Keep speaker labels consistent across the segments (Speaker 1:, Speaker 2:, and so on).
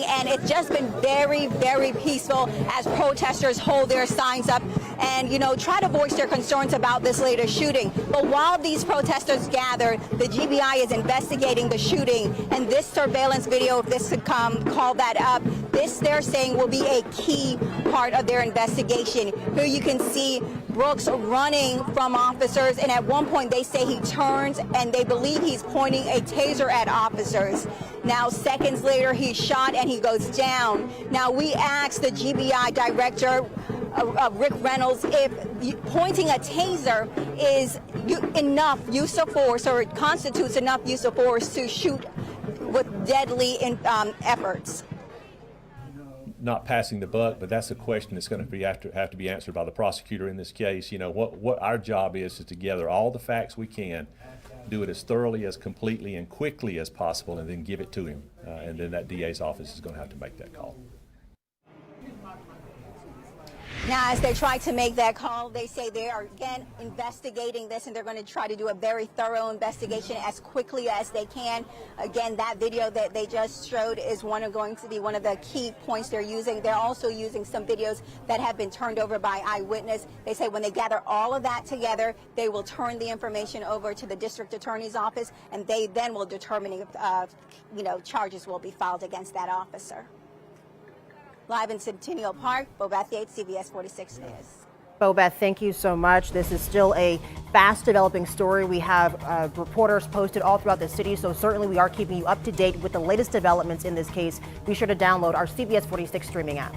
Speaker 1: And it's just been very, very peaceful as protesters hold their signs up and, try to voice their concerns about this latest shooting. But while these protesters gather, the GBI is investigating the shooting. And this surveillance video, if this could call that up, this they're saying will be a key part of their investigation. Here you can see Brooks running from officers. And at one point they say he turns and they believe he's pointing a taser at officers. Now, seconds later, he's shot and he goes down. Now, we asked the GBI director, Rick Reynolds, if pointing a taser is enough use of force, or it constitutes enough use of force to shoot with deadly efforts.
Speaker 2: Not passing the buck, but that's a question that's going to have to be answered by the prosecutor in this case. What our job is to gather all the facts we can, do it as thoroughly, as completely, and quickly as possible, and then give it to him. And then that DA's office is going to have to make that call.
Speaker 1: Now, as they try to make that call, they say they are, again, investigating this, and they're going to try to do a very thorough investigation as quickly as they can. Again, that video that they just showed is going to be one of the key points they're using. They're also using some videos that have been turned over by eyewitness. They say when they gather all of that together, they will turn the information over to the district attorney's office, and they then will determine if, charges will be filed against that officer. Live in Centennial Park, Bobeth Yates, CBS 46 News.
Speaker 3: Bobeth, thank you so much. This is still a fast developing story. We have reporters posted all throughout the city, so certainly we are keeping you up to date with the latest developments in this case. Be sure to download our CBS 46 streaming app.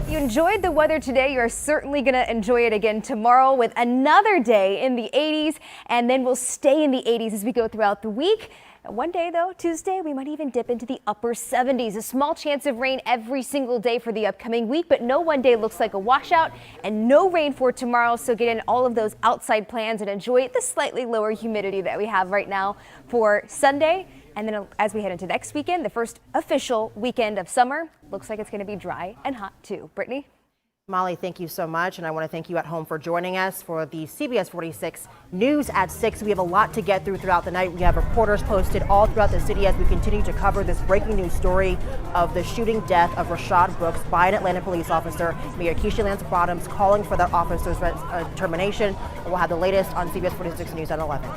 Speaker 4: If you enjoyed the weather today, you're certainly going to enjoy it again tomorrow with another day in the 80s, and then we'll stay in the 80s as we go throughout the week. One day, though, Tuesday, we might even dip into the upper 70s. A small chance of rain every single day for the upcoming week, but no one day looks like a washout, and no rain for tomorrow. So get in all of those outside plans and enjoy the slightly lower humidity that we have right now for Sunday. And then as we head into next weekend, the first official weekend of summer, looks like it's going to be dry and hot too. Brittany?
Speaker 3: Molly, thank you so much. And I want to thank you at home for joining us for the CBS 46 News at 6. We have a lot to get through throughout the night. We have reporters posted all throughout the city as we continue to cover this breaking news story of the shooting death of Rashad Brooks by an Atlanta police officer. Mayor Keisha Lance Bottoms calling for that officer's termination. And we'll have the latest on CBS 46 News at 11.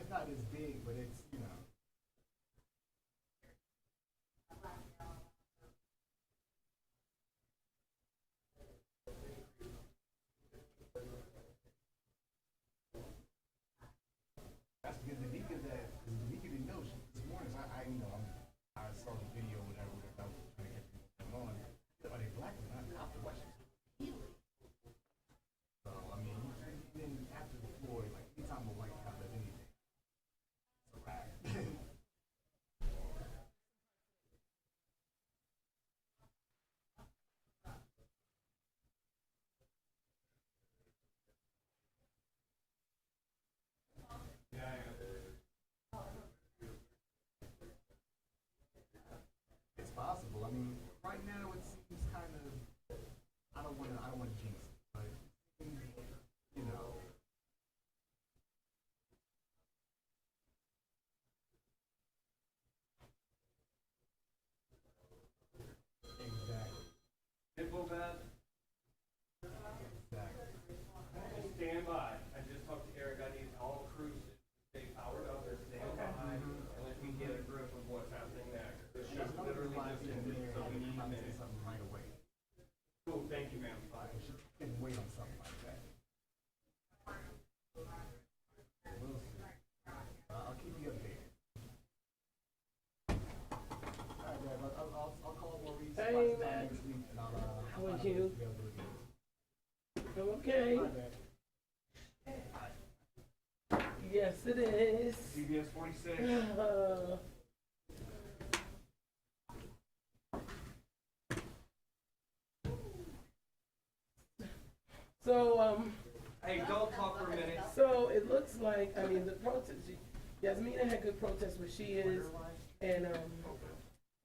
Speaker 5: It's not as big, but it's, That's because the Nika didn't know. This morning, I saw the video, whatever, I was trying to get people on. Are they black or not? I have to watch it. So, then after the Floyd, like, anytime a white cop does anything, it's possible. Right now it seems kind of. I don't want to jinx it, but Exactly.
Speaker 6: Stand by. I just talked to Eric. I need all crews to stay powered up and stand by and let me get a grip of what's happening next. This should literally just ended, so we need to say
Speaker 5: something right away.
Speaker 6: Cool. Thank you, ma'am. Bye.
Speaker 5: We can wait on something like that. We'll see. I'll keep you updated. All right, Dad, I'll call Maurice.
Speaker 6: Hey, man.
Speaker 5: Next week, and
Speaker 6: How are you? I'm okay.
Speaker 5: Bye, Dad.
Speaker 6: Yeah.
Speaker 7: Yes, it is.
Speaker 6: CBS 46. Hey, don't talk for a minute.
Speaker 7: So it looks like, I mean, the protest, Yasmina had good protests where she is, and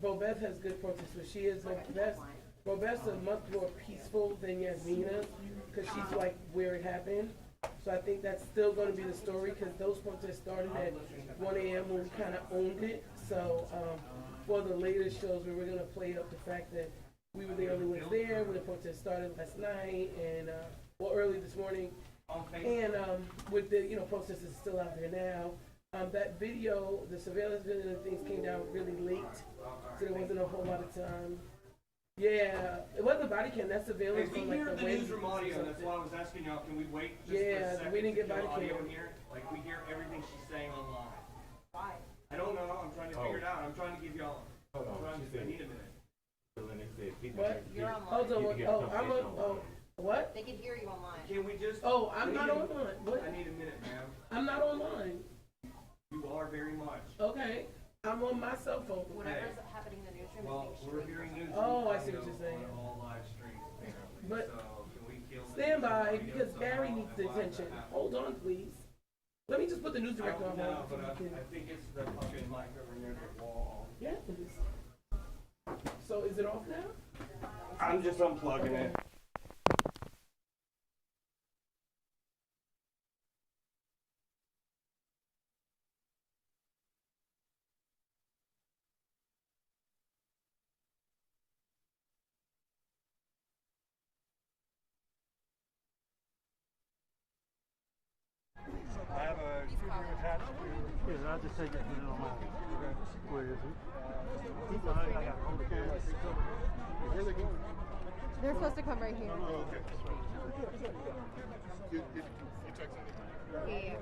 Speaker 7: Bobeth has good protests where she is. Bobeth's a much more peaceful than Yasmina, because she's like where it happened. So I think that's still going to be the story, because those protests started at 1 a.m. when we kind of owned it. So for the later shows, we were going to play up the fact that we were the only ones there when the protest started last night, and early this morning. And with the, protests is still out there now. That video, the surveillance video and things came down really late, so there wasn't a whole lot of time. Yeah, it wasn't a body cam, that's surveillance
Speaker 6: Hey,
Speaker 7: from
Speaker 6: we
Speaker 7: like
Speaker 6: hear
Speaker 7: the
Speaker 6: the
Speaker 7: Wednesday.
Speaker 6: newsroom audio, that's why I was asking y'all, can we wait just for a
Speaker 7: Yeah,
Speaker 6: second
Speaker 7: we didn't get
Speaker 6: to
Speaker 7: body
Speaker 6: audio
Speaker 7: cam.
Speaker 6: in here? Like, we hear everything she's saying online. Why? I don't know, I'm trying to figure it out, I'm trying to give y'all, I need a minute.
Speaker 7: What?
Speaker 8: You're online.
Speaker 7: Hold on, I'm on, what?
Speaker 8: They can hear you online.
Speaker 6: Can we just?
Speaker 7: I'm not online. What?
Speaker 6: I need a minute, ma'am.
Speaker 7: I'm not online.
Speaker 6: You are very much.
Speaker 7: Okay, I'm on my cell phone.
Speaker 8: Whatever's happening in the newsroom
Speaker 6: Well,
Speaker 8: is being
Speaker 6: we're
Speaker 8: streamed.
Speaker 6: hearing news.
Speaker 7: Oh, I see what you're saying.
Speaker 6: On all live streams, apparently.
Speaker 7: But
Speaker 6: So, can we kill the
Speaker 7: stand by,
Speaker 6: audio
Speaker 7: because Barry
Speaker 6: somehow
Speaker 7: needs the
Speaker 6: and why
Speaker 7: attention.
Speaker 6: that happened?
Speaker 7: Hold on, please. Let me just put the news director on
Speaker 6: No,
Speaker 7: hold.
Speaker 6: but I think it's the fucking mic over near the wall.
Speaker 7: Yeah, please. So is it off now?
Speaker 6: I'm just unplugging it.
Speaker 5: I have a shooter attached to.
Speaker 9: Yeah, I'll just take it and put it on mine. Where is he? He's behind. I got it on the camera.
Speaker 5: Where are they going?
Speaker 4: They're supposed to come right here.
Speaker 5: Oh, okay. You texting me?
Speaker 4: Yeah.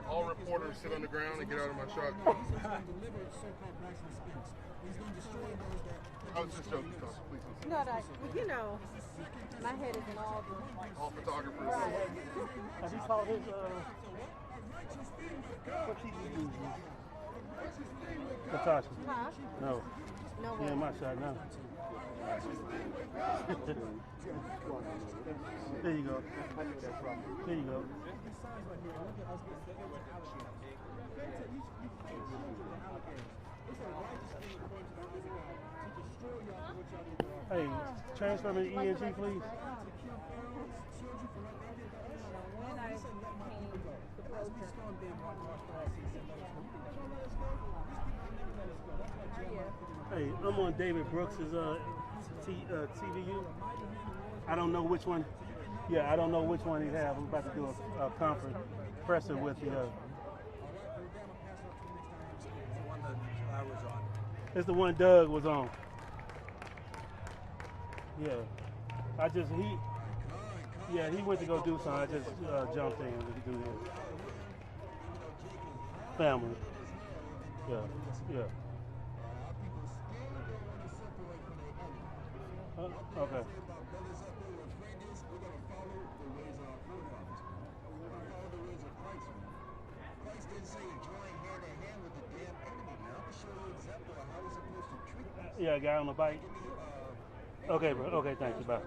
Speaker 5: All reporters sit on the ground and get out of my shot. I was just joking, please.
Speaker 10: No, my head is in all the...
Speaker 5: All photographers.
Speaker 9: Have you called his, what's he do? Natasha.
Speaker 10: Huh?
Speaker 9: No.
Speaker 10: No
Speaker 9: He
Speaker 10: way.
Speaker 9: in my shot now. There you go. There you go. Hey, transfer me to ENG, please.
Speaker 10: When I came to protest,
Speaker 9: Hey, I'm on David Brooks's TVU. I don't know which one. Yeah, I don't know which one he have. We're about to do a conference presser with the. It's the one Doug was on. Yeah, he went to go do something. I just jumped in to do this. Family. Yeah. Okay. Yeah, guy on the bike. Okay, bro. Okay, thank you. Bye.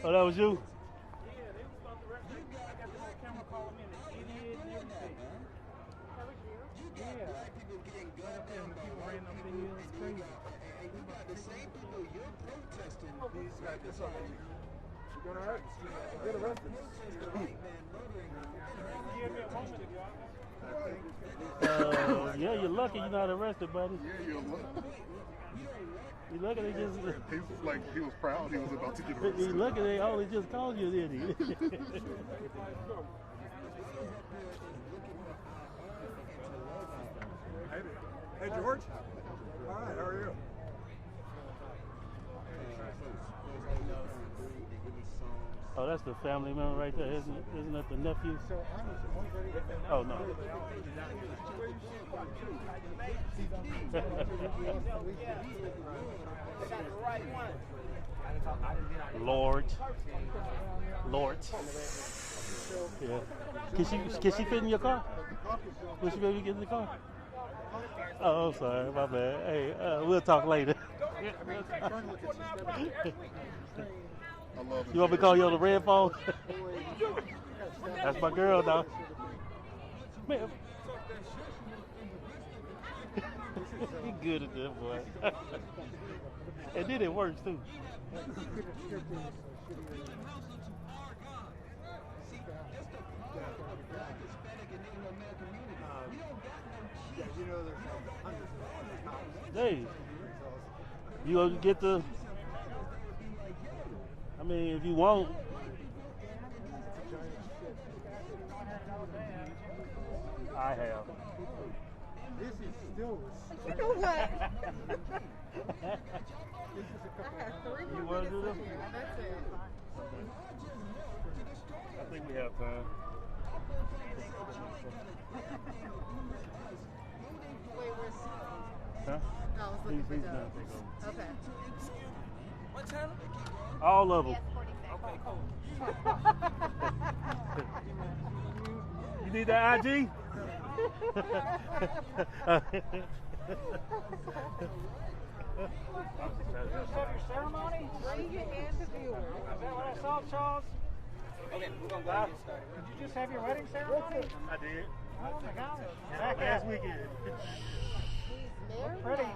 Speaker 9: Oh, that was you? Yeah, you're lucky you're not arrested, buddy.
Speaker 5: Yeah, you're lucky.
Speaker 9: You're lucky they just.
Speaker 5: He was proud he was about to get
Speaker 9: You're
Speaker 5: arrested.
Speaker 9: lucky they only just called you an idiot.
Speaker 5: Hey, George. All right, how are you?
Speaker 9: Oh, that's the family member right there. Isn't that the nephew? Oh, no. Lord. Yeah. Can she fit in your car? Will she be able to get in the car? Oh, I'm sorry. My bad. Hey, we'll talk later. You want me to call you on the red phone? That's my girl, though. Man. He good at that, boy. And then it works, too. Hey, you gonna get the, I mean, if you want. I have.
Speaker 5: This is still.
Speaker 10: You know what? I had 3
Speaker 9: You
Speaker 10: more
Speaker 9: wanna do
Speaker 10: minutes
Speaker 9: this?
Speaker 10: in here. That's it.
Speaker 9: I think we have time.
Speaker 10: Wait, where's...
Speaker 9: Huh?
Speaker 10: No, I was looking for
Speaker 9: He's
Speaker 10: those.
Speaker 9: gonna take over.
Speaker 10: Okay.
Speaker 6: What channel?
Speaker 9: All of them.
Speaker 6: Okay, cool.
Speaker 9: You need that IG?
Speaker 6: Have your ceremony?
Speaker 10: Bring it in to viewers.
Speaker 6: Is that what I saw, Charles? Okay, we're gonna go ahead and get started. Did you just have your wedding ceremony?
Speaker 9: I did.
Speaker 6: Oh my God.
Speaker 9: Last weekend.
Speaker 10: He's married
Speaker 6: pretty.
Speaker 10: now.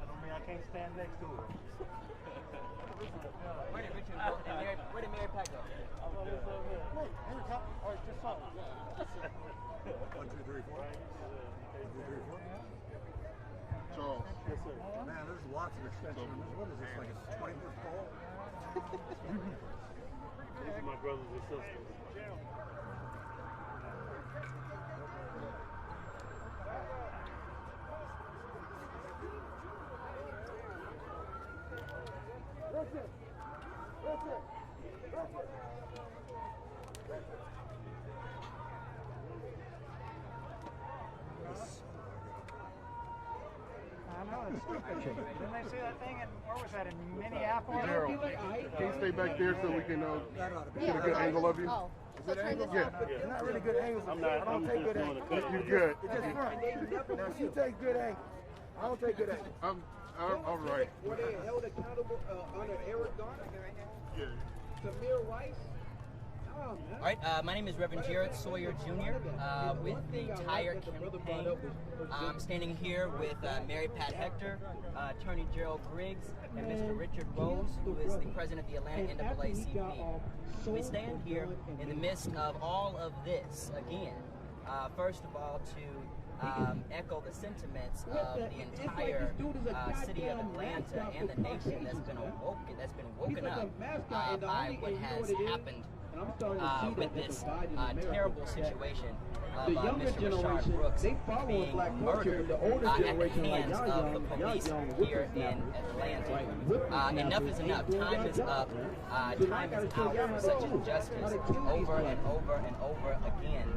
Speaker 9: I don't mean I can't stand next to her.
Speaker 6: Where did Mary Pat go?
Speaker 5: Just saw it. 1, 2, 3, 4. 1, 2, 3, 4. Charles.
Speaker 9: Yes, sir.
Speaker 5: Man, there's lots of extension. What is this, like a 20-foot pole?
Speaker 9: These are my brothers and sisters.
Speaker 6: I know, it's stupid. Didn't they say that thing in, where was that, in Minneapolis?
Speaker 5: Gerald, can you stay back there so we can get a good angle of you?
Speaker 10: Oh.
Speaker 5: Good angle? Yeah.
Speaker 9: You're
Speaker 5: not really good angles.
Speaker 9: I'm not. I'm just doing a cut.
Speaker 5: You're good.
Speaker 11: Now she takes good angles. I don't take good angles.
Speaker 5: I'm all right.
Speaker 11: Were they held accountable under Eric Garner?
Speaker 5: Yeah.
Speaker 11: Tamir Rice? Oh, man.
Speaker 12: All right, my name is Reverend Jared Sawyer Jr. With the Tire Campaign. I'm standing here with Mary Pat Hector, Attorney Gerald Griggs, and Mr. Richard Rose, who is the president of the Atlanta NAACP. We stand here in the midst of all of this, again, first of all, to echo the sentiments of the entire city of Atlanta and the nation that's been woken up by what has happened with this terrible situation of Mr. Rashard Brooks being murdered at the hands of the police here in Atlanta. Enough is enough. Time is up. Time is out for such injustice over and over and over again.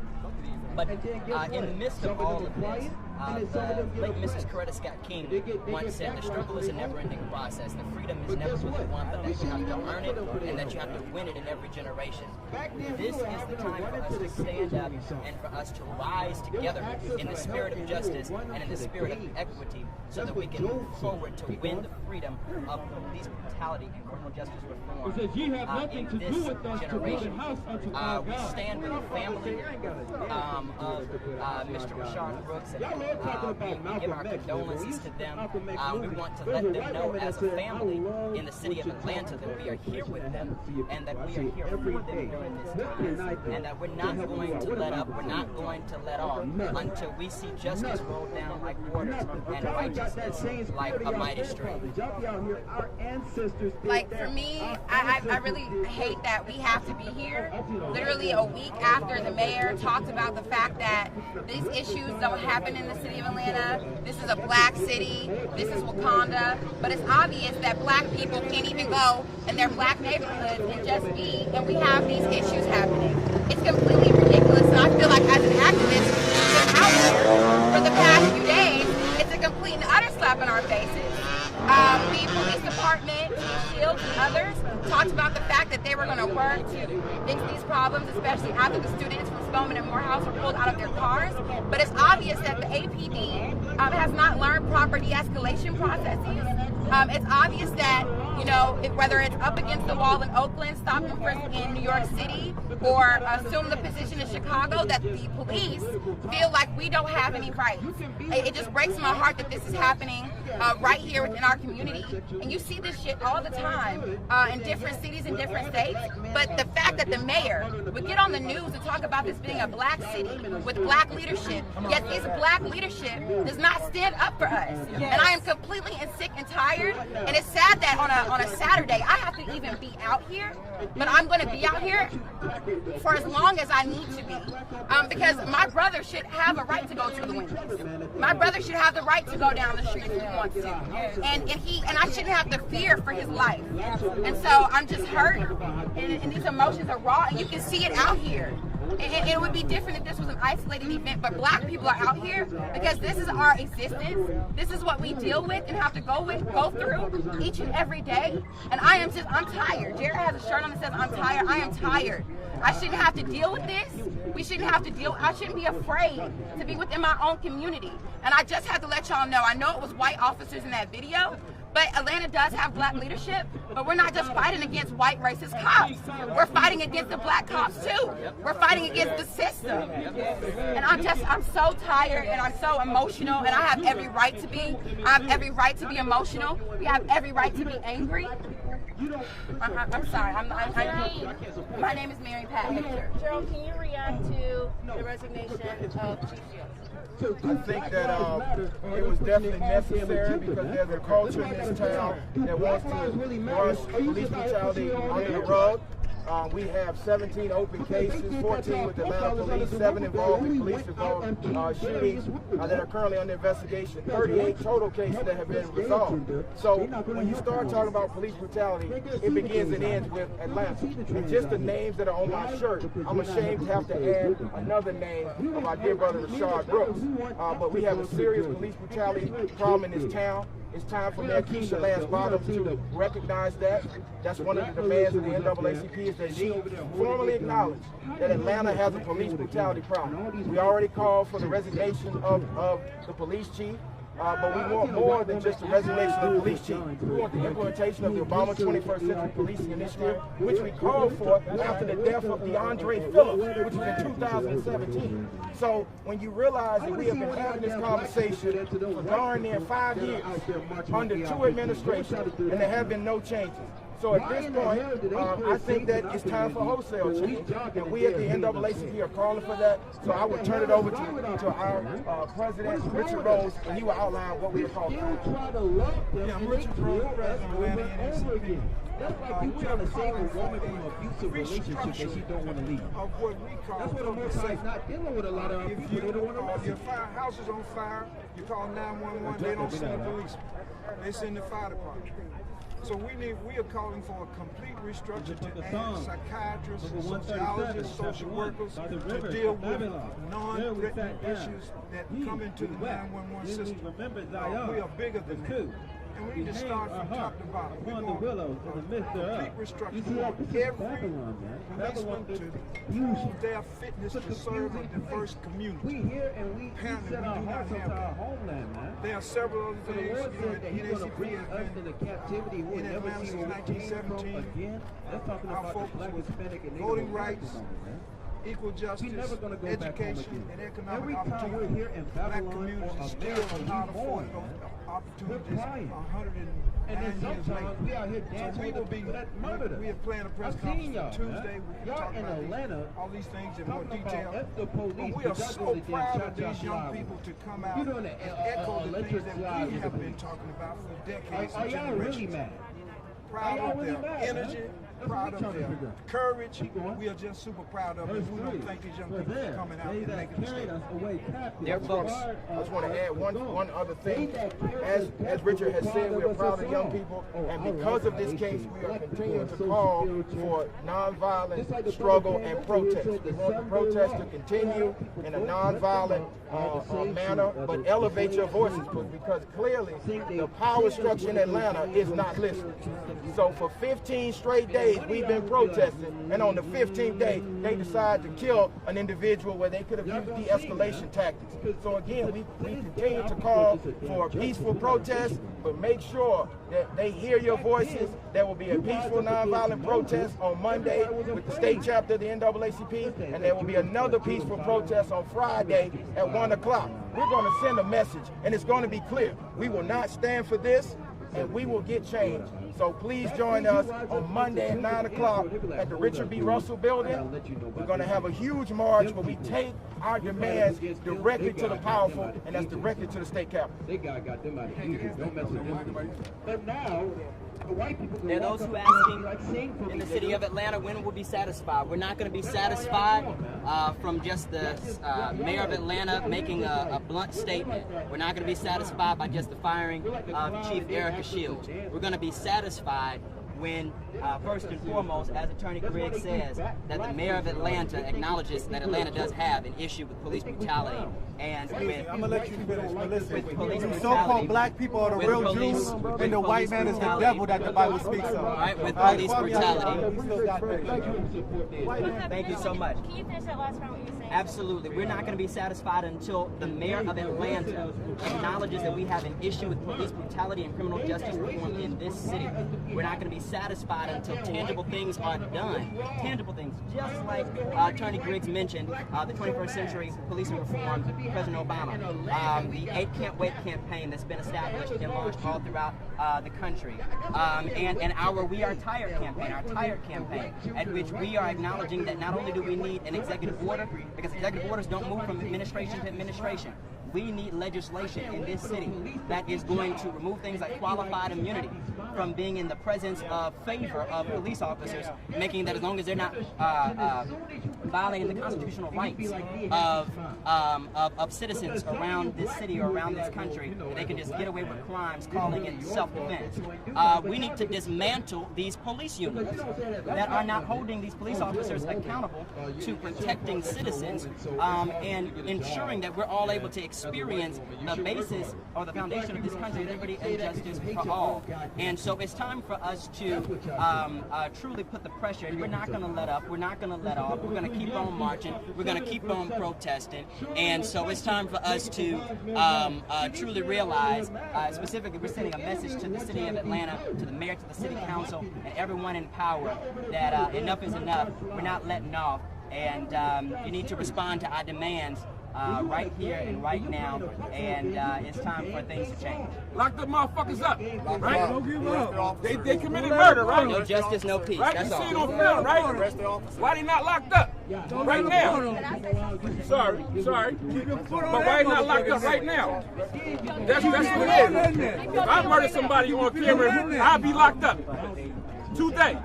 Speaker 12: But in the midst of all of this, the late Mrs. Coretta Scott King once said, the struggle is a never-ending process. The freedom is never really one, but that you have to earn it and that you have to win it in every generation. This is the time for us to stand up and for us to rise together in the spirit of justice and in the spirit of equity so that we can move forward to win the freedom of police brutality and criminal justice reform in this generation. We stand with the family of Mr. Rashard Brooks and we give our condolences to them. We want to let them know as a family in the city of Atlanta that we are here with them and that we are here for them during this time and that we're not going to let up, we're not going to let off until we see justice roll down like waters and righteousness like a mighty stream.
Speaker 13: Like for me, I really hate that we have to be here literally a week after the mayor talked about the fact that these issues don't happen in the city of Atlanta. This is a black city. This is Wakanda. But it's obvious that black people can't even go in their black neighborhoods and just be, and we have these issues happening. It's completely ridiculous. And I feel like as an activist who's been out here for the past few days, it's a complete and utter slap in our faces. The police department, Shields, and others talked about the fact that they were going to work to fix these problems, especially after the students from Spelman and Morehouse were pulled out of their cars. But it's obvious that the APD has not learned proper de-escalation processes. It's obvious that, you know, whether it's up against the wall in Oakland, stop and frisk in New York City, or assume the position in Chicago, that the police feel like we don't have any rights. It just breaks my heart that this is happening right here within our community. And you see this shit all the time in different cities and different states. But the fact that the mayor would get on the news and talk about this being a black city with black leadership, yet this black leadership does not stand up for us. And I am completely sick and tired. And it's sad that on a Saturday I have to even be out here, but I'm going to be out here for as long as I need to be, because my brother should have a right to go to the windows. My brother should have the right to go down the street if he wants to, and I shouldn't have to fear for his life. And so I'm just hurt, and these emotions are raw, and you can see it out here. And it would be different if this was an isolated event, but black people are out here because this is our existence. This is what we deal with and have to go through each and every day. And I'm tired. Jared has a shirt on that says I'm tired. I am tired. I shouldn't have to deal with this. We shouldn't have to I shouldn't be afraid to be within my own community. And I just have to let y'all know, I know it was white officers in that video, but Atlanta does have black leadership, but we're not just fighting against white racist cops. We're fighting against the black cops too. We're fighting against the system. And I'm so tired and I'm so emotional, and I have every right to be. I have every right to be emotional. We have every right to be angry. I'm sorry. My name is Mary Pat Hector.
Speaker 10: Gerald, can you react to the resignation of Chief Shields?
Speaker 11: I think that it was definitely necessary because there's a culture in this town that wants to brush police brutality under the rug. We have 17 open cases, 14 with Atlanta police, 7 involving police-involved shootings that are currently under investigation, 38 total cases that have been resolved. So when you start talking about police brutality, it begins and ends with Atlanta. And just the names that are on my shirt, I'm ashamed to have to add another name of my dear brother Rashard Brooks. But we have a serious police brutality problem in this town. It's time for Mayor Keisha Lance Bottoms to recognize that. That's one of the demands of the NAACP, is that she formally acknowledge that Atlanta has a police brutality problem. We already called for the resignation of the police chief. But we want more than just the resignation of the police chief. We want the implementation of the Obama 21st Century Policing Initiative, which we called for after the death of DeAndre Phillips, which was in 2017. So when you realize that we have been having this conversation for darn near 5 years under 2 administrations, and there have been no changes. So at this point, I think that it's time for wholesale change, and we at the NAACP are calling for that. So I will turn it over to our president, Richard Rose, and he will outline what we are calling for.
Speaker 14: Yeah, I'm Richard Rose, president of Atlanta NAACP. That's like you trying to save a woman from an abusive relationship that she don't want to leave.
Speaker 5: Of what we call
Speaker 14: That's what the Most High is not dealing with a lot of people. They don't want to
Speaker 5: if your house is on fire, you call 911, they don't send the police. They send the fire department. So we are calling for a complete restructure to add psychiatrists, sociologists, social workers to deal with non-threatening issues that come into the 911 system. We are bigger than that. And we need to start from top to bottom. We want a complete restructure. We want every policeman to use their fitness to serve a diverse community. Apparently, we do not have that. There are several other things. The NAACP has been in Atlanta since 1917. Our focus was voting rights,
Speaker 11: equal justice,
Speaker 14: never gonna go back home
Speaker 11: education,
Speaker 14: again.
Speaker 11: and economic
Speaker 14: Every time
Speaker 11: opportunity.
Speaker 14: we're here in
Speaker 11: Black
Speaker 14: Babylon
Speaker 11: communities
Speaker 14: or
Speaker 11: still
Speaker 14: America,
Speaker 11: are not
Speaker 14: we
Speaker 11: afforded
Speaker 14: mourn,
Speaker 11: those
Speaker 14: We're
Speaker 11: opportunities
Speaker 14: crying.
Speaker 11: 109
Speaker 14: And then
Speaker 11: years
Speaker 14: sometimes
Speaker 11: later.
Speaker 14: we out here
Speaker 11: So
Speaker 14: dancing
Speaker 11: we
Speaker 14: with
Speaker 11: will
Speaker 14: the
Speaker 11: be,
Speaker 14: people that murdered us.
Speaker 11: we are planning a press
Speaker 14: I've
Speaker 11: conference
Speaker 14: seen y'all,
Speaker 11: on Tuesday.
Speaker 14: man.
Speaker 11: We can
Speaker 14: Y'all
Speaker 11: talk
Speaker 14: in
Speaker 11: about
Speaker 14: Atlanta
Speaker 11: all these things in more
Speaker 14: talking
Speaker 11: detail.
Speaker 14: about F the police,
Speaker 11: But we are
Speaker 14: but y'all
Speaker 11: so
Speaker 14: doing the damn
Speaker 11: proud of
Speaker 14: shot
Speaker 11: these young
Speaker 14: slide.
Speaker 11: people to come out
Speaker 14: You doing the,
Speaker 11: and echo the
Speaker 14: electric
Speaker 11: things that
Speaker 14: slide
Speaker 11: we
Speaker 14: with
Speaker 11: have
Speaker 14: the
Speaker 11: been
Speaker 14: police.
Speaker 11: talking about for decades
Speaker 14: Are
Speaker 11: and
Speaker 14: y'all really
Speaker 11: generations.
Speaker 14: mad?
Speaker 11: Proud
Speaker 14: Are y'all
Speaker 11: of
Speaker 14: really
Speaker 11: their
Speaker 14: mad,
Speaker 11: energy,
Speaker 14: man? That's
Speaker 11: proud
Speaker 14: what
Speaker 11: of
Speaker 14: we trying to
Speaker 11: their
Speaker 14: figure out.
Speaker 11: courage.
Speaker 14: Keep going.
Speaker 11: We are just super proud of it.
Speaker 14: Verse
Speaker 11: We don't
Speaker 14: 3.
Speaker 11: thank these young
Speaker 14: For
Speaker 11: people for
Speaker 14: there,
Speaker 11: coming out
Speaker 14: they
Speaker 11: and
Speaker 14: that
Speaker 11: making a
Speaker 14: carried
Speaker 11: statement.
Speaker 14: us away captive.
Speaker 12: Their books.
Speaker 11: I just want to add one other thing.
Speaker 14: They that carried
Speaker 11: As
Speaker 14: us
Speaker 11: Richard has
Speaker 14: captive
Speaker 11: said, we
Speaker 14: while
Speaker 11: are
Speaker 14: there
Speaker 11: proud
Speaker 14: was
Speaker 11: of
Speaker 14: a
Speaker 11: young
Speaker 14: song.
Speaker 11: people,
Speaker 14: Oh,
Speaker 11: and
Speaker 14: I
Speaker 11: because
Speaker 14: like
Speaker 11: of this
Speaker 14: how
Speaker 11: case,
Speaker 14: they
Speaker 11: we
Speaker 14: say
Speaker 11: are
Speaker 14: black people
Speaker 11: continuing
Speaker 14: are
Speaker 11: to
Speaker 14: so
Speaker 11: call
Speaker 14: spiritual.
Speaker 11: for
Speaker 14: Just like
Speaker 11: nonviolent
Speaker 14: the
Speaker 11: struggle
Speaker 14: brother
Speaker 11: and
Speaker 14: came over here
Speaker 11: protest.
Speaker 14: said
Speaker 11: We
Speaker 14: the
Speaker 11: want the
Speaker 14: Sunday
Speaker 11: protest
Speaker 14: law.
Speaker 11: to continue in a nonviolent manner, but elevate your voices, because clearly the power structure in Atlanta is not listening. So for 15 straight days, we've been protesting, and on the 15th day, they decide to kill an individual where they could have used de-escalation tactics. So again, we continue to call for a peaceful protest, but make sure that they hear your voices. There will be a peaceful, nonviolent protest on Monday with the state chapter of the NAACP, and there will be another peaceful protest on Friday at 1 o'clock. We're going to send a message, and it's going to be clear. We will not stand for this, and we will get change. So please join us on Monday at 9 o'clock at the Richard B. Russell Building. We're going to have a huge march where we take our demands directly to the powerful, and that's directly to the state capitol.
Speaker 14: They got them out of Egypt. Don't mess with them. But now, the white people
Speaker 12: There are those who asking in the city of Atlanta when we'll be satisfied. We're not going to be satisfied from just the mayor of Atlanta making a blunt statement. We're not going to be satisfied by just the firing of Chief Erica Shields. We're going to be satisfied when, first and foremost, as Attorney Griggs says, that the mayor of Atlanta acknowledges that Atlanta does have an issue with police brutality. And with,
Speaker 5: I'm gonna let you finish, but listen,
Speaker 12: with police
Speaker 5: you
Speaker 12: brutality,
Speaker 5: so-called black people are the
Speaker 12: with
Speaker 5: real
Speaker 12: police-
Speaker 5: Jews,
Speaker 12: with
Speaker 5: and the white man is the
Speaker 12: brutality.
Speaker 5: devil that the Bible speaks of.
Speaker 12: All right, with
Speaker 5: All right,
Speaker 12: police
Speaker 5: Kwame,
Speaker 12: brutality.
Speaker 5: we still got that.
Speaker 12: Thank you so much.
Speaker 10: Can you finish that last round what you were saying?
Speaker 12: Absolutely. We're not going to be satisfied until the mayor of Atlanta acknowledges that we have an issue with police brutality and criminal justice reform in this city. We're not going to be satisfied until tangible things are done. Tangible things, just like Attorney Griggs mentioned, the 21st Century Policing Reform, President Obama, the 8 Can't Wait campaign that's been established and launched all throughout the country, and our We Are Tired campaign, at which we are acknowledging that not only do we need an executive order, because executive orders don't move from administration to administration. We need legislation in this city that is going to remove things like qualified immunity from being in the presence of favor of police officers, making that as long as they're not violating the constitutional rights of citizens around this city or around this country, they can just get away with crimes calling it self-defense. We need to dismantle these police units that are not holding these police officers accountable to protecting citizens and ensuring that we're all able to experience the basis or the foundation of this country, liberty and justice for all. And so it's time for us to truly put the pressure. We're not going to let up. We're not going to let off. We're going to keep on marching. We're going to keep on protesting. And so it's time for us to truly realize, specifically, we're sending a message to the city of Atlanta, to the mayor, to the city council, and everyone in power that enough is enough. We're not letting off. And you need to respond to our demands right here and right now, and it's time for things to change.
Speaker 6: Lock the motherfuckers up, right? Don't give up. They committed murder, right?
Speaker 12: No justice, no peace.
Speaker 6: Right?
Speaker 12: That's
Speaker 6: You
Speaker 12: all.
Speaker 6: see it on film, right? Why they not locked up right now? Sorry. But why they not locked up right now? That's what it is. If I murder somebody on camera, I'll be locked up today.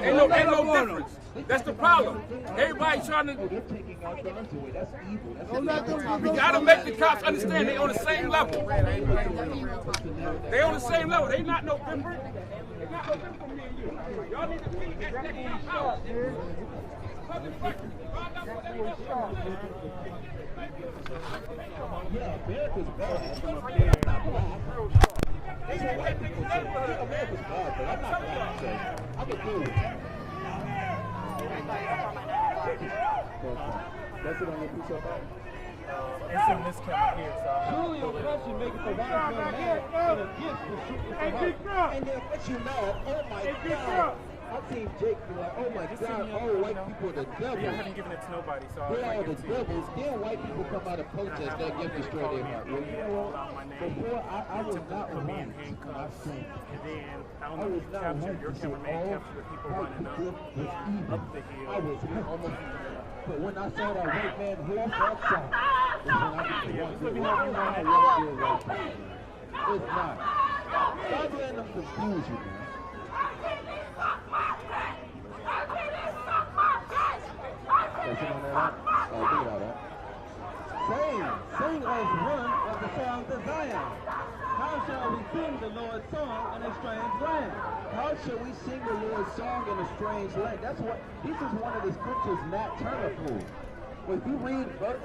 Speaker 6: Ain't no difference. That's the problem. Everybody trying to. We gotta make the cops understand they on the same level. They on the same level. They not no different. They not no different from me and you. Y'all need to be at that power.
Speaker 14: Yeah, America's bad. That's what white people say. America's bad, but I'm not black, so I'm a fool. That's it on your piece of art?
Speaker 5: It's in this camera here, so
Speaker 14: Truly oppression makes the wise man mad, and a gift will shoot the heart. And they'll let you know, oh my God, I've seen Jake be like, oh my God, all white people are the devil.
Speaker 6: I haven't given it to nobody, so
Speaker 14: They are the devils. Then white people come out of protest, they'll get destroyed their heart. Well, you know what? Before I was not
Speaker 6: put me in
Speaker 14: one.
Speaker 6: handcuffs, and then I don't know if you captured, your cameraman captured the people running up the hill.
Speaker 14: I was almost. But when I saw that white man horse outside, that's when I began to wonder why. It's not. Stop letting them confuse you, man.
Speaker 15: Sing as one of the songs of Zion. How shall we sing the Lord's song in a strange land?
Speaker 14: How shall we sing the Lord's song in a strange land? That's what, this is one of the scriptures Nat Turner pulled. Well,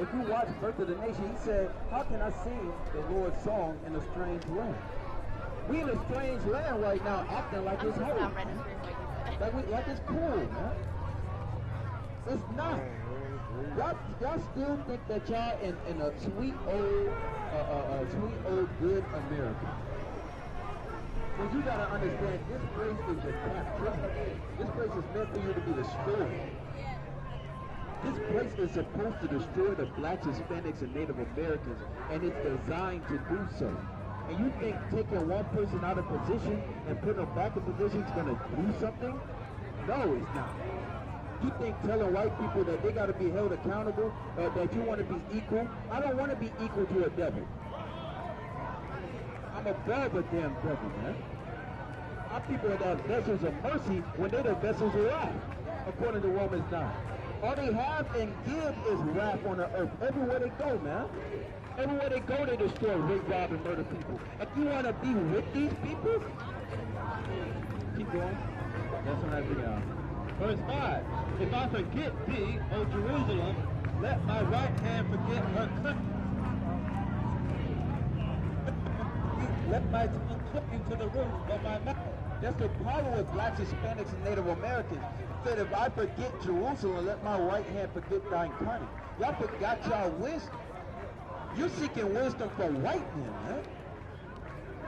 Speaker 14: if you watch Birth of the Nation, he said, how can I sing the Lord's song in a strange land? We in a strange land right now, acting like it's home. Like it's cool, man. It's not. Y'all still think that y'all in a sweet old good America. Well, you gotta understand, this place is a captivity. This place is meant for you to be destroyed. This place is supposed to destroy the blacks, Hispanics, and Native Americans, and it's designed to do so. And you think taking one person out of position and putting them back in position is gonna do something? No, it's not. You think telling white people that they got to be held accountable, that you want to be equal? I don't want to be equal to a devil. I'm above a damn devil, man. Our people are the vessels of mercy when they're the vessels of wrath, according to Romans 9. All they have and give is wrath on the earth. Everywhere they go, man. Everywhere they go, they destroy, rape, rob, and murder people. If you want to be with these people, keep going. That's what I think.
Speaker 15: Verse 5, if I forget thee, O Jerusalem, let my right hand forget her country.
Speaker 14: Let my tongue clip into the roof of my mouth. That's the problem with blacks, Hispanics, and Native Americans. He said, if I forget Jerusalem, let my right hand forget thine cunning. Y'all forgot y'all wisdom. You're seeking wisdom from white men, man.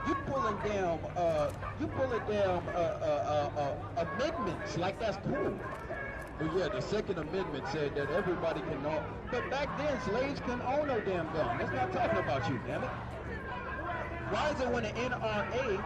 Speaker 14: You pulling down amendments like that's cool. But yeah, the Second Amendment said that everybody can own. But back then, slaves couldn't own no damn gun. That's not talking about you, damn it. Why is it when the NRA,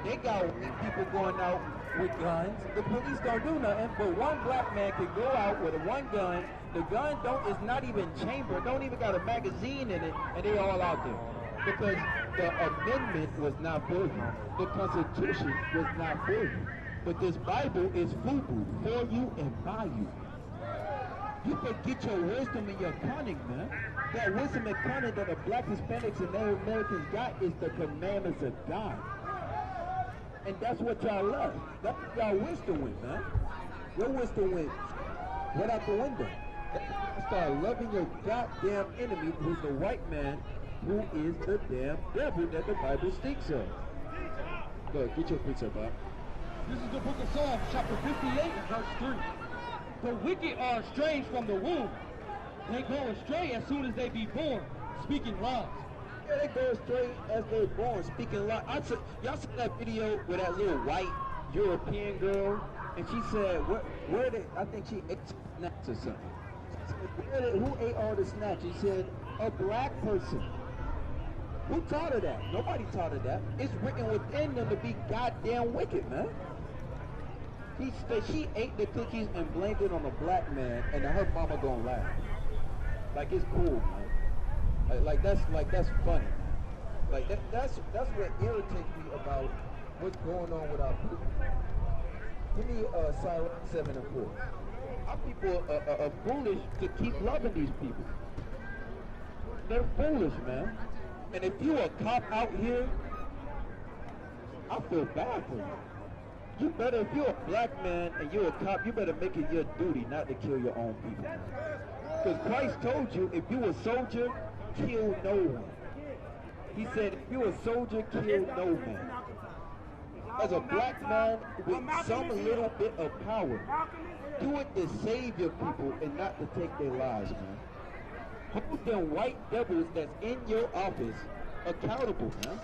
Speaker 14: they got white people going out with guns, the police don't do nothing, but one black man can go out with one gun, the gun is not even chambered, don't even got a magazine in it, and they all out there. Because the amendment was not for you. The Constitution was not for you. But this Bible is FUBU, for you and by you. You forget your wisdom and your cunning, man. That wisdom and cunning that the black, Hispanics, and Native Americans got is the commandments of God. And that's what y'all love. That's what y'all wisdom went, man. Your wisdom went right out the window. Start loving your goddamn enemy, who's the white man, who is the damn devil that the Bible speaks of. Go ahead, get your picture, Bob.
Speaker 15: This is the book of Psalms, chapter 58, verse 3. The wicked are estranged from the womb. They go astray as soon as they be born, speaking lies.
Speaker 14: Yeah, they go astray as they're born, speaking lies. Y'all saw that video with that little white European girl, and she said, where did, I think she ate snacks or something. She said, who ate all the snacks? She said, a black person. Who taught her that? Nobody taught her that. It's written within them to be goddamn wicked, man. She ate the cookies and blamed it on a black man, and her mama gonna laugh. Like it's cool, man. Like that's funny, man. Like that's what irritates me about what's going on with our people. Give me Sirach 7 and 4. Our people are foolish to keep loving these people. They're foolish, man. And if you a cop out here, I feel bad for you. You better, if you're a black man and you're a cop, you better make it your duty not to kill your own people. Because Christ told you, if you a soldier, kill no one. He said, if you're a soldier, kill no man. As a black man with some little bit of power, do it to save your people and not to take their lives, man. Hold them white devils that's in your office accountable, man.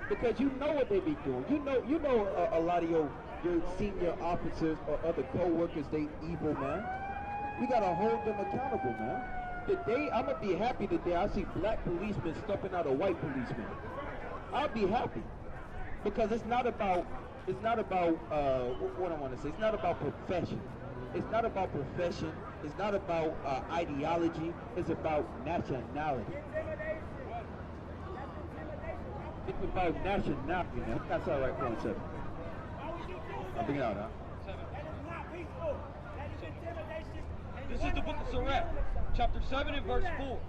Speaker 14: Because you know what they be doing. You know a lot of your your senior officers or other co-workers they evil, man. We gotta hold them accountable, man. Today, I'm gonna be happy today I see black policemen stumping out a white policeman. I'll be happy. Because it's not about what I want to say. It's not about profession. It's not about profession. It's not about ideology. It's about nationality. It's about nationality, man. That's all right, 1-7. I'll bring it out, huh?
Speaker 15: This is the book of Sirach, chapter 7 and verse 4.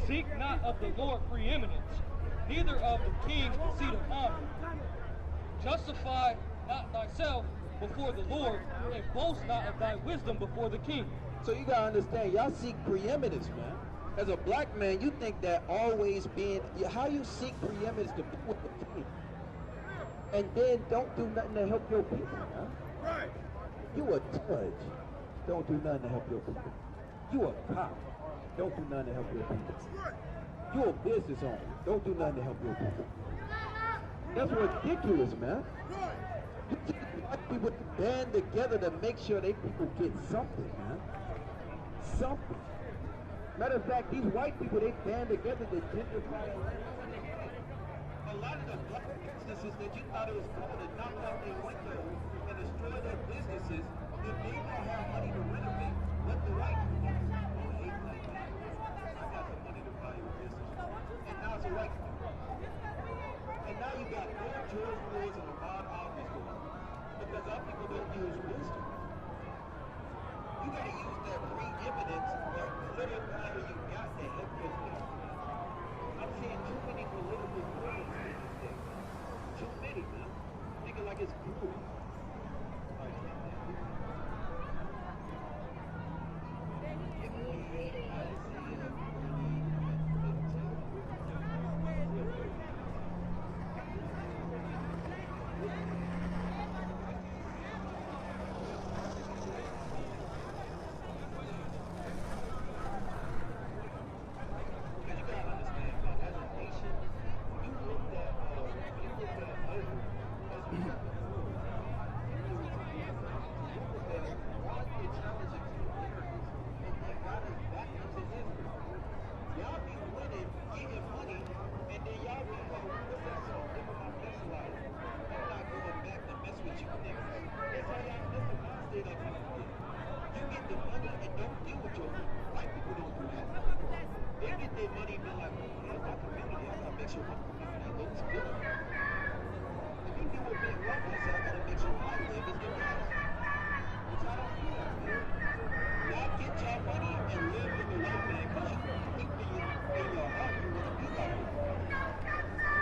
Speaker 15: Seek not of the Lord preeminence, neither of the king the seat of honor. Justify not thyself before the Lord, and boast not of thy wisdom before the king.
Speaker 14: So you gotta understand, y'all seek preeminence, man. As a black man, you think that always being, how you seek preeminence to be with the king, and then don't do nothing to help your people, man. Right. You a judge, don't do nothing to help your people. You a cop, don't do nothing to help your people. You a business owner, don't do nothing to help your people. That's ridiculous, man. You think white people band together to make sure they people get something, man. Something. Matter of fact, these white people, they band together to gentrify a lot of the black businesses that you thought it was cool to knock out their windows and destroy their businesses, if they don't have money to renovate, let the white people hate black people. I got the money to buy your business. And now it's a white people. And now you got more George Floyds and Ahmaud Arbery's going on. Because our people don't use wisdom. You gotta use that preeminence or political power you got to help your people. I'm seeing too many political players these days. Too many, man. Thinking like it's cool.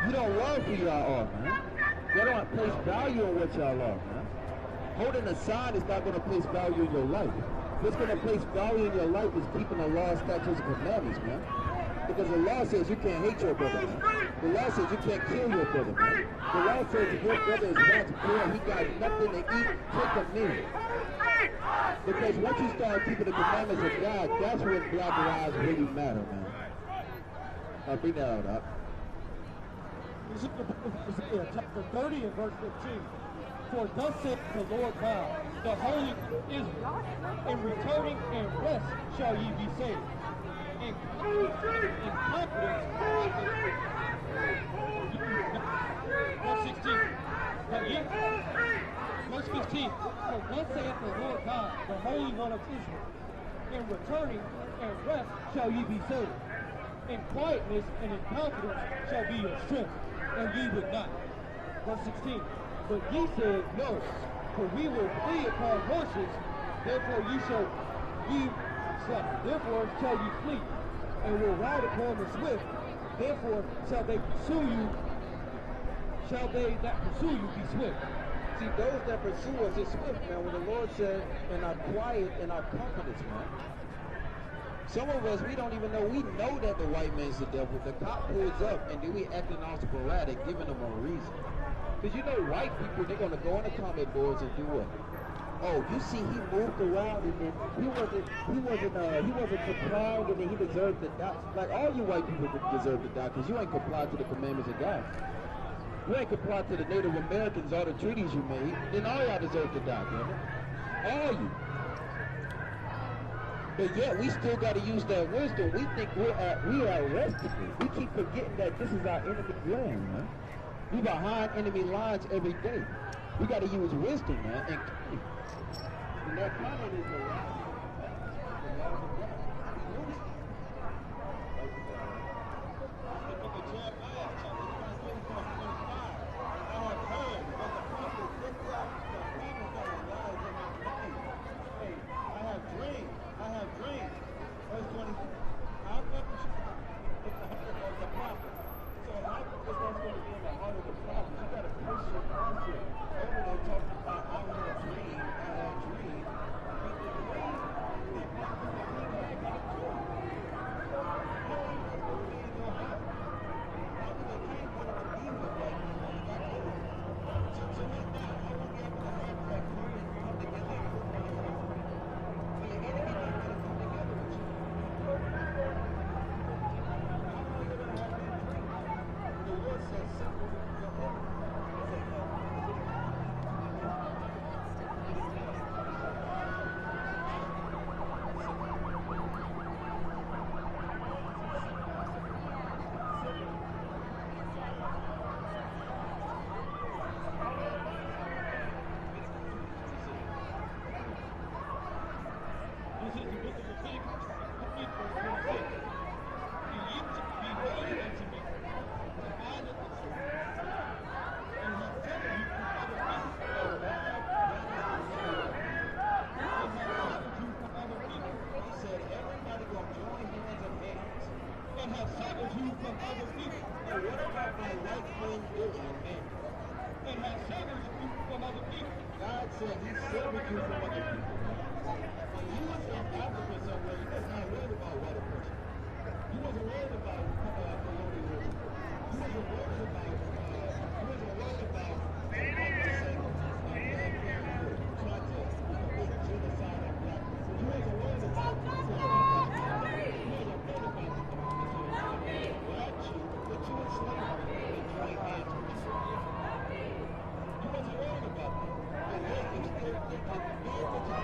Speaker 14: You don't love who y'all are, man. Y'all don't place value on what y'all are, man. Holding a sign is not going to place value in your life. What's going to place value in your life is keeping the law, statutes, and commandments, man. Because the law says you can't hate your brother, man. The law says you can't kill your brother, man. The law says if your brother is not poor, he got nothing to eat, take a meal. Because once you start keeping the commandments of God, that's when black lives really matter, man. I'll bring that out, Doc.
Speaker 15: This is the book of Isaiah, chapter 30 and verse 15. For thus saith the Lord God, the Holy of Israel, in returning and rest shall ye be saved. In confidence, verse 16. Verse 15. For thus saith the Lord God, the Holy One of Israel, in returning and rest shall ye be saved. In quietness and in confidence shall be your strength, and ye would not. Verse 16. But ye said, no, for we will flee upon horses, therefore ye shall ye slack. Therefore shall ye flee, and will ride upon the swift, therefore shall they pursue you, shall they that pursue you be swift.
Speaker 14: See, those that pursue us is swift, man. When the Lord said, in our quiet and our confidence, man. Some of us, we don't even know. We know that the white man's the devil. The cop pulls up, and then we acting all sporadic, giving them a reason. Because you know, white people, they're going to go on the comment boards and do what? Oh, you see, he moved around, and then he wasn't complying, and then he deserved to die. Like, all you white people deserve to die, because you ain't complied to the commandments of God. You ain't comply to the Native Americans, all the treaties you made, then all y'all deserve to die, damn it. All you. But yet we still got to use that wisdom. We think we are arrestable. We keep forgetting that this is our enemy land, man. We behind enemy lines every day. We got to use wisdom, man, and that comment is a lot. God said he severed you from other people. When you was in Africa somewhere, you was not worried about white oppression. You wasn't worried about colonialism. You wasn't worried about Planned Parenthood trying to commit genocide on black people. You wasn't worried about you wasn't worried about the black Jew that you enslaved and joined hands with you. You wasn't worried about that. And yet you still think that the man that you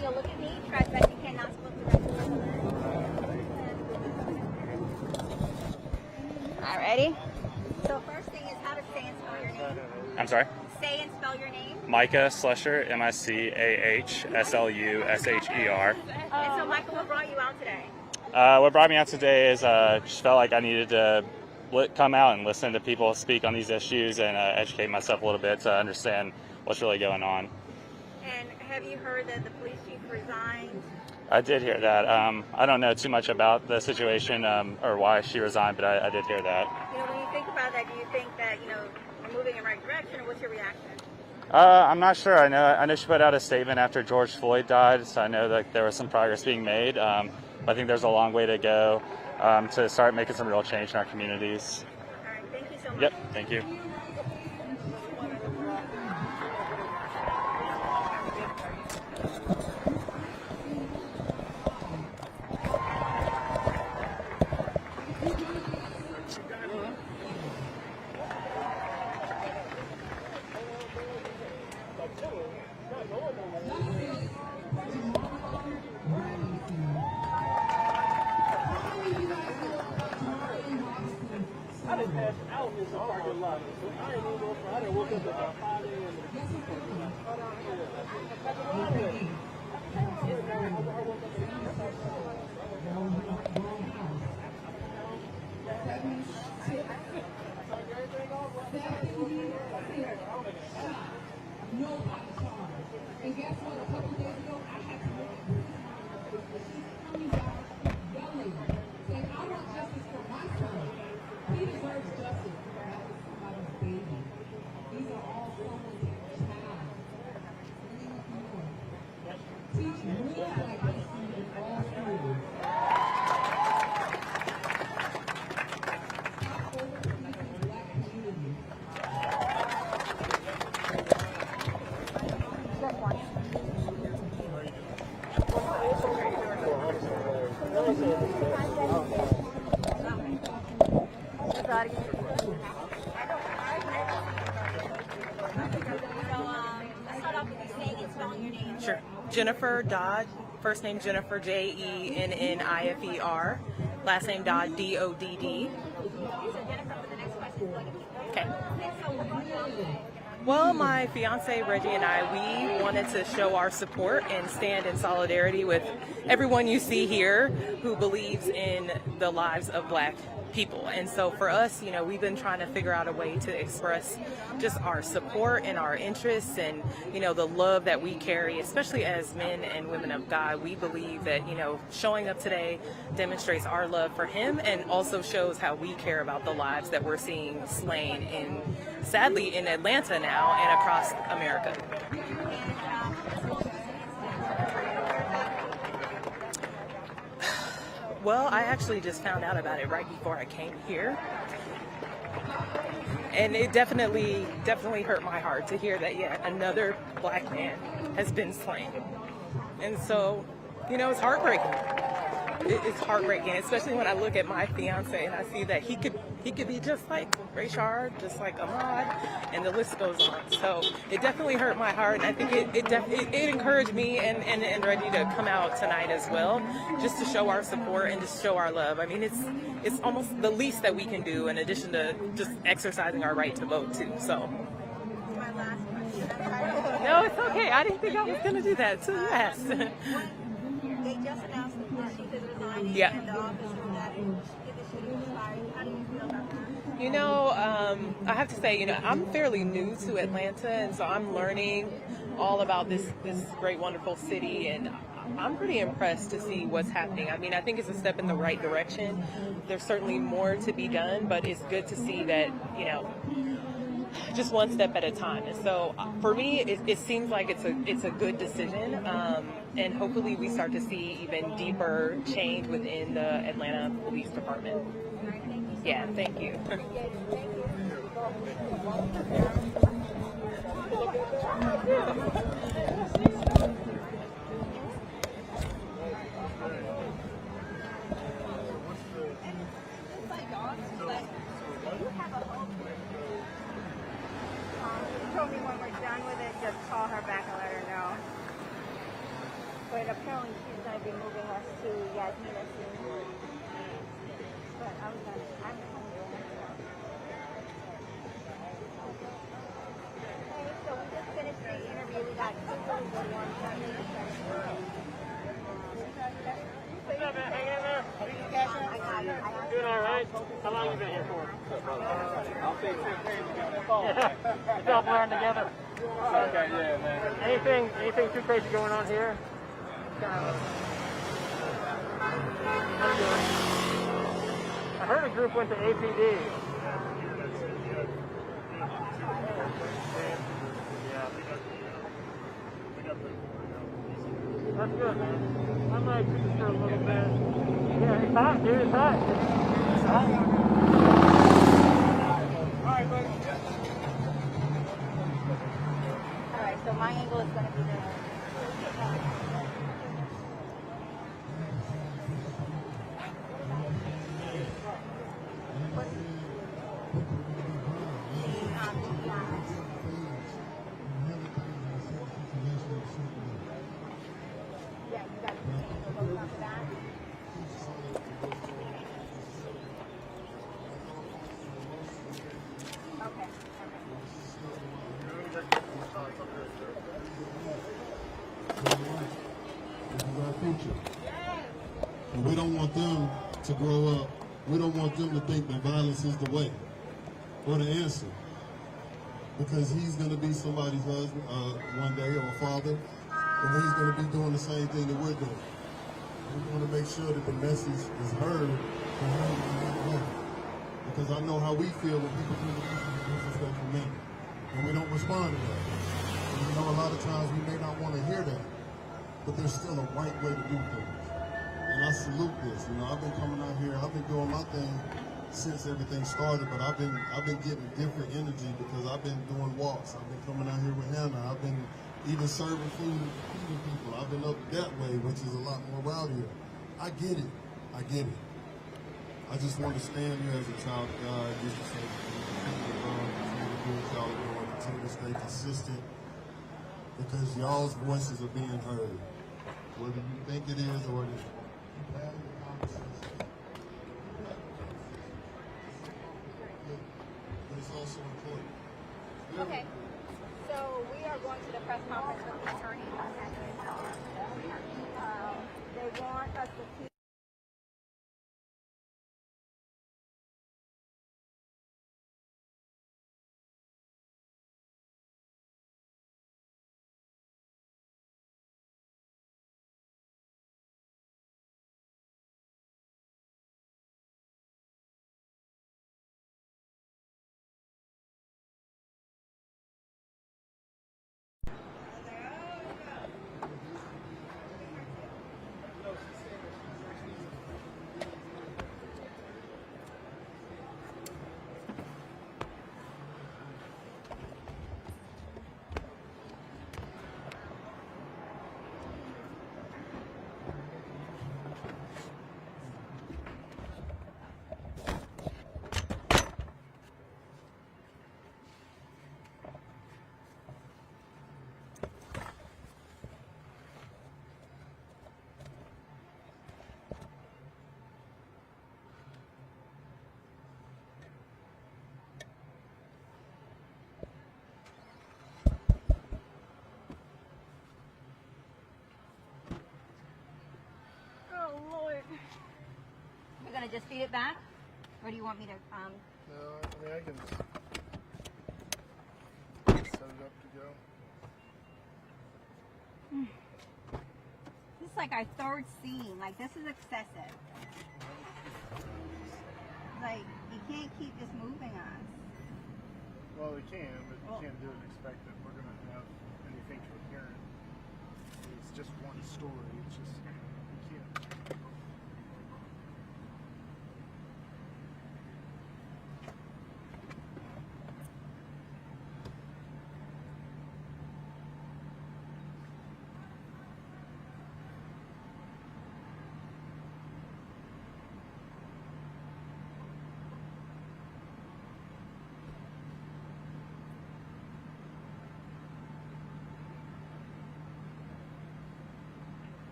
Speaker 1: You'll look at me, try as best you can not to look directly. All righty. So first thing is how to say and spell your name.
Speaker 16: I'm sorry?
Speaker 1: Say and spell your name.
Speaker 16: Micah Slusher, M-I-C-A-H-S-L-U-S-H-E-R.
Speaker 1: And so Michael, what brought you out today?
Speaker 16: What brought me out today is just felt like I needed to come out and listen to people speak on these issues and educate myself a little bit to understand what's really going on.
Speaker 1: And have you heard that the police chief resigned?
Speaker 16: I did hear that. I don't know too much about the situation or why she resigned, but I did hear that.
Speaker 1: You know, when you think about that, do you think that, we're moving in the right direction, or what's your reaction?
Speaker 16: I'm not sure. I know she put out a statement after George Floyd died, so I know that there was some progress being made. But I think there's a long way to go to start making some real change in our communities.
Speaker 1: All right, thank you so much.
Speaker 16: Yep, thank you.
Speaker 9: I didn't pass out in the parking lot. I didn't even know. I didn't woke up about 5 a.m.
Speaker 17: And guess what? A couple days ago, I had to work. She's coming out yelling, saying, I want justice for my son. He deserves justice. That was somebody's baby. These are all someone's child. Teach real black history in all schools. Stop overlooking the black community.
Speaker 18: Sure. Jennifer Dodd, first name Jennifer, Jennifer, last name Dodd, Dodd. Okay. Well, my fiance Reggie and I, we wanted to show our support and stand in solidarity with everyone you see here who believes in the lives of black people. And so for us, we've been trying to figure out a way to express just our support and our interests and, the love that we carry, especially as men and women of God. We believe that, showing up today demonstrates our love for him and also shows how we care about the lives that we're seeing slain sadly in Atlanta now and across America. Well, I actually just found out about it right before I came here. And it definitely hurt my heart to hear that yet another black man has been slain. And so, it's heartbreaking. It's heartbreaking, especially when I look at my fiance and I see that he could be just like Rayshard, just like Ahmad, and the list goes on. So it definitely hurt my heart, and I think it encouraged me and Reggie to come out tonight as well, just to show our support and just show our love. I mean, it's almost the least that we can do in addition to just exercising our right to vote too. So. No, it's okay. I didn't think I was going to do that. So yes.
Speaker 1: They just announced that the chief is resigning and the officer that did the shooting was fired. How do you feel about that?
Speaker 18: I have to say, I'm fairly new to Atlanta, and so I'm learning all about this great, wonderful city, and I'm pretty impressed to see what's happening. I mean, I think it's a step in the right direction. There's certainly more to be done, but it's good to see that, you know, just one step at a time. And so for me, it seems like it's a good decision, and hopefully we start to see even deeper change within the Atlanta Police Department. Yeah, thank you.
Speaker 19: Told me when we're done with it, just call her back and let her know. But apparently she's going to be moving us to Yasmina soon. But I'm coming. Hey, so we just finished the interview. We got two really good ones.
Speaker 9: What's up, man? Hanging in there? Doing all right? How long have you been here for? I'll say 6 days ago. Yeah. It's all blurring together. Okay, yeah, man. Anything too crazy going on here? I heard a group went to APD. That's good, man. I might shoot for a little bit. Yeah, it's hot, dude. It's hot. It's hot. All right, buddy.
Speaker 19: All right, so my angle is going to be there.
Speaker 14: And we don't want them to grow up. We don't want them to think that violence is the way or the answer. Because he's going to be somebody's husband one day, or a father, and he's going to be doing the same thing that we're doing. We want to make sure that the message is heard for him in that way. Because I know how we feel when people do the disrespectful men, and we don't respond to that. And you know, a lot of times we may not want to hear that, but there's still a right way to do things. And I salute this. You know, I've been coming out here, I've been doing my thing since everything started, but I've been getting different energy because I've been doing walks. I've been coming out here with Hannah. I've been even serving food and feeding people. I've been up that way, which is a lot more rowdier. I get it. I get it. I just want to stand here as a child of God, just to say, continue to run, continue to do what y'all are doing, continue to stay consistent, because y'all's voices are being heard. Whether you think it is or it isn't. Keep having the conversation. But it's also important.
Speaker 19: Okay. So we are going to the press conference with the attorney. They want us to keep. You're gonna just feed it back, or do you want me to?
Speaker 11: No, I mean I can set it up to go.
Speaker 19: This is
Speaker 1: like our third scene. Like, this is excessive. Like, you can't keep just moving us.
Speaker 11: Well, we can, but you can't do it and expect that we're going to have anything coherent. It's just one story. It's just, you can't.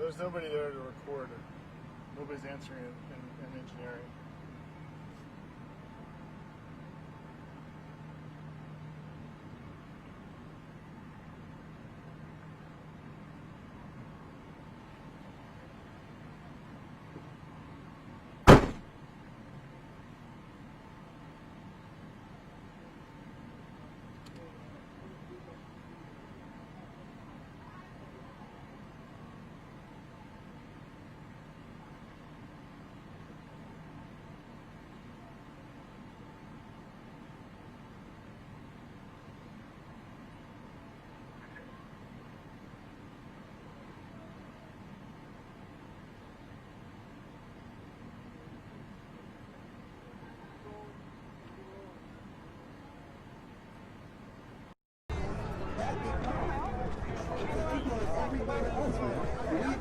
Speaker 11: There's nobody there to record it. Nobody's answering it in engineering.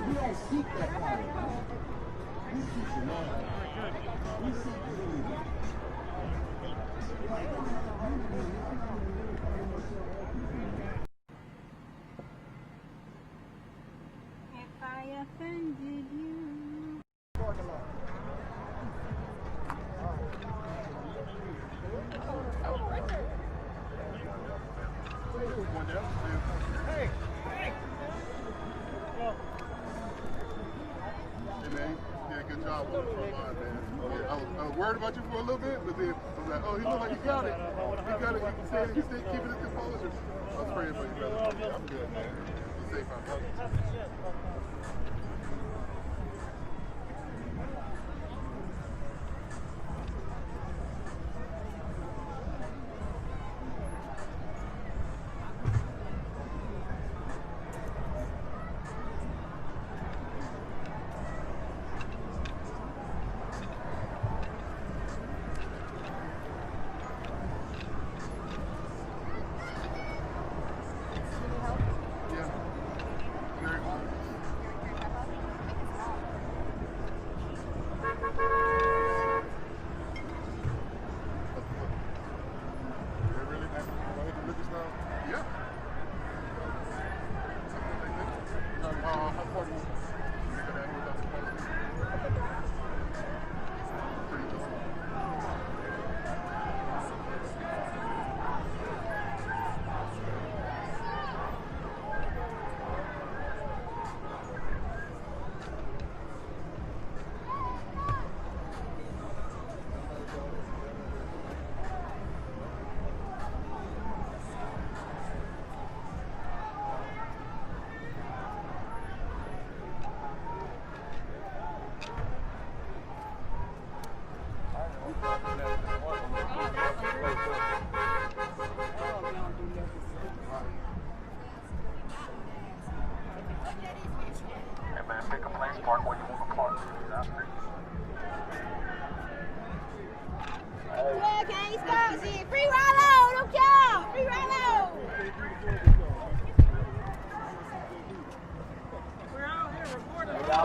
Speaker 14: We don't seek that power. We seek command. We seek unity.
Speaker 1: If I offended you.
Speaker 11: Hey! Hey man, you did a good job on the front line, man. Yeah, I was worried about you for a little bit, but then I was like, oh, he looked like he got it. He got it. You can stay keeping his composure. I was praying for you, brother. Yeah, I'm good, man. Be safe out there.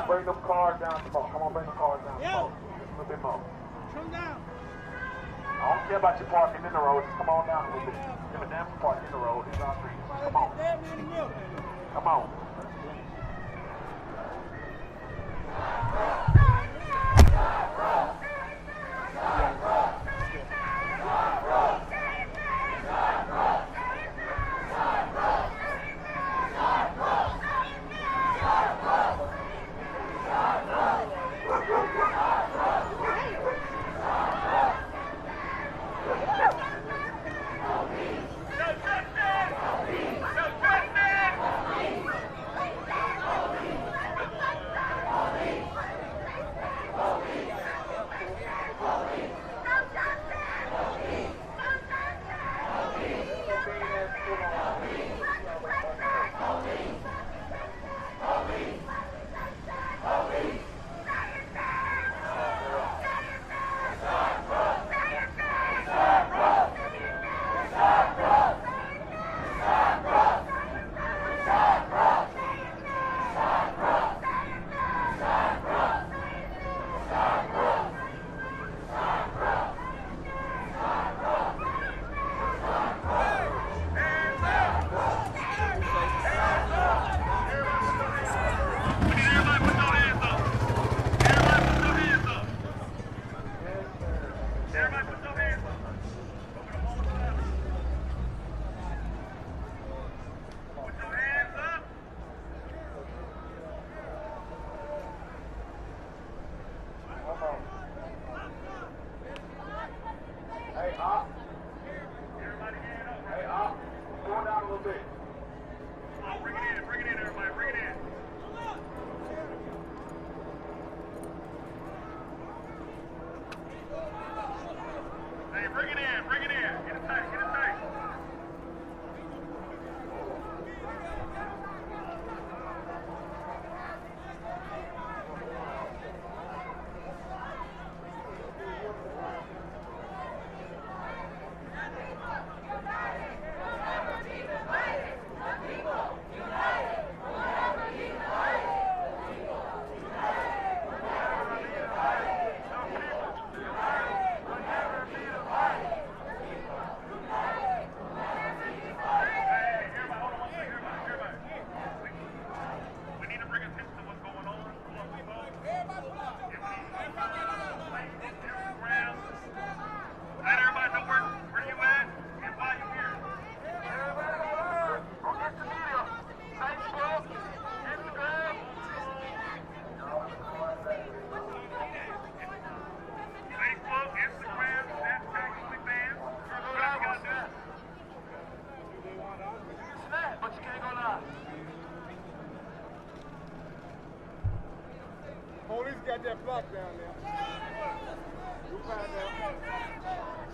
Speaker 20: Bring them cars down some more. Come on, bring the cars down some more. Just a little bit more.
Speaker 7: Come down.
Speaker 20: I don't care about you parking in the road. Just come on down a little bit. Give a damn parking in the road. It's our street. Come on. Come on.
Speaker 11: got that block down there. We'll find out.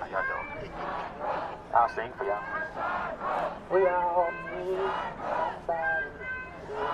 Speaker 20: How y'all doing? I'll sing for y'all. We all need somebody to know.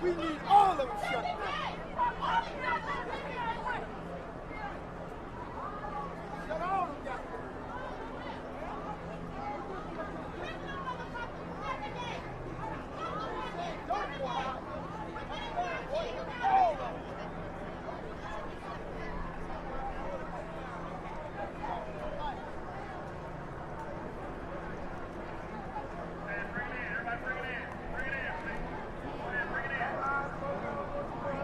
Speaker 20: We need all of them shut down. Shut all of them down. Don't go out. All of them. Bring it in.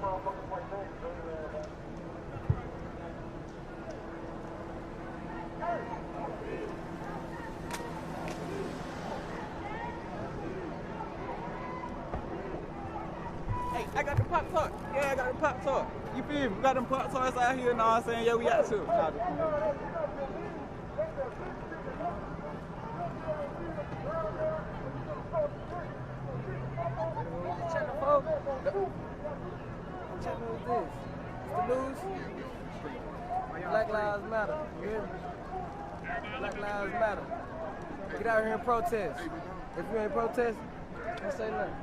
Speaker 21: Hey, I got the Pop Tart. Yeah, I got the Pop Tart. You feel me? We got them Pop Tarts out here, you know what I'm saying? Yeah, we got two.
Speaker 22: Black Lives Matter. You hear me? Black Lives Matter. Get out here and protest. If you ain't protesting, don't say nothing.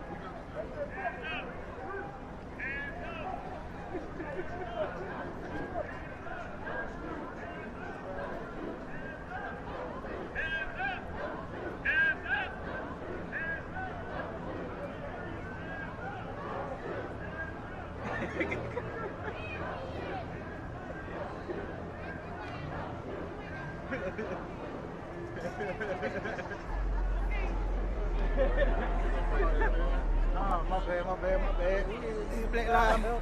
Speaker 21: My bad. These Black Lives Matter.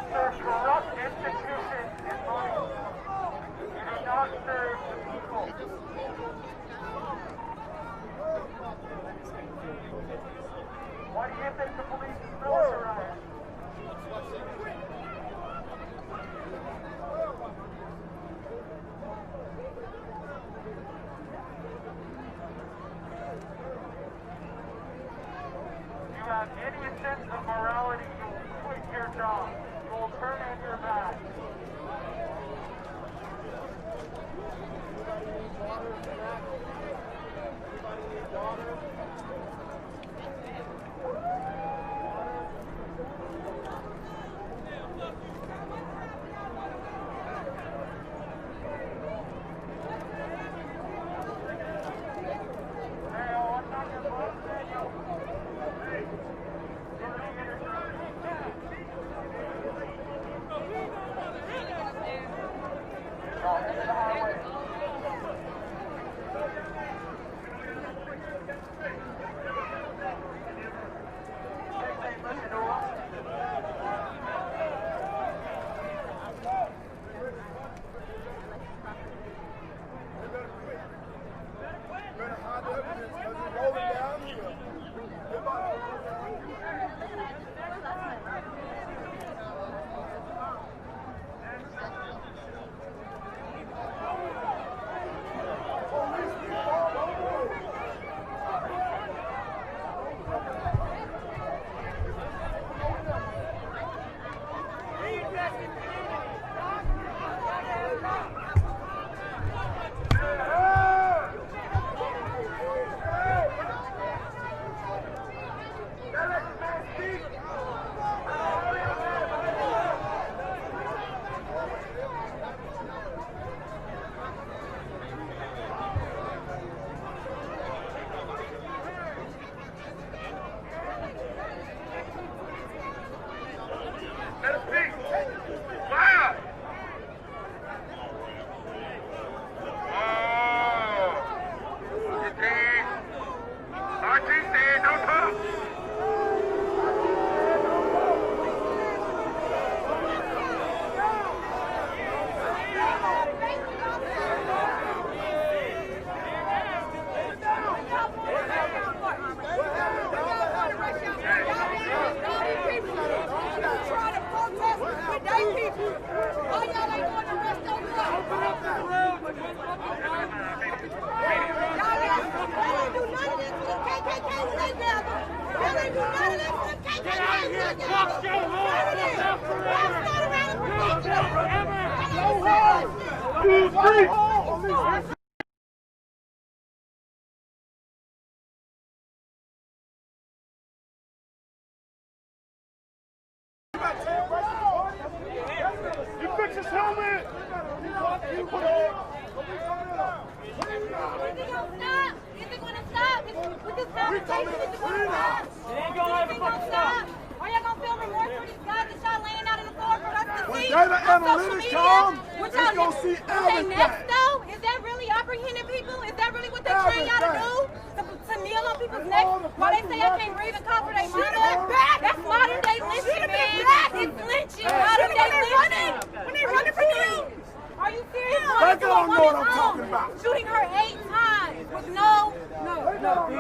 Speaker 20: The corrupt institution is money. You do not serve the people. think the police is militarized. You have any sense of morality, you will quit your job. You will turn in your back.
Speaker 5: You fix his helmet!
Speaker 10: Are y'all gonna feel remorse for these guys that y'all laying out in the floor for us to see?
Speaker 5: When data
Speaker 10: On social
Speaker 5: analytics
Speaker 10: media?
Speaker 5: come,
Speaker 10: What
Speaker 5: it's
Speaker 10: y'all
Speaker 5: gonna see
Speaker 10: Is they
Speaker 5: everything.
Speaker 10: next though? Is that really apprehending people? Is that really what they train y'all to do? To kneel on people's necks while they say I can't breathe and cough for their mama? That's modern day lynching, man. It's lynching. Modern day lynching. When they running for you. Are you serious?
Speaker 5: They don't know what I'm talking about.
Speaker 10: Shooting her 8 times with no. That's not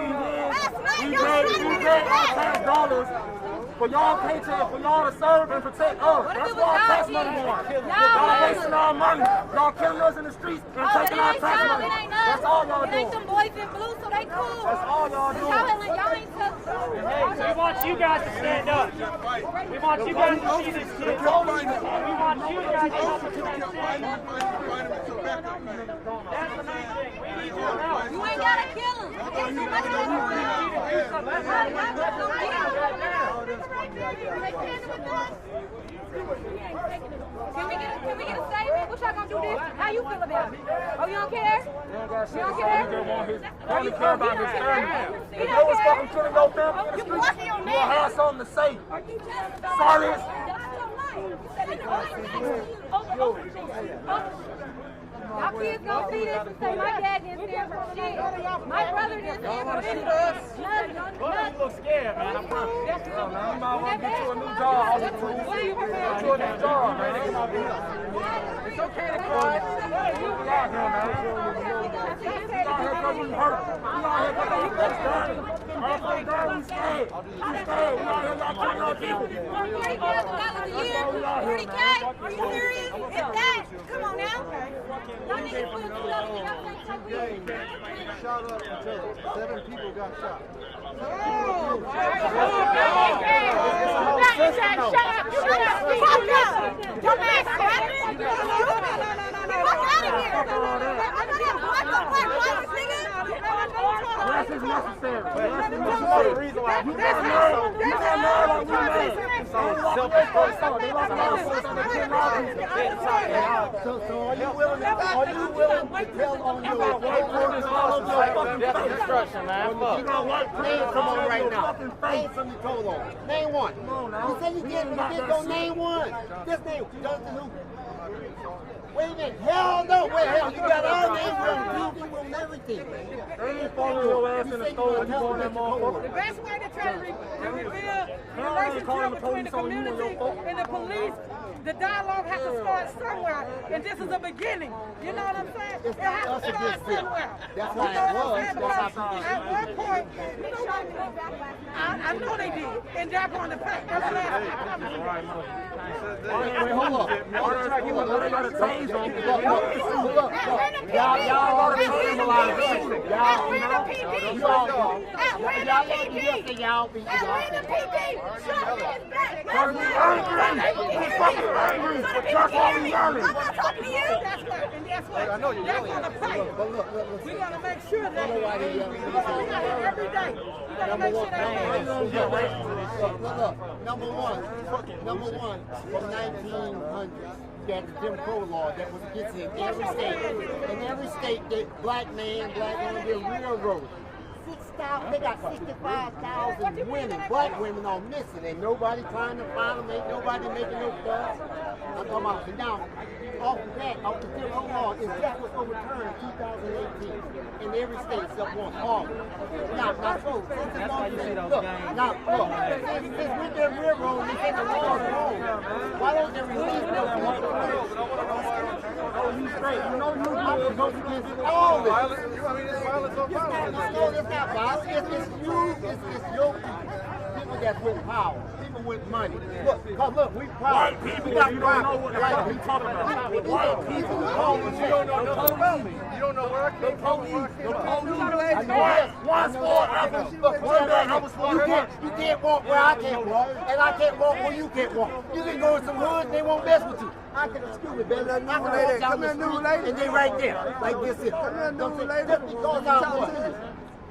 Speaker 21: We
Speaker 10: your
Speaker 21: paid our tax dollars for y'all paycheck, for y'all to serve and protect us. That's why our tax money going. Y'all wasting our money. Y'all killing us in the streets and taking our tax money. That's all y'all
Speaker 10: It ain't
Speaker 21: doing.
Speaker 10: them boys in blue, so they cool.
Speaker 21: That's all y'all doing.
Speaker 10: Y'all ain't tough.
Speaker 21: We want you guys to stand up. We want you guys to see this kid. We want you guys to help us do that shit. That's the main thing. We need your help.
Speaker 10: You ain't gotta kill him. Can we get a statement? What y'all gonna do this? How you feel about it? Oh, you don't care? You don't care?
Speaker 21: All you care about his family. If you was fucking killing your family in the streets, you will have something to say. Sorry.
Speaker 10: Our kids gonna see this and say my dad didn't stand for shit. My brother didn't stand for shit. Nothing.
Speaker 21: You look scared, man. I'm proud. You might want to get you a new job. Get you a new job, man. It's okay to cry. You out here, man. You out here because you hurt. You out here because you
Speaker 10: $40K? Are you serious? If that, come on now. Y'all niggas put
Speaker 11: Shot up each other. 7 people got shot.
Speaker 21: This is necessary. That's the reason why you got So are you willing to tell on your death destruction, man? You got white players come on right now. Name from your told on. Name one. You said you didn't go name one. Just name Jonathan who? Wait a minute. Hell no. Wait, hell, you got our names on TV and everything. They ain't following your ass in the store and you going that motherfucker.
Speaker 10: The best way to try to rebuild the relationship between the community and the police, the dialogue has to start somewhere, and this is a beginning. You know what I'm saying? It has to start somewhere.
Speaker 21: That's
Speaker 10: you
Speaker 21: how
Speaker 10: know
Speaker 21: it
Speaker 10: what
Speaker 21: was.
Speaker 10: I'm saying?
Speaker 21: That's
Speaker 10: Because at one point, you know what? I know they did, and they're going to pay. That's last
Speaker 21: Wait, hold up. Y'all gotta change on me. Y'all gotta change a lot of things. Y'all be
Speaker 10: I know you're yelling. We gotta make sure that every day. We gotta make sure that
Speaker 21: Number one, from 1900s, you had the Jim Crow law that was against it in every state. In every state, that black man, black woman, they're railroaded. They got 65,000 women, black women are missing, and nobody trying to find them, ain't nobody making no fuss. I'm talking about, but now, off the Jim Crow law, is just was overturned in 2018 in every state except one, Harvard. Now, so, look, since we've been railroaded, they think the law is wrong. Why don't they release those people? Oh, you straight. You know you goes against all this. It's not violence. It's your people that's with power. People with money. Look, we proud. White people, you don't know what the fuck you talking about. White people, you don't know nothing about me. You don't know where I came from. The police. I know this. One sport. Look, you can't walk where I can't walk, and I can't walk where you can't walk. You can go in some hoods, they won't mess with you. I can excuse me, baby. I can walk down the street, and they right there, like this is. Just because I'm what?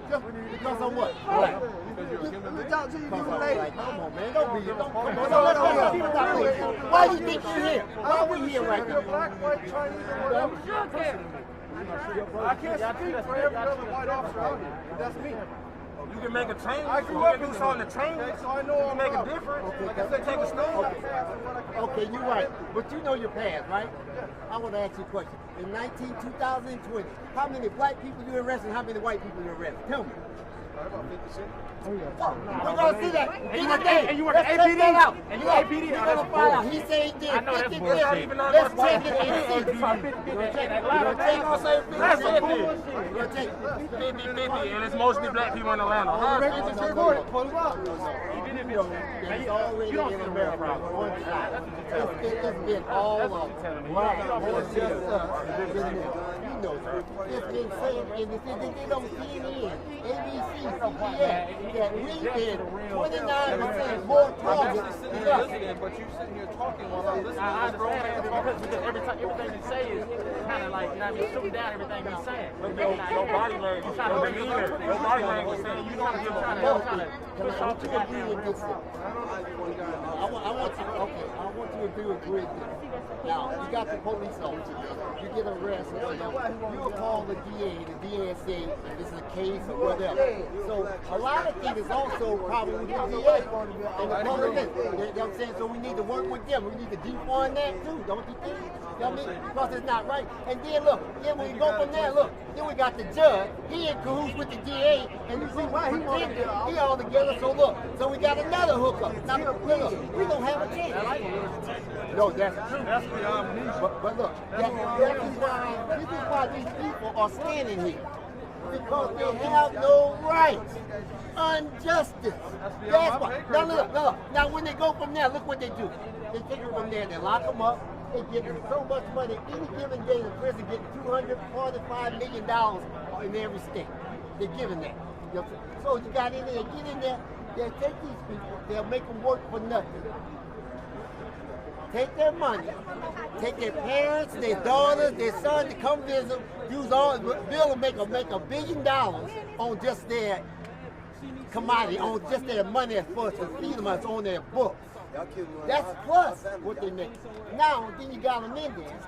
Speaker 21: Just because I'm what? Black. Talk to you, like, come on, man. Don't be. Come on. Why you think you're here? Why we here right now? Black, white, Chinese, or whatever. I can't speak for every other white officer out here. That's me. You can make a change. I grew up in something to change, so I know you can make a difference. Like I said, take a stone. Okay, you're right. But you know your past, right? I want to ask you a question. In 2020, how many black people you arrested and how many white people you arrested? Tell me. About 50%. We're going to see that. And you work at APD? And you APD? We're going to find out. He said he did 50%. Let's check it and see. We're going to check it. Let's say 50. We're going to take 50, and it's mostly black people in Atlanta. It's recorded. Pull it up. It's already in America. One side. It's been all of black. It's been saying, and they don't see it in ABC, CBS, that we've been 29% more targets. But you sitting here talking while I'm listening. I understand because everything you say is kind of like, shooting down everything you're saying. Your body language, your body language saying you're trying to push off the goddamn. I want you to agree with this. Now, you got the police officer. You get arrested. You'll call the DA. The DA say this is a case or whatever. So a lot of things is also probably with the DA and the government. You know what I'm saying? So we need to work with them. We need to defund that too, don't you think? You know what I mean? Because it's not right. And then look, then when we go from there, look, then we got the judge. He in cahoots with the DA, and you see why he all together. So look, so we got another hookup. Now look, we don't have a chance. No, that's true. That's beyond me. But look, this is why these people are standing here.
Speaker 2: Because they have no rights. Injustice. That's why. Now look. Now when they go from there, look what they do. They take them from there, they lock them up, they give them so much money. Any given day the prison gets $245 million in every state. They're giving that. So you got in there, get in there, they'll take these people, they'll make them work for nothing. Take their money, take their parents, their daughters, their sons to come visit, use all, Bill will make $1 billion on just their commodity, on just their money as far as to feed them us on their books. That's plus what they make. Now, then you got them in there.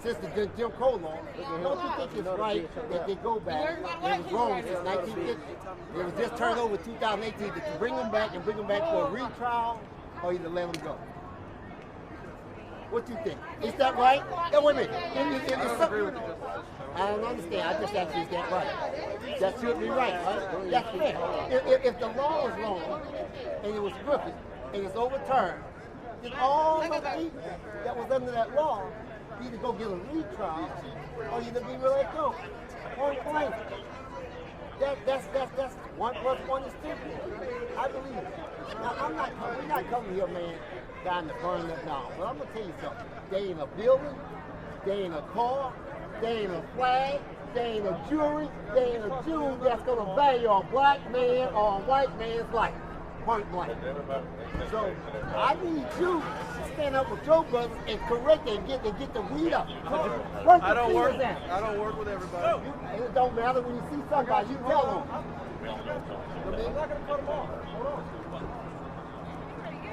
Speaker 2: Since the Jim Crow law, don't you think it's right that they go back? It was wrong since 1950. It was just turned over 2018 to bring them back and bring them back for a retrial or either let them go. What do you think? Is that right? No, wait a minute. I don't understand. I just asked you, is that right? That should be right, right? That's fair. If the law is wrong and it was crooked and it's overturned, then all the people that was under that law either go get a retrial or either be let go. Point blank. That's 1 + 1 is 2. I believe it. Now we're not coming here, man, trying to burn that down. But I'm gonna tell you something. They ain't a building, they ain't a car, they ain't a flag, they ain't a jewelry, they ain't a jewel that's gonna value a black man or a white man's life. Point blank. So I need you to stand up with your brothers and correct it and get the weed up.
Speaker 22: I don't work with everybody.
Speaker 2: It don't matter when you see somebody, you tell them.
Speaker 22: I'm not gonna cut them off. Hold on.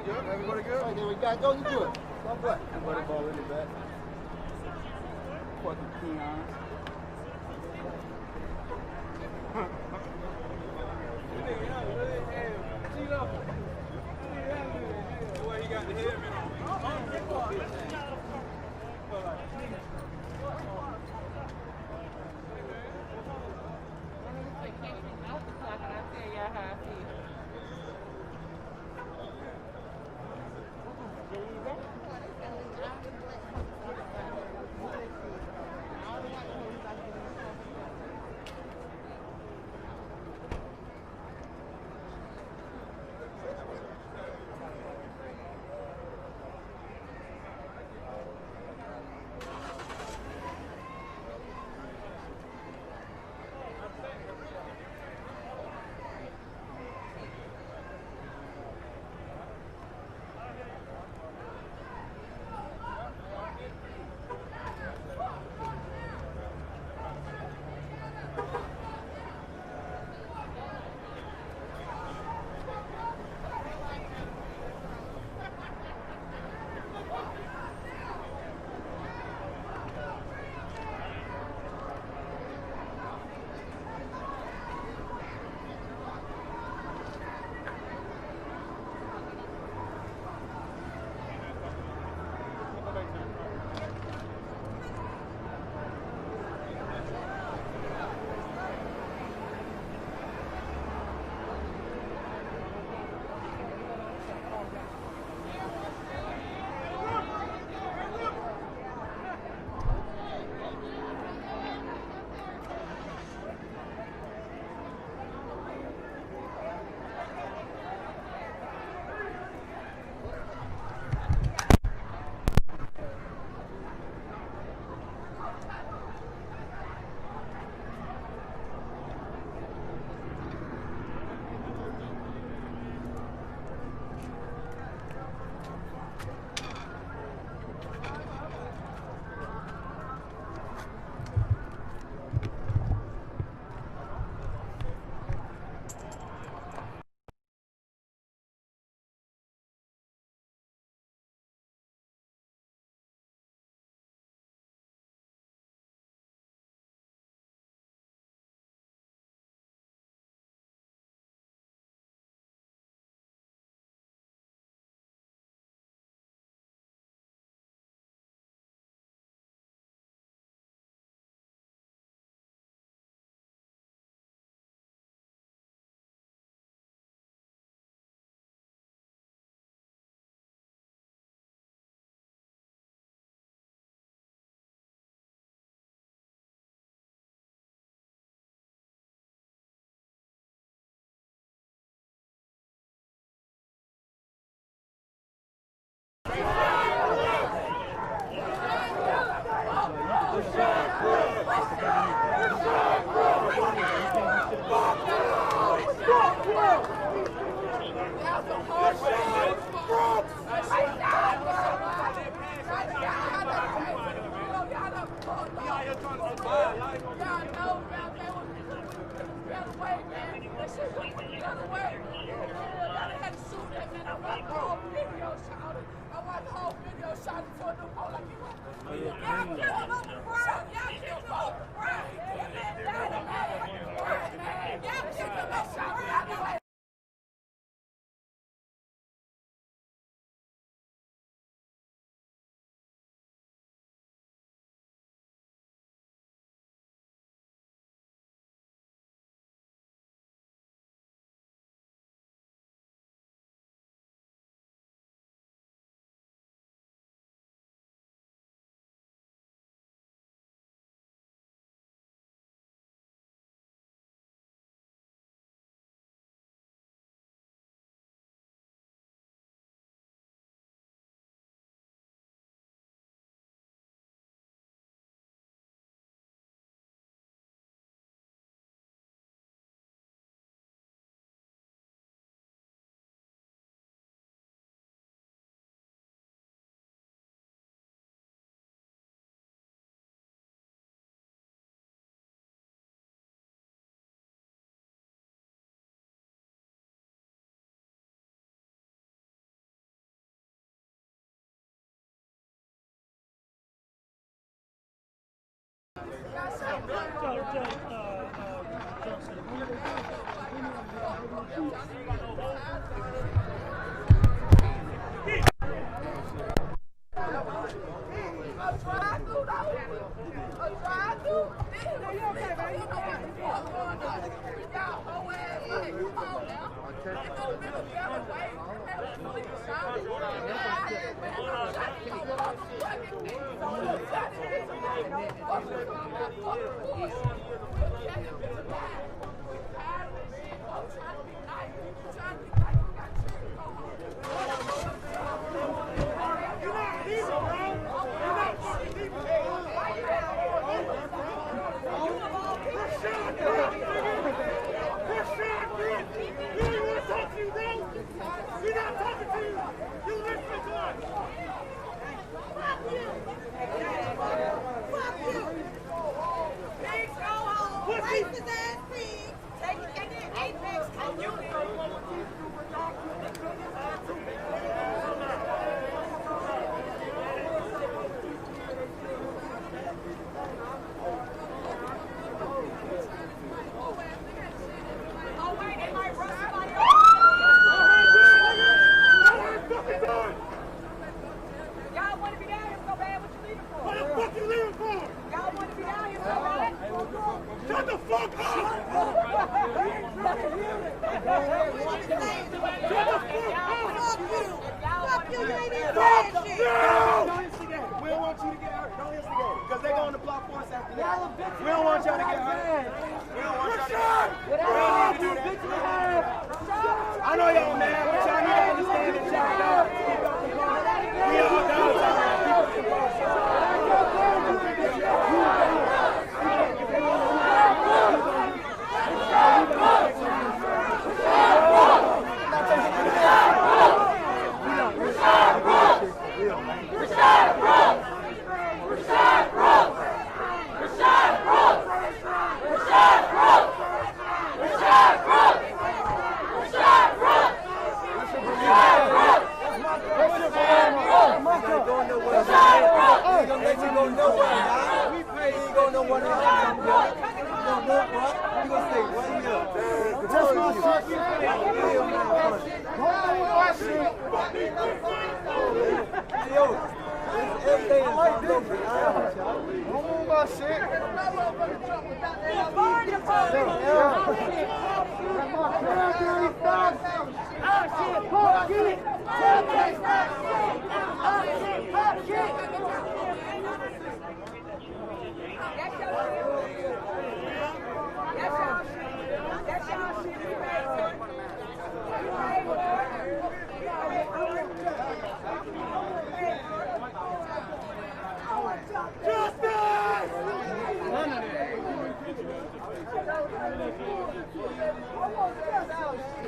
Speaker 22: Good? Everybody good?
Speaker 2: Right, there we go. Go, you good. God bless.
Speaker 22: Everybody ball in the back.
Speaker 2: Fucking peons.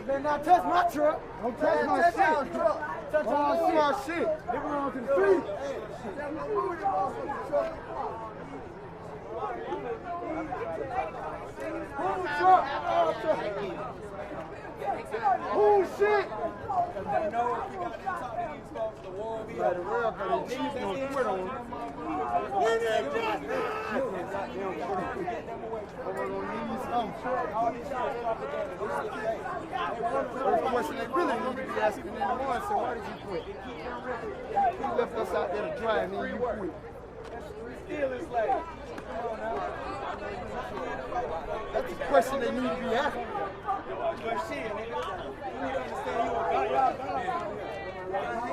Speaker 21: better not touch my truck. Don't touch my shit. Touch my shit. They went on to the street. Who shit? They know if we got to talk to these folks, the war will be over. The real niggas gonna quit on them. We need justice! First question they really need to be asking anyone, so why did you quit? You left us out there to dry and then you quit. Still is like, that's the question they need to be asking. But shit, nigga, you need to understand you a guy.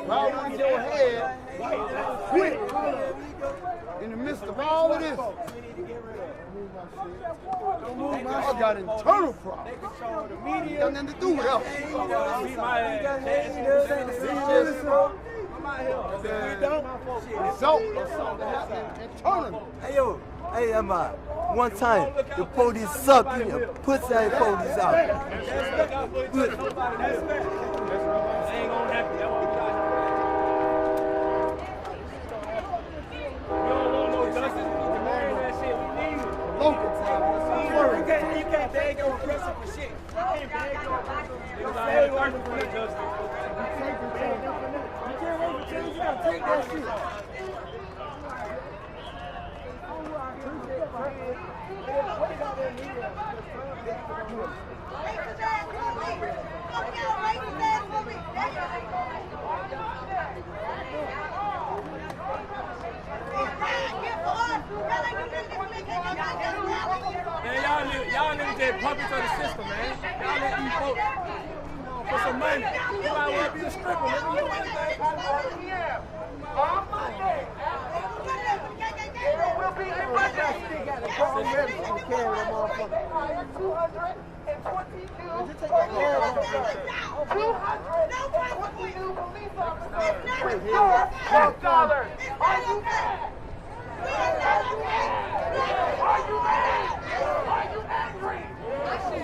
Speaker 21: Right in your head, quit in the midst of all of this. I got internal problems. Got nothing to do with us. Result of something that happened internally.
Speaker 22: Hey yo, hey Emma, one time the police sucked you and put that police out.
Speaker 21: Local time.
Speaker 22: You can't beg your oppressor for shit. You can't beg your oppressor. You can't wait for change. You gotta take that shit.
Speaker 21: Man, y'all niggas just puppets of the system, man. Y'all let these folks for some money. You might well be a stripper, man. You do anything.
Speaker 20: On Monday, there will be a Monday. $222 Are you mad? Are you mad? Are you angry?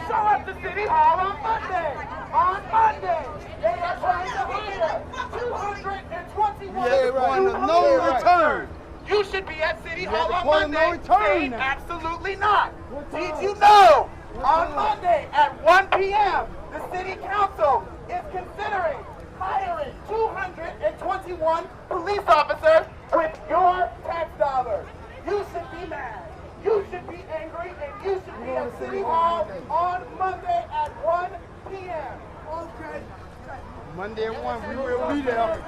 Speaker 20: Show up to City Hall on Monday. On Monday, they are trying to hire 221.
Speaker 21: Yeah, right. No return.
Speaker 20: You should be at City Hall on
Speaker 21: point of
Speaker 20: Monday
Speaker 21: no return
Speaker 20: saying
Speaker 21: now.
Speaker 20: absolutely not. Did you know on Monday at 1 p.m. the City Council is considering hiring 221 police officers with your tax dollars? You should be mad. You should be angry, and you should be at City Hall on Monday at 1 p.m. Okay.
Speaker 21: Monday at 1, we will be there.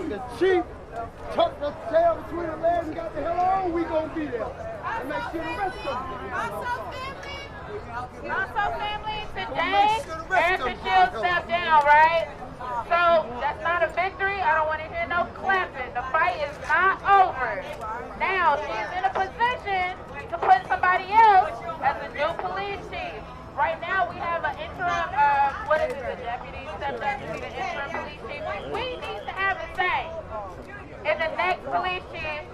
Speaker 21: The chief tucked the tail between the legs and got the hell on, we gonna be there. And make sure the rest of them.
Speaker 10: Also, family, today, Erica Shields stepped down, right? So, that's not a victory. I don't want to hear no clapping. The fight is not over. Now, she's in a position to put somebody else as a new police chief. Right now, we have an interim, the deputy stepped up to be the interim police chief. We need to have a say in the next police chief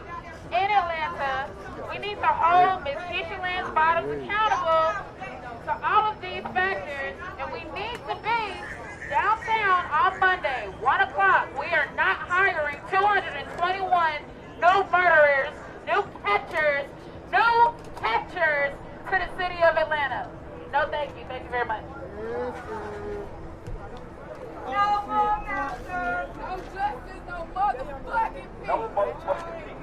Speaker 10: in Atlanta. We need to hold Ms. Keisha Lance Bottoms accountable to all of these factors, and we need to be downtown on Monday, 1 o'clock. We are not hiring 221 new murderers, new catchers to the city of Atlanta. No, thank you. Thank you very much. No more masters. No justice, no motherfucking peace. No motherfucking peace.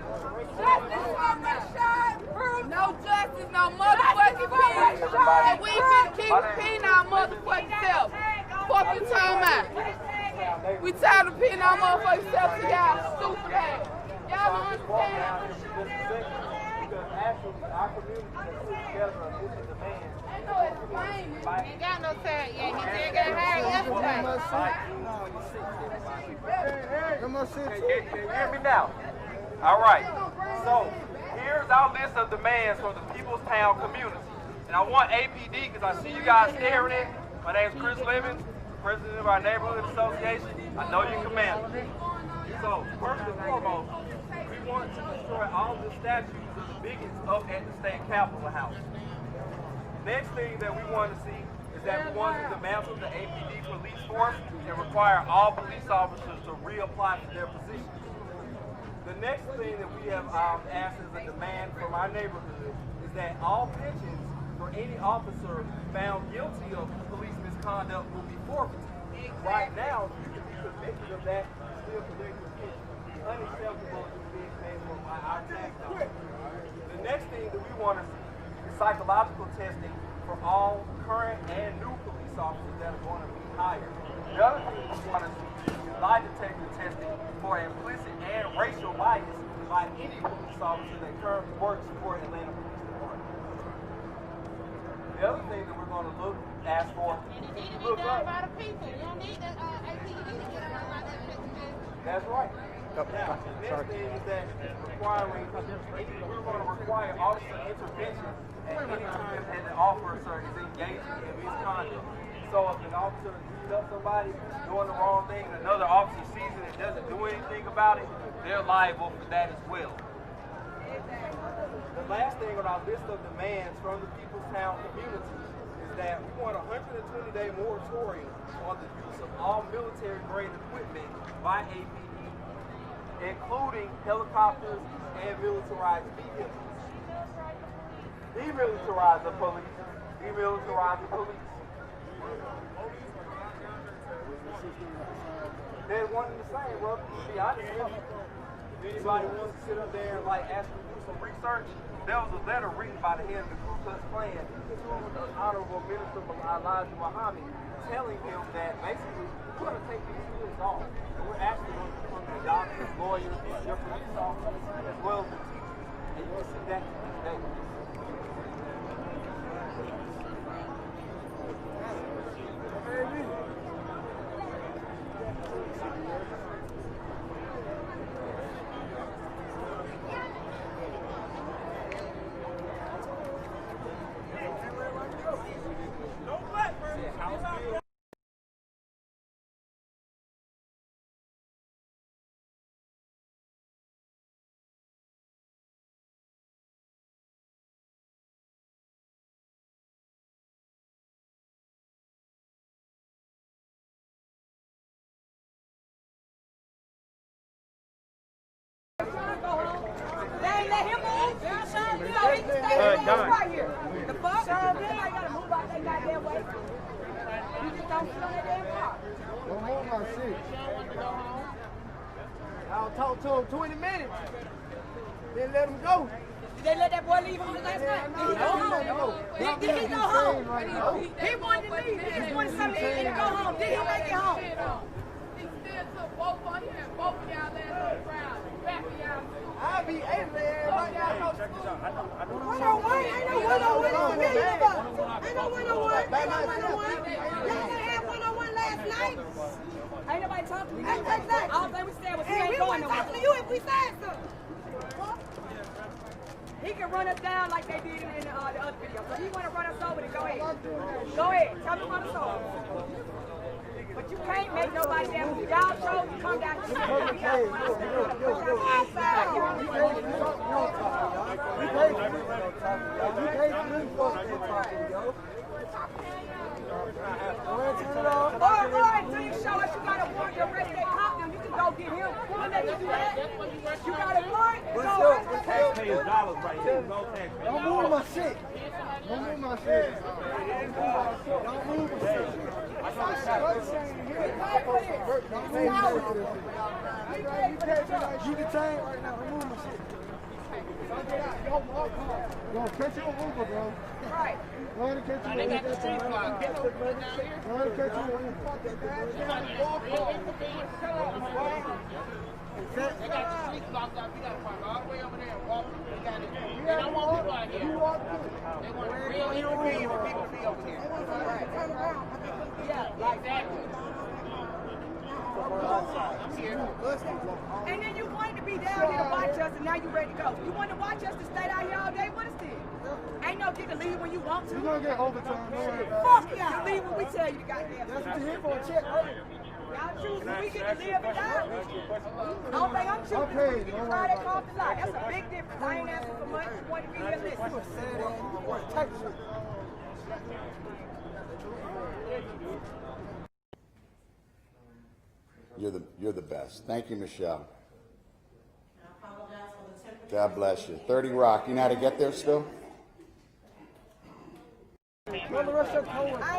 Speaker 10: Justice for my shot. No justice, no motherfucking peace. And we can keep peeing our motherfucking self. Fuck you talking about? We tired of peeing our motherfucking self to y'all stupid ass. Y'all don't understand.
Speaker 20: Because actually, our community has put together a list of demands.
Speaker 10: Ain't got no time yet. He did get hired yesterday.
Speaker 20: Can you hear me now? All right. So here's our list of demands from the People's Town community. And I want APD, because I see you guys staring at. My name is Chris Lemons, president of our neighborhood association. I know you commander. So first and foremost, we want to destroy all the statues of the bigots up at the state capitol house. Next thing that we want to see is that we want to dismantle the APD police force and require all police officers to reapply to their positions. The next thing that we have asked as a demand from our neighborhood is that all pensions for any officer found guilty of police misconduct will be forfeited. Right now, you can be convicted of that and still collect your pension. It's unacceptable to being paid for by our tax dollars. The next thing that we want to see psychological testing for all current and new police officers that are going to be hired. The other thing we want to see is lie detector testing for implicit and racial bias by any police officer that currently works for Atlanta Police Department. The other thing that we're going to ask for is look up. That's right. Now, the next thing is that we're going to require officer intervention at any time that the officer is engaging in misconduct. So if an officer beats up somebody doing the wrong thing and another officer sees it and doesn't do anything about it, they're liable for that as well. The last thing on our list of demands from the People's Town community is that we want a 120-day moratorium on the use of all military-grade equipment by APD, including helicopters and militarized vehicles. Demilitarize the police. Demilitarize the police. They're one and the same, bro. To be honest with you. If anybody wants to sit up there and ask me to do some research, there was a letter written by the head of the Ku Klux Klan to the Honorable Minister Elijah Muhammad, telling him that basically we're going to take these schools off. And we're actually going to put the doctors, lawyers, your police officers, as well as the teachers. And you can see that today.
Speaker 10: They ain't let him move. So he can stay right here. The fuck? Everybody gotta move out that goddamn way. You just don't sit on that damn car.
Speaker 2: Don't move my shit. I'll talk to him 20 minutes. Then let him go.
Speaker 10: Did they let that boy leave home last night? Did he go home? Did he go home? He wanted to leave. He just wanted something to eat and go home. Did he make it home?
Speaker 3: He still took both on him. Both of y'all last on the ground. Back of y'all.
Speaker 2: I'll be everywhere.
Speaker 10: Check this out. One-on-one. Ain't no one-on-one. Ain't no one-on-one. Ain't no one-on-one. Y'all didn't have one-on-one last night. Ain't nobody talking to me. Exactly. All thing we said was he ain't going nowhere. We talking to you if we said something. He can run us down like they did in the other video. So he want to run us over, then go ahead. Go ahead. Tell me run us over. But you can't make nobody damn move. Y'all chose to come down here. Or until you show us you got a warrant, you're ready to cop them, you can go get him. We'll let you do that. You got a warrant?
Speaker 21: The taxpayers' dollars right here. No taxpayers.
Speaker 2: Don't move my shit. Don't move my shit. Don't move my shit. You can change right now. Don't move my shit. Yo, catch you on Uber, bro.
Speaker 10: Right.
Speaker 2: Go ahead and catch you on Uber.
Speaker 3: They got the street block. Get over down here.
Speaker 2: Go ahead and catch you on Uber.
Speaker 3: They got the street blocked out. We got to park all the way over there and walk. They got it. They don't want people out here. They want real human beings for people to be over here.
Speaker 10: Yeah, like that. And then you wanted to be down here to watch us, and now you ready to go. You wanted to watch us to stay out here all day? What is this? Ain't no get to leave when you want to.
Speaker 2: You're going to get overtime.
Speaker 10: Fuck y'all. You leave when we tell you to goddamn.
Speaker 2: That's what you're here for, a check, right?
Speaker 10: Y'all choose when we get to live and die. I don't think I'm choosing when we get to try that car off the lot. That's a big difference. I ain't asking for much. You want to be here, listen.
Speaker 8: You're the best. Thank you, Michelle. God bless you. 30 Rock. You know how to get there still?
Speaker 10: I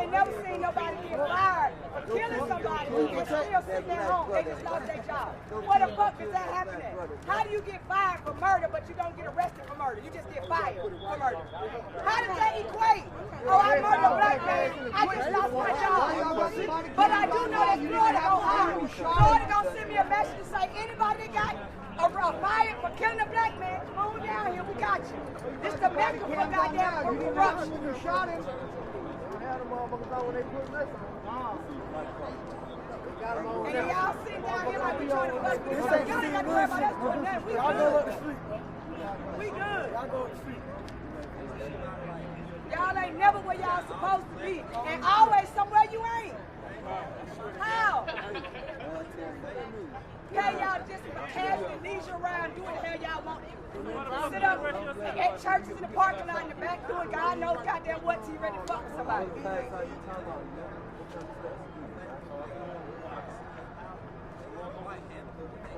Speaker 10: ain't never seen nobody get fired for killing somebody and still sitting at home. They just lost their job. What the fuck is that happening? How do you get fired for murder but you don't get arrested for murder? You just get fired for murder. How does that equate? Oh, I murdered a black man. I just lost my job. But I do know that Florida gonna hire me. Florida gonna send me a message to say anybody that got fired for killing a black man, come on down here, we got you. This is the mecca for goddamn corruption.
Speaker 2: You shot him. Had them motherfuckers out when they put listen.
Speaker 10: And then y'all sitting down here like we trying to fuck with y'all. Y'all ain't got to worry about us doing nothing. We good. We good. Y'all go up the street. Y'all ain't never where y'all supposed to be. And always somewhere you ain't. How? Yeah, y'all just casually leisure around doing the hell y'all want to. Sit up at churches in the parking lot in the back doing God knows goddamn what till you ready to fuck with somebody.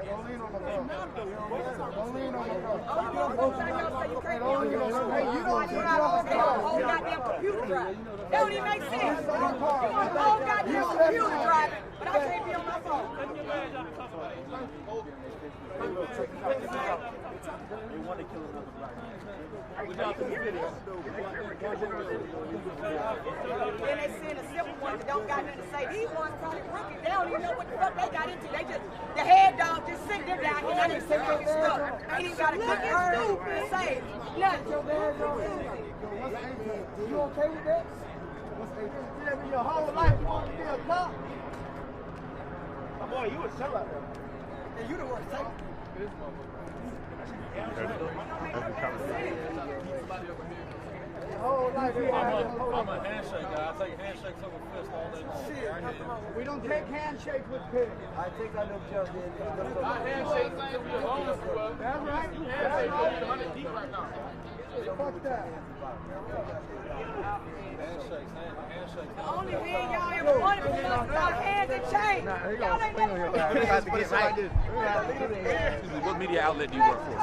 Speaker 2: Don't lean on the car. Don't lean on the car.
Speaker 10: Hey, you don't drive a whole goddamn computer driving. That don't even make sense. You want a whole goddamn computer driving, but I can't be on my phone.
Speaker 9: They want to kill another black man. We got the video.
Speaker 4: Then they send a simple one that don't got nothing to say. These ones probably rookies. They don't even know what the fuck they got into. They just, the head dog just sitting them down here. They just sitting there stuck. Ain't even got a good word to say. Nothing.
Speaker 21: You okay with that? Your whole life you want to be a cop? Oh boy, you a sellout.
Speaker 4: And you the one to take it.
Speaker 21: Whole life
Speaker 9: I'm a handshake guy. I take handshakes over fists all day long.
Speaker 21: Shit, we don't take handshakes with pigs.
Speaker 22: I think I know Joe did.
Speaker 21: My handshake is your own. That's right. That's right. 100 deep right now. Fuck that.
Speaker 4: The only thing y'all ever wanted from us was our hands and chains. Y'all ain't never
Speaker 6: What media outlet do you work for?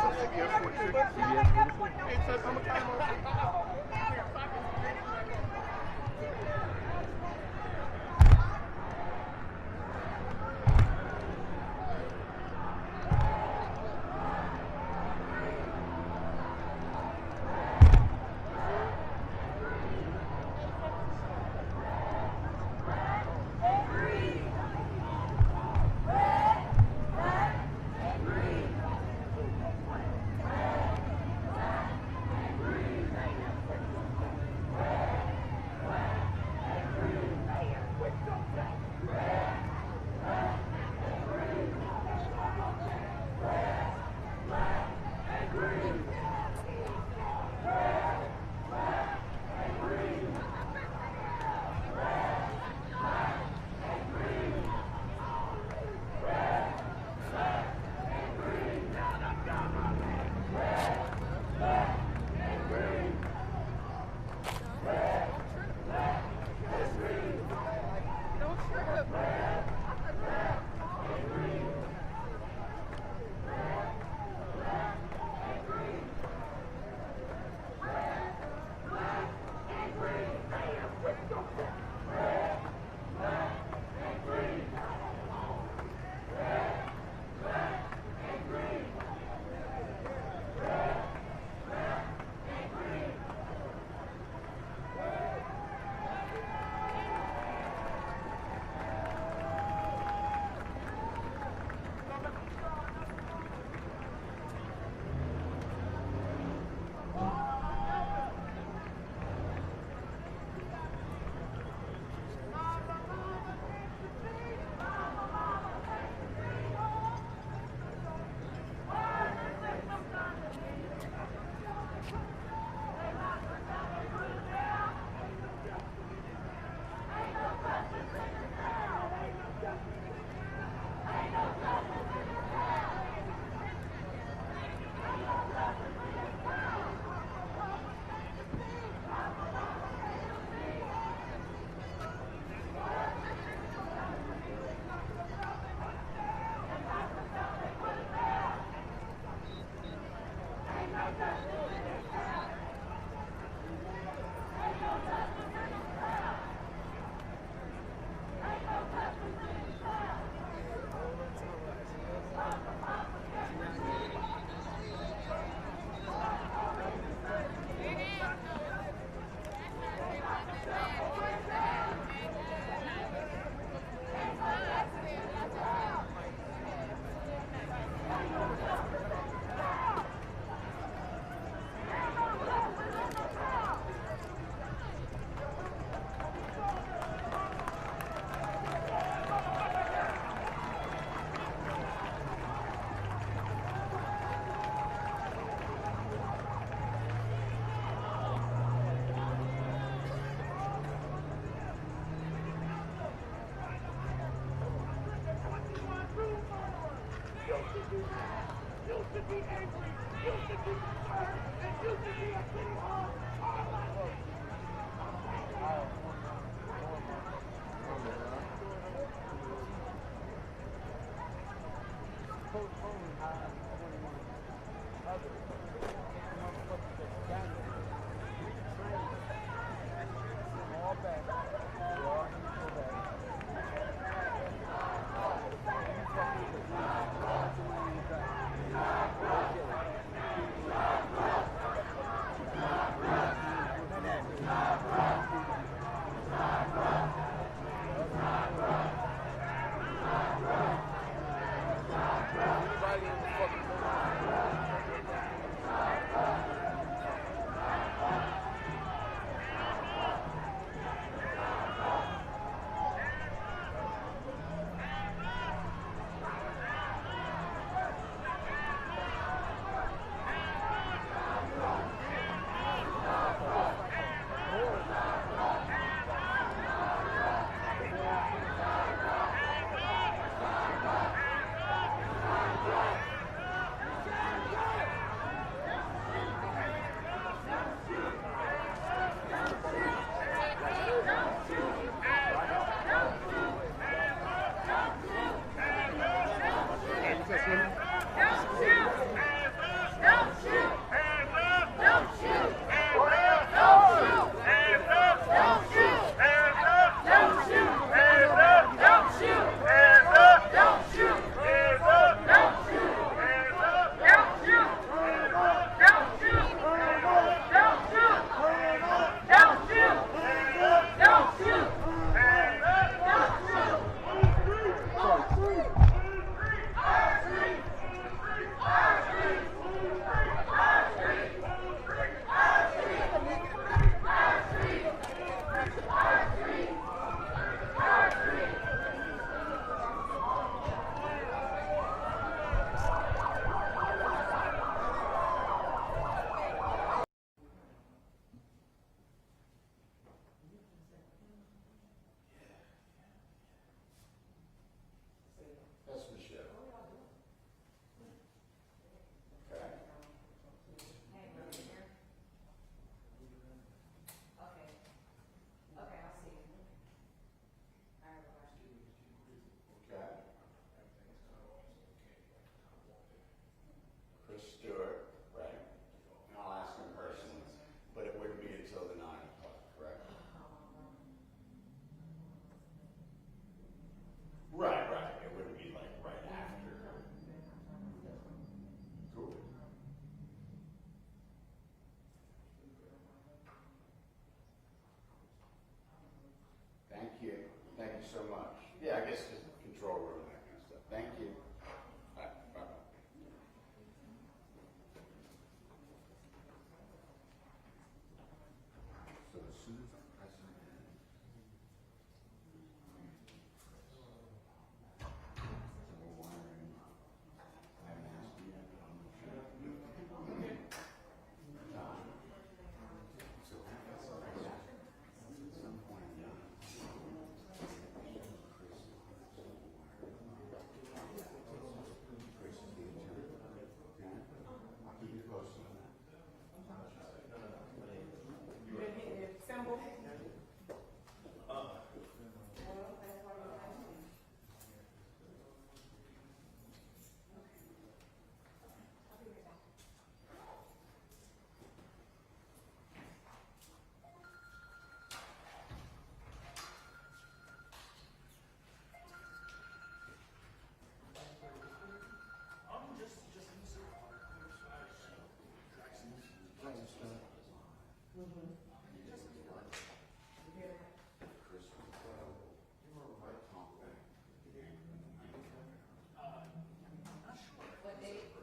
Speaker 8: What date?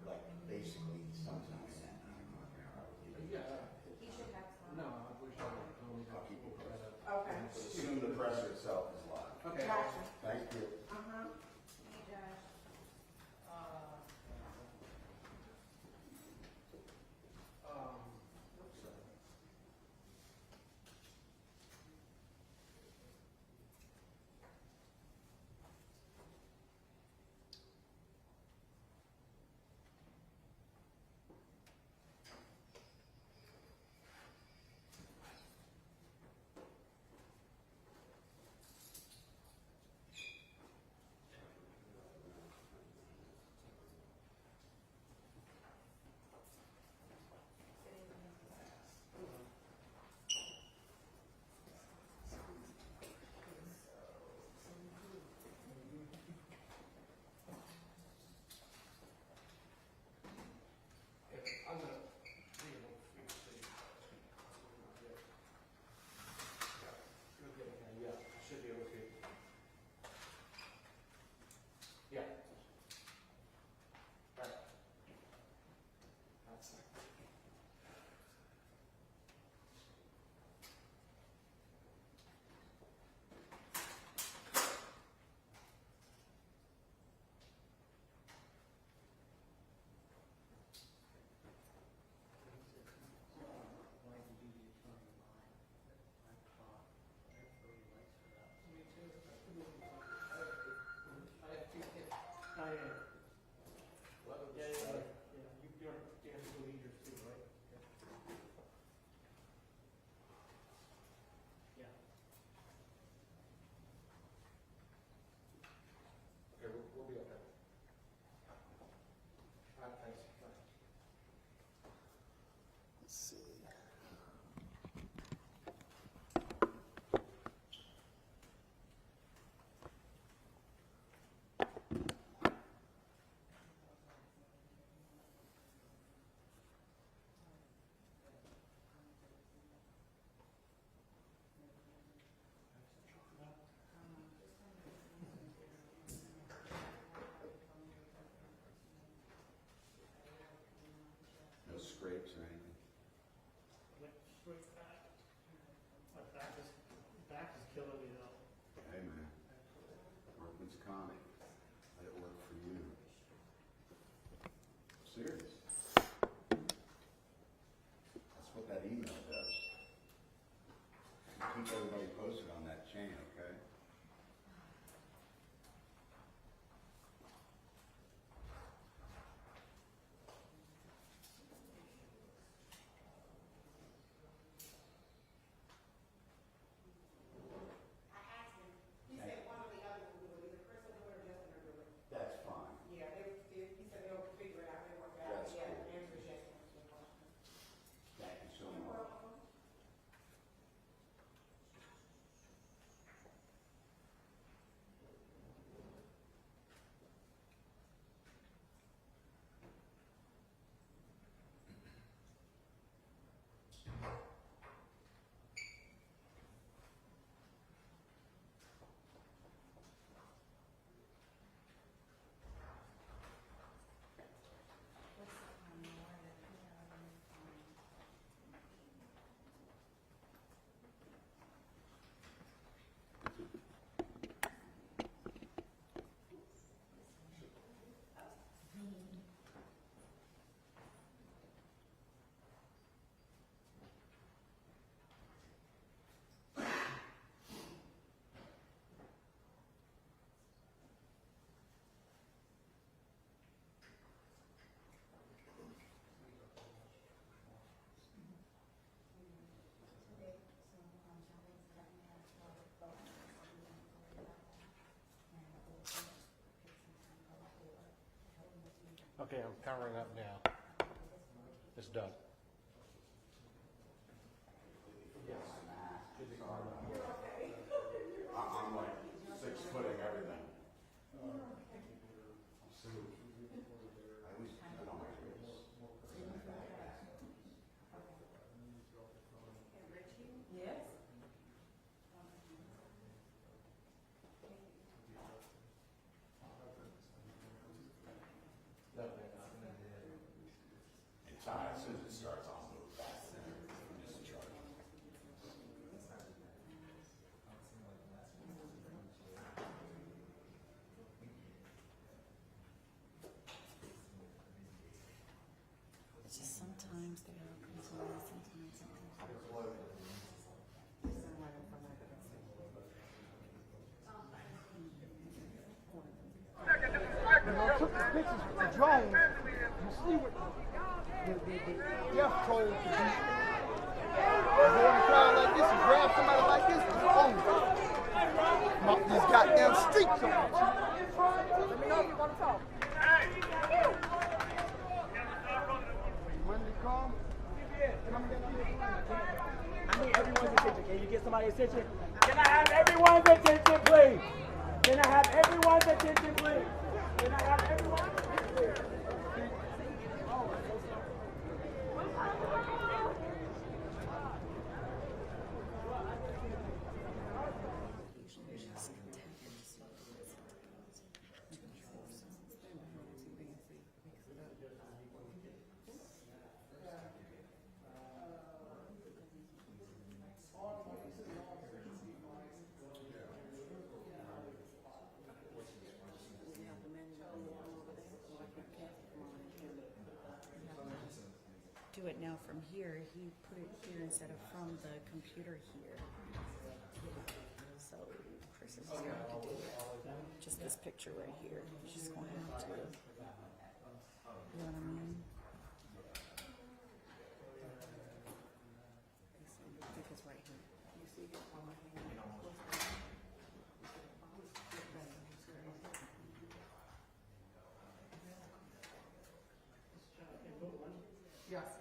Speaker 8: Like basically sometime at 9 o'clock.
Speaker 12: He should have some.
Speaker 8: No, I wish I would. I'll keep you posted.
Speaker 12: Okay.
Speaker 8: Assume the presser itself is live.
Speaker 12: Okay. Gotcha.
Speaker 8: Thank you.
Speaker 12: Hey, Josh.
Speaker 8: No scrapes or anything?
Speaker 9: Back is killing me though.
Speaker 8: Hey man, workman's comp. Let it work for you. Serious. That's what that email does. Keep everybody posted on that chain, okay? That's fine.
Speaker 12: Yeah, he said they'll figure it out, they work it out.
Speaker 8: That's
Speaker 12: Yeah,
Speaker 8: cool.
Speaker 12: the answer is yes.
Speaker 8: Thank you so much.
Speaker 13: Okay, I'm powering up now. It's done.
Speaker 8: I'm like 6-footing everything. I always put on my wrist.
Speaker 15: It's just sometimes they are concerned, sometimes
Speaker 11: You know, took the pictures with the drone. You see what the death toll to be. You go in a crowd like this and grab somebody like this, it's over. These goddamn streets on it. Let me know if you want to talk. When they come,
Speaker 21: I need everyone's attention. Can you get somebody's attention? Can I have everyone's attention, please? Can I have everyone's attention, please? Can I have everyone's attention, please?
Speaker 15: do it now from here. He put it here instead of from the computer here. So Chris is going to do just this picture right here. She's going to have to, you know what I mean? I think it's right here. You see it?
Speaker 21: Yes.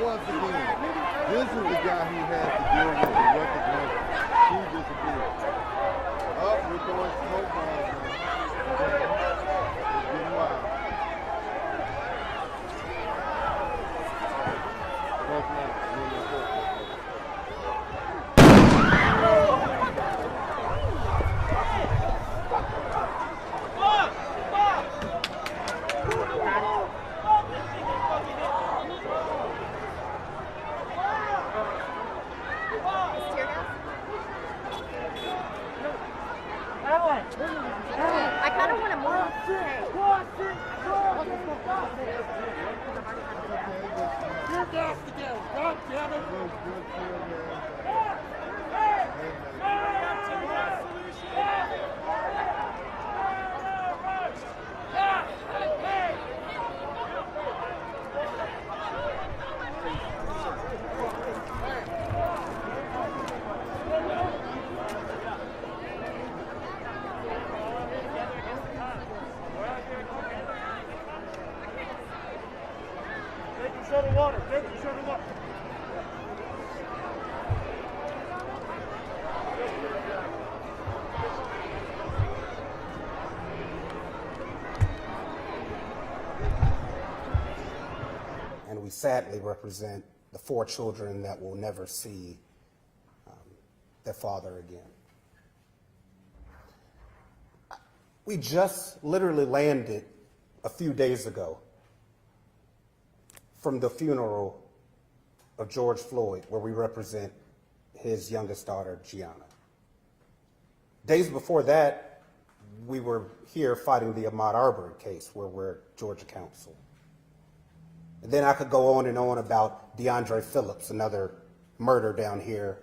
Speaker 16: Once again, this is the guy who has to deal with the record number. He disappeared. Up, we're throwing smoke bombs. It's getting wild. Smoke now, really important.
Speaker 19: I kind of want to move.
Speaker 21: Your gas together. God damn it. Show the water. Show the water.
Speaker 17: And we sadly represent the 4 children that will never see their father again. We just literally landed a few days ago from the funeral of George Floyd, where we represent his youngest daughter, Gianna. Days before that, we were here fighting the Ahmaud Arbery case, where we're Georgia counsel. And then I could go on and on about DeAndre Phillips, another murder down here,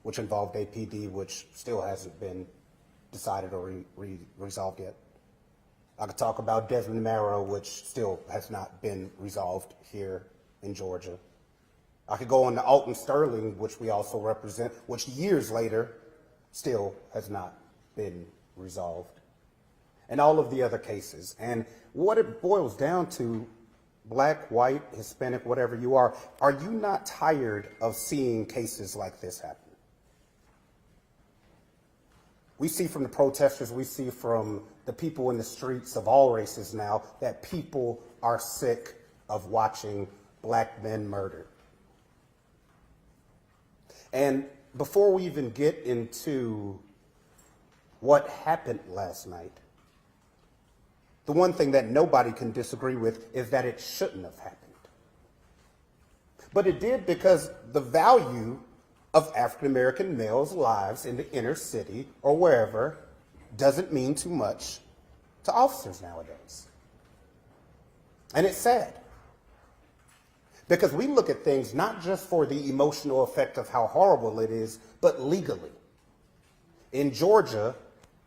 Speaker 17: which involved APD, which still hasn't been decided or resolved yet. I could talk about Desmond Marrow, which still has not been resolved here in Georgia. I could go on to Alton Sterling, which we also represent, which years later still has not been resolved. And all of the other cases. And what it boils down to, black, white, Hispanic, whatever you are you not tired of seeing cases like this happen? We see from the protesters, we see from the people in the streets of all races now that people are sick of watching black men murdered. And before we even get into what happened last night, the one thing that nobody can disagree with is that it shouldn't have happened. But it did because the value of African-American males' lives in the inner city or wherever doesn't mean too much to officers nowadays. And it's sad because we look at things not just for the emotional effect of how horrible it is, but legally. In Georgia,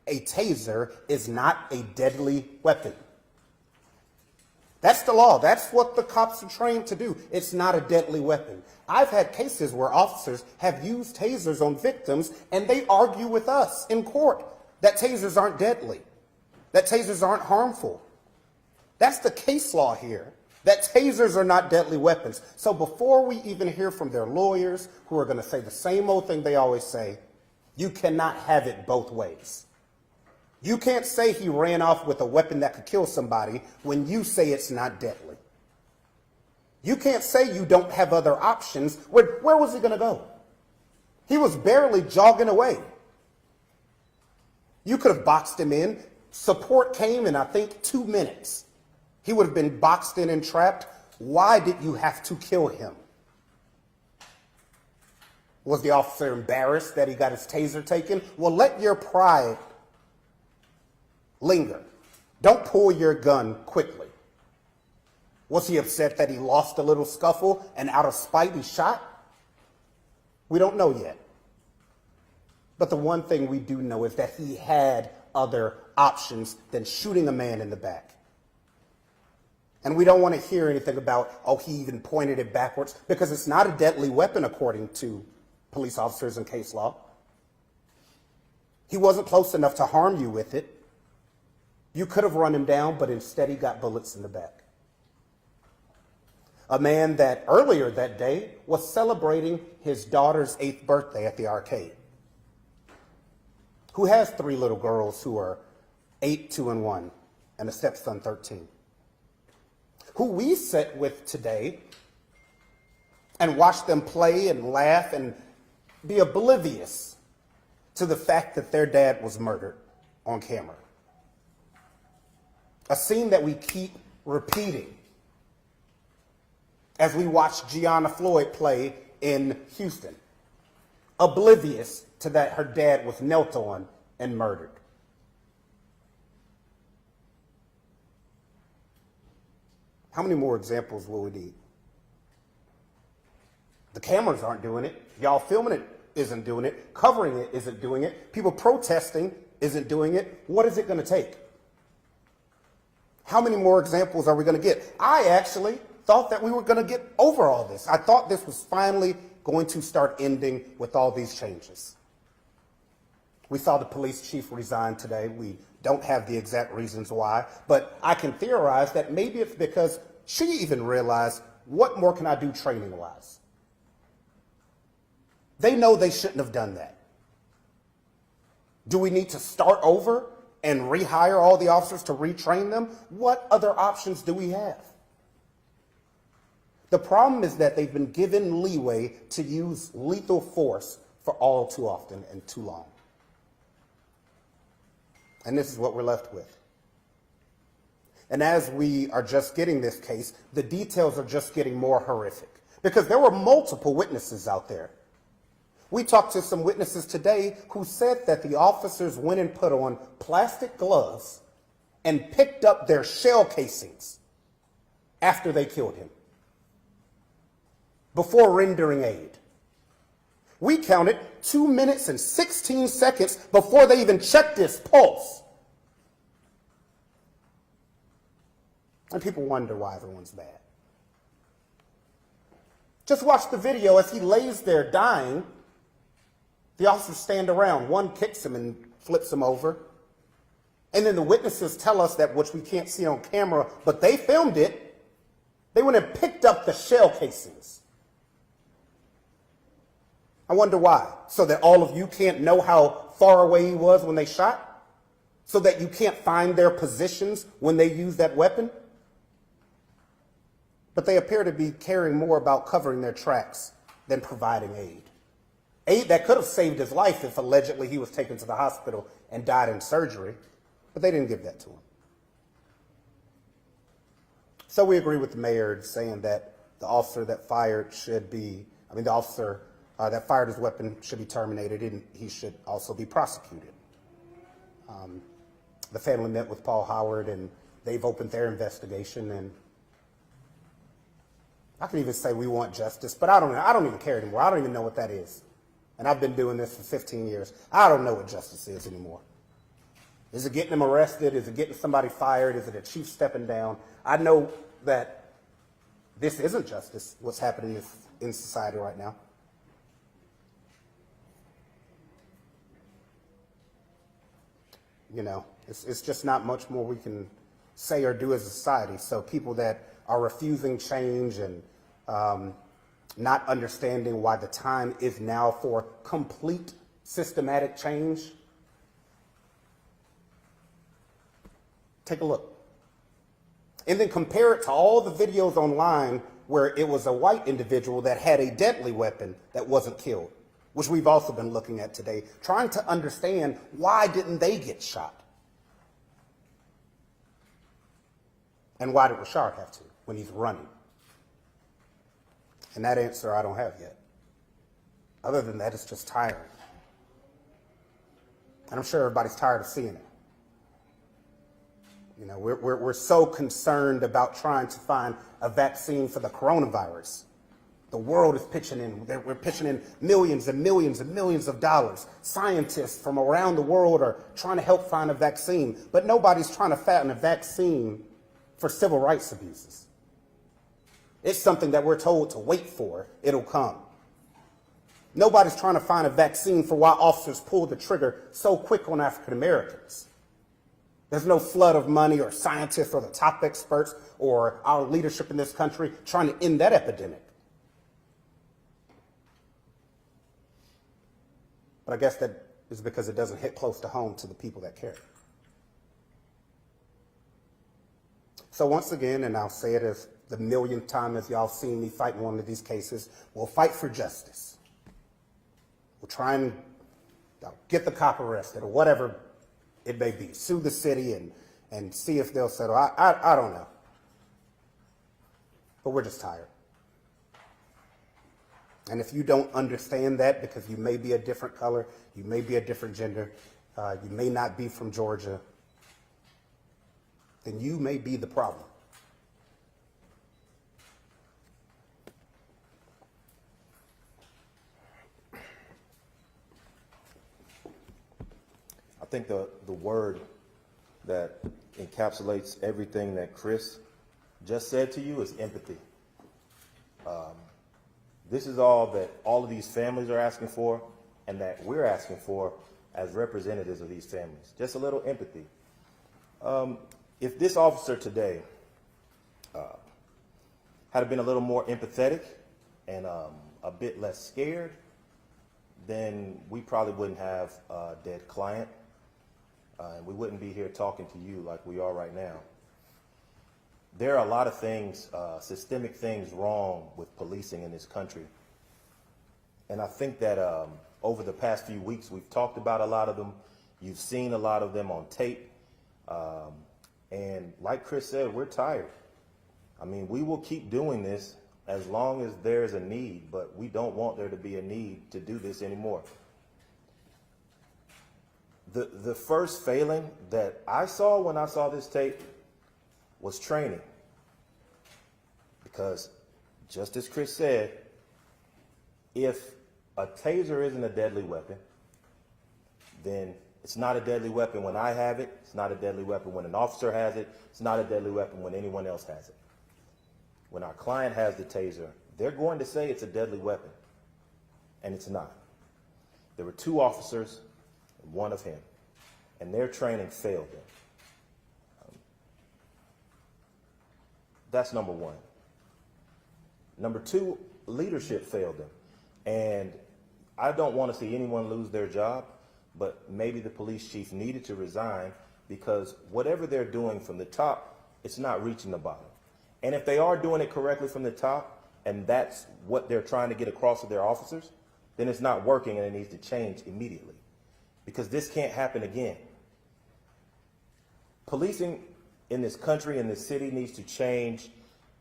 Speaker 17: a taser is not a deadly weapon. That's the law. That's what the cops are trained to do. It's not a deadly weapon. I've had cases where officers have used tasers on victims and they argue with us in court that tasers aren't deadly, that tasers aren't harmful. That's the case law here, that tasers are not deadly weapons. So before we even hear from their lawyers who are going to say the same old thing they always say, you cannot have it both ways. You can't say he ran off with a weapon that could kill somebody when you say it's not deadly. You can't say you don't have other options. Where was he going to go? He was barely jogging away. You could have boxed him in. Support came in, I think, 2 minutes. He would have been boxed in and trapped. Why did you have to kill him? Was the officer embarrassed that he got his taser taken? Well, let your pride linger. Don't pull your gun quickly. Was he upset that he lost a little scuffle and out of spite he shot? We don't know yet. But the one thing we do know is that he had other options than shooting a man in the back. And we don't want to hear anything about, oh, he even pointed it backwards, because it's not a deadly weapon according to police officers and case law. He wasn't close enough to harm you with it. You could have run him down, but instead he got bullets in the back. A man that earlier that day was celebrating his daughter's 8th birthday at the arcade, who has 3 little girls who are 8, 2, and 1, and a stepson, 13, who we sit with today and watch them play and laugh and be oblivious to the fact that their dad was murdered on camera. A scene that we keep repeating as we watch Gianna Floyd play in Houston, oblivious to that her dad was knelt on and murdered. How many more examples will we need? The cameras aren't doing it. Y'all filming it isn't doing it. Covering it isn't doing it. People protesting isn't doing it. What is it going to take? How many more examples are we going to get? I actually thought that we were going to get over all this. I thought this was finally going to start ending with all these changes. We saw the police chief resign today. We don't have the exact reasons why, but I can theorize that maybe it's because she even realized, what more can I do training-wise? They know they shouldn't have done that. Do we need to start over and rehire all the officers to retrain them? What other options do we have? The problem is that they've been given leeway to use lethal force for all too often and too long. And this is what we're left with. And as we are just getting this case, the details are just getting more horrific, because there were multiple witnesses out there. We talked to some witnesses today who said that the officers went and put on plastic gloves and picked up their shell casings after they killed him, before rendering aid. We counted 2 minutes and 16 seconds before they even checked his pulse. And people wonder why everyone's bad. Just watch the video as he lays there dying. The officers stand around. One kicks him and flips him over. And then the witnesses tell us that, which we can't see on camera, but they filmed it. They went and picked up the shell casings. I wonder why. So that all of you can't know how far away he was when they shot? So that you can't find their positions when they use that weapon? But they appear to be caring more about covering their tracks than providing aid. Aid that could have saved his life if allegedly he was taken to the hospital and died in surgery, but they didn't give that to him. So we agree with the mayor saying that the officer that fired the officer that fired his weapon should be terminated, and he should also be prosecuted. The family met with Paul Howard, and they've opened their investigation, and I can even say we want justice, but I don't even care anymore. I don't even know what that is. And I've been doing this for 15 years. I don't know what justice is anymore. Is it getting him arrested? Is it getting somebody fired? Is it a chief stepping down? I know that this isn't justice, what's happening in society right now. You know, it's just not much more we can say or do as a society. So people that are refusing change and not understanding why the time is now for complete systematic change, take a look. And then compare it to all the videos online where it was a white individual that had a deadly weapon that wasn't killed. which we've also been looking at today, trying to understand why didn't they get shot? And why did Rashard have to when he's running? And that answer I don't have yet. Other than that, it's just tiring. And I'm sure everybody's tired of seeing it. You know, we're so concerned about trying to find a vaccine for the coronavirus. The world is pitching in. We're pitching in millions and millions and millions of dollars. Scientists from around the world are trying to help find a vaccine, but nobody's trying to find a vaccine for civil rights abuses. It's something that we're told to wait for. It'll come. Nobody's trying to find a vaccine for why officers pulled the trigger so quick on African Americans. There's no flood of money or scientists or the top experts or our leadership in this country trying to end that epidemic. But I guess that is because it doesn't hit close to home to the people that care. So once again, and I'll say it as the millionth time as y'all seen me fight in one of these cases, we'll fight for justice. We'll try and get the cop arrested or whatever it may be. Sue the city and see if they'll settle. I don't know. But we're just tired. And if you don't understand that because you may be a different color, you may be a different gender, you may not be from Georgia, then you may be the problem.
Speaker 14: I think the word that encapsulates everything that Chris just said to you is empathy. This is all that all of these families are asking for and that we're asking for as representatives of these families. Just a little empathy. If this officer today had been a little more empathetic and a bit less scared, then we probably wouldn't have a dead client. And we wouldn't be here talking to you like we are right now. There are a lot of things, systemic things wrong with policing in this country. And I think that over the past few weeks, we've talked about a lot of them. You've seen a lot of them on tape. And like Chris said, we're tired. I mean, we will keep doing this as long as there's a need, but we don't want there to be a need to do this anymore. The first failing that I saw when I saw this tape was training. Because just as Chris said, if a taser isn't a deadly weapon, then it's not a deadly weapon when I have it. It's not a deadly weapon when an officer has it. It's not a deadly weapon when anyone else has it. When our client has the taser, they're going to say it's a deadly weapon, and it's not. There were two officers and one of him, and their training failed them. That's number one. Number two, leadership failed them. And I don't want to see anyone lose their job, but maybe the police chief needed to resign because whatever they're doing from the top, it's not reaching the bottom. And if they are doing it correctly from the top, and that's what they're trying to get across to their officers, then it's not working and it needs to change immediately. Because this can't happen again. Policing in this country, in this city, needs to change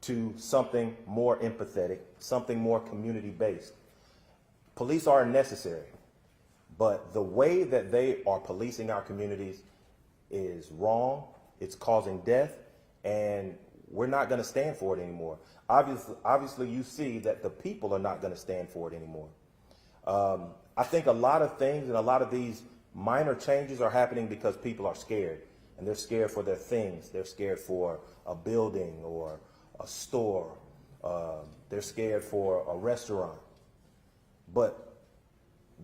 Speaker 14: to something more empathetic, something more community-based. Police are necessary, but the way that they are policing our communities is wrong. It's causing death, and we're not going to stand for it anymore. Obviously, you see that the people are not going to stand for it anymore. I think a lot of things and a lot of these minor changes are happening because people are scared, and they're scared for their things. They're scared for a building or a store. They're scared for a restaurant. But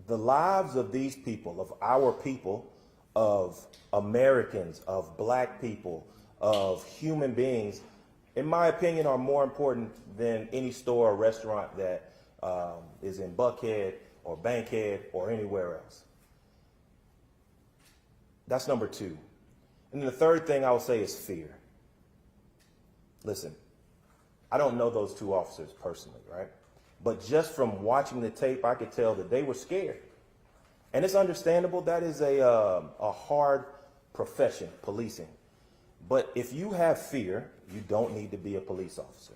Speaker 14: the lives of these people, of our people, of Americans, of black people, of human beings, in my opinion, are more important than any store or restaurant that is in Buckhead or Bankhead or anywhere else. That's number two. And then the third thing I will say is fear. Listen, I don't know those two officers personally, right? But just from watching the tape, I could tell that they were scared. And it's understandable. That is a hard profession, policing. But if you have fear, you don't need to be a police officer.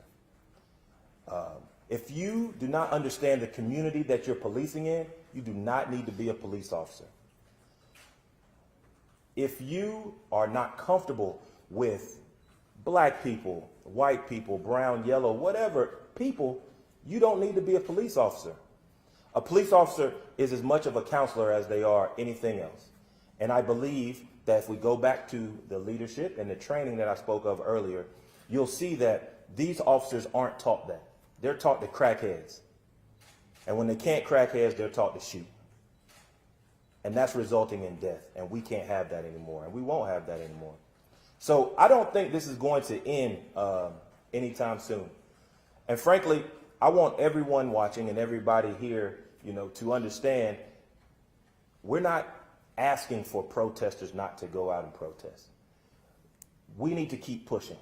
Speaker 14: If you do not understand the community that you're policing in, you do not need to be a police officer. If you are not comfortable with black people, white people, brown, yellow, whatever people, you don't need to be a police officer. A police officer is as much of a counselor as they are anything else. And I believe that if we go back to the leadership and the training that I spoke of earlier, you'll see that these officers aren't taught that. They're taught to crack heads. And when they can't crack heads, they're taught to shoot. And that's resulting in death. And we can't have that anymore. And we won't have that anymore. So I don't think this is going to end anytime soon. And frankly, I want everyone watching and everybody here, to understand we're not asking for protesters not to go out and protest. We need to keep pushing.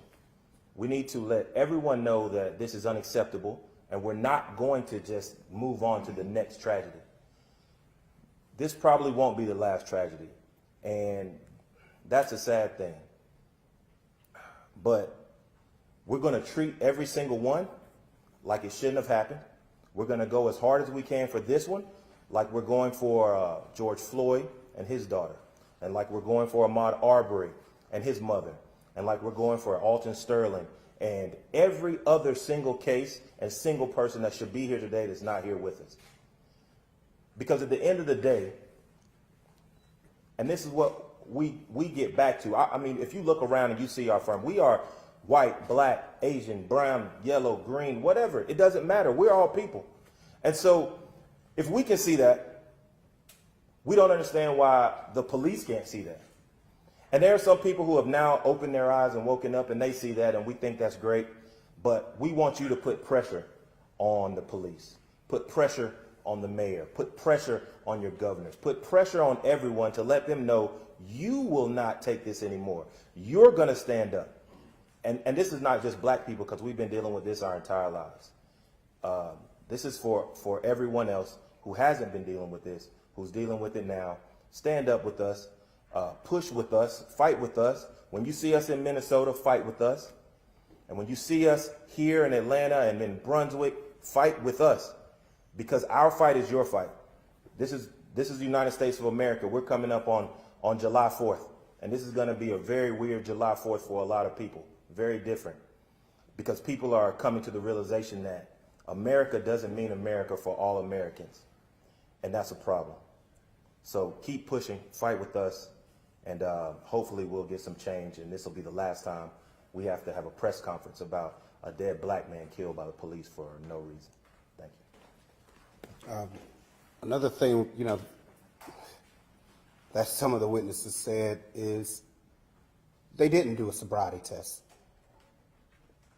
Speaker 14: We need to let everyone know that this is unacceptable and we're not going to just move on to the next tragedy. This probably won't be the last tragedy, and that's a sad thing. But we're going to treat every single one like it shouldn't have happened. We're going to go as hard as we can for this one, like we're going for George Floyd and his daughter, and like we're going for Ahmaud Arbery and his mother, and like we're going for Alton Sterling and every other single case and single person that should be here today that's not here with us. Because at the end of the day, and this is what we get back to. I mean, if you look around and you see our firm, we are white, black, Asian, brown, yellow, green, whatever. It doesn't matter. We're all people. And so if we can see that, we don't understand why the police can't see that. And there are some people who have now opened their eyes and woken up and they see that, and we think that's great. But we want you to put pressure on the police, put pressure on the mayor, put pressure on your governors, put pressure on everyone to let them know you will not take this anymore. You're going to stand up. And this is not just black people, because we've been dealing with this our entire lives. This is for everyone else who hasn't been dealing with this, who's dealing with it now. Stand up with us, push with us, fight with us. When you see us in Minnesota, fight with us. And when you see us here in Atlanta and in Brunswick, fight with us. Because our fight is your fight. This is the United States of America. We're coming up on July 4th. And this is going to be a very weird July 4th for a lot of people. Very different. Because people are coming to the realization that America doesn't mean America for all Americans. And that's a problem. So keep pushing, fight with us, and hopefully we'll get some change. And this will be the last time we have to have a press conference about a dead black man killed by the police for no reason. Thank you.
Speaker 17: Another thing, that some of the witnesses said is they didn't do a sobriety test.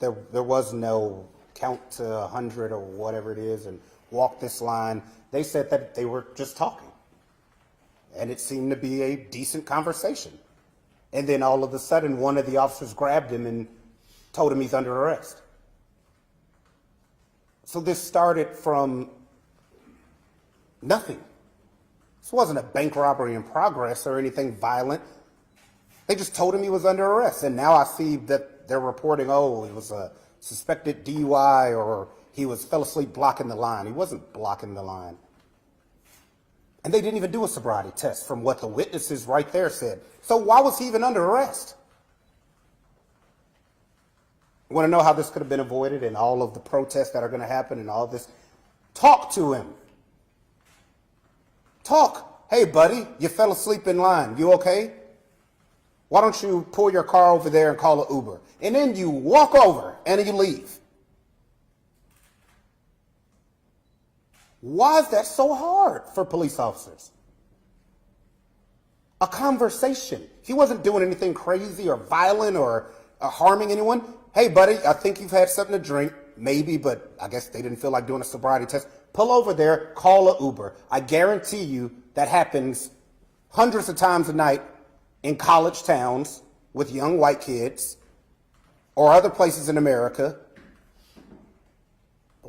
Speaker 17: There was no count to 100 or whatever it is and walk this line. They said that they were just talking. And it seemed to be a decent conversation. And then all of a sudden, one of the officers grabbed him and told him he's under arrest. So this started from nothing. This wasn't a bank robbery in progress or anything violent. They just told him he was under arrest. And now I see that they're reporting, oh, it was a suspected DUI or he fell asleep blocking the line. He wasn't blocking the line. And they didn't even do a sobriety test from what the witnesses right there said. So why was he even under arrest? You want to know how this could have been avoided and all of the protests that are going to happen and all this? Talk to him. Talk. Hey, buddy, you fell asleep in line. You okay? Why don't you pull your car over there and call an Uber? And then you walk over and you leave. Why is that so hard for police officers? A conversation. He wasn't doing anything crazy or violent or harming anyone. Hey, buddy, I think you've had something to drink. Maybe, but I guess they didn't feel like doing a sobriety test. Pull over there, call an Uber. I guarantee you that happens hundreds of times a night in college towns with young white kids or other places in America.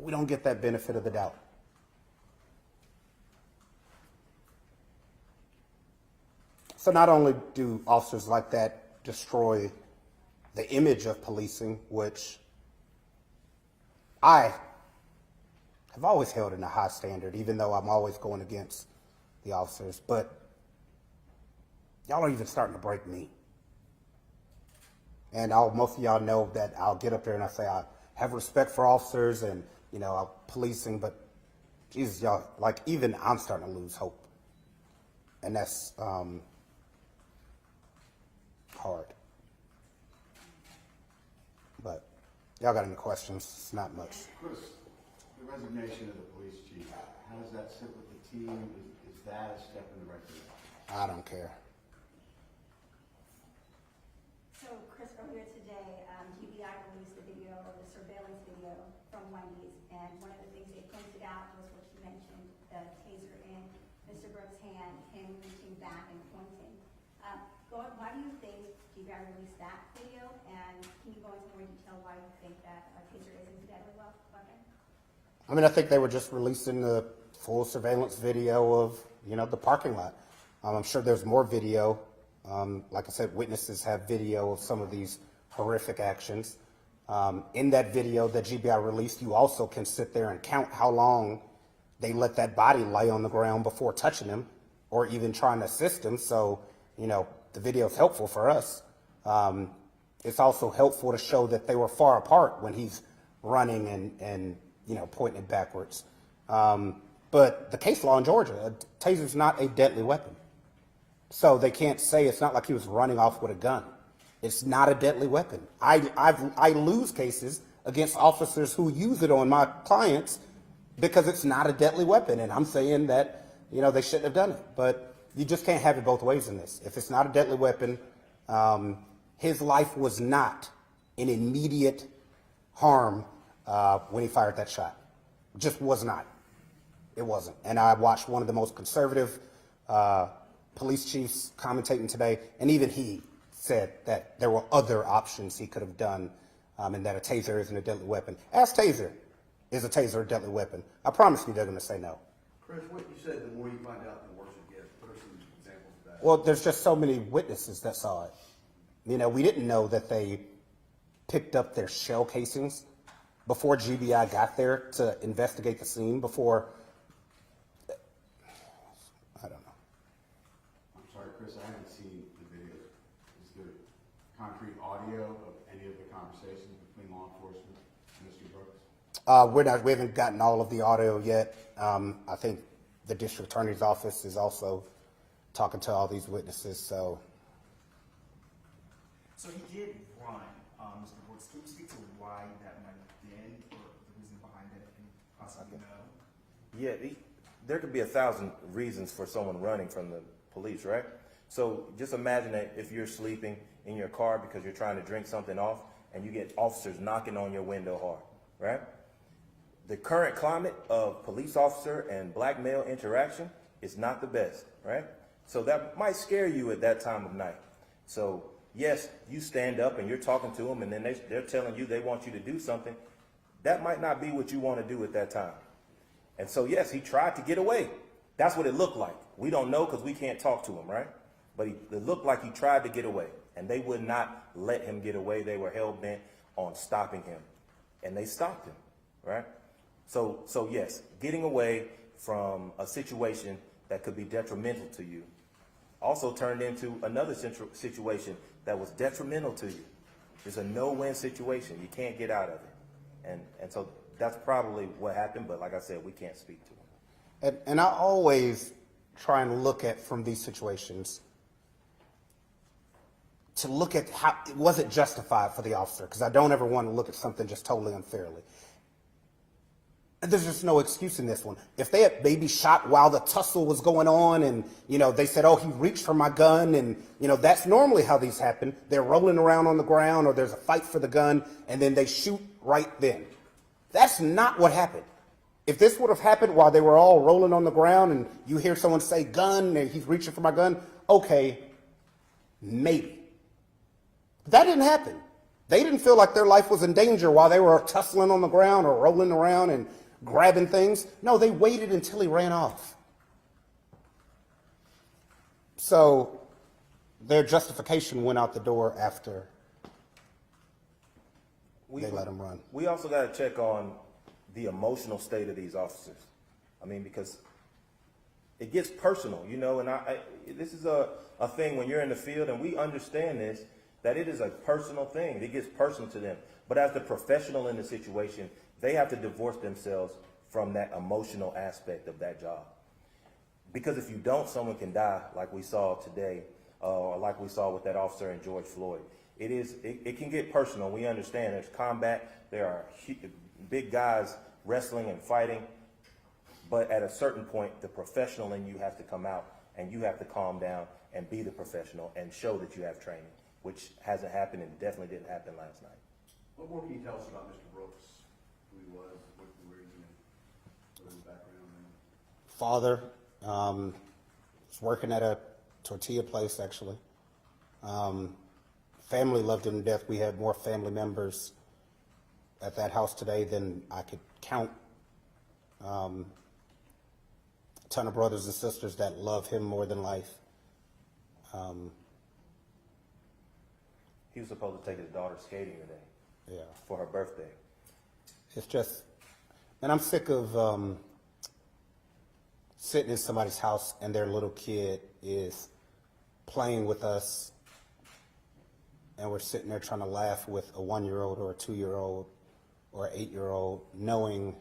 Speaker 17: but we don't get that benefit of the doubt. So not only do officers like that destroy the image of policing, which I have always held in a high standard, even though I'm always going against the officers, but y'all are even starting to break me. And most of y'all know that I'll get up there and I say I have respect for officers and, policing, but Jesus, y'all, like even I'm starting to lose hope. And that's hard. But y'all got any questions? It's not much.
Speaker 8: Chris, the resignation of the police chief, how does that sit with the team? Is that a step in the right direction?
Speaker 17: I don't care.
Speaker 19: So, Chris, earlier today, GBI released a video, the surveillance video from Wendy's, and one of the things they pointed out was what you mentioned, the taser in Mr. Brooks' hand, him reaching back and pointing. Why do you think GBI released that video, and can you go into more detail why you think that a taser isn't a deadly weapon?
Speaker 17: I mean, I think they were just releasing the full surveillance video of, the parking lot. I'm sure there's more video. Like I said, witnesses have video of some of these horrific actions. In that video that GBI released, you also can sit there and count how long they let that body lay on the ground before touching him or even trying to assist him. So, the video is helpful for us. It's also helpful to show that they were far apart when he's running and pointing it backwards. But the case law in Georgia, a taser's not a deadly weapon. So they can't say it's not like he was running off with a gun. It's not a deadly weapon. I lose cases against officers who use it on my clients because it's not a deadly weapon. And I'm saying that, they shouldn't have done it. But you just can't have it both ways in this. If it's not a deadly weapon, his life was not in immediate harm when he fired that shot. Just was not. It wasn't. And I watched one of the most conservative police chiefs commentating today, and even he said that there were other options he could have done, and that a taser isn't a deadly weapon. Ask Taser, is a taser a deadly weapon? I promise you they're going to say no.
Speaker 8: Chris, what you said, the more you find out, the worse it gets. What are some examples of that?
Speaker 17: Well, there's just so many witnesses that saw it. We didn't know that they picked up their shell casings before GBI got there to investigate the scene before. I don't know.
Speaker 8: I'm sorry, Chris, I haven't seen the video. Is there concrete audio of any of the conversations between law enforcement and Mr. Brooks?
Speaker 17: We haven't gotten all of the audio yet. I think the district attorney's office is also talking to all these witnesses. So
Speaker 1: he did run, Mr. Brooks. Can you speak to why that might have been, or the reason behind it, and possibly know?
Speaker 14: Yeah, there could be 1,000 reasons for someone running from the police, right? So just imagine that if you're sleeping in your car because you're trying to drink something off and you get officers knocking on your window hard, right? The current climate of police officer and black male interaction is not the best, right? So that might scare you at that time of night. So yes, you stand up and you're talking to them and then they're telling you they want you to do something. That might not be what you want to do at that time. And so yes, he tried to get away. That's what it looked like. We don't know because we can't talk to him, right? But it looked like he tried to get away and they would not let him get away. They were hell-bent on stopping him and they stopped him, right? So yes, getting away from a situation that could be detrimental to you also turned into another situation that was detrimental to you. It's a no-win situation. You can't get out of it. And so that's probably what happened, but like I said, we can't speak to it.
Speaker 17: And I always try and look at, from these situations, to look at how, was it justified for the officer? Because I don't ever want to look at something just totally unfairly. And there's just no excuse in this one. If they had maybe shot while the tussle was going on and, they said, oh, he reached for my gun and, that's normally how these happen. They're rolling around on the ground or there's a fight for the gun and then they shoot right then. That's not what happened. If this would have happened while they were all rolling on the ground and you hear someone say gun and he's reaching for my gun, okay, maybe. That didn't happen. They didn't feel like their life was in danger while they were tussling on the ground or rolling around and grabbing things. No, they waited until he ran off. So their justification went out the door after they let him run.
Speaker 14: We also got to check on the emotional state of these officers. I mean, because it gets personal, you know, and this is a thing when you're in the field, and we understand this, that it is a personal thing. It gets personal to them. But as the professional in the situation, they have to divorce themselves from that emotional aspect of that job. Because if you don't, someone can die, like we saw today, or like we saw with that officer and George Floyd. It can get personal. We understand there's combat. There are big guys wrestling and fighting. But at a certain point, the professional in you has to come out, and you have to calm down and be the professional and show that you have training, which hasn't happened and definitely didn't happen last night.
Speaker 8: What more can you tell us about Mr. Brooks, who he was, where he went, what his background is?
Speaker 17: Father, was working at a tortilla place, actually. Family loved him to death. We had more family members at that house today than I could count. A ton of brothers and sisters that love him more than life.
Speaker 14: He was supposed to take his daughter skating today.
Speaker 17: Yeah.
Speaker 14: For her birthday.
Speaker 17: It's just, and I'm sick of sitting in somebody's house and their little kid is playing with us, and we're sitting there trying to laugh with a 1-year-old or a 2-year-old or an 8-year-old, knowing,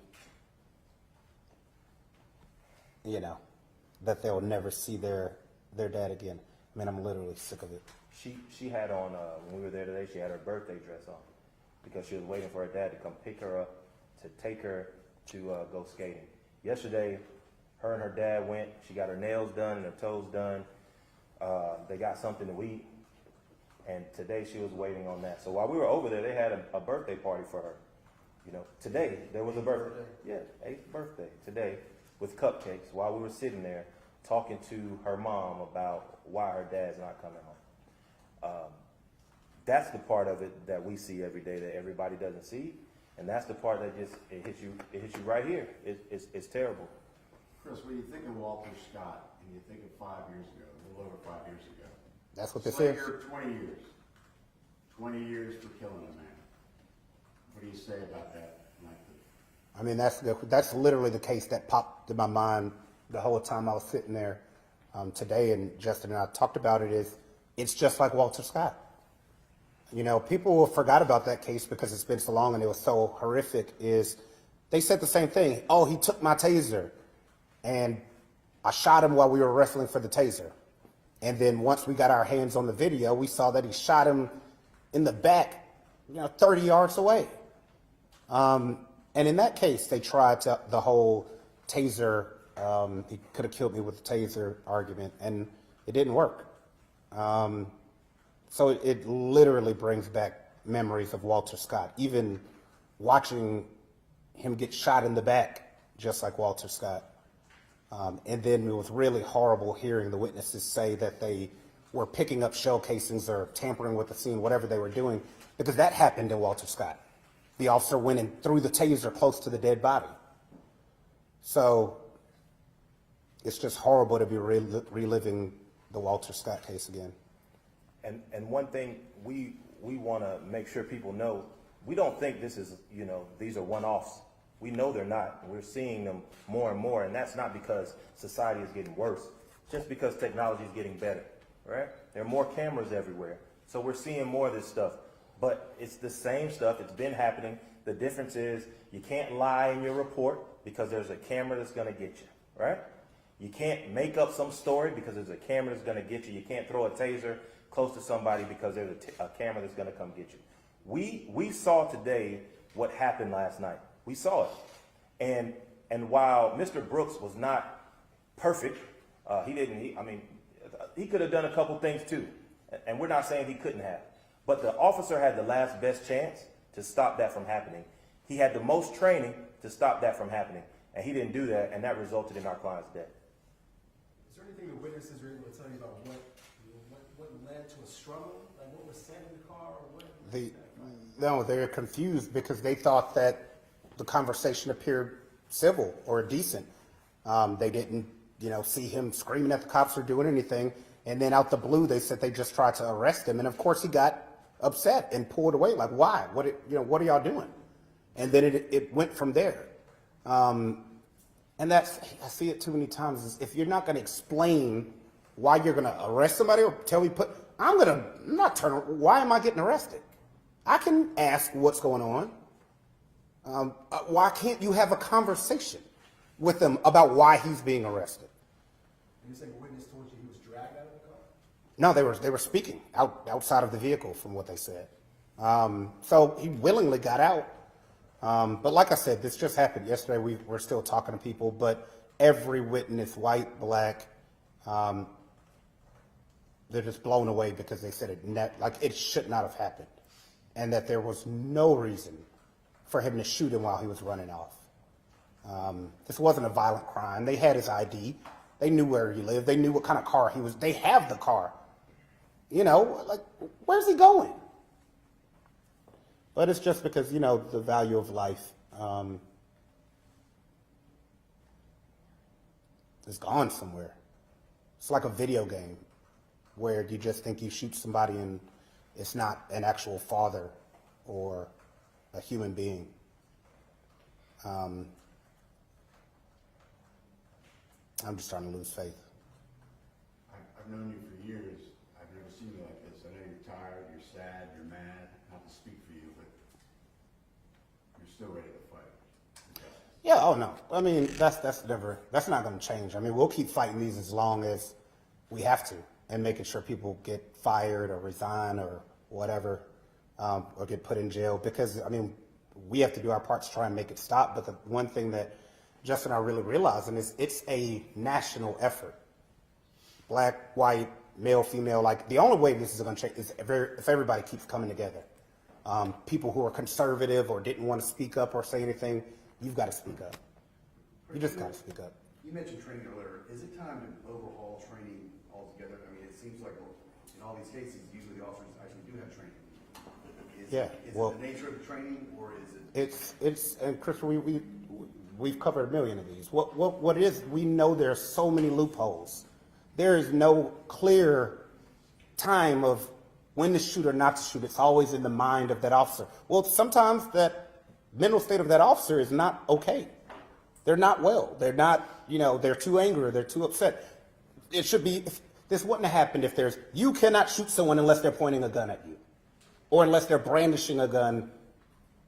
Speaker 17: you know, that they'll never see their dad again. I mean, I'm literally sick of it.
Speaker 14: She had on, when we were there today, she had her birthday dress on because she was waiting for her dad to come pick her up to take her to go skating. Yesterday, her and her dad went. She got her nails done and her toes done. They got something to eat. And today she was waiting on that. So while we were over there, they had a birthday party for her. You know, today there was a birthday. Yeah, 8th birthday today with cupcakes while we were sitting there talking to her mom about why her dad's not coming home. That's the part of it that we see every day that everybody doesn't see. And that's the part that just, it hits you right here. It's terrible.
Speaker 8: Chris, when you think of Walter Scott and you think of 5 years ago, a little over 5 years ago.
Speaker 17: That's what this
Speaker 8: Slate
Speaker 17: is.
Speaker 8: here 20 years. 20 years for killing a man. What do you say about that?
Speaker 17: I mean, that's literally the case that popped in my mind the whole time I was sitting there today, and Justin and I talked about it. It's just like Walter Scott. You know, people forgot about that case because it's been so long and it was so horrific. They said the same thing. Oh, he took my taser, and I shot him while we were wrestling for the taser. And then once we got our hands on the video, we saw that he shot him in the back, 30 yards away. And in that case, they tried the whole taser, he could have killed me with the taser argument, and it didn't work. So it literally brings back memories of Walter Scott, even watching him get shot in the back, just like Walter Scott. And then it was really horrible hearing the witnesses say that they were picking up shell casings or tampering with the scene, whatever they were doing, because that happened in Walter Scott. The officer went and threw the taser close to the dead body. So it's just horrible to be reliving the Walter Scott case again.
Speaker 14: And one thing we want to make sure people know, we don't think this is, these are one-offs. We know they're not. We're seeing them more and more, and that's not because society is getting worse, just because technology is getting better, right? There are more cameras everywhere, so we're seeing more of this stuff. But it's the same stuff. It's been happening. The difference is you can't lie in your report because there's a camera that's going to get you, right? You can't make up some story because there's a camera that's going to get you. You can't throw a taser close to somebody because there's a camera that's going to come get you. We saw today what happened last night. We saw it. And while Mr. Brooks was not perfect, he could have done a couple things too. And we're not saying he couldn't have. But the officer had the last best chance to stop that from happening. He had the most training to stop that from happening. And he didn't do that, and that resulted in our client's death.
Speaker 1: Is there anything the witnesses were able to tell you about what led to a struggle? Like what was said in the car? Or what
Speaker 17: No, they're confused because they thought that the conversation appeared civil or decent. They didn't, see him screaming at the cops or doing anything. And then out the blue, they said they just tried to arrest him. And of course, he got upset and pulled away. Like, why? What are y'all doing? And then it went from there. And I see it too many times. Is if you're not going to explain why you're going to arrest somebody or why am I getting arrested? I can ask what's going on. Why can't you have a conversation with them about why he's being arrested?
Speaker 5: You saying a witness told you he was dragged out of the car?
Speaker 17: No, they were speaking outside of the vehicle from what they said. So he willingly got out. But like I said, this just happened yesterday. We're still talking to people, but every witness, white, black, they're just blown away because they said it should not have happened, and that there was no reason for him to shoot him while he was running off. This wasn't a violent crime. They had his ID. They knew where he lived. They knew what kind of car he was. They have the car. Where's he going? But it's just because, the value of life is gone somewhere. It's like a video game where you just think you shoot somebody and it's not an actual father or a human being. I'm just starting to lose faith.
Speaker 8: I've known you for years. I've never seen you like this. I know you're tired, you're sad, you're mad. Not to speak for you, but you're still ready to fight.
Speaker 17: Yeah, oh no. I mean, that's not going to change. I mean, we'll keep fighting these as long as we have to, and making sure people get fired or resign or whatever, or get put in jail, because, I mean, we have to do our part to try and make it stop. But the one thing that Justin and I really realizing is it's a national effort. Black, white, male, female, the only way this is going to change is if everybody keeps coming together. People who are conservative or didn't want to speak up or say anything, you've got to speak up. You just got to speak up.
Speaker 7: You mentioned training earlier. Is it time to overhaul training altogether? I mean, it seems like in all these cases, usually the officers actually do have training. Is it the nature of the training, or is it?
Speaker 17: And Chris, we've covered a million of these. What it is, we know there are so many loopholes. There is no clear time of when to shoot or not to shoot. It's always in the mind of that officer. Well, sometimes that mental state of that officer is not okay. They're not well. They're not, they're too angry, they're too upset. It should be, this wouldn't have happened if you cannot shoot someone unless they're pointing a gun at you, or unless they're brandishing a gun.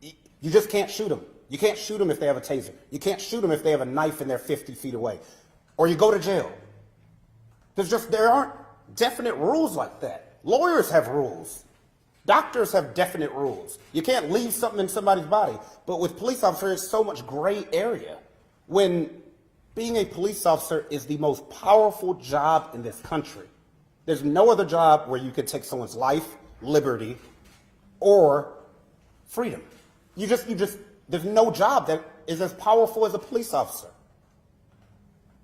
Speaker 17: You just can't shoot them. You can't shoot them if they have a taser. You can't shoot them if they have a knife and they're 50 feet away, or you go to jail. There aren't definite rules like that. Lawyers have rules. Doctors have definite rules. You can't leave something in somebody's body. But with police officers, it's so much gray area. When being a police officer is the most powerful job in this country. There's no other job where you could take someone's life, liberty, or freedom. There's no job that is as powerful as a police officer.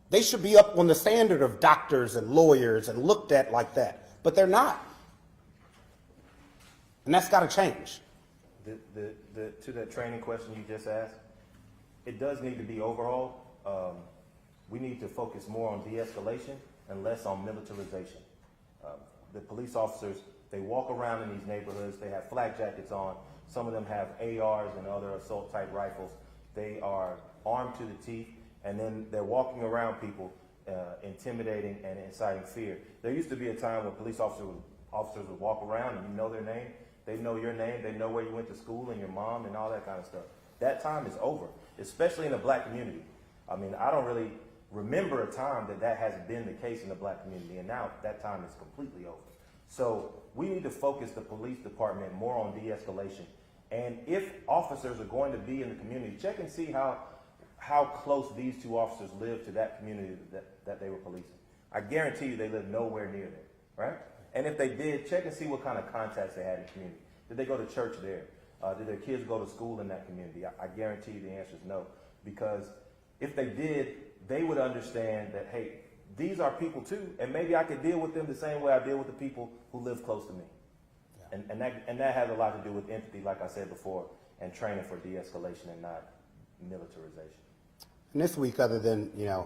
Speaker 17: They should be up on the standard of doctors and lawyers and looked at like that, but they're not. And that's got to change.
Speaker 14: To that training question you just asked, it does need to be overhauled. We need to focus more on de-escalation and less on militarization. The police officers, they walk around in these neighborhoods, they have flak jackets on, some of them have ARs and other assault type rifles. They are armed to the teeth, and then they're walking around people, intimidating and inciting fear. There used to be a time when police officers would walk around and you know their name, they know your name, they know where you went to school and your mom and all that kind of stuff. That time is over, especially in the black community. I mean, I don't really remember a time that hasn't been the case in the black community, and now that time is completely over. So we need to focus the police department more on de-escalation. And if officers are going to be in the community, check and see how close these two officers live to that community that they were policing. I guarantee you they live nowhere near there, right? And if they did, check and see what kind of contacts they had in the community. Did they go to church there? Did their kids go to school in that community? I guarantee you the answer is no. Because if they did, they would understand that, hey, these are people too, and maybe I could deal with them the same way I deal with the people who live close to me.
Speaker 17: Yeah.
Speaker 14: And that has a lot to do with empathy, like I said before, and training for de-escalation and not militarization.
Speaker 17: And this week, other than, to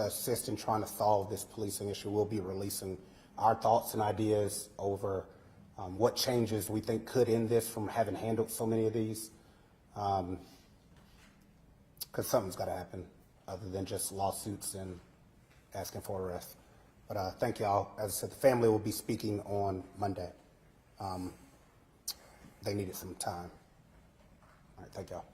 Speaker 17: assist in trying to solve this policing issue, we'll be releasing our thoughts and ideas over what changes we think could end this from having handled so many of these. Because something's got to happen other than just lawsuits and asking for arrest. But thank y'all. As I said, the family will be speaking on Monday. They needed some time. All right, thank y'all.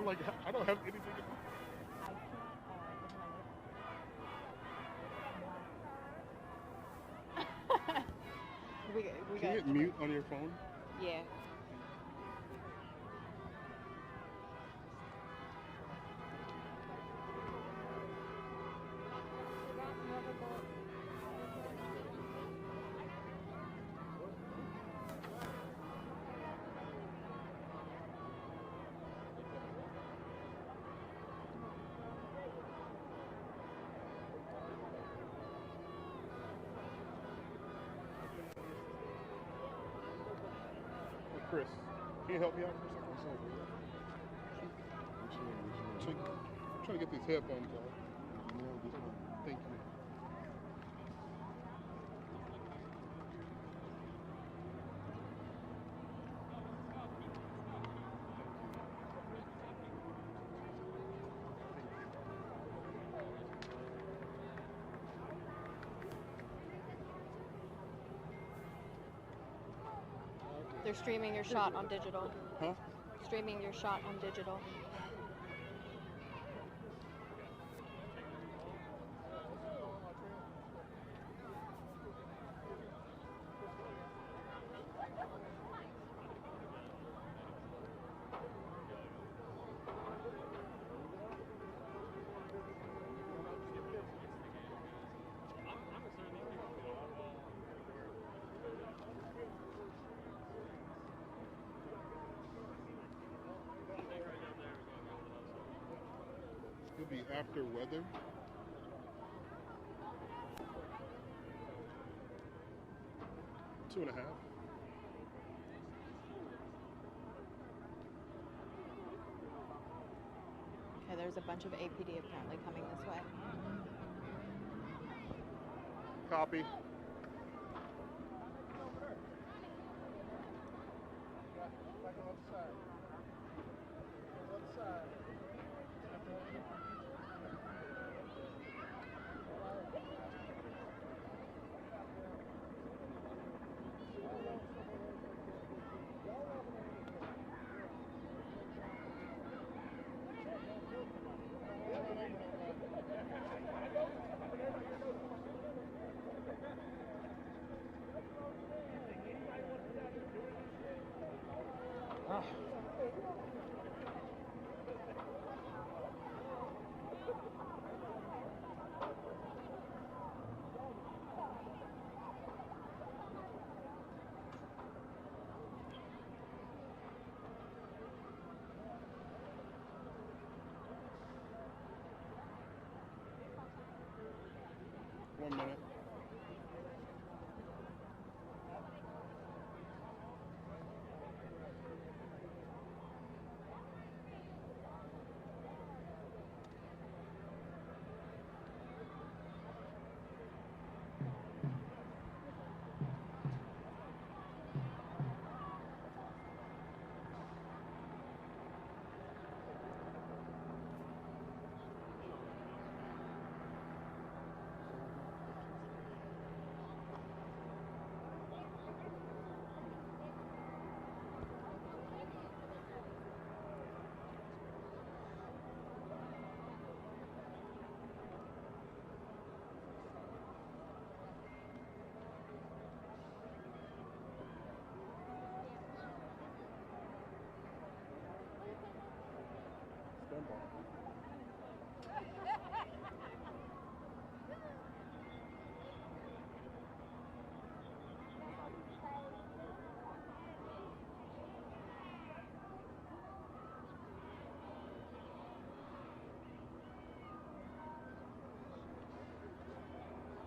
Speaker 16: Like, I don't have anything.
Speaker 18: we
Speaker 16: Can you hit mute on your phone?
Speaker 18: Yeah.
Speaker 16: Chris, can you help me out for a second? I'm trying to get these headphones off. Thank you.
Speaker 18: They're streaming your shot on digital.
Speaker 16: Huh?
Speaker 18: Streaming your shot on digital.
Speaker 16: It'll be after weather. Two and a half.
Speaker 18: Okay, there's a bunch of APD apparently coming this way.
Speaker 16: Copy. 1 minute.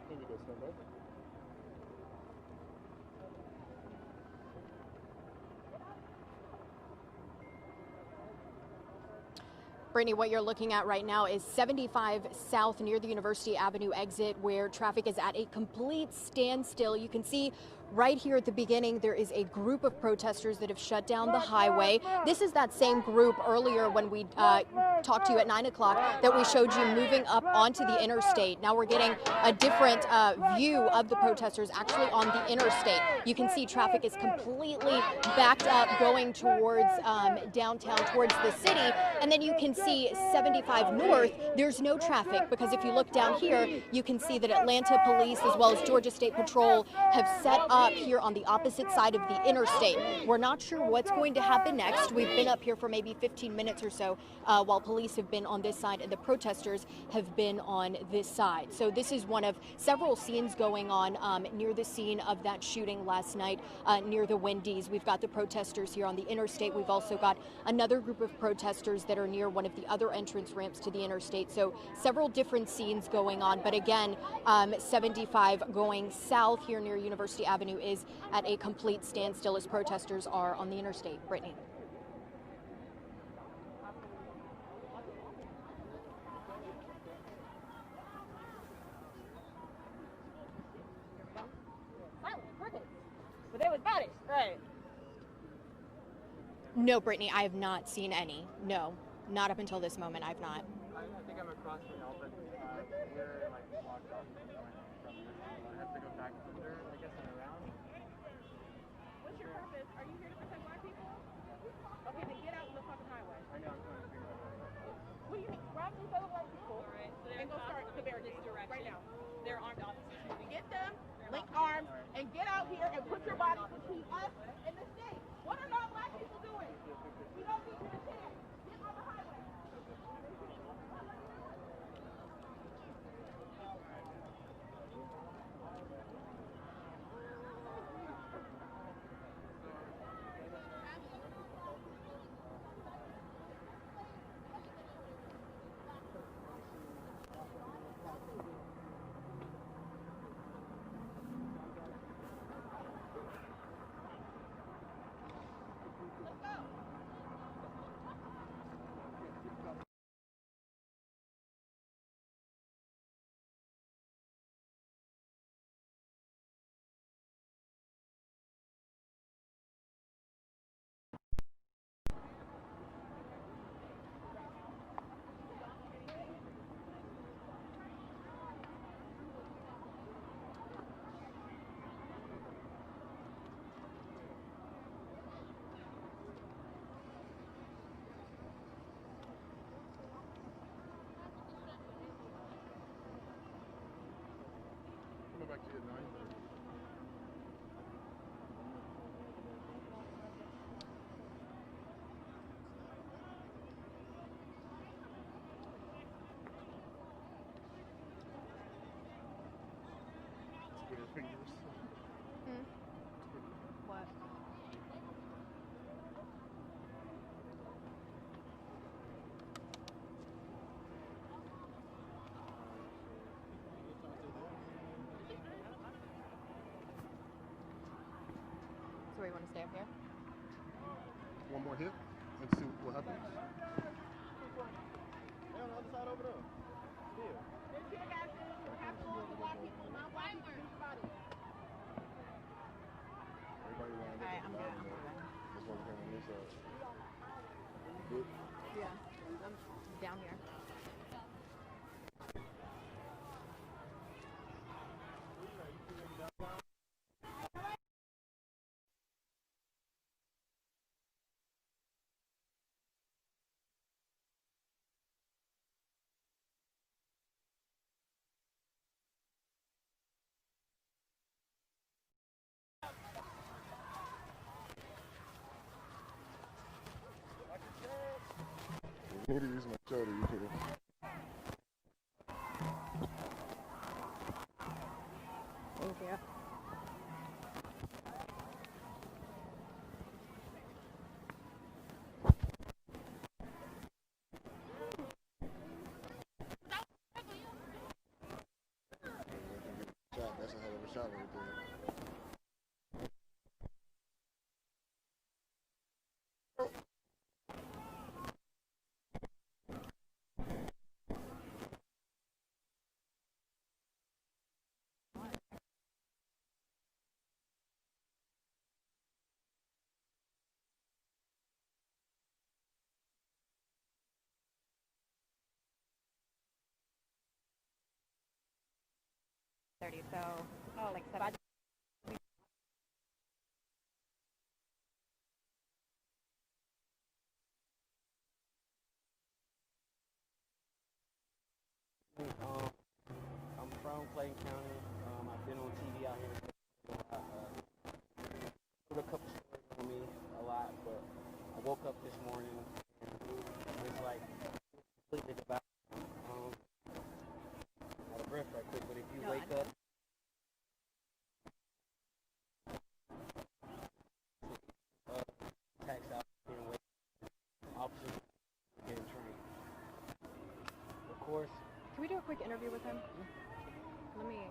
Speaker 16: Here we go, stand by.
Speaker 3: Brittany, what you're looking at right now is 75 South near the University Avenue exit, where traffic is at a complete standstill. You can see right here at the beginning, there is a group of protesters that have shut down the highway. This is that same group earlier when we talked to you at 9 o'clock that we showed you moving up onto the interstate. Now we're getting a different view of the protesters actually on the interstate. You can see traffic is completely backed up going towards downtown, towards the city. And then you can see 75 North, there's no traffic, because if you look down here, you can see that Atlanta Police as well as Georgia State Patrol have set up here on the opposite side of the interstate. We're not sure what's going to happen next. We've been up here for maybe 15 minutes or so while police have been on this side and the protesters have been on this side. So this is one of several scenes going on near the scene of that shooting last night near the Wendy's. We've got the protesters here on the interstate. We've also got another group of protesters that are near one of the other entrance ramps to the interstate. So several different scenes going on. But again, 75 going south here near University Avenue is at a complete standstill as protesters are on the interstate. Brittany.
Speaker 4: But they was bodies, right?
Speaker 3: No, Brittany, I have not seen any. No, not up until this moment. I've not.
Speaker 20: I think I'm across from y'all, but we're like blocked off from this. I have to go back under, I guess, and around.
Speaker 4: What's your purpose? Are you here to protect black people? Okay, then get out on the fucking highway.
Speaker 20: I know, I'm trying to figure that out.
Speaker 4: What do you mean? Grab these other white people and go start the barricade right now. They're armed officers. Get them, link arms, and get out here and put your bodies between us and the state. What are non-black people doing? We don't need you to stand. Get on the highway.
Speaker 16: Come back to you at 9. With your fingers.
Speaker 18: What? want to stay up here?
Speaker 16: One more hit. Let's see what happens.
Speaker 21: They're on the other side over there. Still.
Speaker 16: Everybody lined up.
Speaker 18: Alright, I'm good.
Speaker 16: This one came on this side. Good.
Speaker 18: Yeah. I'm down here.
Speaker 16: If you need to use my shoulder, you can.
Speaker 18: Thank you.
Speaker 16: Shot. That's a hell of a shot right there.
Speaker 18: So, like 7.
Speaker 2: I'm from Clayton County. I've been on TV out here. Put a couple stories on me a lot, but I woke up this morning and it's like completely about. Out of breath right quick, but if you wake up. Taxed out and wait. Officers getting trained. Of course.
Speaker 18: Can we do a quick interview with him? Let me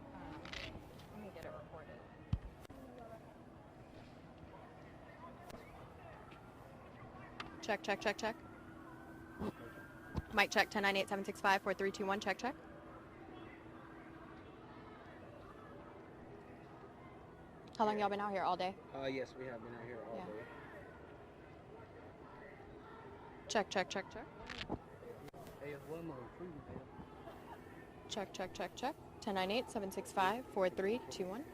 Speaker 18: get it recorded. Check, check, check, check. Mic check, 1098-765-4321, check, check. How long y'all been out here? All day?
Speaker 2: Yes, we have been out here all day.
Speaker 18: Check, check, check, check.
Speaker 2: Hey, one more, please.
Speaker 18: Check, check, check, check. 1098-765-4321.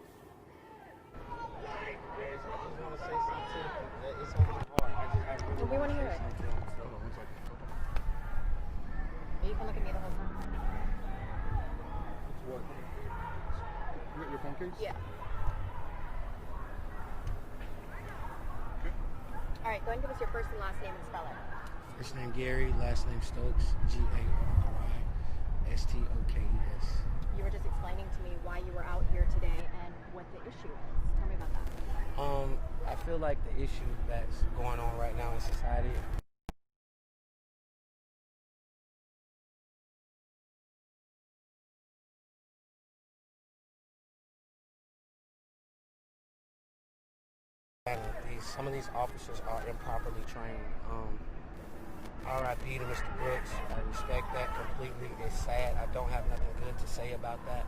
Speaker 18: We want to hear it. You can look at me the whole time.
Speaker 16: What? Your phone case?
Speaker 18: Yeah. All right, go ahead and give us your first and last name and spell it.
Speaker 2: First name Gary, last name Stokes, G-A-R-Y-S-T-O-K-E-S.
Speaker 18: You were just explaining to me why you were out here today and what the issue is. Tell me about that.
Speaker 2: I feel like the issue that's going on right now in society. Some of these officers are improperly trained. R.I.P. to Mr. Brooks. I respect that completely. It's sad. I don't have nothing good to say about that.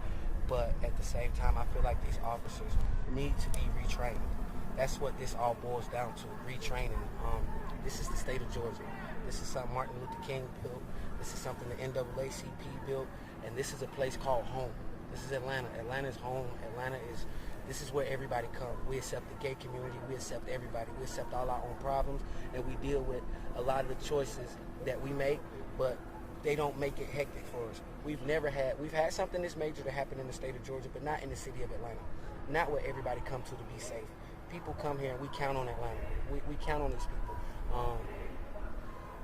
Speaker 2: But at the same time, I feel like these officers need to be retrained. That's what this all boils down to, retraining. This is the state of Georgia. This is something Martin Luther King built. This is something the NAACP built. And this is a place called home. This is Atlanta. Atlanta's home. This is where everybody comes. We accept the gay community. We accept everybody. We accept all our own problems. And we deal with a lot of the choices that we make, but they don't make it hectic for us. We've had something this major to happen in the state of Georgia, but not in the city of Atlanta. Not where everybody comes to be safe. People come here and we count on Atlanta. We count on these people.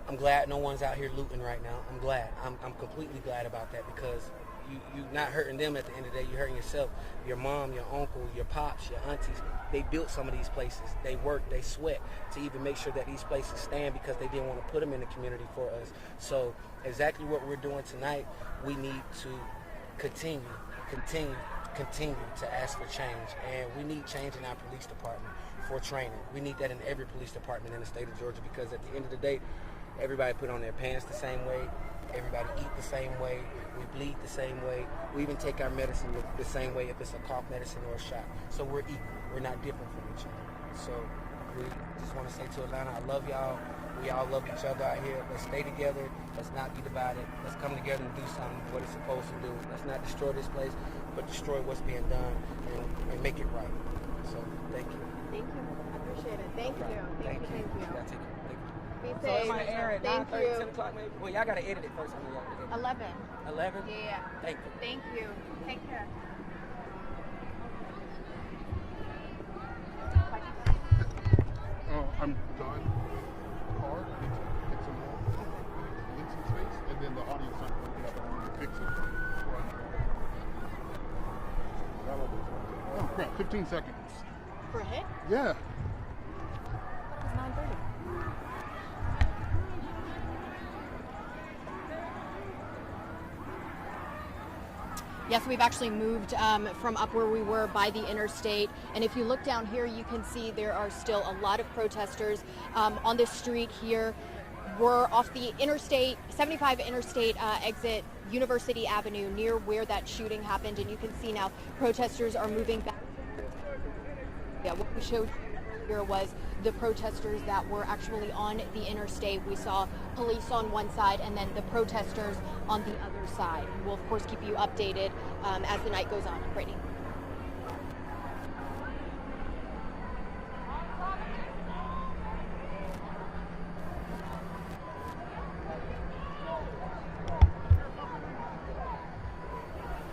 Speaker 2: I'm glad no one's out here looting right now. I'm glad. I'm completely glad about that because you're not hurting them at the end of the day. You're hurting yourself. Your mom, your uncle, your pops, your aunties, they built some of these places. They work, they sweat to even make sure that these places stand because they didn't want to put them in the community for us. So exactly what we're doing tonight, we need to continue to ask for change. And we need change in our police department for training. We need that in every police department in the state of Georgia, because at the end of the day, everybody put on their pants the same way, everybody eat the same way, we bleed the same way, we even take our medicine the same way if it's a cough medicine or a shot. So we're equal, we're not different from each other. So we just want to say to Atlanta, I love y'all. We all love each other out here. Let's stay together. Let's not be divided. Let's come together and do something what it's supposed to do. Let's not destroy this place, but destroy what's being done and make it right. So thank you.
Speaker 3: Thank you. I appreciate it. Thank you. Thank you. Thank you.
Speaker 2: Yeah, take care. Thank you.
Speaker 3: Be
Speaker 2: So it's
Speaker 3: safe.
Speaker 2: gonna air at
Speaker 3: Thank
Speaker 2: 9:30,
Speaker 3: you.
Speaker 2: 10 o'clock maybe? Well, y'all gotta edit it first. I know y'all gotta edit
Speaker 3: 11.
Speaker 2: it. 11?
Speaker 3: Yeah.
Speaker 2: Thank you.
Speaker 3: Thank you. Take care.
Speaker 16: I'm done. Car, I need to get some more into space, and then the audio's not working out. I need to fix it. Oh crap! 15 seconds.
Speaker 3: For a hit?
Speaker 16: Yeah.
Speaker 3: It's 9:30. Yes, we've actually moved from up where we were by the interstate. And if you look down here, you can see there are still a lot of protesters on this street here. We're off the interstate, 75 interstate exit University Avenue, near where that shooting happened. And you can see now protesters are moving back. Yeah, what we showed earlier was the protesters that were actually on the interstate. We saw police on one side and then the protesters on the other side. We'll of course keep you updated as the night goes on. Brittany.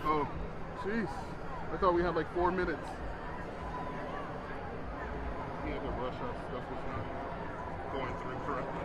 Speaker 16: Oh, jeez. I thought we had like 4 minutes. He had to rush us. Stuff was not going through correctly.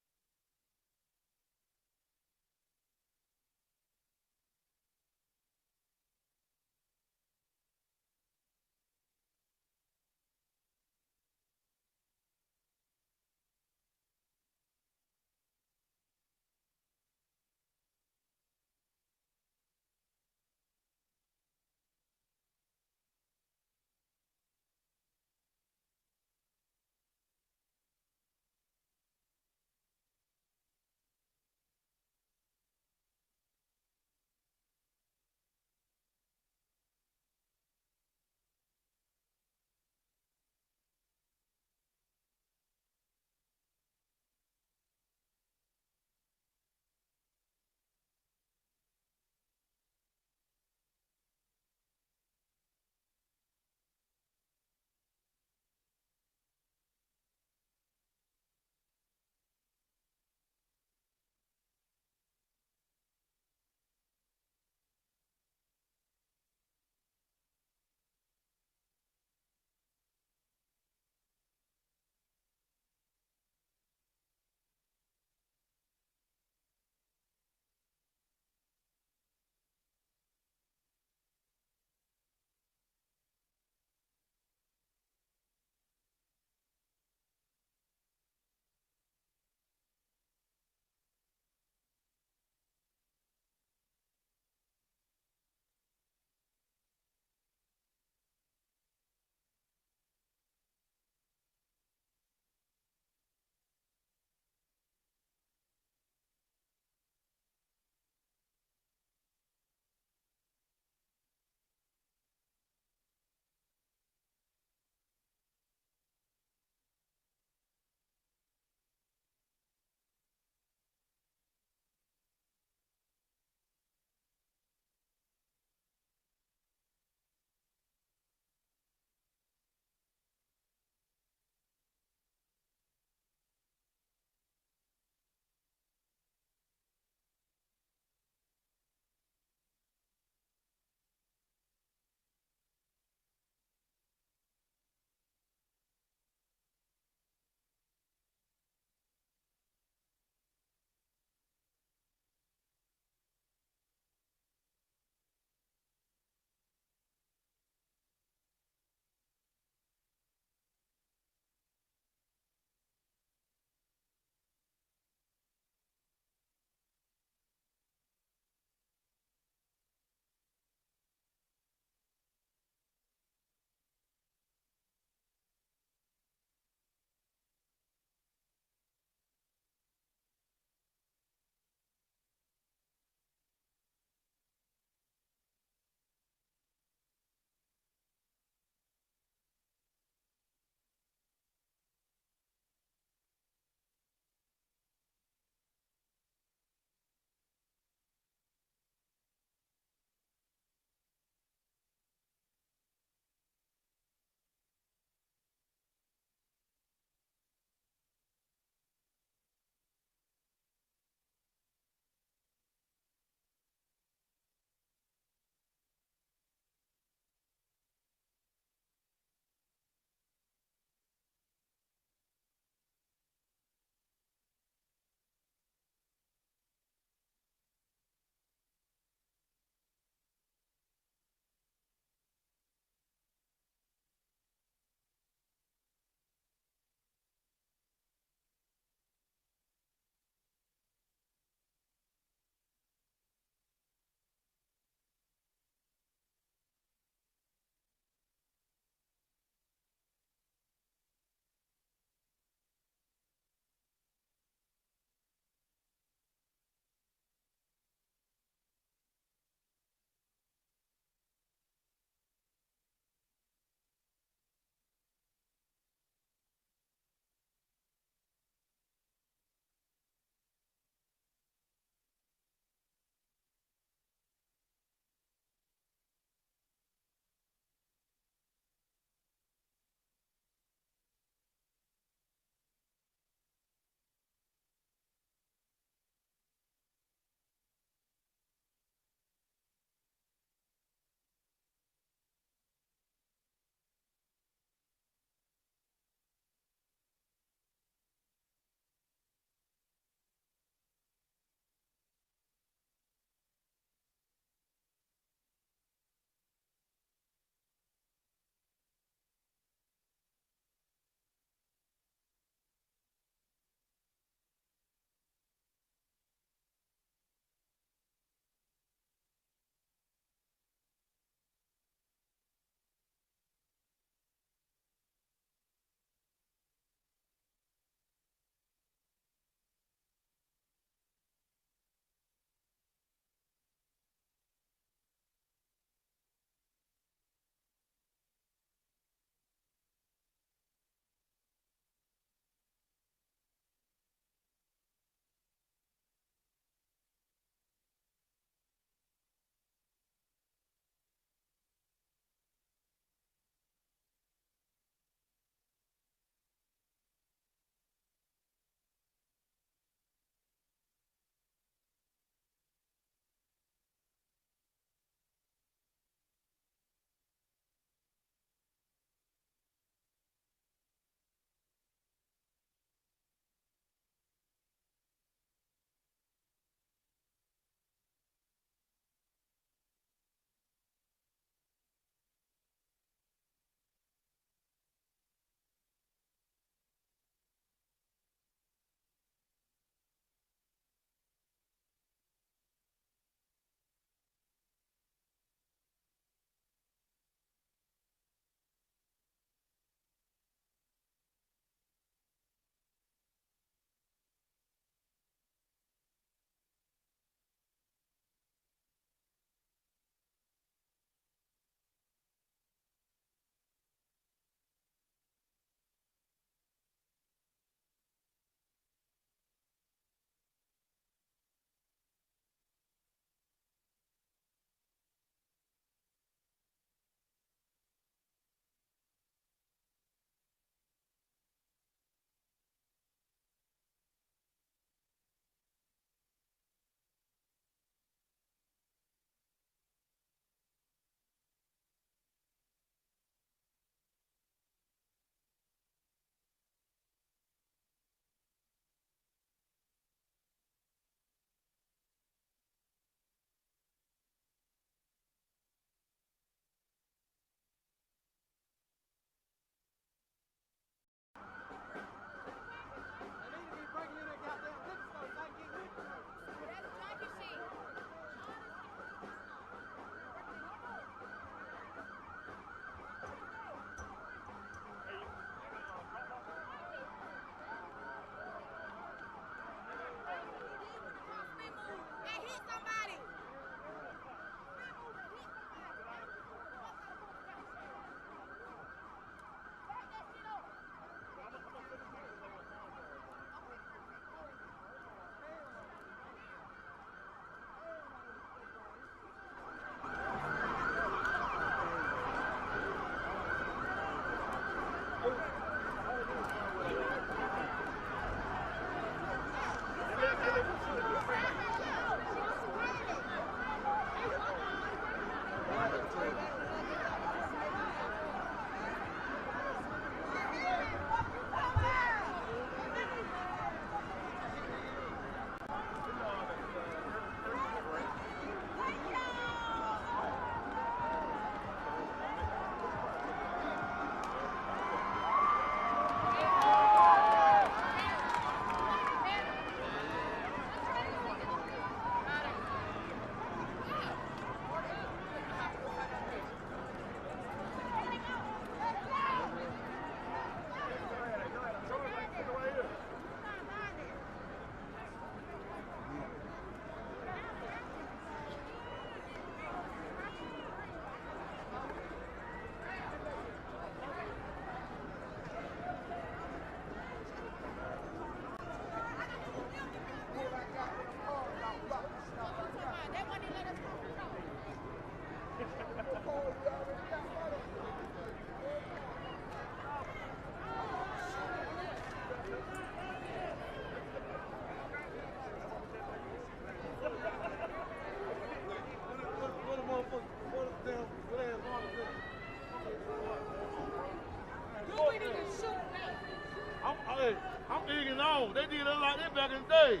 Speaker 21: I'm egging on. They did us like that back in the day.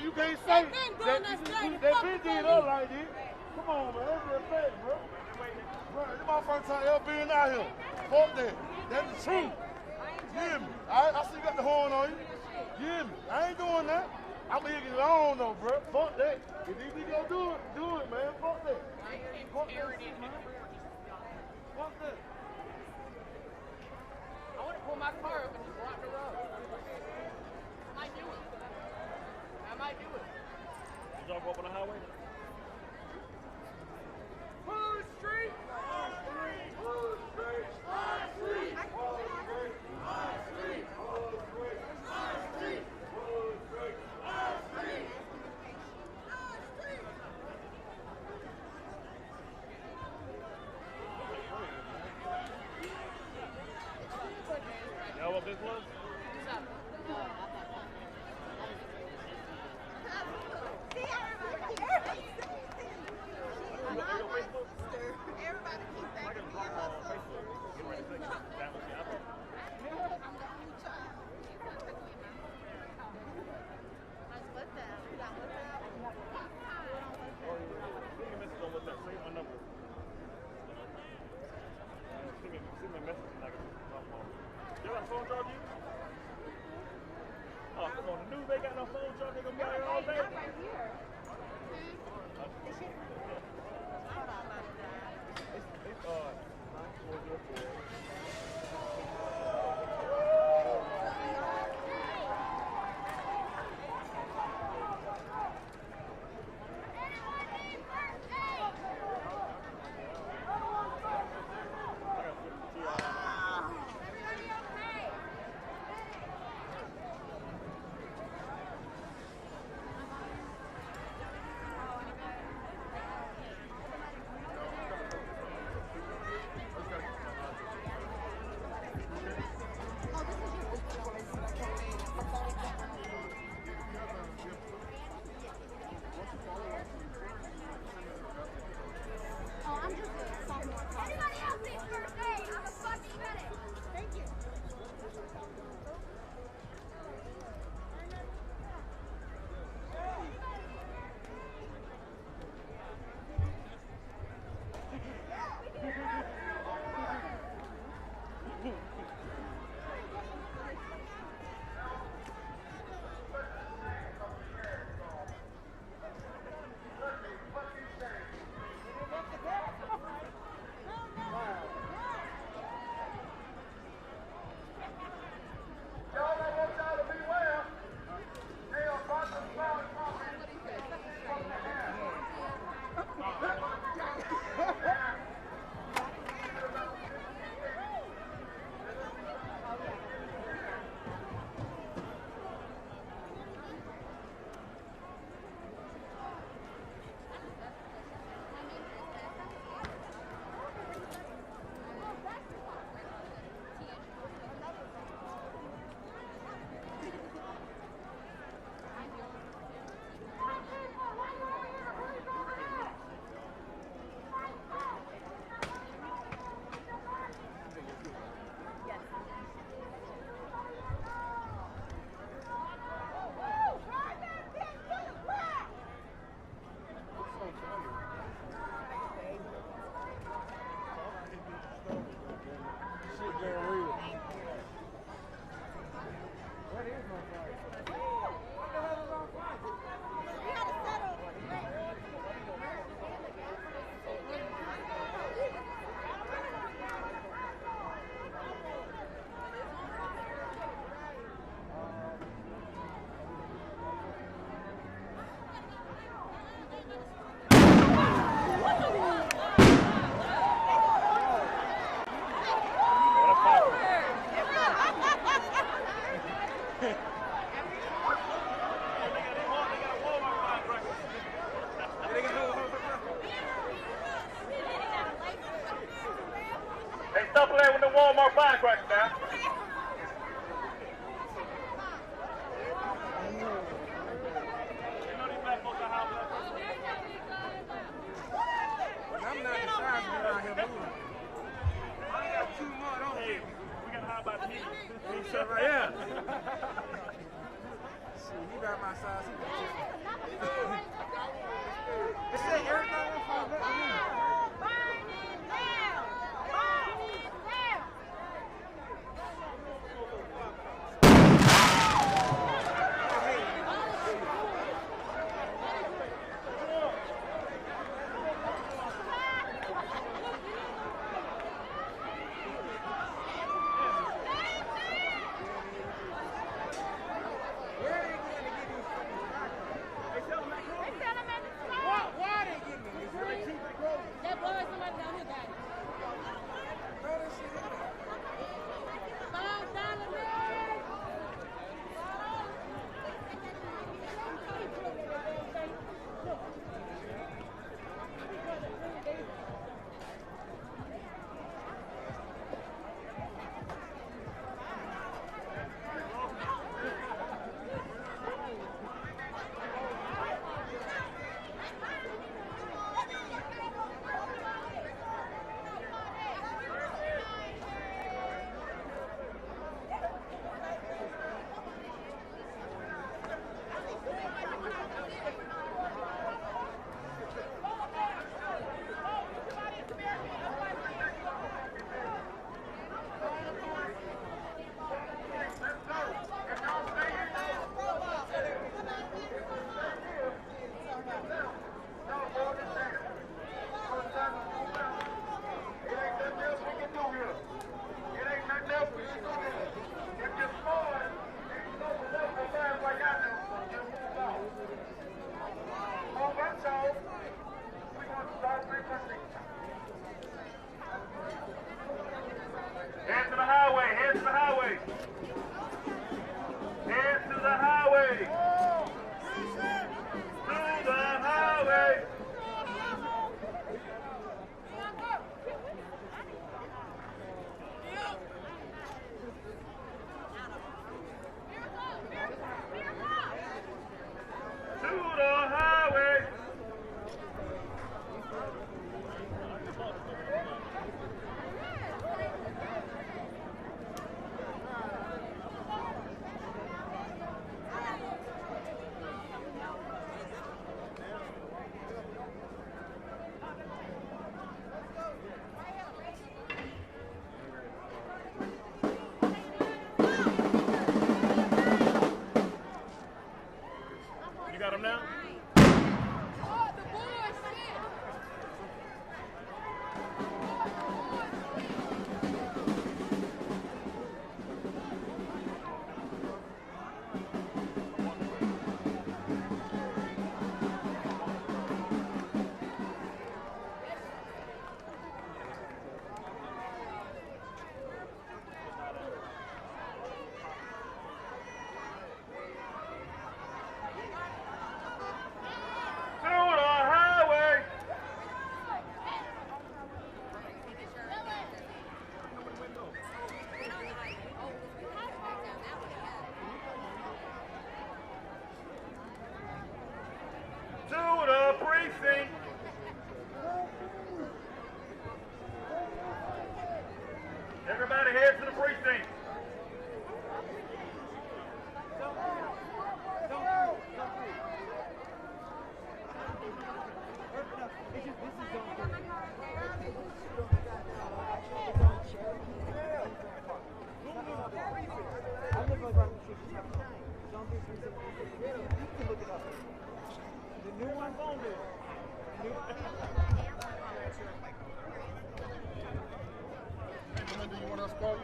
Speaker 21: You can't say that they did us like this. Come on, man. That's real fact, bro. Bro, this is my first time ever being out here. Fuck that. That's the truth. You hear me? I see you got the horn on you. You hear me? I ain't doing that. I'm egging it on though, bro. Fuck that. If you go do it, man. Fuck that. Fuck that shit, man. Fuck that.
Speaker 10: I want to pull my car up and just block the road. I might do it.
Speaker 21: Did y'all go up on the highway?
Speaker 10: Food Street! Food Street!
Speaker 21: Y'all know what this was?
Speaker 10: See everybody here.
Speaker 21: more firecrackers now.
Speaker 11: I'm not the size man out here moving. I got 2 more, don't
Speaker 9: Hey, we got to hide by the heat. He shut right here.
Speaker 11: Shit, he got my size. It said everything on fire.
Speaker 4: Burn it down! Burn it down!
Speaker 21: Head to the highway, head to the highway. Head to the highway. To the highway. To the highway.
Speaker 9: You got him now? To the precinct. Everybody head to the precinct.
Speaker 11: The new one's on there.
Speaker 16: Hey, Belinda, you want us to call you?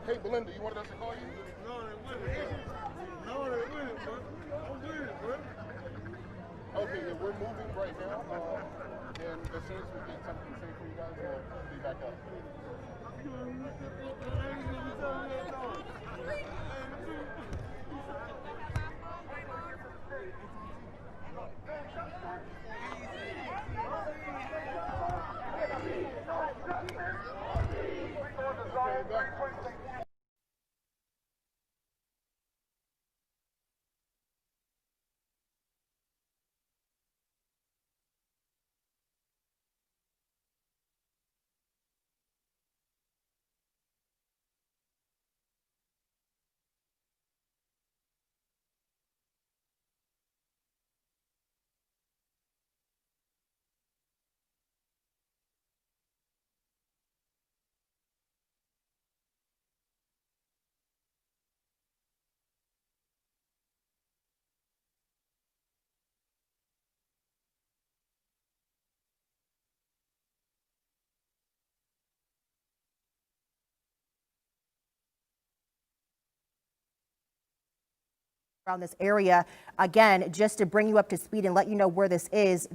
Speaker 16: Hey, Belinda, you wanted us to call you?
Speaker 11: No, they wouldn't. No, they wouldn't, bro. I'm with it, bro.
Speaker 16: Okay, yeah, we're moving right now. And as soon as we get something safe for you guys, we'll be back up.
Speaker 6: around this area. Again, just to bring you up to speed and let you know where this is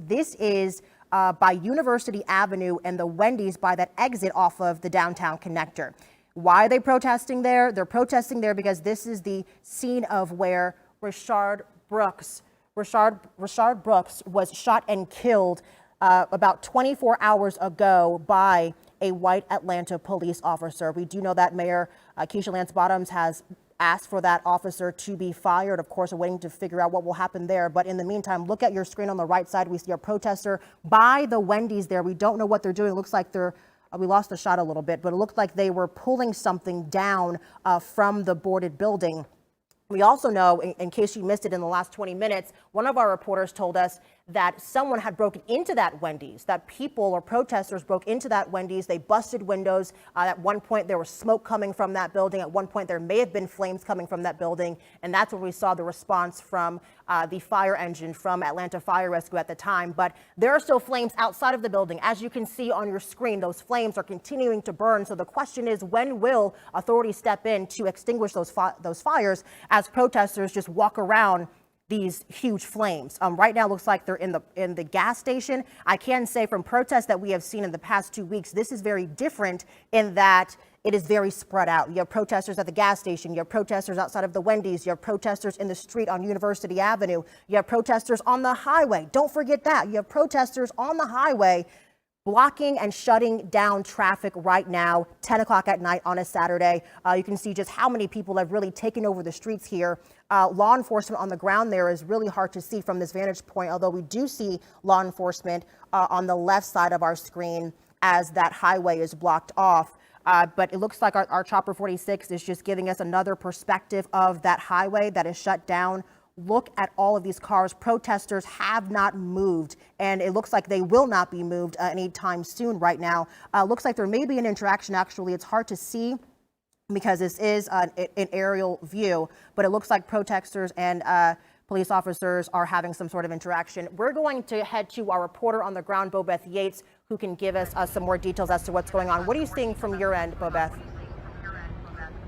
Speaker 6: by University Avenue and the Wendy's by that exit off of the downtown connector. Why are they protesting there? They're protesting there because this is the scene of where Rayshard Brooks was shot and killed about 24 hours ago by a white Atlanta police officer. We do know that Mayor Keisha Lance Bottoms has asked for that officer to be fired. Of course, we're waiting to figure out what will happen there. But in the meantime, look at your screen on the right side. We see a protester by the Wendy's there. We don't know what they're doing. It looks like we lost the shot a little bit, but it looked like they were pulling something down from the boarded building. We also know, in case you missed it in the last 20 minutes, one of our reporters told us that someone had broken into that Wendy's, that people or protesters broke into that Wendy's. They busted windows. At one point, there was smoke coming from that building. At one point, there may have been flames coming from that building. And that's where we saw the response from the fire engine from Atlanta Fire Rescue at the time. But there are still flames outside of the building. As you can see on your screen, those flames are continuing to burn. So the question is, when will authorities step in to extinguish those fires as protesters just walk around these huge flames? Right now, it looks like they're in the gas station. I can say from protests that we have seen in the past 2 weeks, this is very different in that it is very spread out. You have protesters at the gas station. You have protesters outside of the Wendy's. You have protesters in the street on University Avenue. You have protesters on the highway. Don't forget that. You have protesters on the highway blocking and shutting down traffic right now, 10 o'clock at night on a Saturday. You can see just how many people have really taken over the streets here. Law enforcement on the ground there is really hard to see from this vantage point, although we do see law enforcement on the left side of our screen as that highway is blocked off. But it looks like our Chopper 46 is just giving us another perspective of that highway that is shut down. Look at all of these cars. Protesters have not moved, and it looks like they will not be moved anytime soon right now. Looks like there may be an interaction, actually. It's hard to see because this is an aerial view, but it looks like protesters and police officers are having some sort of interaction. We're going to head to our reporter on the ground, Bobeth Yates, who can give us some more details as to what's going on. What are you seeing from your end, Bobeth?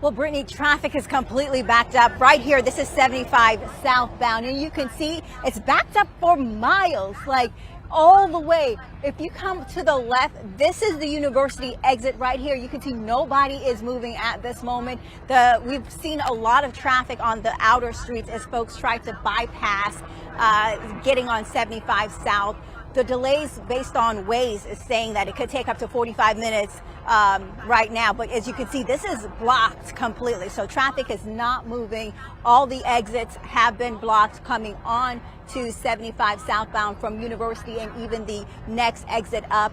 Speaker 22: Well, Brittany, traffic is completely backed up right here. This is 75 southbound, and you can see it's backed up for miles, like all the way. If you come to the left, this is the university exit right here. You can see nobody is moving at this moment. We've seen a lot of traffic on the outer streets as folks try to bypass getting on 75 South. The delays based on Waze is saying that it could take up to 45 minutes right now. But as you can see, this is blocked completely. So traffic is not moving. All the exits have been blocked coming on to 75 southbound from University and even the next exit up.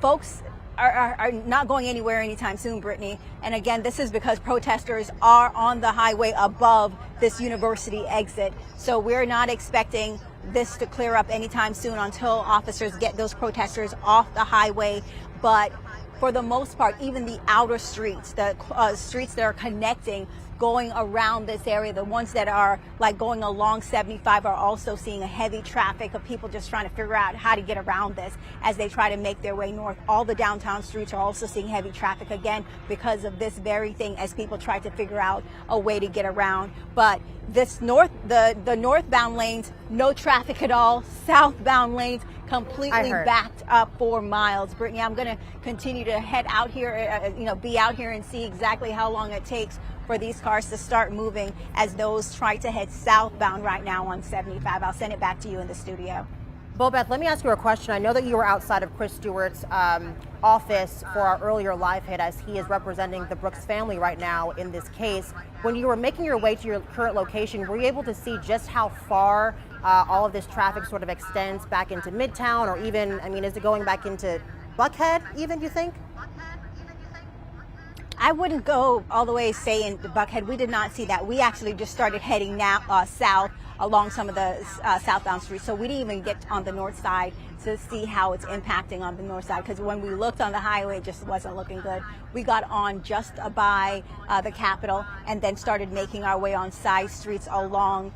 Speaker 22: Folks are not going anywhere anytime soon, Brittany. And again, this is because protesters are on the highway above this University exit. So we're not expecting this to clear up anytime soon until officers get those protesters off the highway. But for the most part, even the outer streets, the streets that are connecting, going around this area, the ones that are like going along 75 are also seeing a heavy traffic of people just trying to figure out how to get around this as they try to make their way north. All the downtown streets are also seeing heavy traffic again because of this very thing as people try to figure out a way to get around. But this the northbound lanes, no traffic at all. Southbound lanes completely backed up for miles. Brittany, I'm going to continue to head out here, be out here and see exactly how long it takes for these cars to start moving as those try to head southbound right now on 75. I'll send it back to you in the studio.
Speaker 6: Bobeth, let me ask you a question. I know that you were outside of Chris Stewart's office for our earlier live hit as he is representing the Brooks family right now in this case. When you were making your way to your current location, were you able to see just how far all of this traffic sort of extends back into Midtown, or even, is it going back into Buckhead even, you think?
Speaker 22: I wouldn't go all the way, say, in Buckhead. We did not see that. We actually just started heading now south along some of the southbound streets. So we didn't even get on the north side to see how it's impacting on the north side, because when we looked on the highway, it just wasn't looking good. We got on just by the Capitol and then started making our way on side streets along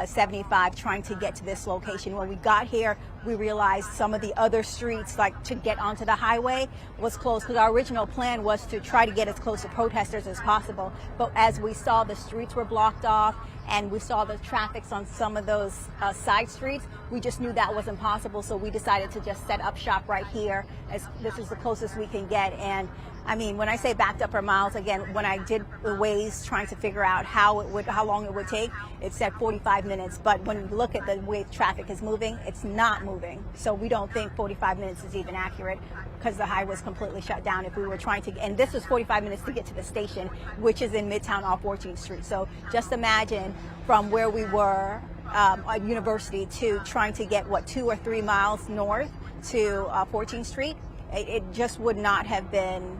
Speaker 22: 75 trying to get to this location. When we got here, we realized some of the other streets, like to get onto the highway, was closed, because our original plan was to try to get as close to protesters as possible. But as we saw, the streets were blocked off, and we saw the traffic on some of those side streets, we just knew that wasn't possible. So we decided to just set up shop right here, as this is the closest we can get. And I mean, when I say backed up for miles, again, when I did the Waze trying to figure out how long it would take, it said 45 minutes. But when you look at the way traffic is moving, it's not moving. So we don't think 45 minutes is even accurate, because the highway was completely shut down. If we were trying to, and this was 45 minutes to get to the station, which is in Midtown off 14th Street. So just imagine from where we were at University to trying to get 2 or 3 miles north to 14th Street. It just would not have been,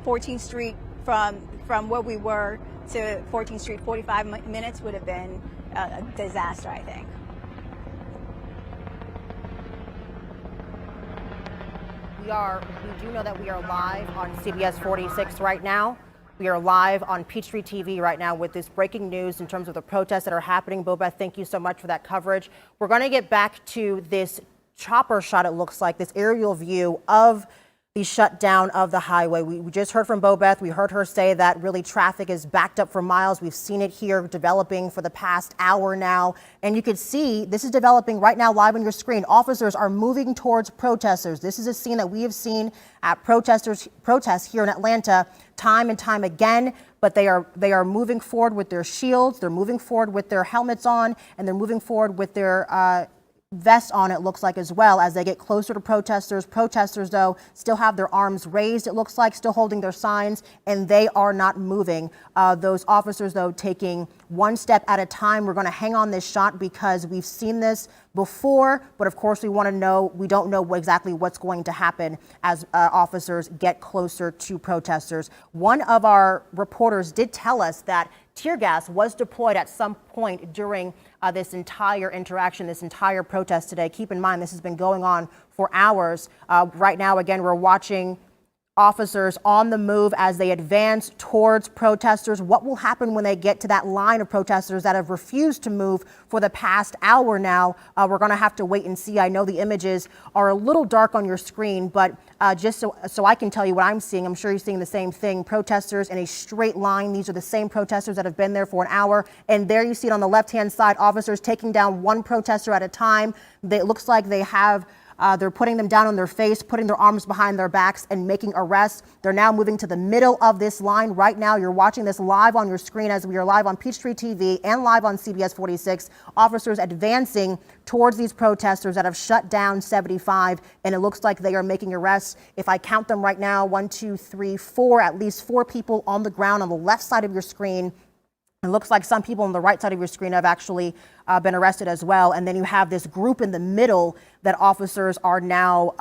Speaker 22: 14th Street from where we were to 14th Street, 45 minutes would have been a disaster, I think.
Speaker 6: We do know that we are live on CBS 46 right now. We are live on Peachtree TV right now with this breaking news in terms of the protests that are happening. Bobeth, thank you so much for that coverage. We're going to get back to this chopper shot, it looks like, this aerial view of the shutdown of the highway. We just heard from Bobeth. We heard her say that really traffic is backed up for miles. We've seen it here developing for the past hour now. And you can see this is developing right now live on your screen. Officers are moving towards protesters. This is a scene that we have seen at protests here in Atlanta time and time again. But they are moving forward with their shields. They're moving forward with their helmets on, and they're moving forward with their vests on, it looks like, as well, as they get closer to protesters. Protesters, though, still have their arms raised, it looks like, still holding their signs, and they are not moving. Those officers, though, taking one step at a time. We're going to hang on this shot because we've seen this before, but of course we don't know exactly what's going to happen as officers get closer to protesters. One of our reporters did tell us that tear gas was deployed at some point during this entire interaction, this entire protest today. Keep in mind, this has been going on for hours. Right now, again, we're watching officers on the move as they advance towards protesters. What will happen when they get to that line of protesters that have refused to move for the past hour now? We're going to have to wait and see. I know the images are a little dark on your screen, but just so I can tell you what I'm seeing, I'm sure you're seeing the same thing. Protesters in a straight line. These are the same protesters that have been there for an hour. And there you see it on the left-hand side, officers taking down one protester at a time. It looks like they have they're putting them down on their face, putting their arms behind their backs, and making arrests. They're now moving to the middle of this line. Right now, you're watching this live on your screen as we are live on Peachtree TV and live on CBS 46. Officers advancing towards these protesters that have shut down 75, and it looks like they are making arrests. If I count them right now, 1, 2, 3, 4, at least 4 people on the ground on the left side of your screen. It looks like some people on the right side of your screen have actually been arrested as well. And then you have this group in the middle that officers are now,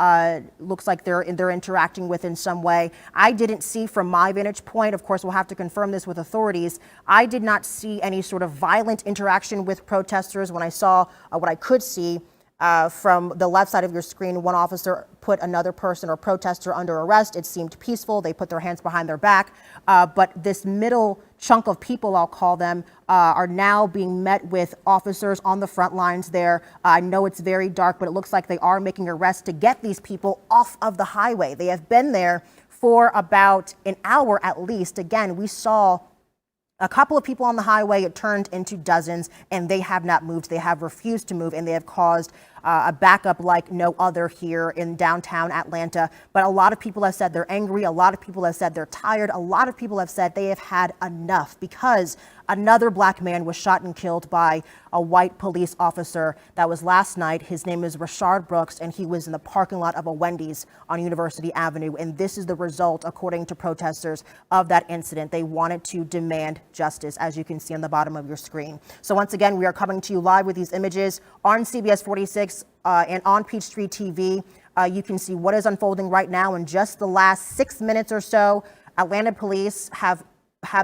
Speaker 6: looks like they're interacting with in some way. I didn't see from my vantage point, of course, we'll have to confirm this with authorities. I did not see any sort of violent interaction with protesters. When I saw what I could see from the left side of your screen, one officer put another person or protester under arrest. It seemed peaceful. They put their hands behind their back. But this middle chunk of people, I'll call them, are now being met with officers on the front lines there. I know it's very dark, but it looks like they are making arrests to get these people off of the highway. They have been there for about an hour at least. Again, we saw a couple of people on the highway. It turned into dozens, and they have not moved. They have refused to move, and they have caused a backup like no other here in downtown Atlanta. But a lot of people have said they're angry. A lot of people have said they're tired. A lot of people have said they have had enough because another black man was shot and killed by a white police officer. That was last night. His name is Rashard Brooks, and he was in the parking lot of a Wendy's on University Avenue. And this is the result, according to protesters, of that incident. They wanted to demand justice, as you can see on the bottom of your screen. So once again, we are coming to you live with these images on CBS 46 and on Peachtree TV. You can see what is unfolding right now. In just the last 6 minutes or so, Atlanta police have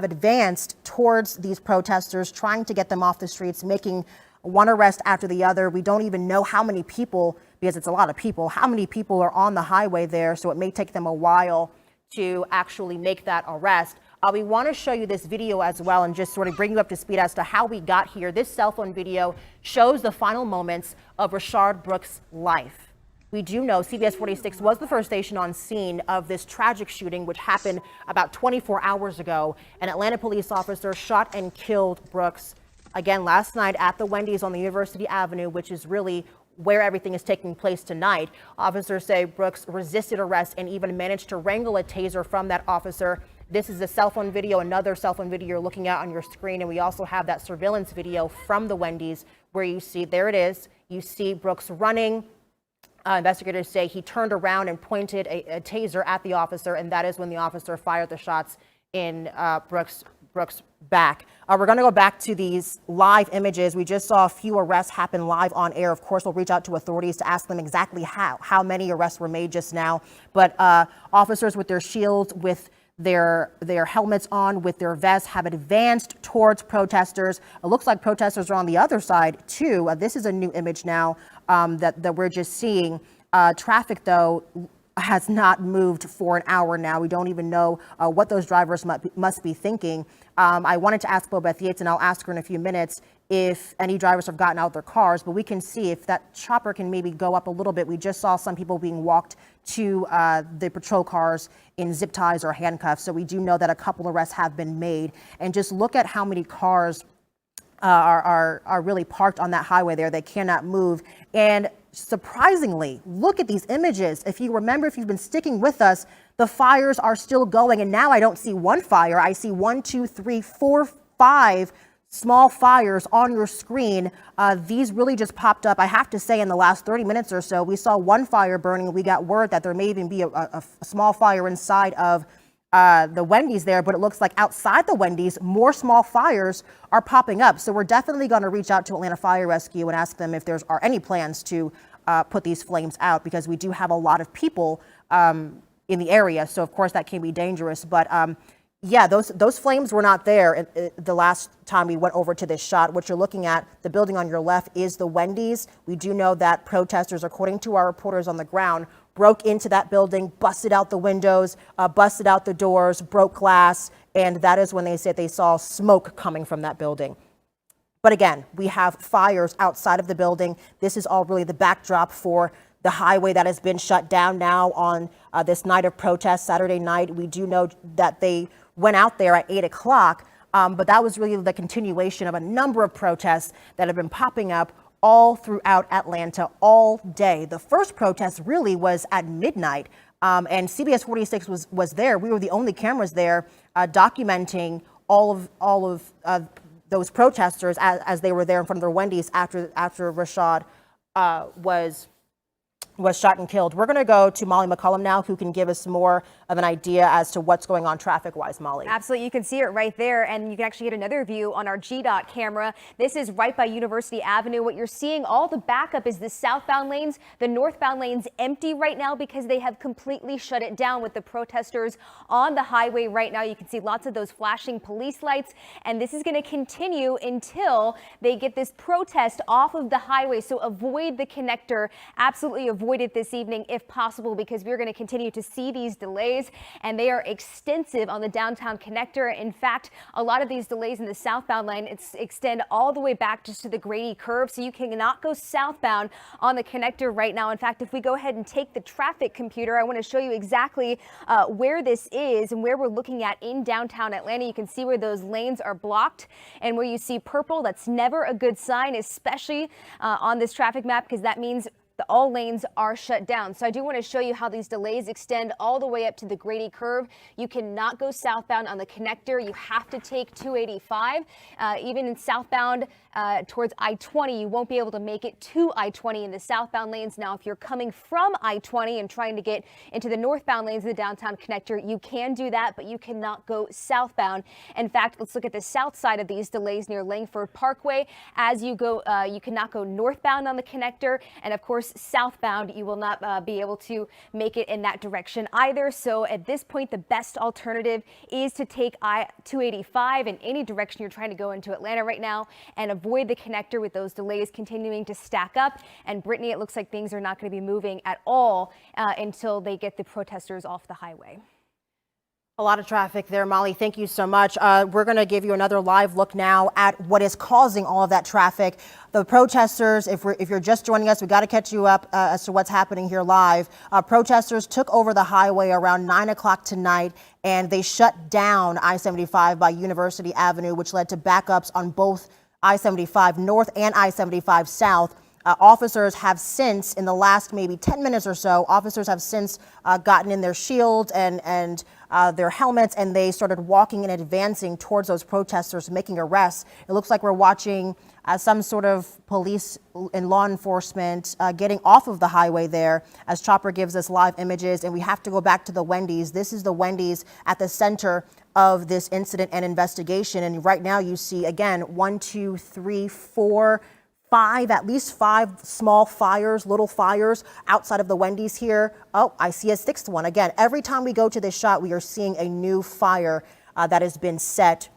Speaker 6: advanced towards these protesters, trying to get them off the streets, making one arrest after the other. We don't even know how many people, because it's a lot of people, how many people are on the highway there, so it may take them a while to actually make that arrest. We want to show you this video as well and just sort of bring you up to speed as to how we got here. This cell phone video shows the final moments of Rayshard Brooks' life. We do know CBS 46 was the first station on scene of this tragic shooting, which happened about 24 hours ago. An Atlanta police officer shot and killed Brooks again last night at the Wendy's on the University Avenue, which is really where everything is taking place tonight. Officers say Brooks resisted arrest and even managed to wrangle a taser from that officer. This is a cell phone video, another cell phone video you're looking at on your screen. And we also have that surveillance video from the Wendy's where you see, there it is, you see Brooks running. Investigators say he turned around and pointed a taser at the officer, and that is when the officer fired the shots in Brooks' back. We're going to go back to these live images. We just saw a few arrests happen live on air. Of course, we'll reach out to authorities to ask them exactly how many arrests were made just now. But officers with their shields, with their helmets on, with their vests, have advanced towards protesters. It looks like protesters are on the other side too. This is a new image now that we're just seeing. Traffic, though, has not moved for an hour now. We don't even know what those drivers must be thinking. I wanted to ask Bobeth Yates, and I'll ask her in a few minutes, if any drivers have gotten out of their cars, but we can see if that chopper can maybe go up a little bit. We just saw some people being walked to the patrol cars in zip ties or handcuffs. So we do know that a couple arrests have been made. And just look at how many cars are really parked on that highway there. They cannot move. And surprisingly, look at these images. If you remember, if you've been sticking with us, the fires are still going. And now I don't see one fire. I see 1, 2, 3, 4, 5 small fires on your screen. These really just popped up. I have to say, in the last 30 minutes or so, we saw one fire burning. We got word that there may even be a small fire inside of the Wendy's there, but it looks like outside the Wendy's, more small fires are popping up. So we're definitely going to reach out to Atlanta Fire Rescue and ask them if there are any plans to put these flames out, because we do have a lot of people in the area. So of course that can be dangerous. But yeah, those flames were not there the last time we went over to this shot. What you're looking at, the building on your left, is the Wendy's. We do know that protesters, according to our reporters on the ground, broke into that building, busted out the windows, busted out the doors, broke glass, and that is when they said they saw smoke coming from that building. But again, we have fires outside of the building. This is all really the backdrop for the highway that has been shut down now on this night of protest, Saturday night. We do know that they went out there at 8 o'clock, but that was really the continuation of a number of protests that have been popping up all throughout Atlanta all day. The first protest really was at midnight, and CBS 46 was there. We were the only cameras there documenting all of those protesters as they were there in front of their Wendy's after Rayshard was shot and killed. We're going to go to Molly McCullum now, who can give us more of an idea as to what's going on traffic-wise. Molly.
Speaker 12: Absolutely. You can see it right there, and you can actually get another view on our GDOT camera. This is right by University Avenue. What you're seeing, all the backup is the southbound lanes. The northbound lanes empty right now because they have completely shut it down with the protesters on the highway right now. You can see lots of those flashing police lights, and this is going to continue until they get this protest off of the highway. So avoid the connector. Absolutely avoid it this evening if possible, because we're going to continue to see these delays, and they are extensive on the downtown connector. In fact, a lot of these delays in the southbound lane extend all the way back just to the Grady curve, so you cannot go southbound on the connector right now. In fact, if we go ahead and take the traffic computer, I want to show you exactly where this is and where we're looking at in downtown Atlanta. You can see where those lanes are blocked, and where you see purple, that's never a good sign, especially on this traffic map, because that means all lanes are shut down. So I do want to show you how these delays extend all the way up to the Grady curve. You cannot go southbound on the connector. You have to take 285. Even in southbound towards I-20, you won't be able to make it to I-20 in the southbound lanes. Now, if you're coming from I-20 and trying to get into the northbound lanes of the downtown connector, you can do that, but you cannot go southbound. In fact, let's look at the south side of these delays near Langford Parkway. As you go, you cannot go northbound on the connector, and of course, southbound, you will not be able to make it in that direction either. So at this point, the best alternative is to take I-285 in any direction you're trying to go into Atlanta right now, and avoid the connector with those delays continuing to stack up. And Brittany, it looks like things are not going to be moving at all until they get the protesters off the highway.
Speaker 6: A lot of traffic there, Molly. Thank you so much. We're going to give you another live look now at what is causing all of that traffic. The protesters, if you're just joining us, we got to catch you up as to what's happening here live. Protesters took over the highway around 9 o'clock tonight, and they shut down I-75 by University Avenue, which led to backups on both I-75 North and I-75 South. Officers have since, in the last maybe 10 minutes or so, officers have since gotten in their shields and their helmets, and they started walking and advancing towards those protesters, making arrests. It looks like we're watching some sort of police and law enforcement getting off of the highway there as Chopper gives us live images. And we have to go back to the Wendy's. This is the Wendy's at the center of this incident and investigation. And right now you see, again, 1, 2, 3, 4, 5, at least 5 small fires, little fires outside of the Wendy's here. Oh, I see a 6th one. Again, every time we go to this shot, we are seeing a new fire that has been set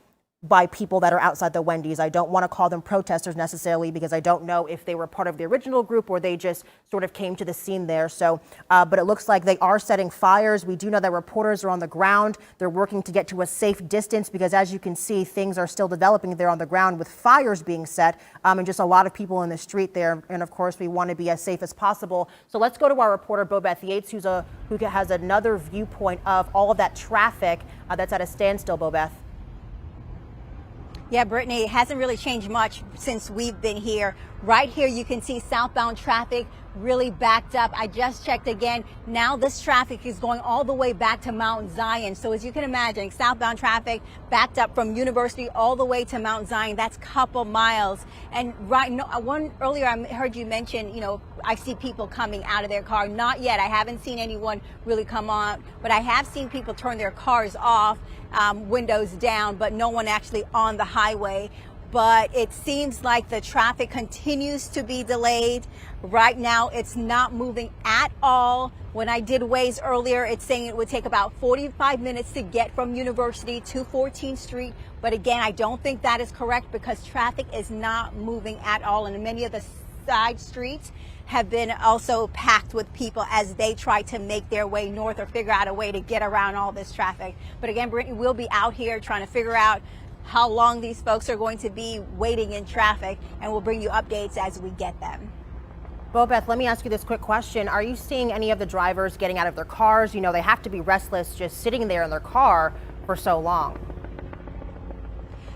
Speaker 6: by people that are outside the Wendy's. I don't want to call them protesters necessarily because I don't know if they were part of the original group or they just sort of came to the scene there. So, but it looks like they are setting fires. We do know that reporters are on the ground. They're working to get to a safe distance because, as you can see, things are still developing there on the ground with fires being set and just a lot of people in the street there. And of course, we want to be as safe as possible. So let's go to our reporter, Bobeth Yates, who has another viewpoint of all of that traffic that's at a standstill. Bobeth.
Speaker 22: Yeah, Brittany, it hasn't really changed much since we've been here. Right here, you can see southbound traffic really backed up. I just checked again. Now this traffic is going all the way back to Mount Zion. So as you can imagine, southbound traffic backed up from University all the way to Mount Zion. That's a couple miles. And earlier I heard you mention, I see people coming out of their car. Not yet. I haven't seen anyone really come on, but I have seen people turn their cars off, windows down, but no one actually on the highway. But it seems like the traffic continues to be delayed. Right now, it's not moving at all. When I did Waze earlier, it's saying it would take about 45 minutes to get from University to 14th Street. But again, I don't think that is correct because traffic is not moving at all. And many of the side streets have been also packed with people as they try to make their way north or figure out a way to get around all this traffic. But again, Brittany, we'll be out here trying to figure out how long these folks are going to be waiting in traffic, and we'll bring you updates as we get them.
Speaker 6: Bobeth, let me ask you this quick question. Are you seeing any of the drivers getting out of their cars? They have to be restless just sitting there in their car for so long.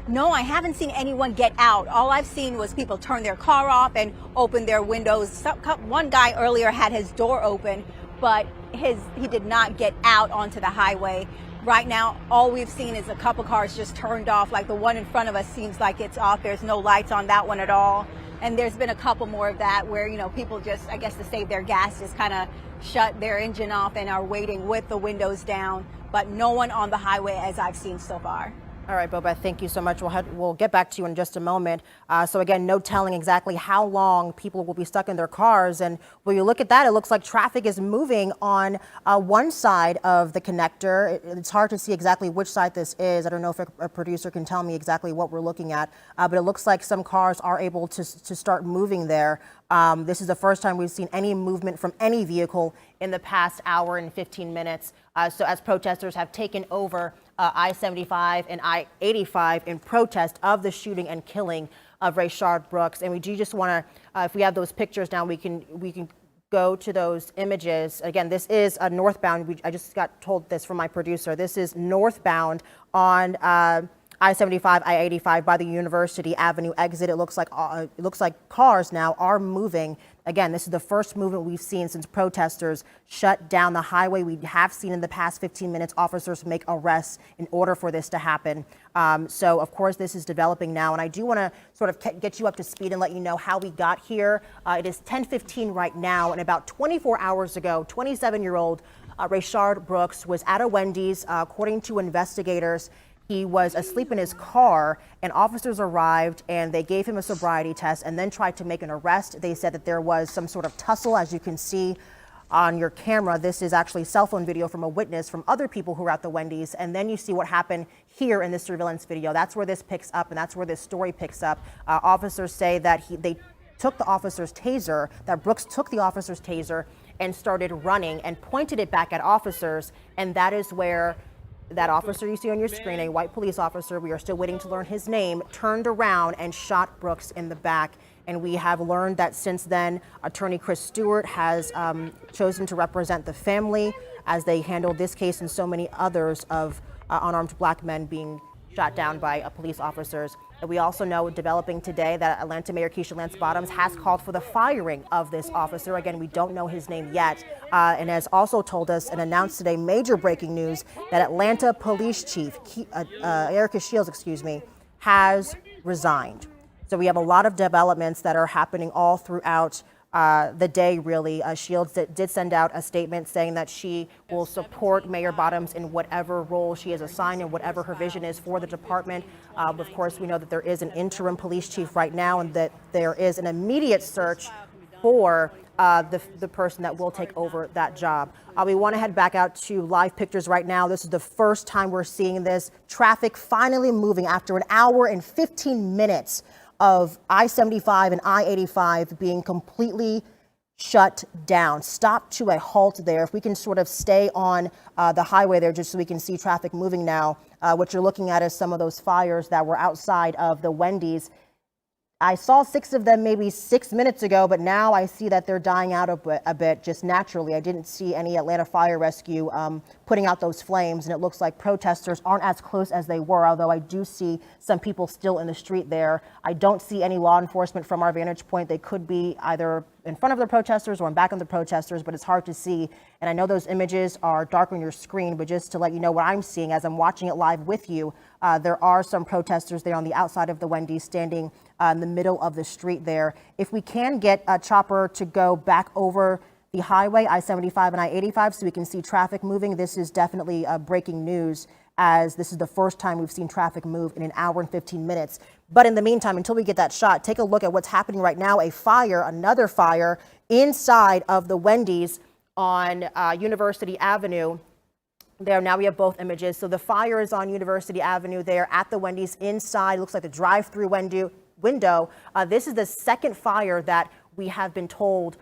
Speaker 22: No, I haven't seen anyone get out. All I've seen was people turn their car off and open their windows. One guy earlier had his door open, but he did not get out onto the highway. Right now, all we've seen is a couple cars just turned off. Like the one in front of us seems like it's off. There's no lights on that one at all. And there's been a couple more of that where, people just, I guess to save their gas, just kind of shut their engine off and are waiting with the windows down. But no one on the highway as I've seen so far.
Speaker 6: All right, Bobeth, thank you so much. We'll get back to you in just a moment. So again, no telling exactly how long people will be stuck in their cars. And when you look at that, it looks like traffic is moving on one side of the connector. It's hard to see exactly which side this is. I don't know if a producer can tell me exactly what we're looking at, but it looks like some cars are able to start moving there. This is the first time we've seen any movement from any vehicle in the past hour and 15 minutes. So as protesters have taken over I-75 and I-85 in protest of the shooting and killing of Rayshard Brooks. And we do just want to, if we have those pictures now, we can go to those images. Again, this is a northbound. I just got told this from my producer. This is northbound on I-75, I-85 by the University Avenue exit. It looks like cars now are moving. Again, this is the first movement we've seen since protesters shut down the highway. We have seen in the past 15 minutes officers make arrests in order for this to happen. So, of course, this is developing now. And I do want to sort of get you up to speed and let you know how we got here. It is 10:15 right now. And about 24 hours ago, 27-year-old Rayshard Brooks was at a Wendy's. According to investigators, he was asleep in his car, and officers arrived and they gave him a sobriety test and then tried to make an arrest. They said that there was some sort of tussle, as you can see on your camera. This is actually cell phone video from a witness from other people who were at the Wendy's. And then you see what happened here in this surveillance video. That's where this picks up, and that's where this story picks up. Officers say that they took the officer's taser, that Brooks took the officer's taser and started running and pointed it back at officers. And that is where that officer you see on your screen, a white police officer, we are still waiting to learn his name, turned around and shot Brooks in the back. And we have learned that since then, attorney Chris Stewart has chosen to represent the family as they handle this case and so many others of unarmed black men being shot down by police officers. And we also know, developing today, that Atlanta Mayor Keisha Lance Bottoms has called for the firing of this officer. Again, we don't know his name yet, and has also told us and announced today major breaking news that Atlanta Police Chief Erica Shields, has resigned. So we have a lot of developments that are happening all throughout the day, really. Shields did send out a statement saying that she will support Mayor Bottoms in whatever role she is assigned and whatever her vision is for the department. Of course, we know that there is an interim police chief right now and that there is an immediate search for the person that will take over that job. We want to head back out to live pictures right now. This is the first time we're seeing this. Traffic finally moving after an hour and 15 minutes of I-75 and I-85 being completely shut down, stopped to a halt there. If we can sort of stay on the highway there just so we can see traffic moving now. What you're looking at is some of those fires that were outside of the Wendy's. I saw 6 of them maybe 6 minutes ago, but now I see that they're dying out a bit just naturally. I didn't see any Atlanta Fire Rescue putting out those flames, and it looks like protesters aren't as close as they were, although I do see some people still in the street there. I don't see any law enforcement from our vantage point. They could be either in front of the protesters or in back of the protesters, but it's hard to see. And I know those images are dark on your screen, but just to let you know what I'm seeing as I'm watching it live with you, there are some protesters there on the outside of the Wendy's standing in the middle of the street there. If we can get a chopper to go back over the highway, I-75 and I-85, so we can see traffic moving, this is definitely breaking news, as this is the first time we've seen traffic move in an hour and 15 minutes. But in the meantime, until we get that shot, take a look at what's happening right now. A fire, another fire inside of the Wendy's on University Avenue. There, now we have both images. So the fire is on University Avenue there at the Wendy's inside. Looks like the drive-through window. This is the second fire that we have been told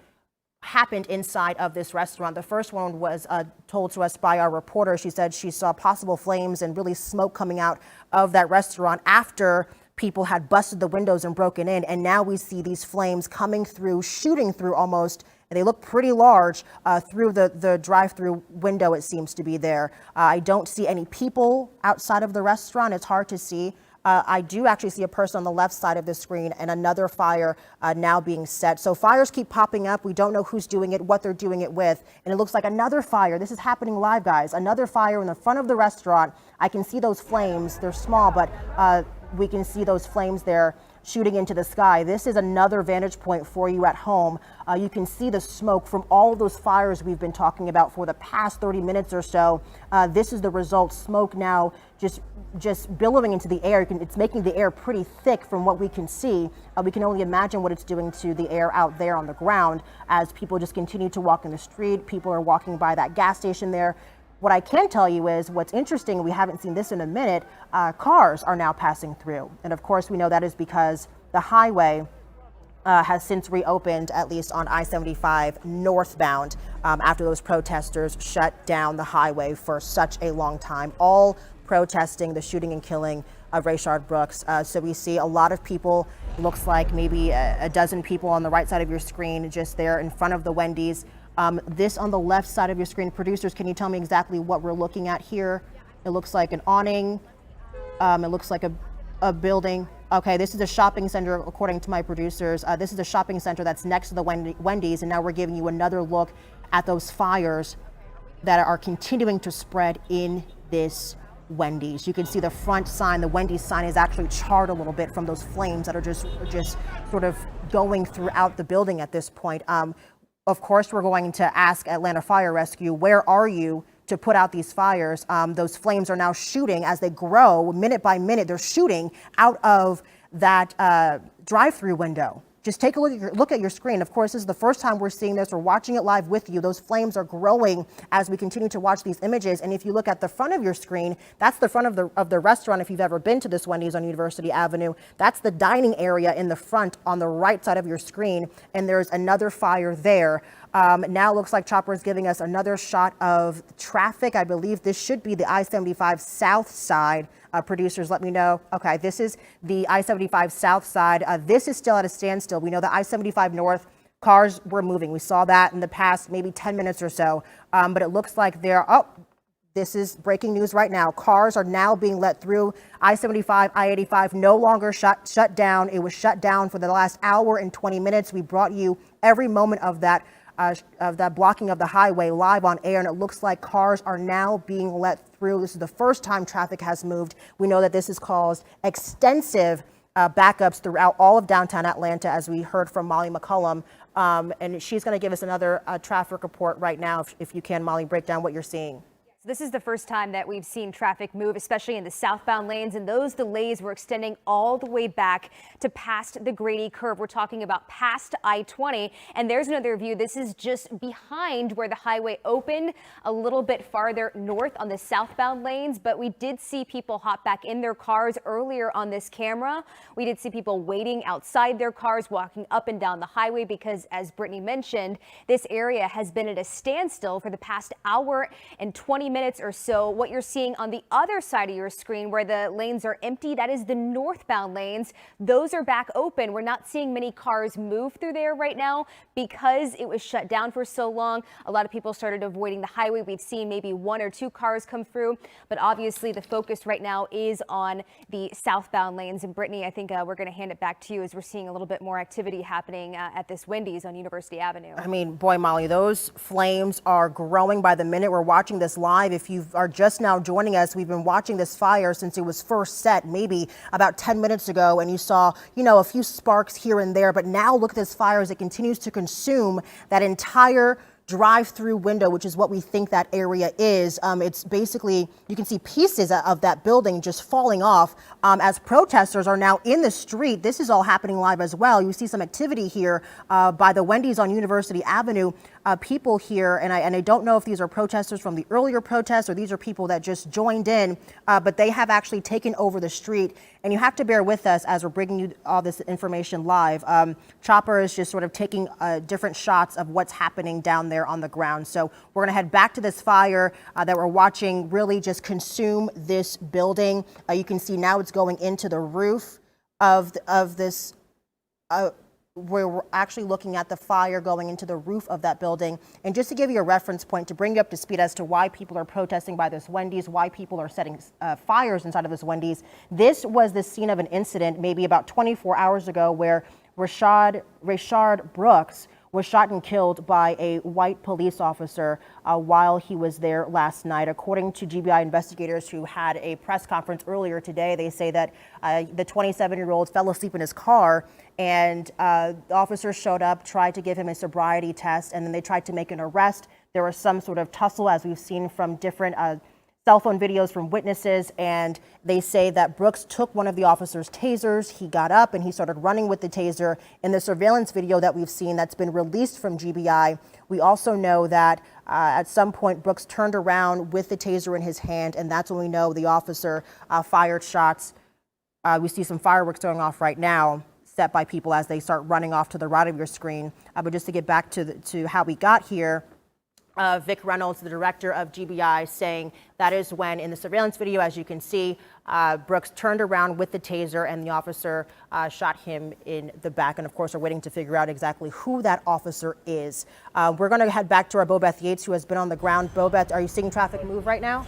Speaker 6: happened inside of this restaurant. The first one was told to us by our reporter. She said she saw possible flames and really smoke coming out of that restaurant after people had busted the windows and broken in. And now we see these flames coming through, shooting through almost, and they look pretty large through the drive-through window, it seems to be there. I don't see any people outside of the restaurant. It's hard to see. I do actually see a person on the left side of the screen and another fire now being set. So fires keep popping up. We don't know who's doing it, what they're doing it with. And it looks like another fire. This is happening live, guys. Another fire in the front of the restaurant. I can see those flames. They're small, but we can see those flames there shooting into the sky. This is another vantage point for you at home. You can see the smoke from all of those fires we've been talking about for the past 30 minutes or so. This is the result. Smoke now just billowing into the air. It's making the air pretty thick from what we can see. We can only imagine what it's doing to the air out there on the ground as people just continue to walk in the street. People are walking by that gas station there. What I can tell you is what's interesting, we haven't seen this in a minute, cars are now passing through. And of course, we know that is because the highway has since reopened, at least on I-75 northbound, after those protesters shut down the highway for such a long time, all protesting the shooting and killing of Rayshard Brooks. So we see a lot of people, looks like maybe a dozen people on the right side of your screen, just there in front of the Wendy's. This on the left side of your screen, producers, can you tell me exactly what we're looking at here? It looks like an awning. It looks like a building. Okay, this is a shopping center, according to my producers. This is a shopping center that's next to the Wendy's, and now we're giving you another look at those fires that are continuing to spread in this Wendy's. You can see the front sign, the Wendy's sign is actually charred a little bit from those flames that are just sort of going throughout the building at this point. Of course, we're going to ask Atlanta Fire Rescue, where are you to put out these fires? Those flames are now shooting as they grow minute by minute. They're shooting out of that drive-through window. just take a look at your screen. Of course, this is the first time we're seeing this. We're watching it live with you. Those flames are growing as we continue to watch these images. And if you look at the front of your screen, that's the front of the restaurant. If you've ever been to this Wendy's on University Avenue, that's the dining area in the front on the right side of your screen. And there's another fire there. Now it looks like Chopper is giving us another shot of traffic. I believe this should be the I-75 south side. Producers, let me know. Okay, this is the I-75 south side. This is still at a standstill. We know the I-75 north cars were moving. We saw that in the past maybe 10 minutes or so. But it looks like this is breaking news right now. Cars are now being let through. I-75, I-85 no longer shut down. It was shut down for the last hour and 20 minutes. We brought you every moment of that blocking of the highway live on air, and it looks like cars are now being let through. This is the first time traffic has moved. We know that this has caused extensive backups throughout all of downtown Atlanta, as we heard from Molly McCullum, and she's going to give us another traffic report right now. If you can, Molly, break down what you're seeing.
Speaker 12: This is the first time that we've seen traffic move, especially in the southbound lanes, and those delays were extending all the way back to past the Grady curve. We're talking about past I-20, and there's another view. This is just behind where the highway opened, a little bit farther north on the southbound lanes, but we did see people hop back in their cars earlier on this camera. We did see people waiting outside their cars, walking up and down the highway, because as Brittany mentioned, this area has been at a standstill for the past hour and 20 minutes or so. What you're seeing on the other side of your screen where the lanes are empty, that is the northbound lanes. Those are back open. We're not seeing many cars move through there right now because it was shut down for so long. A lot of people started avoiding the highway. We've seen maybe 1 or 2 cars come through, but obviously the focus right now is on the southbound lanes. And Brittany, I think we're going to hand it back to you as we're seeing a little bit more activity happening at this Wendy's on University Avenue.
Speaker 6: I mean, boy, Molly, those flames are growing by the minute. We're watching this live. If you are just now joining us, we've been watching this fire since it was first set, maybe about 10 minutes ago, and you saw, a few sparks here and there. But now look at this fire as it continues to consume that entire drive-through window, which is what we think that area is. It's basically, you can see pieces of that building just falling off as protesters are now in the street. This is all happening live as well. You see some activity here by the Wendy's on University Avenue. People here, and I don't know if these are protesters from the earlier protests or these are people that just joined in, but they have actually taken over the street. And you have to bear with us as we're bringing you all this information live. Chopper is just sort of taking different shots of what's happening down there on the ground. So we're going to head back to this fire that we're watching really just consume this building. You can see now it's going into the roof of this. Where we're actually looking at the fire going into the roof of that building. And just to give you a reference point to bring you up to speed as to why people are protesting by this Wendy's, why people are setting fires inside of this Wendy's. This was the scene of an incident maybe about 24 hours ago where Rayshard Brooks was shot and killed by a white police officer while he was there last night. According to GBI investigators who had a press conference earlier today, they say that the 27-year-old fell asleep in his car, and the officers showed up, tried to give him a sobriety test, and then they tried to make an arrest. There was some sort of tussle, as we've seen from different cell phone videos from witnesses, and they say that Brooks took one of the officer's tasers. He got up and he started running with the taser. In the surveillance video that we've seen that's been released from GBI, we also know that at some point Brooks turned around with the taser in his hand, and that's when we know the officer fired shots. We see some fireworks going off right now, set by people as they start running off to the right of your screen. But just to get back to how we got here, Vic Reynolds, the director of GBI, saying that is when in the surveillance video, as you can see, Brooks turned around with the taser and the officer shot him in the back. And of course, we're waiting to figure out exactly who that officer is. We're going to head back to our Bobeth Yates, who has been on the ground. Bobeth, are you seeing traffic move right now?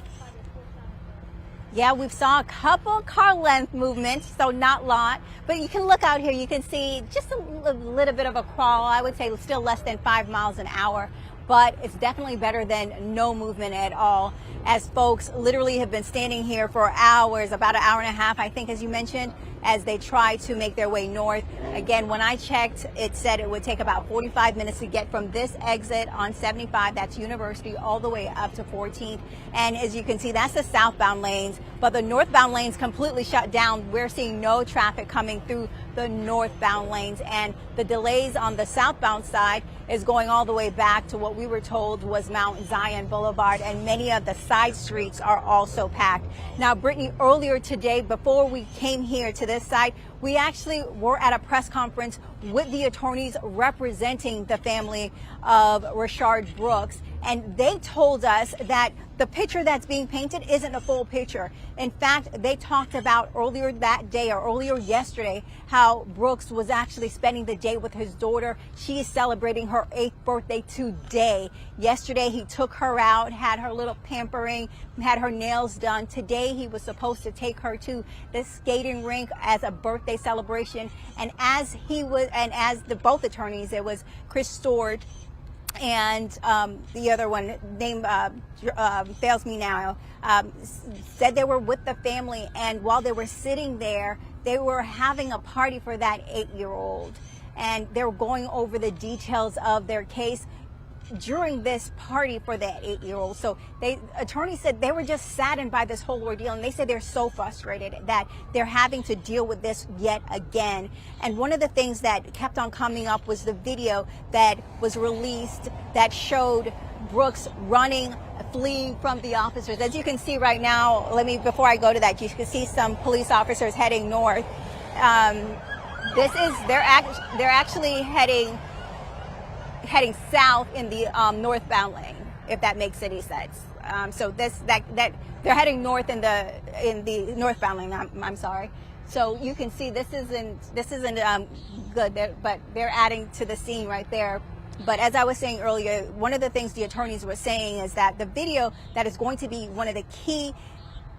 Speaker 22: Yeah, we saw a couple car length movements, so not a lot. But you can look out here, you can see just a little bit of a crawl. I would say still less than 5 miles an hour. But it's definitely better than no movement at all, as folks literally have been standing here for hours, about an hour and a half, I think, as you mentioned, as they try to make their way north. Again, when I checked, it said it would take about 45 minutes to get from this exit on 75, that's University, all the way up to 14th. And as you can see, that's the southbound lanes, but the northbound lanes completely shut down. We're seeing no traffic coming through the northbound lanes. And the delays on the southbound side is going all the way back to what we were told was Mount Zion Boulevard, and many of the side streets are also packed. Now, Brittany, earlier today, before we came here to this site, we actually were at a press conference with the attorneys representing the family of Rayshard Brooks, and they told us that the picture that's being painted isn't a full picture. In fact, they talked about earlier that day or earlier yesterday how Brooks was actually spending the day with his daughter. She is celebrating her 8th birthday today. Yesterday, he took her out, had her little pampering, had her nails done. Today, he was supposed to take her to the skating rink as a birthday celebration. And as both attorneys, it was Chris Stewart and the other one, name fails me now, said they were with the family, and while they were sitting there, they were having a party for that 8-year-old, and they were going over the details of their case during this party for that 8-year-old. So attorneys said they were just saddened by this whole ordeal, and they said they're so frustrated that they're having to deal with this yet again. And one of the things that kept on coming up was the video that was released that showed Brooks running, fleeing from the officers. As you can see right now, before I go to that, you can see some police officers heading north. They're actually heading south in the northbound lane, if that makes any sense. So they're heading north in the northbound lane. I'm sorry. So you can see this isn't good, but they're adding to the scene right there. But as I was saying earlier, one of the things the attorneys were saying is that the video that is going to be one of the key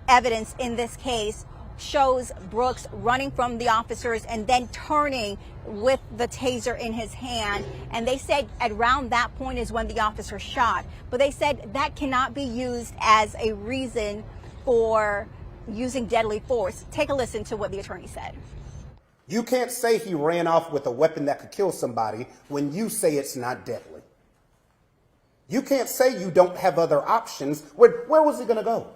Speaker 22: evidence in this case shows Brooks running from the officers and then turning with the taser in his hand. And they said around that point is when the officer shot. But they said that cannot be used as a reason for using deadly force. Take a listen to what the attorney said.
Speaker 17: You can't say he ran off with a weapon that could kill somebody when you say it's not deadly. You can't say you don't have other options. Where was he going to go?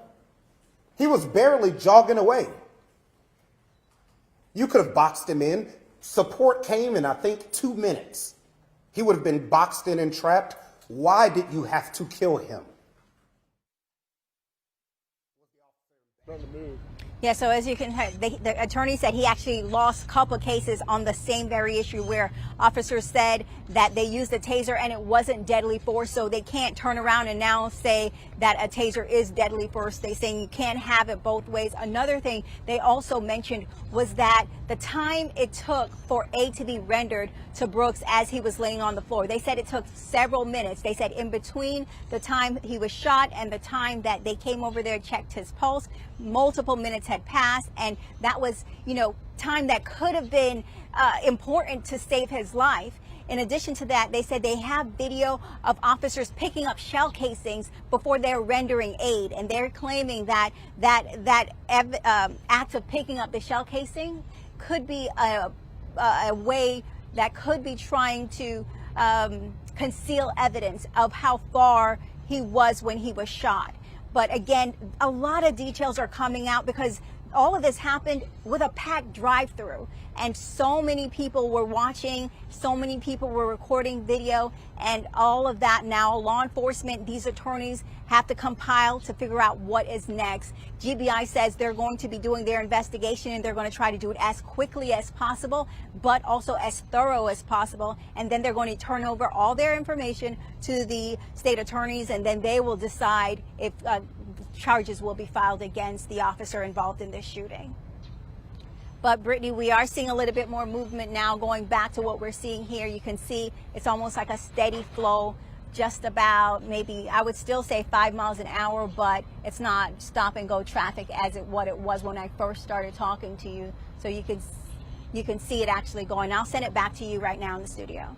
Speaker 17: He was barely jogging away. You could have boxed him in. Support came in, I think, 2 minutes. He would have been boxed in and trapped. Why did you have to kill him?
Speaker 22: Yeah, so as you can hear, the attorney said he actually lost a couple of cases on the same very issue where officers said that they used a taser and it wasn't deadly force, so they can't turn around and now say that a taser is deadly force. They're saying you can't have it both ways. Another thing they also mentioned was that the time it took for aid to be rendered to Brooks as he was laying on the floor, they said it took several minutes. They said in between the time he was shot and the time that they came over there and checked his pulse, multiple minutes had passed, and that was, time that could have been important to save his life. In addition to that, they said they have video of officers picking up shell casings before they're rendering aid, and they're claiming that act of picking up the shell casing could be a way that could be trying to conceal evidence of how far he was when he was shot. But again, a lot of details are coming out because all of this happened with a packed drive-through, and so many people were watching, so many people were recording video, and all of that now, law enforcement, these attorneys have to compile to figure out what is next. GBI says they're going to be doing their investigation, and they're going to try to do it as quickly as possible, but also as thorough as possible, and then they're going to turn over all their information to the state attorneys, and then they will decide if charges will be filed against the officer involved in this shooting. But Brittany, we are seeing a little bit more movement now, going back to what we're seeing here. You can see it's almost like a steady flow, just about maybe, I would still say 5 miles an hour, but it's not stop and go traffic as what it was when I first started talking to you. So you can see it actually going. I'll send it back to you right now in the studio.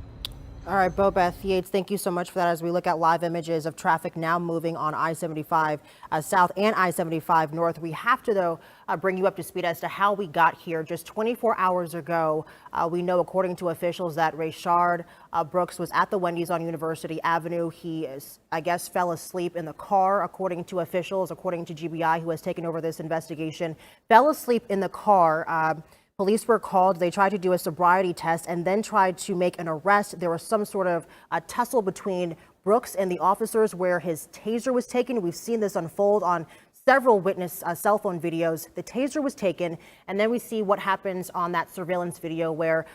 Speaker 6: All right, Bobeth Yates, thank you so much for that as we look at live images of traffic now moving on I-75 south and I-75 north. We have to, though, bring you up to speed as to how we got here. Just 24 hours ago, we know, according to officials, that Rayshard Brooks was at the Wendy's on University Avenue. He, I guess, fell asleep in the car, according to officials, according to GBI, who has taken over this investigation. Fell asleep in the car. Police were called. They tried to do a sobriety test and then tried to make an arrest. There was some sort of a tussle between Brooks and the officers where his taser was taken. We've seen this unfold on several witness cell phone videos. The taser was taken, and then we see what happens on that surveillance video where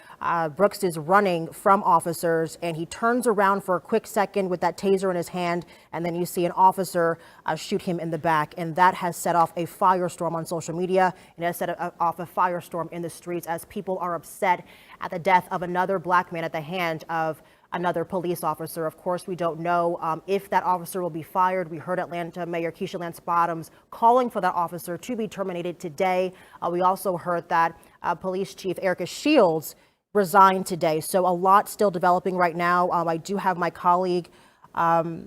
Speaker 6: Brooks is running from officers, and he turns around for a quick second with that taser in his hand, and then you see an officer shoot him in the back, and that has set off a firestorm on social media, and has set off a firestorm in the streets as people are upset at the death of another black man at the hand of another police officer. Of course, we don't know if that officer will be fired. We heard Atlanta Mayor Keisha Lance Bottoms calling for that officer to be terminated today. We also heard that Police Chief Erica Shields resigned today. So a lot still developing right now. I do have my colleague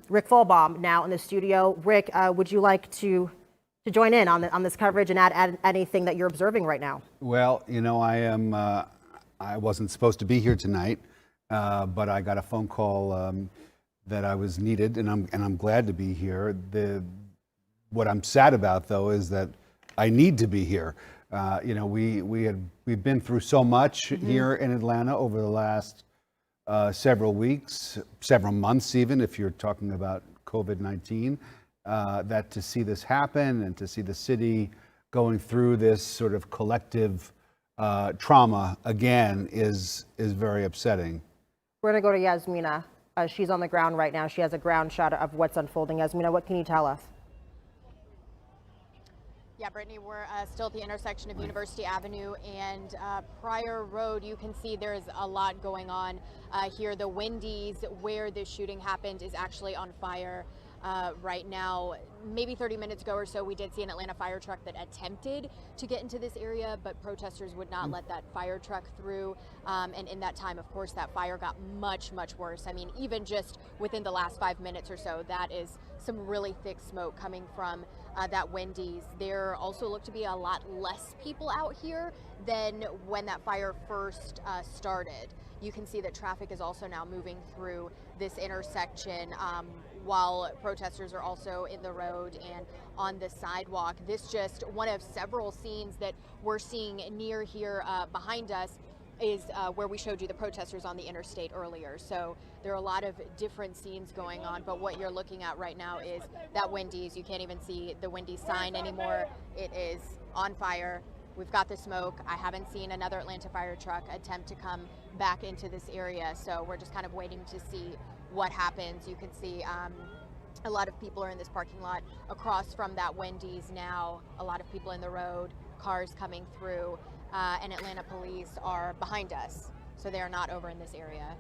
Speaker 6: Rick Fulbaum now in the studio. Rick, would you like to join in on this coverage and add anything that you're observing right now?
Speaker 13: Well, you know, I wasn't supposed to be here tonight. But I got a phone call that I was needed, and I'm glad to be here. What I'm sad about, though, is that I need to be here. You know, we've been through so much here in Atlanta over the last several weeks, several months, even if you're talking about COVID-19. That to see this happen and to see the city going through this sort of collective trauma again is very upsetting.
Speaker 6: We're going to go to Yasmina. She's on the ground right now. She has a ground shot of what's unfolding. Yasmina, what can you tell us?
Speaker 3: Yeah, Brittany, we're still at the intersection of University Avenue and Pryor Road. You can see there's a lot going on here. The Wendy's where this shooting happened is actually on fire right now. Maybe 30 minutes ago or so, we did see an Atlanta fire truck that attempted to get into this area, but protesters would not let that fire truck through. And in that time, of course, that fire got much, much worse. I mean, even just within the last 5 minutes or so, that is some really thick smoke coming from that Wendy's. There also looked to be a lot less people out here than when that fire first started. You can see that traffic is also now moving through this intersection while protesters are also in the road and on the sidewalk. This just one of several scenes that we're seeing near here behind us is where we showed you the protesters on the interstate earlier. So there are a lot of different scenes going on, but what you're looking at right now is that Wendy's. You can't even see the Wendy's sign anymore. It is on fire. We've got the smoke. I haven't seen another Atlanta fire truck attempt to come back into this area, so we're just kind of waiting to see what happens. You can see a lot of people are in this parking lot across from that Wendy's now. A lot of people in the road, cars coming through, and Atlanta police are behind us, so they are not over in this area.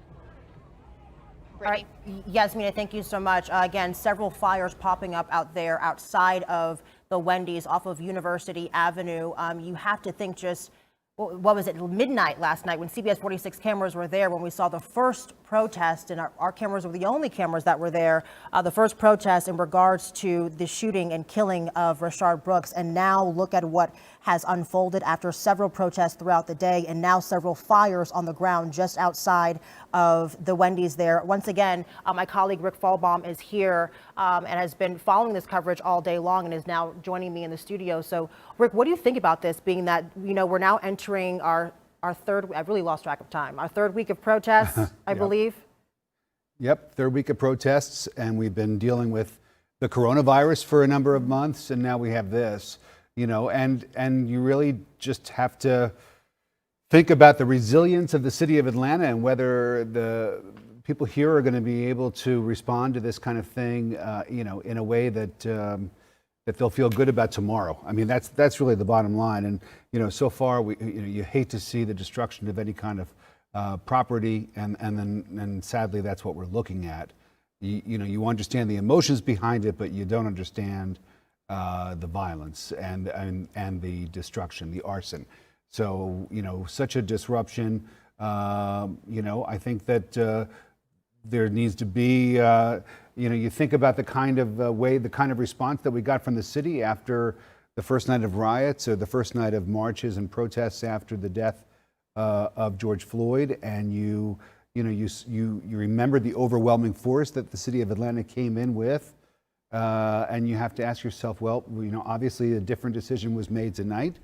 Speaker 3: Brittany?
Speaker 6: All right, Yasmina, thank you so much. Again, several fires popping up out there outside of the Wendy's off of University Avenue. You have to think just, what was it, midnight last night when CBS 46 cameras were there when we saw the first protest, and our cameras were the only cameras that were there, the first protest in regards to the shooting and killing of Rayshard Brooks. And now look at what has unfolded after several protests throughout the day, and now several fires on the ground just outside of the Wendy's there. Once again, my colleague Rick Fulbaum is here and has been following this coverage all day long and is now joining me in the studio. So Rick, what do you think about this, being that, you know, we're now entering our third, I've really lost track of time, our third week of protests, I believe?
Speaker 13: Yep, third week of protests, and we've been dealing with the coronavirus for a number of months, and now we have this, you know, and you really just have to think about the resilience of the city of Atlanta and whether the people here are going to be able to respond to this kind of thing, you know, in a way that that they'll feel good about tomorrow. I mean, that's really the bottom line. And you know, so far, you hate to see the destruction of any kind of property, and then sadly, that's what we're looking at. You know, you understand the emotions behind it, but you don't understand the violence and the destruction, the arson. So, you know, such a disruption, you know, I think that there needs to be, you know, you think about the kind of the kind of response that we got from the city after the first night of riots or the first night of marches and protests after the death of George Floyd, and you remember the overwhelming force that the city of Atlanta came in with And you have to ask yourself, well, you know, obviously a different decision was made tonight.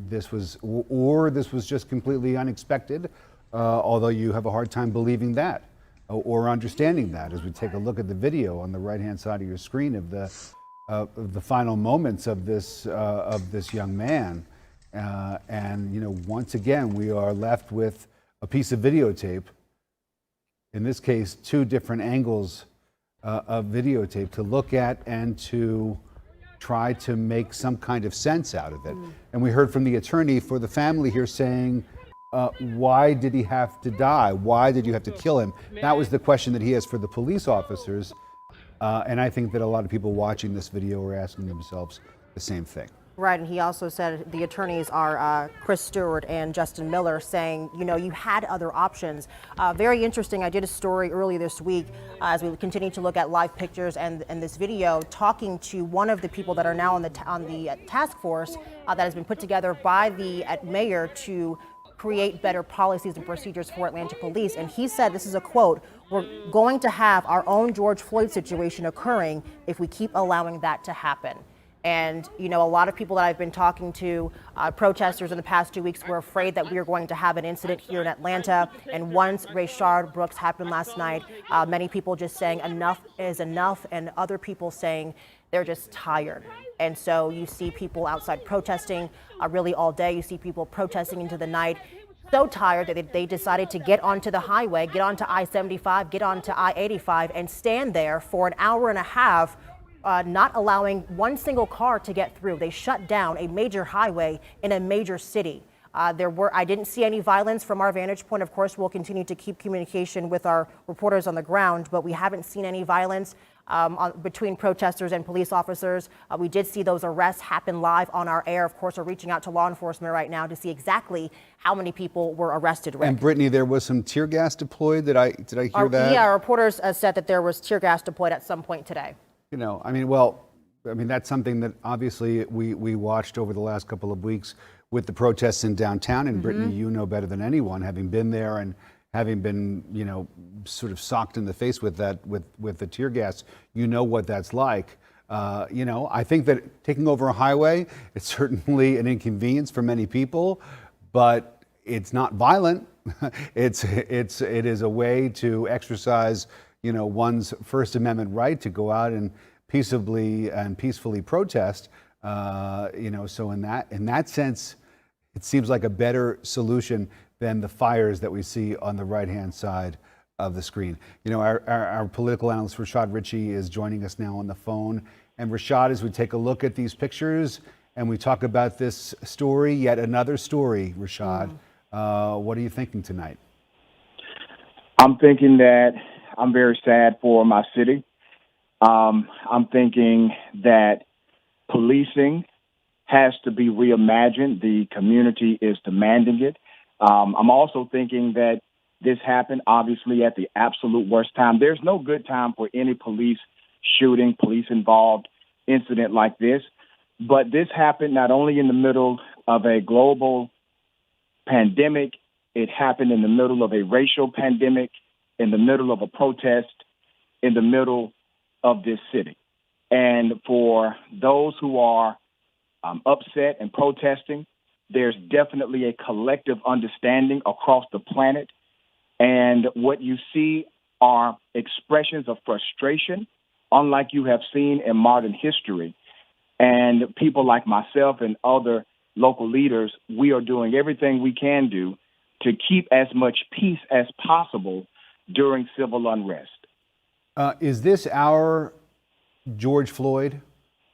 Speaker 13: This was just completely unexpected, although you have a hard time believing that or understanding that as we take a look at the video on the right-hand side of your screen of the final moments of this young man. And, you know, once again, we are left with a piece of videotape, in this case, two different angles of videotape to look at and to try to make some kind of sense out of it. And we heard from the attorney for the family here saying, why did he have to die? Why did you have to kill him? That was the question that he has for the police officers. And I think that a lot of people watching this video are asking themselves the same thing.
Speaker 6: Right, and he also said the attorneys are Chris Stewart and Justin Miller saying, you know, you had other options. Very interesting. I did a story earlier this week as we continue to look at live pictures and this video, talking to one of the people that are now on the task force that has been put together by the mayor to create better policies and procedures for Atlanta police. And he said, this is a quote, "We're going to have our own George Floyd situation occurring if we keep allowing that to happen." And, you know, a lot of people that I've been talking to, protesters in the past 2 weeks, were afraid that we were going to have an incident here in Atlanta. And once Rayshard Brooks happened last night, many people just saying enough is enough, and other people saying they're just tired. And so you see people outside protesting really all day. You see people protesting into the night, so tired that they decided to get onto the highway, get onto I-75, get onto I-85, and stand there for an hour and a half, not allowing one single car to get through. They shut down a major highway in a major city. I didn't see any violence from our vantage point. Of course, we'll continue to keep communication with our reporters on the ground, but we haven't seen any violence between protesters and police officers. We did see those arrests happen live on our air. Of course, we're reaching out to law enforcement right now to see exactly how many people were arrested. Rick.
Speaker 13: And Brittany, there was some tear gas deployed. Did I hear that?
Speaker 6: Yeah, our reporters said that there was tear gas deployed at some point today.
Speaker 13: You know, I mean, that's something that obviously we watched over the last couple of weeks with the protests in downtown. And Brittany, you know better than anyone, having been there and having been, you know, sort of socked in the face with that, with the tear gas. You know what that's like. You know, I think that taking over a highway, it's certainly an inconvenience for many people, but it's not violent. It is a way to exercise, you know, one's First Amendment right to go out and peacefully protest. You know, so in that sense, it seems like a better solution than the fires that we see on the right-hand side of the screen. You know, our political analyst Rashad Ritchie is joining us now on the phone. And Rashad, as we take a look at these pictures and we talk about this story, yet another story, Rashad, what are you thinking tonight?
Speaker 11: I'm thinking that I'm very sad for my city. I'm thinking that policing has to be reimagined. The community is demanding it. I'm also thinking that this happened, obviously, at the absolute worst time. There's no good time for any police shooting, police-involved incident like this. But this happened not only in the middle of a global pandemic, it happened in the middle of a racial pandemic, in the middle of a protest, in the middle of this city. And for those who are upset and protesting, there's definitely a collective understanding across the planet. And what you see are expressions of frustration, unlike you have seen in modern history. And people like myself and other local leaders, we are doing everything we can do to keep as much peace as possible during civil unrest.
Speaker 13: Is this our George Floyd,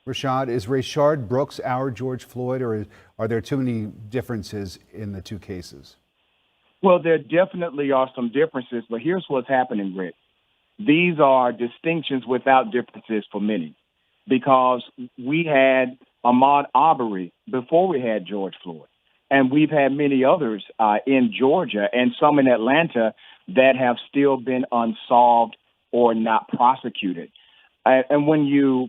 Speaker 13: Rashad? Is Rayshard Brooks our George Floyd, or are there too many differences in the two cases?
Speaker 11: Well, there definitely are some differences, but here's what's happening, Rick. These are distinctions without differences for many, because we had Ahmaud Arbery before we had George Floyd, and we've had many others in Georgia and some in Atlanta that have still been unsolved or not prosecuted. And when you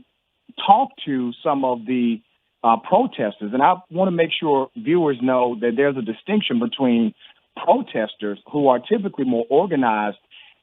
Speaker 11: talk to some of the protesters, and I want to make sure viewers know that there's a distinction between protesters who are typically more organized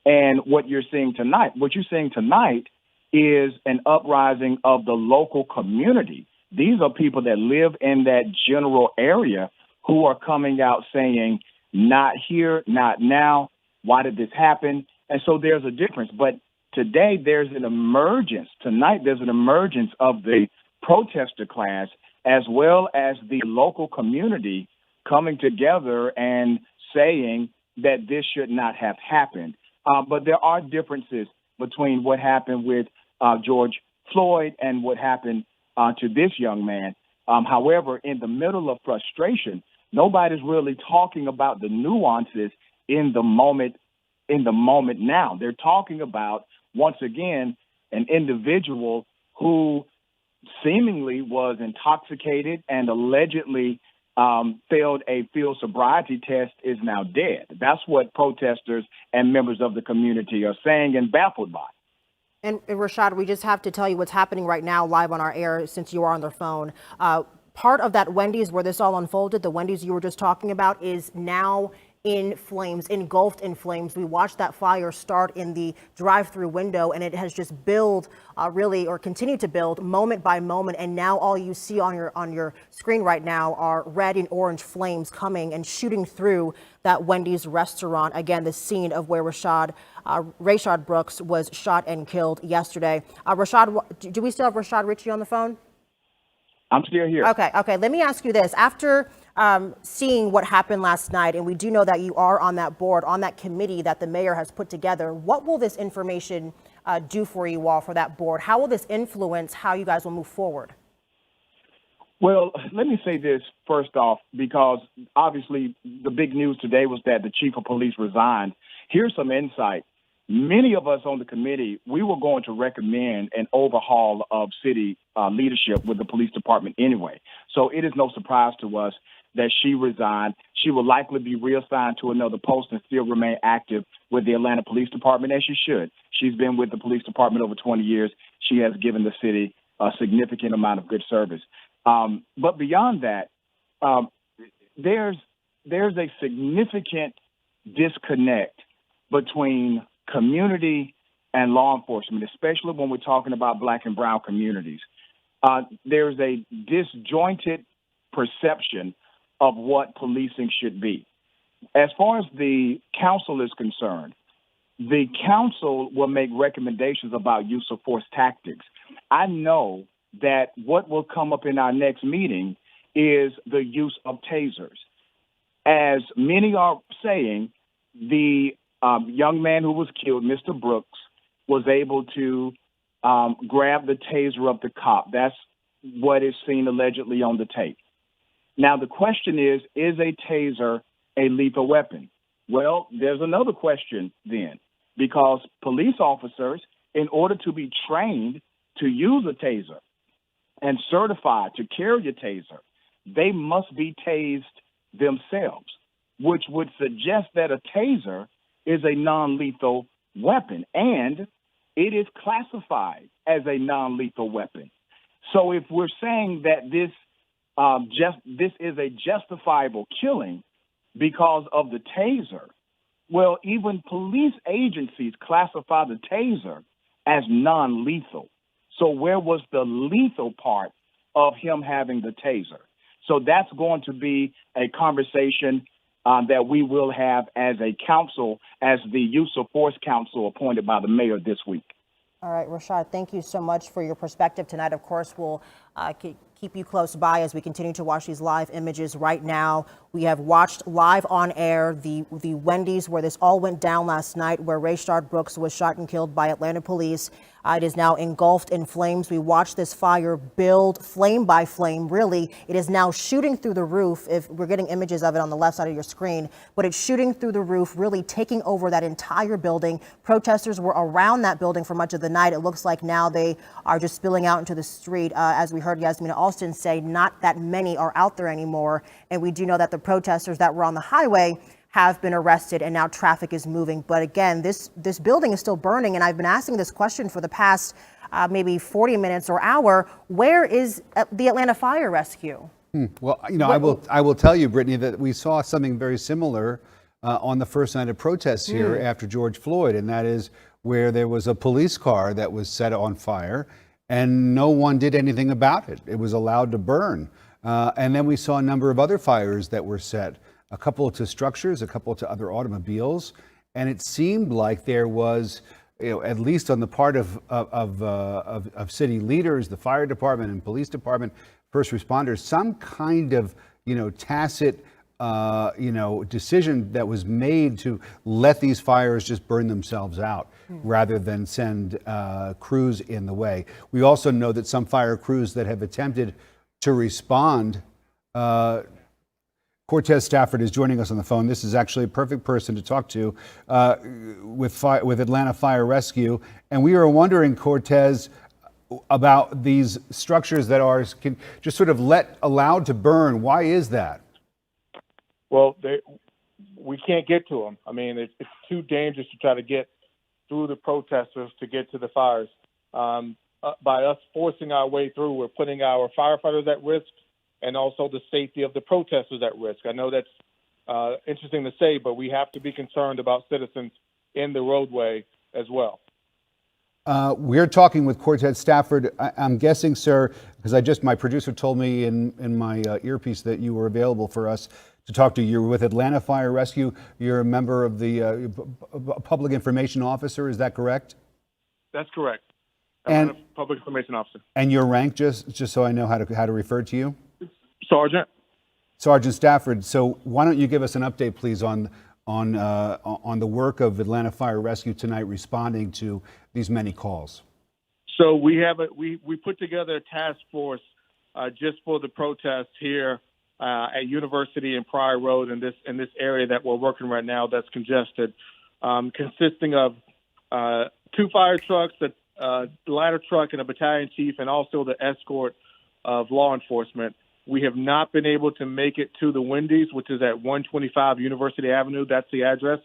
Speaker 11: and what you're seeing tonight. What you're seeing tonight
Speaker 15: is an uprising of the local community. These are people that live in that general area who are coming out saying, not here, not now. Why did this happen? And so there's a difference. But today there's an emergence. Tonight there's an emergence of the protester class as well as the local community coming together and saying that this should not have happened. But there are differences between what happened with George Floyd and what happened to this young man. However, in the middle of frustration, nobody's really talking about the nuances in the moment now. They're talking about, once again, an individual who seemingly was intoxicated and allegedly failed a field sobriety test is now dead. That's what protesters and members of the community are saying and baffled by.
Speaker 6: And Rashad, we just have to tell you what's happening right now live on our air since you are on the phone. Part of that Wendy's where this all unfolded, the Wendy's you were just talking about, is now in flames, engulfed in flames. We watched that fire start in the drive-through window, and it has just built continued to build moment by moment. And now all you see on your screen right now are red and orange flames coming and shooting through that Wendy's restaurant. Again, the scene of where Rayshard Brooks was shot and killed yesterday. Rashad, do we still have Rashad Ritchie on the phone?
Speaker 15: I'm still here.
Speaker 6: Okay. Let me ask you this. After seeing what happened last night, and we do know that you are on that board, on that committee that the mayor has put together, what will this information do for you all, for that board? How will this influence how you guys will move forward?
Speaker 15: Well, let me say this first off, because obviously the big news today was that the chief of police resigned. Here's some insight. Many of us on the committee, we were going to recommend an overhaul of city leadership with the police department anyway. So it is no surprise to us that she resigned. She will likely be reassigned to another post and still remain active with the Atlanta Police Department, as she should. She's been with the police department over 20 years. She has given the city a significant amount of good service. But beyond that, there's a significant disconnect between community and law enforcement, especially when we're talking about Black and brown communities. There's a disjointed perception of what policing should be. As far as the council is concerned, the council will make recommendations about use of force tactics. I know that what will come up in our next meeting is the use of tasers. As many are saying, the young man who was killed, Mr. Brooks, was able to grab the taser of the cop. That's what is seen allegedly on the tape. Now, the question is a taser a lethal weapon? Well, there's another question then, because police officers, in order to be trained to use a taser and certified to carry a taser, they must be tased themselves, which would suggest that a taser is a non-lethal weapon, and it is classified as a non-lethal weapon. So if we're saying that this is a justifiable killing because of the taser, well, even police agencies classify the taser as non-lethal. So where was the lethal part of him having the taser? So that's going to be a conversation that we will have as a council, as the Use of Force Council appointed by the mayor this week.
Speaker 6: All right, Rashad, thank you so much for your perspective tonight. Of course, we'll keep you close by as we continue to watch these live images right now. We have watched live on air the Wendy's where this all went down last night, where Rayshard Brooks was shot and killed by Atlanta police. It is now engulfed in flames. We watched this fire build flame by flame. Really, it is now shooting through the roof. If we're getting images of it on the left side of your screen, but it's shooting through the roof, really taking over that entire building. Protesters were around that building for much of the night. It looks like now they are just spilling out into the street. As we heard Yasmina Alston say, not that many are out there anymore. And we do know that the protesters that were on the highway have been arrested, and now traffic is moving. But again, this building is still burning, and I've been asking this question for the past maybe 40 minutes or hour. Where is the Atlanta Fire Rescue?
Speaker 13: Well, you know, I will tell you, Brittany, that we saw something very similar on the first night of protests here after George Floyd, and that is where there was a police car that was set on fire and no one did anything about it. It was allowed to burn. And then we saw a number of other fires that were set, a couple to structures, a couple to other automobiles. And it seemed like there was, at least on the part of city leaders, the fire department and police department, first responders, some kind of, tacit, decision that was made to let these fires just burn themselves out rather than send crews in the way. We also know that some fire crews that have attempted to respond. Cortez Stafford is joining us on the phone. This is actually a perfect person to talk to with Atlanta Fire Rescue. And we were wondering, Cortez, about these structures that are just sort of allowed to burn. Why is that?
Speaker 11: Well, we can't get to them. I mean, it's too dangerous to try to get through the protesters to get to the fires. By us forcing our way through, we're putting our firefighters at risk and also the safety of the protesters at risk. I know that's interesting to say, but we have to be concerned about citizens in the roadway as well.
Speaker 13: We're talking with Cortez Stafford. I'm guessing, sir, because my producer told me in my earpiece that you were available for us to talk to. You're with Atlanta Fire Rescue. You're a member of the Public Information Officer. Is that correct?
Speaker 11: That's correct.
Speaker 13: And
Speaker 11: Public Information Officer.
Speaker 13: And your rank, just so I know how to refer to you?
Speaker 11: Sergeant.
Speaker 13: Sergeant Stafford. So why don't you give us an update, please, on the work of Atlanta Fire Rescue tonight, responding to these many calls?
Speaker 11: So we put together a task force just for the protests here at University and Pryor Road in this area that we're working right now that's congested, consisting of 2 fire trucks, the ladder truck, and a battalion chief, and also the escort of law enforcement. We have not been able to make it to the Wendy's, which is at 125 University Avenue. That's the address.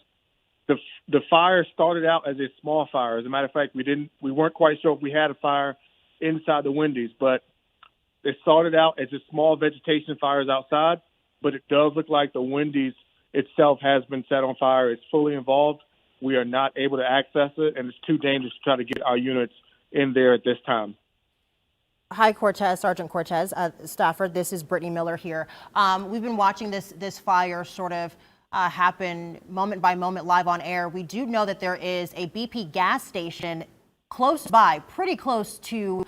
Speaker 11: The fire started out as a small fire. As a matter of fact, we weren't quite sure if we had a fire inside the Wendy's, but it started out as a small vegetation fires outside, but it does look like the Wendy's itself has been set on fire. It's fully involved. We are not able to access it, and it's too dangerous to try to get our units in there at this time.
Speaker 6: Hi, Cortez, Sergeant Cortez Stafford. This is Brittany Miller here. We've been watching this fire sort of happen moment by moment live on air. We do know that there is a BP gas station close by, pretty close to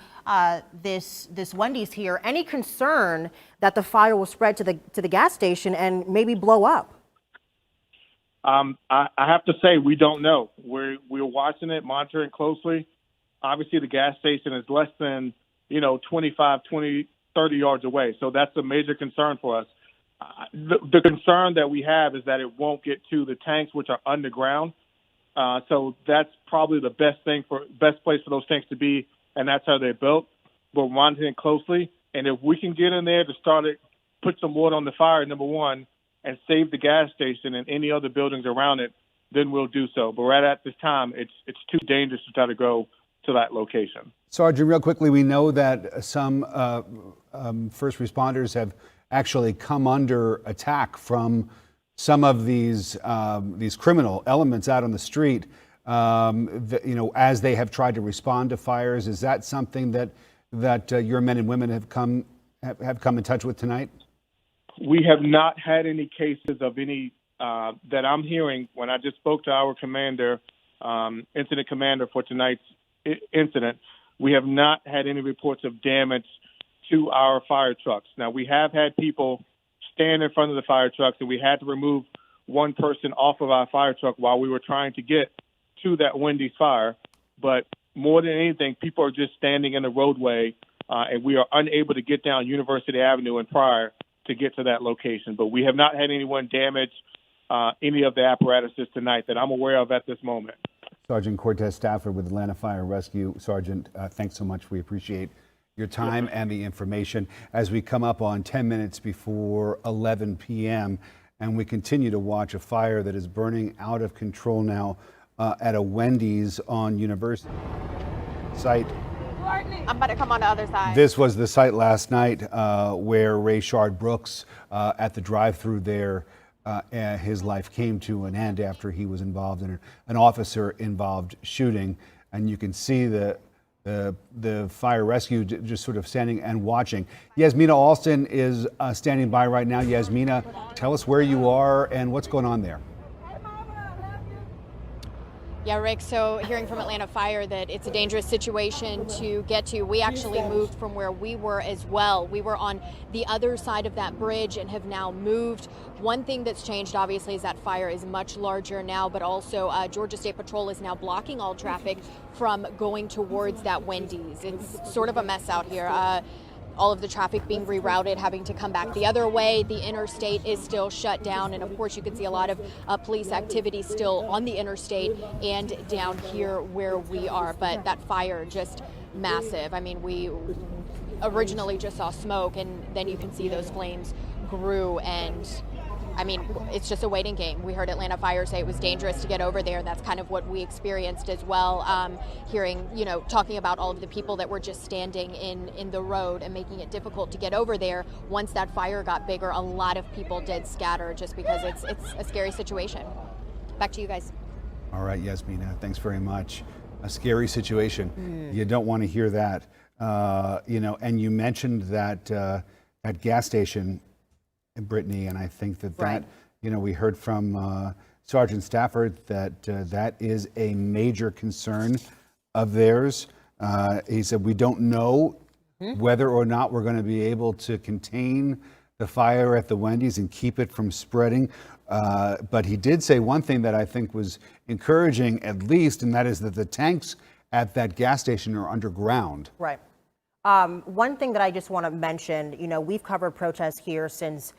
Speaker 6: this Wendy's here. Any concern that the fire will spread to the gas station and maybe blow up?
Speaker 11: I have to say we don't know. We're watching it, monitoring closely. Obviously, the gas station is less than 25, 20, 30 yards away. So that's a major concern for us. The concern that we have is that it won't get to the tanks, which are underground. So that's probably the best place for those tanks to be, and that's how they're built. We're monitoring closely, and if we can get in there to put some water on the fire, number one, and save the gas station and any other buildings around it, then we'll do so. But right at this time, it's too dangerous to try to go to that location.
Speaker 13: Sergeant, real quickly, we know that some first responders have actually come under attack from some of these criminal elements out on the street, as they have tried to respond to fires. Is that something that your men and women have come in touch with tonight?
Speaker 11: We have not had any cases of any that I'm hearing. When I just spoke to our commander, incident commander for tonight's incident, we have not had any reports of damage to our fire trucks. Now, we have had people stand in front of the fire trucks, and we had to remove one person off of our fire truck while we were trying to get to that Wendy's fire. But more than anything, people are just standing in the roadway, and we are unable to get down University Avenue and Pryor to get to that location. But we have not had anyone damage any of the apparatuses tonight that I'm aware of at this moment.
Speaker 13: Sergeant Cortez Stafford with Atlanta Fire Rescue. Sergeant, thanks so much. We appreciate your time and the information as we come up on 10 minutes before 11 p.m. and we continue to watch a fire that is burning out of control now at a Wendy's on University site.
Speaker 18: I'm about to come on the other side.
Speaker 13: This was the site last night where Rayshard Brooks at the drive-through there his life came to an end after he was involved in an officer-involved shooting. And you can see the fire rescue just sort of standing and watching. Yasmina Alston is standing by right now. Yasmina, tell us where you are and what's going on there.
Speaker 3: Yeah, Rick, so hearing from Atlanta Fire that it's a dangerous situation to get to. We actually moved from where we were as well. We were on the other side of that bridge and have now moved. One thing that's changed, obviously, is that fire is much larger now, but also Georgia State Patrol is now blocking all traffic from going towards that Wendy's. It's sort of a mess out here. All of the traffic being rerouted, having to come back the other way. The interstate is still shut down. And of course, you can see a lot of police activity still on the interstate and down here where we are. But that fire just massive. I mean, we originally just saw smoke, and then you can see those flames grew. And I mean, it's just a waiting game. We heard Atlanta Fire say it was dangerous to get over there, and that's kind of what we experienced as well. Hearing, talking about all of the people that were just standing in the road and making it difficult to get over there. Once that fire got bigger, a lot of people did scatter just because it's a scary situation. Back to you guys.
Speaker 13: All right, Yasmina, thanks very much. A scary situation. You don't want to hear that. And you mentioned that at gas station, Brittany, and I think that
Speaker 6: Right.
Speaker 13: we heard from Sergeant Stafford that that is a major concern of theirs. He said, we don't know whether or not we're going to be able to contain the fire at the Wendy's and keep it from spreading. But he did say one thing that I think was encouraging, at least, and that is that the tanks at that gas station are underground.
Speaker 6: Right. One thing that I just want to mention, we've covered protests here since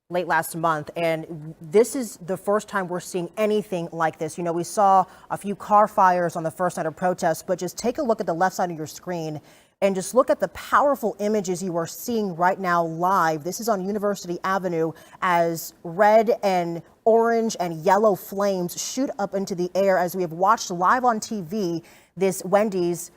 Speaker 6: late last month, and this is the first time we're seeing anything like this. We saw a few car fires on the first night of protests, but just take a look at the left side of your screen and just look at the powerful images you are seeing right now live. This is on University Avenue as red and orange and yellow flames shoot up into the air as we have watched live on TV this Wendy's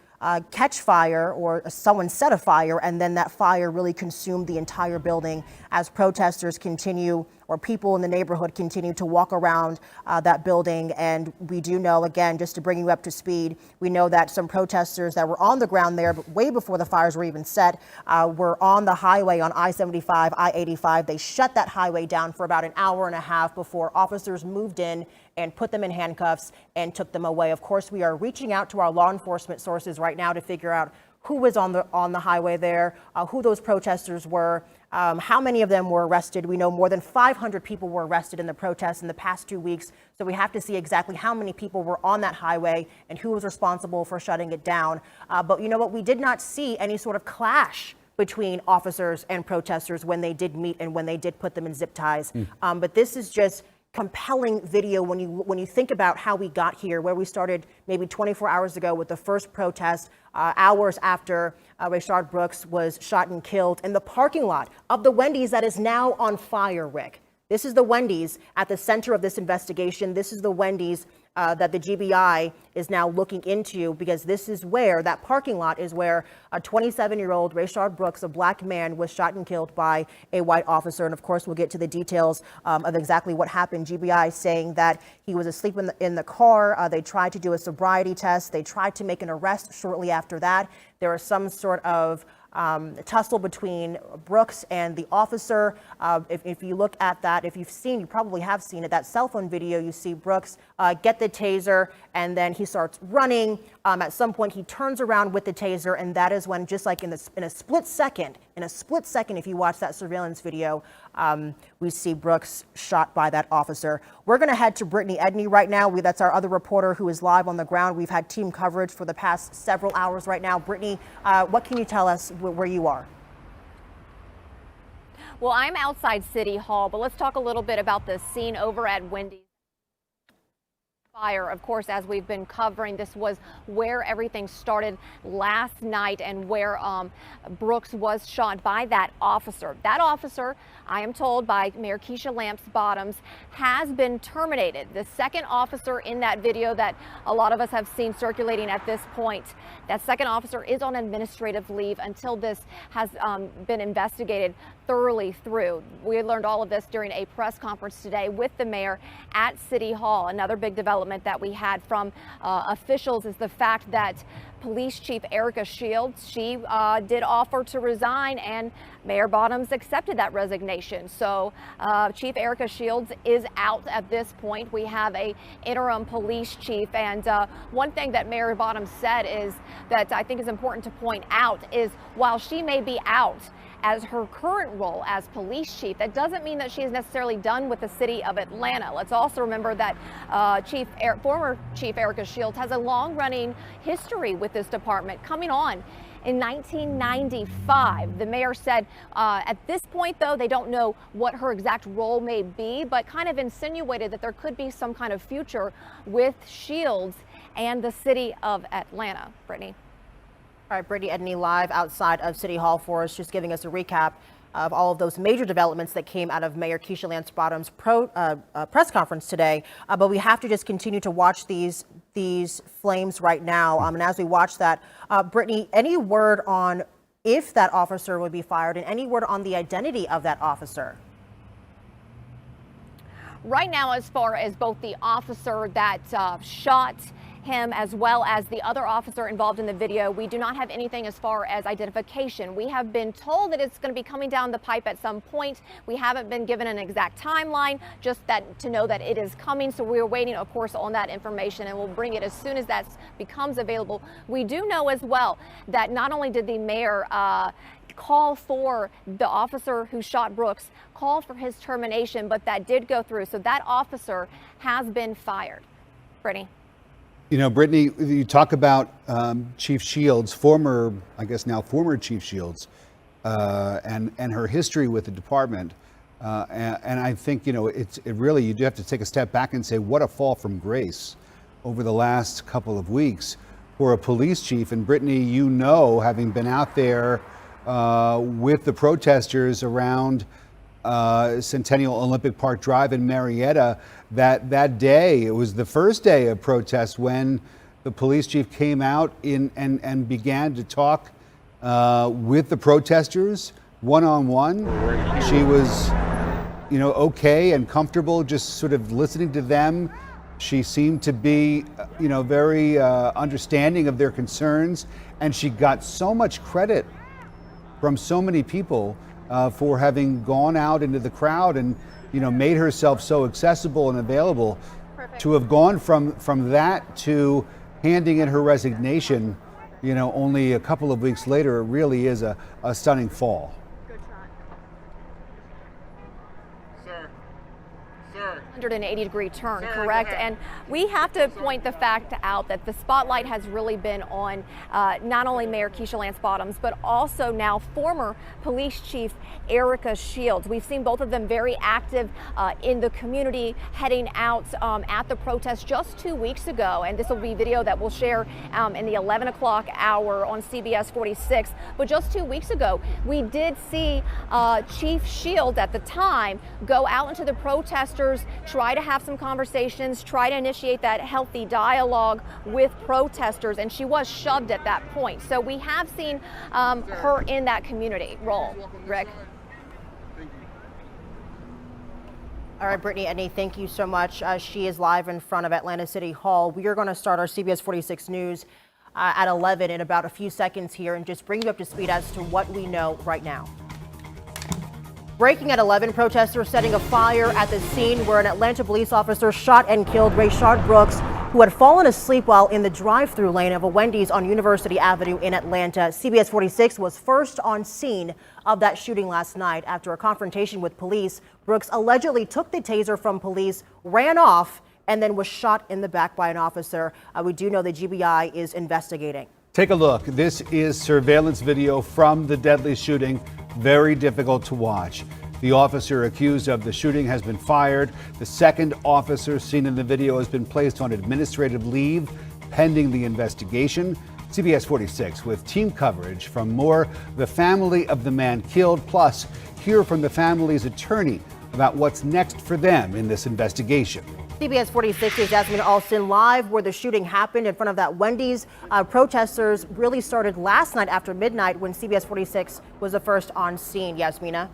Speaker 6: catch fire, or someone set a fire, and then that fire really consumed the entire building as protesters continue, or people in the neighborhood continue to walk around that building. And we do know, again, just to bring you up to speed, we know that some protesters that were on the ground there, but way before the fires were even set, were on the highway on I-75, I-85. They shut that highway down for about an hour and a half before officers moved in and put them in handcuffs and took them away. Of course, we are reaching out to our law enforcement sources right now to figure out who was on the highway there, who those protesters were, how many of them were arrested. We know more than 500 people were arrested in the protests in the past 2 weeks. So we have to see exactly how many people were on that highway and who was responsible for shutting it down. But you know what? We did not see any sort of clash between officers and protesters when they did meet and when they did put them in zip ties. But this is just compelling video when you think about how we got here, where we started maybe 24 hours ago with the first protest, hours after Rayshard Brooks was shot and killed in the parking lot of the Wendy's that is now on fire, Rick. This is the Wendy's at the center of this investigation. This is the Wendy's that the GBI is now looking into, because this is where, that parking lot is where a 27-year-old Rayshard Brooks, a black man, was shot and killed by a white officer. And of course, we'll get to the details of exactly what happened. GBI saying that he was asleep in the car. They tried to do a sobriety test. They tried to make an arrest shortly after that. There was some sort of tussle between Brooks and the officer. If you look at that, if you've seen, you probably have seen it, that cell phone video, you see Brooks get the taser and then he starts running. At some point he turns around with the taser, and that is when, just like in a split second, if you watch that surveillance video, we see Brooks shot by that officer. We're going to head to Brittany Edney right now. That's our other reporter who is live on the ground. We've had team coverage for the past several hours right now. Brittany, what can you tell us where you are?
Speaker 18: Well, I'm outside City Hall, but let's talk a little bit about the scene over at Wendy's.
Speaker 3: Fire, of course, as we've been covering, this was where everything started last night and where Brooks was shot by that officer. That officer, I am told by Mayor Keisha Lance Bottoms, has been terminated. The second officer in that video that a lot of us have seen circulating at this point, that second officer is on administrative leave until this has been investigated thoroughly through. We learned all of this during a press conference today with the mayor at City Hall. Another big development that we had from officials is the fact that Police Chief Erica Shields, she did offer to resign, and Mayor Bottoms accepted that resignation. So Chief Erica Shields is out at this point. We have a interim police chief, and one thing that Mayor Bottoms said is that I think is important to point out is while she may be out as her current role as police chief, that doesn't mean that she is necessarily done with the city of Atlanta. Let's also remember that former Chief Erica Shields has a long-running history with this department, coming on in 1995. The mayor said at this point, though, they don't know what her exact role may be, but kind of insinuated that there could be some kind of future with Shields and the city of Atlanta. Brittany.
Speaker 6: All right, Brittany Edney live outside of City Hall for us, just giving us a recap of all of those major developments that came out of Mayor Keisha Lance Bottoms' press conference today. But we have to just continue to watch these flames right now. And as we watch that, Brittany, any word on if that officer would be fired, and any word on the identity of that officer?
Speaker 3: Right now, as far as both the officer that shot him as well as the other officer involved in the video, we do not have anything as far as identification. We have been told that it's going to be coming down the pipe at some point. We haven't been given an exact timeline, just that to know that it is coming. So we're waiting, of course, on that information, and we'll bring it as soon as that becomes available. We do know as well that not only did the mayor call for the officer who shot Brooks, call for his termination, but that did go through. So that officer has been fired. Brittany.
Speaker 13: You know, Brittany, you talk about Chief Shields, former Chief Shields, and her history with the department. And I think, you know, it really, you do have to take a step back and say, what a fall from grace over the last couple of weeks for a police chief. And Brittany, you know, having been out there with the protesters around Centennial Olympic Park Drive in Marietta, that day, it was the first day of protest when the police chief came out and began to talk with the protesters one-on-one. She was, you know, okay and comfortable just sort of listening to them. She seemed to be, you know, very understanding of their concerns, and she got so much credit from so many people for having gone out into the crowd and, you know, made herself so accessible and available. Perfect. To have gone from that to handing in her resignation, you know, only a couple of weeks later, it really is a stunning fall.
Speaker 3: 180-degree turn, correct? And we have to point the fact out that the spotlight has really been on not only Mayor Keisha Lance Bottoms, but also now former Police Chief Erica Shields. We've seen both of them very active in the community, heading out at the protest just 2 weeks ago. And this will be video that we'll share in the 11 o'clock hour on CBS 46. But just 2 weeks ago, we did see Chief Shields at the time go out into the protesters, try to have some conversations, try to initiate that healthy dialogue with protesters, and she was shoved at that point. So we have seen her in that community role. Rick?
Speaker 6: All right, Brittany Edney, thank you so much. She is live in front of Atlanta City Hall. We are going to start our CBS 46 News at 11 in about a few seconds here and just bring you up to speed as to what we know right now. Breaking at 11, protesters setting a fire at the scene where an Atlanta police officer shot and killed Rayshard Brooks, who had fallen asleep while in the drive-through lane of a Wendy's on University Avenue in Atlanta. CBS 46 was first on scene of that shooting last night. After a confrontation with police, Brooks allegedly took the taser from police, ran off, and then was shot in the back by an officer. We do know the GBI is investigating.
Speaker 13: Take a look. This is surveillance video from the deadly shooting. Very difficult to watch. The officer accused of the shooting has been fired. The second officer seen in the video has been placed on administrative leave pending the investigation. CBS 46 with team coverage from the family of the man killed, plus hear from the family's attorney about what's next for them in this investigation.
Speaker 6: CBS 46's Jasmine Alston live where the shooting happened in front of that Wendy's. Protesters really started last night after midnight when CBS 46 was the first on scene. Yasmina.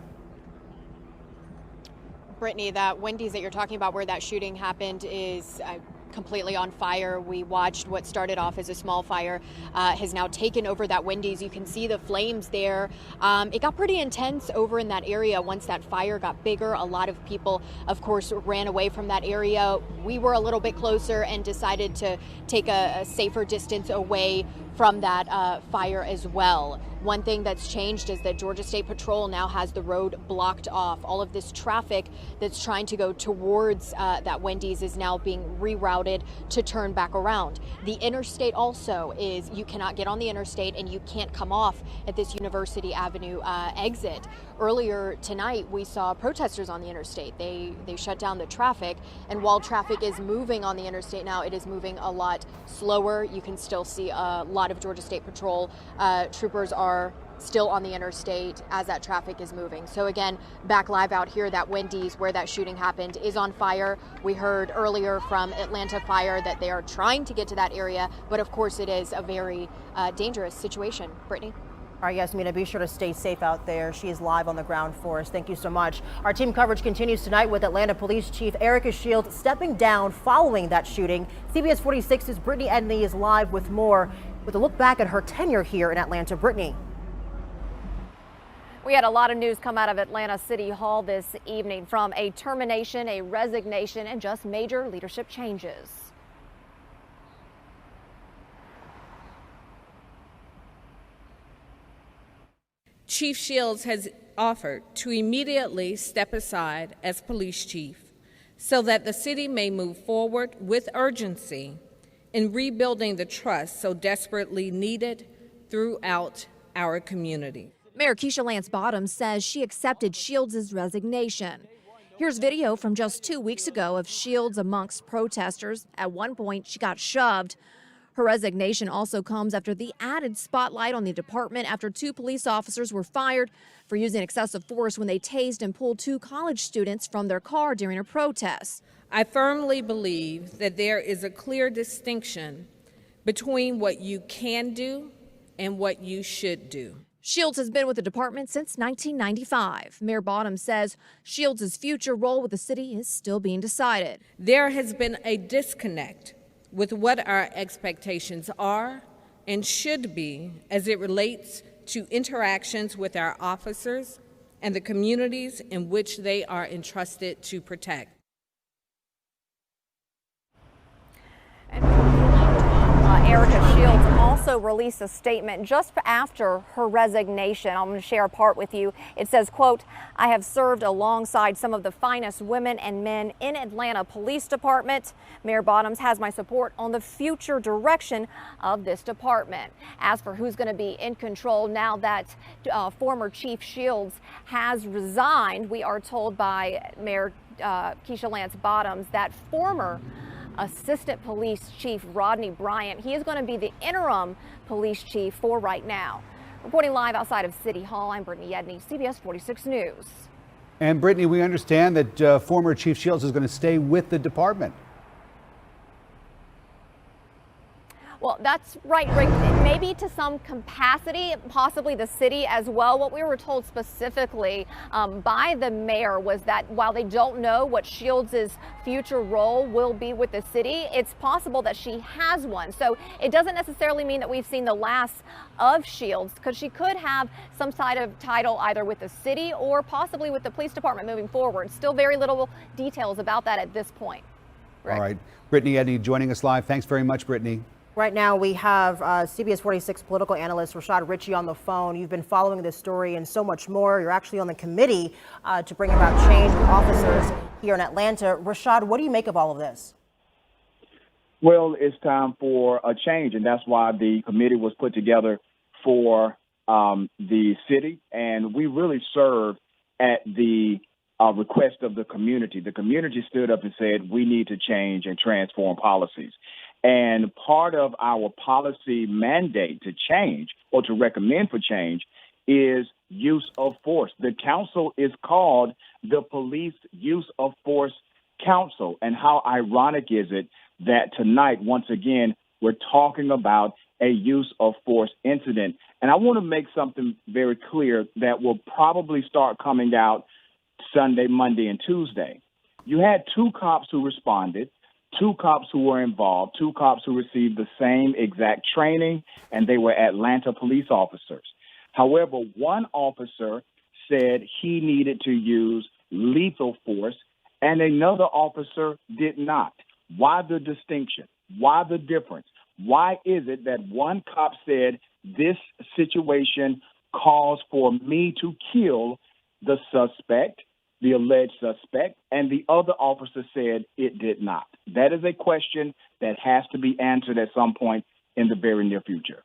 Speaker 3: Brittany, that Wendy's that you're talking about where that shooting happened is completely on fire. We watched what started off as a small fire has now taken over that Wendy's. You can see the flames there. It got pretty intense over in that area once that fire got bigger. A lot of people, of course, ran away from that area. We were a little bit closer and decided to take a safer distance away from that fire as well. One thing that's changed is that Georgia State Patrol now has the road blocked off. All of this traffic that's trying to go towards that Wendy's is now being rerouted to turn back around. The interstate also is, you cannot get on the interstate and you can't come off at this University Avenue exit. Earlier tonight, we saw protesters on the interstate. They shut down the traffic, and while traffic is moving on the interstate now, it is moving a lot slower. You can still see a lot of Georgia State Patrol troopers are still on the interstate as that traffic is moving. So again, back live out here, that Wendy's where that shooting happened is on fire. We heard earlier from Atlanta Fire that they are trying to get to that area, but of course it is a very dangerous situation. Brittany?
Speaker 6: All right, Yasmina, be sure to stay safe out there. She is live on the ground for us. Thank you so much. Our team coverage continues tonight with Atlanta Police Chief Erica Shields stepping down following that shooting. CBS 46's Brittany Edney is live with more, with a look back at her tenure here in Atlanta. Brittany.
Speaker 1: We had a lot of news come out of Atlanta City Hall this evening, from a termination, a resignation, and just major leadership changes.
Speaker 19: Chief Shields has offered to immediately step aside as police chief so that the city may move forward with urgency in rebuilding the trust so desperately needed throughout our community.
Speaker 12: Mayor Keisha Lance Bottoms says she accepted Shields' resignation. Here's video from just 2 weeks ago of Shields amongst protesters. At one point, she got shoved. Her resignation also comes after the added spotlight on the department after 2 police officers were fired for using excessive force when they tased and pulled 2 college students from their car during a protest.
Speaker 19: I firmly believe that there is a clear distinction between what you can do and what you should do.
Speaker 12: Shields has been with the department since 1995. Mayor Bottoms says Shields' future role with the city is still being decided.
Speaker 19: There has been a disconnect with what our expectations are and should be as it relates to interactions with our officers and the communities in which they are entrusted to protect.
Speaker 1: Erica Shields also released a statement just after her resignation. I'm going to share a part with you. It says, quote, "I have served alongside some of the finest women and men in Atlanta Police Department. Mayor Bottoms has my support on the future direction of this department." As for who's going to be in control now that former Chief Shields has resigned, we are told by Mayor Keisha Lance Bottoms that former Assistant Police Chief Rodney Bryant, he is going to be the interim police chief for right now. Reporting live outside of City Hall, I'm Brittany Edney, CBS 46 News.
Speaker 13: And Brittany, we understand that former Chief Shields is going to stay with the department.
Speaker 1: Well, that's right, Rick. Maybe to some capacity, possibly the city as well. What we were told specifically by the mayor was that while they don't know what Shields' future role will be with the city, it's possible that she has one. So it doesn't necessarily mean that we've seen the last of Shields, because she could have some side of title either with the city or possibly with the police department moving forward. Still very little details about that at this point. Rick.
Speaker 13: All right. Brittany Edney joining us live. Thanks very much, Brittany.
Speaker 6: Right now, we have CBS 46 political analyst Rashad Ritchie on the phone. You've been following this story and so much more. You're actually on the committee to bring about change with officers here in Atlanta. Rashad, what do you make of all of this?
Speaker 15: Well, it's time for a change, and that's why the committee was put together for the city. And we really serve at the request of the community. The community stood up and said, we need to change and transform policies. And part of our policy mandate to change or to recommend for change is use of force. The council is called the Police Use of Force Council. And how ironic is it that tonight, once again, we're talking about a use of force incident. And I want to make something very clear that will probably start coming out Sunday, Monday, and Tuesday. You had 2 cops who responded, 2 cops who were involved, 2 cops who received the same exact training, and they were Atlanta police officers. However, one officer said he needed to use lethal force, and another officer did not. Why the distinction? Why the difference? Why is it that one cop said this situation calls for me to kill the suspect, the alleged suspect, and the other officer said it did not? That is a question that has to be answered at some point in the very near future.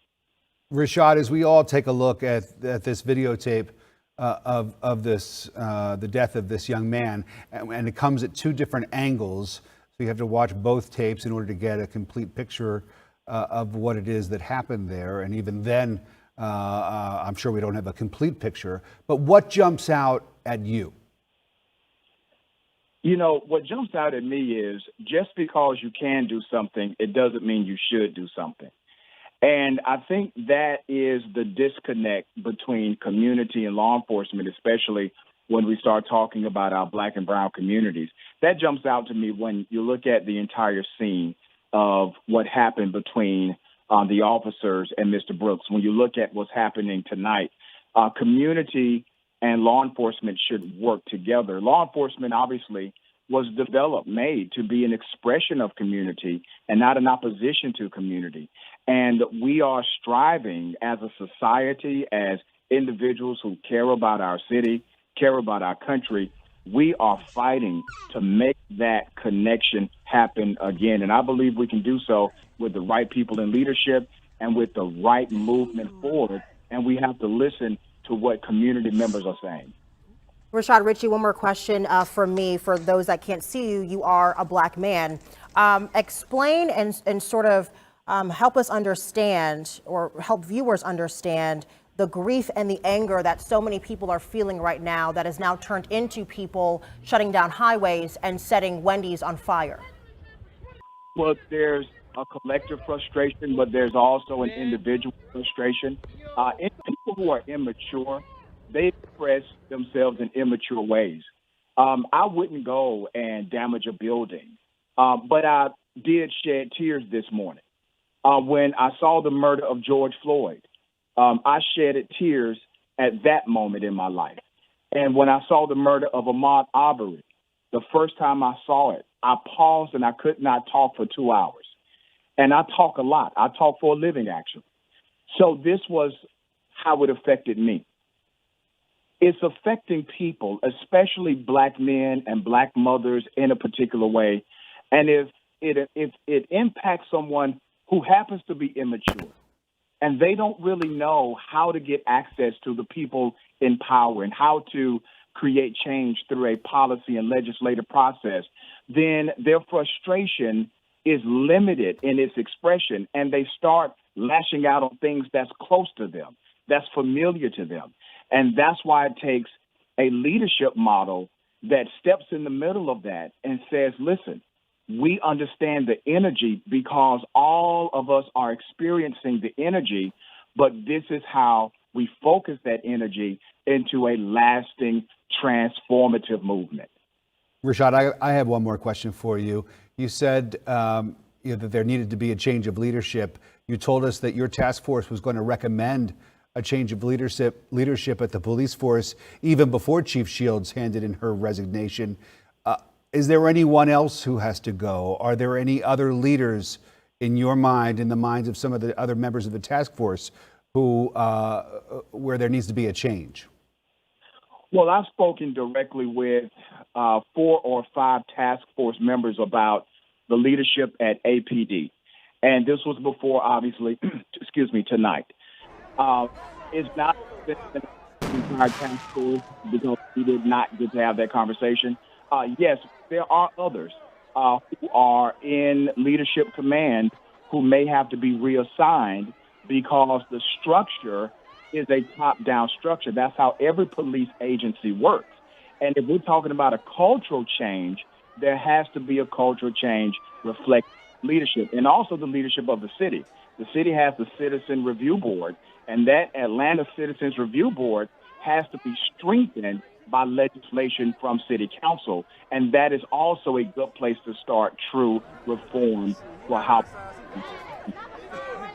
Speaker 13: Rashad, as we all take a look at this videotape of this, the death of this young man, and it comes at 2 different angles, so you have to watch both tapes in order to get a complete picture of what it is that happened there. And even then, I'm sure we don't have a complete picture. But what jumps out at you?
Speaker 15: You know, what jumps out at me is just because you can do something, it doesn't mean you should do something. And I think that is the disconnect between community and law enforcement, especially when we start talking about our Black and brown communities. That jumps out to me when you look at the entire scene of what happened between the officers and Mr. Brooks. When you look at what's happening tonight, community and law enforcement should work together. Law enforcement obviously was developed, made to be an expression of community and not an opposition to community. And we are striving as a society, as individuals who care about our city, care about our country, we are fighting to make that connection happen again. And I believe we can do so with the right people in leadership and with the right movement forward. And we have to listen to what community members are saying.
Speaker 6: Rashad Ritchie, one more question from me. For those that can't see you, you are a Black man. Explain and sort of help us understand, or help viewers understand, the grief and the anger that so many people are feeling right now that has now turned into people shutting down highways and setting Wendy's on fire.
Speaker 15: Well, there's a collective frustration, but there's also an individual frustration. People who are immature, they express themselves in immature ways. I wouldn't go and damage a building, but I did shed tears this morning. When I saw the murder of George Floyd, I shedded tears at that moment in my life. And when I saw the murder of Ahmaud Arbery, the first time I saw it, I paused and I could not talk for 2 hours. And I talk a lot. I talk for a living, actually. So this was how it affected me. It's affecting people, especially Black men and Black mothers, in a particular way. And if it impacts someone who happens to be immature, and they don't really know how to get access to the people in power and how to create change through a policy and legislative process, then their frustration is limited in its expression, and they start lashing out on things that's close to them, that's familiar to them. And that's why it takes a leadership model that steps in the middle of that and says, listen, we understand the energy because all of us are experiencing the energy, but this is how we focus that energy into a lasting, transformative movement.
Speaker 13: Rashad, I have one more question for you. You said that there needed to be a change of leadership. You told us that your task force was going to recommend a change of leadership at the police force even before Chief Shields handed in her resignation. Is there anyone else who has to go? Are there any other leaders in your mind, in the minds of some of the other members of the task force, who where there needs to be a change?
Speaker 15: Well, I've spoken directly with 4 or 5 task force members about the leadership at APD. And this was before, obviously, tonight. It's not entire task force because we did not get to have that conversation. Yes, there are others who are in leadership command who may have to be reassigned because the structure is a top-down structure. That's how every police agency works. And if we're talking about a cultural change, there has to be a cultural change reflect leadership and also the leadership of the city. The city has the Citizen Review Board, and that Atlanta Citizens Review Board has to be strengthened by legislation from City Council, and that is also a good place to start true reform for how.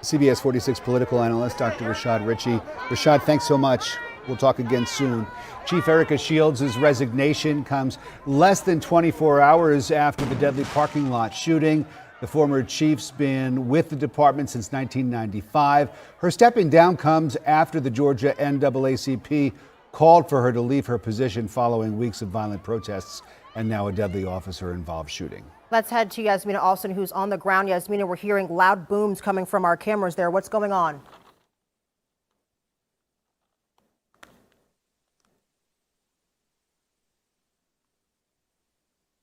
Speaker 13: CBS 46 political analyst Dr. Rashad Ritchie. Rashad, thanks so much. We'll talk again soon. Chief Erica Shields' resignation comes less than 24 hours after the deadly parking lot shooting. The former chief's been with the department since 1995. Her stepping down comes after the Georgia NAACP called for her to leave her position following weeks of violent protests and now a deadly officer-involved shooting.
Speaker 6: Let's head to Yasmina Alston, who's on the ground. Yasmina, we're hearing loud booms coming from our cameras there. What's going on?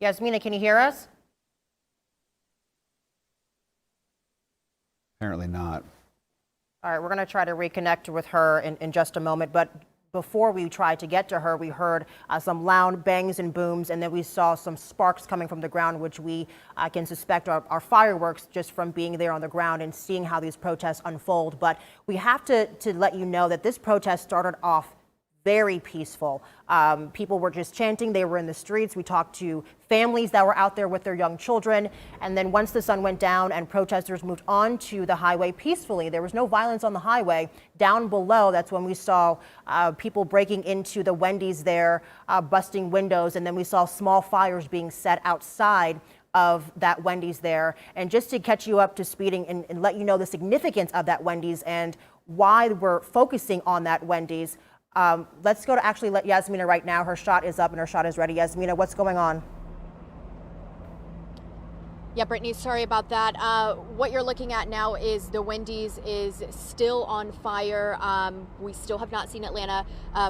Speaker 6: Yasmina, can you hear us?
Speaker 13: Apparently not.
Speaker 6: All right, we're going to try to reconnect with her in just a moment. But before we tried to get to her, we heard some loud bangs and booms, and then we saw some sparks coming from the ground, which we can suspect are fireworks just from being there on the ground and seeing how these protests unfold. But we have to let you know that this protest started off very peaceful. People were just chanting. They were in the streets. We talked to families that were out there with their young children. And then once the sun went down and protesters moved on to the highway peacefully, there was no violence on the highway. Down below, that's when we saw people breaking into the Wendy's there, busting windows. And then we saw small fires being set outside of that Wendy's there. And just to catch you up to speed and let you know the significance of that Wendy's and why we're focusing on that Wendy's, let's go to actually let Yasmina right now. Her shot is up and her shot is ready. Yasmina, what's going on?
Speaker 3: Yeah, Brittany, sorry about that. What you're looking at now is the Wendy's is still on fire. We still have not seen Atlanta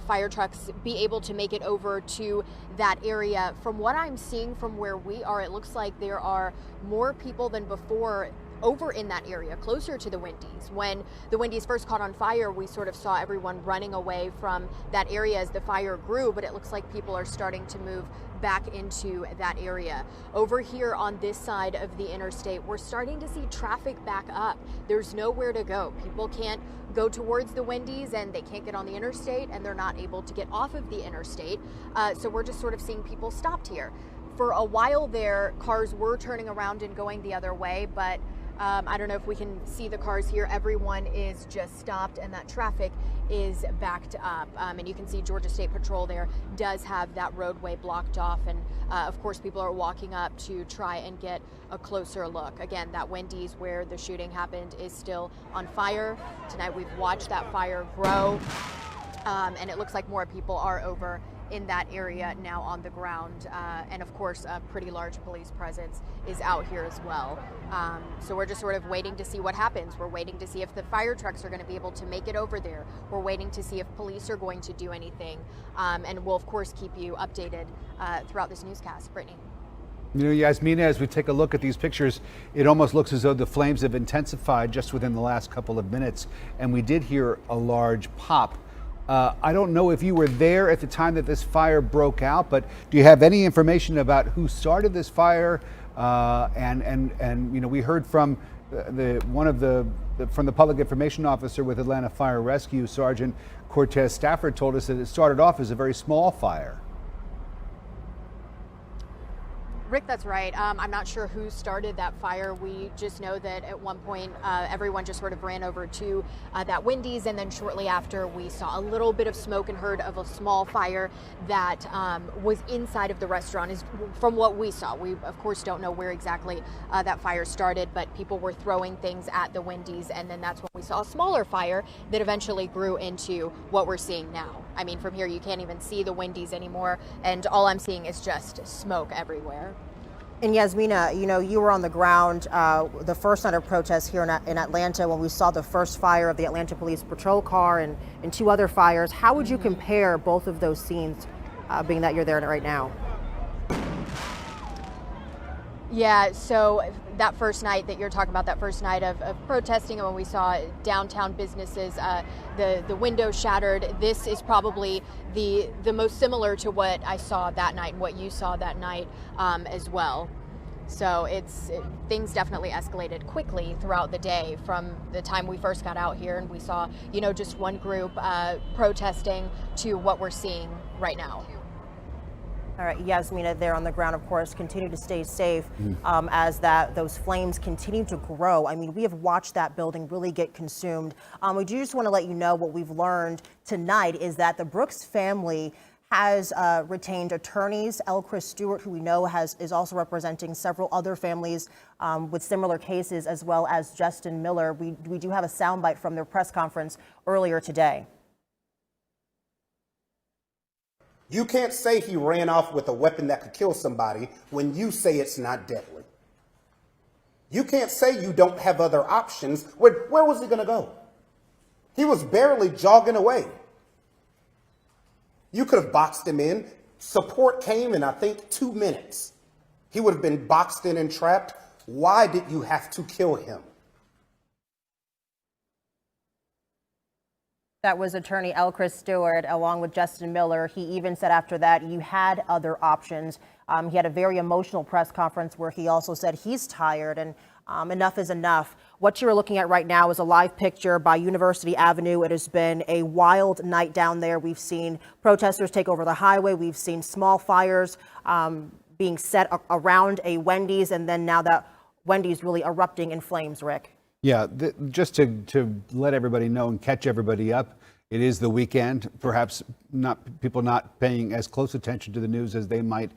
Speaker 3: fire trucks be able to make it over to that area. From what I'm seeing from where we are, it looks like there are more people than before over in that area, closer to the Wendy's. When the Wendy's first caught on fire, we sort of saw everyone running away from that area as the fire grew, but it looks like people are starting to move back into that area. Over here on this side of the interstate, we're starting to see traffic back up. There's nowhere to go. People can't go towards the Wendy's and they can't get on the interstate and they're not able to get off of the interstate. So we're just sort of seeing people stopped here. For a while there, cars were turning around and going the other way, but I don't know if we can see the cars here. Everyone is just stopped and that traffic is backed up. And you can see Georgia State Patrol there does have that roadway blocked off. And of course, people are walking up to try and get a closer look. Again, that Wendy's where the shooting happened is still on fire. Tonight we've watched that fire grow. And it looks like more people are over in that area now on the ground. And of course, a pretty large police presence is out here as well. So we're just sort of waiting to see what happens. We're waiting to see if the fire trucks are going to be able to make it over there. We're waiting to see if police are going to do anything. And we'll, of course, keep you updated throughout this newscast. Brittany.
Speaker 13: You know, Yasmina, as we take a look at these pictures, it almost looks as though the flames have intensified just within the last couple of minutes. And we did hear a large pop. I don't know if you were there at the time that this fire broke out, but do you have any information about who started this fire? And you know, we heard from from the public information officer with Atlanta Fire Rescue, Sergeant Cortez Stafford, told us that it started off as a very small fire.
Speaker 3: Rick, that's right. I'm not sure who started that fire. We just know that at one point, everyone just sort of ran over to that Wendy's, and then shortly after, we saw a little bit of smoke and heard of a small fire that was inside of the restaurant. Is from what we saw. We, of course, don't know where exactly that fire started, but people were throwing things at the Wendy's, and then that's when we saw a smaller fire that eventually grew into what we're seeing now. I mean, from here, you can't even see the Wendy's anymore, and all I'm seeing is just smoke everywhere.
Speaker 6: And Yasmina, you know, you were on the ground the first night of protests here in Atlanta when we saw the first fire of the Atlanta Police Patrol car and 2 other fires. How would you compare both of those scenes, being that you're there right now?
Speaker 3: Yeah, so that first night that you're talking about, that first night of protesting, and when we saw downtown businesses, the windows shattered, this is probably the most similar to what I saw that night and what you saw that night as well. So things definitely escalated quickly throughout the day from the time we first got out here and we saw, you know, just one group protesting to what we're seeing right now.
Speaker 6: All right, Yasmina, there on the ground, of course, continue to stay safe as those flames continue to grow. I mean, we have watched that building really get consumed. We do just want to let you know what we've learned tonight is that the Brooks family has retained attorneys. L. Chris Stewart, who we know is also representing several other families with similar cases, as well as Justin Miller. We do have a soundbite from their press conference earlier today.
Speaker 17: You can't say he ran off with a weapon that could kill somebody when you say it's not deadly. You can't say you don't have other options. Where was he going to go? He was barely jogging away. You could have boxed him in. Support came in, I think, 2 minutes. He would have been boxed in and trapped. Why did you have to kill him?
Speaker 6: That was attorney L. Chris Stewart, along with Justin Miller. He even said after that, you had other options. He had a very emotional press conference where he also said he's tired and enough is enough. What you're looking at right now is a live picture by University Avenue. It has been a wild night down there. We've seen protesters take over the highway. We've seen small fires being set around a Wendy's, and then now that Wendy's really erupting in flames, Rick.
Speaker 13: Yeah, just to let everybody know and catch everybody up, it is the weekend. Perhaps people not paying as close attention to the news as they might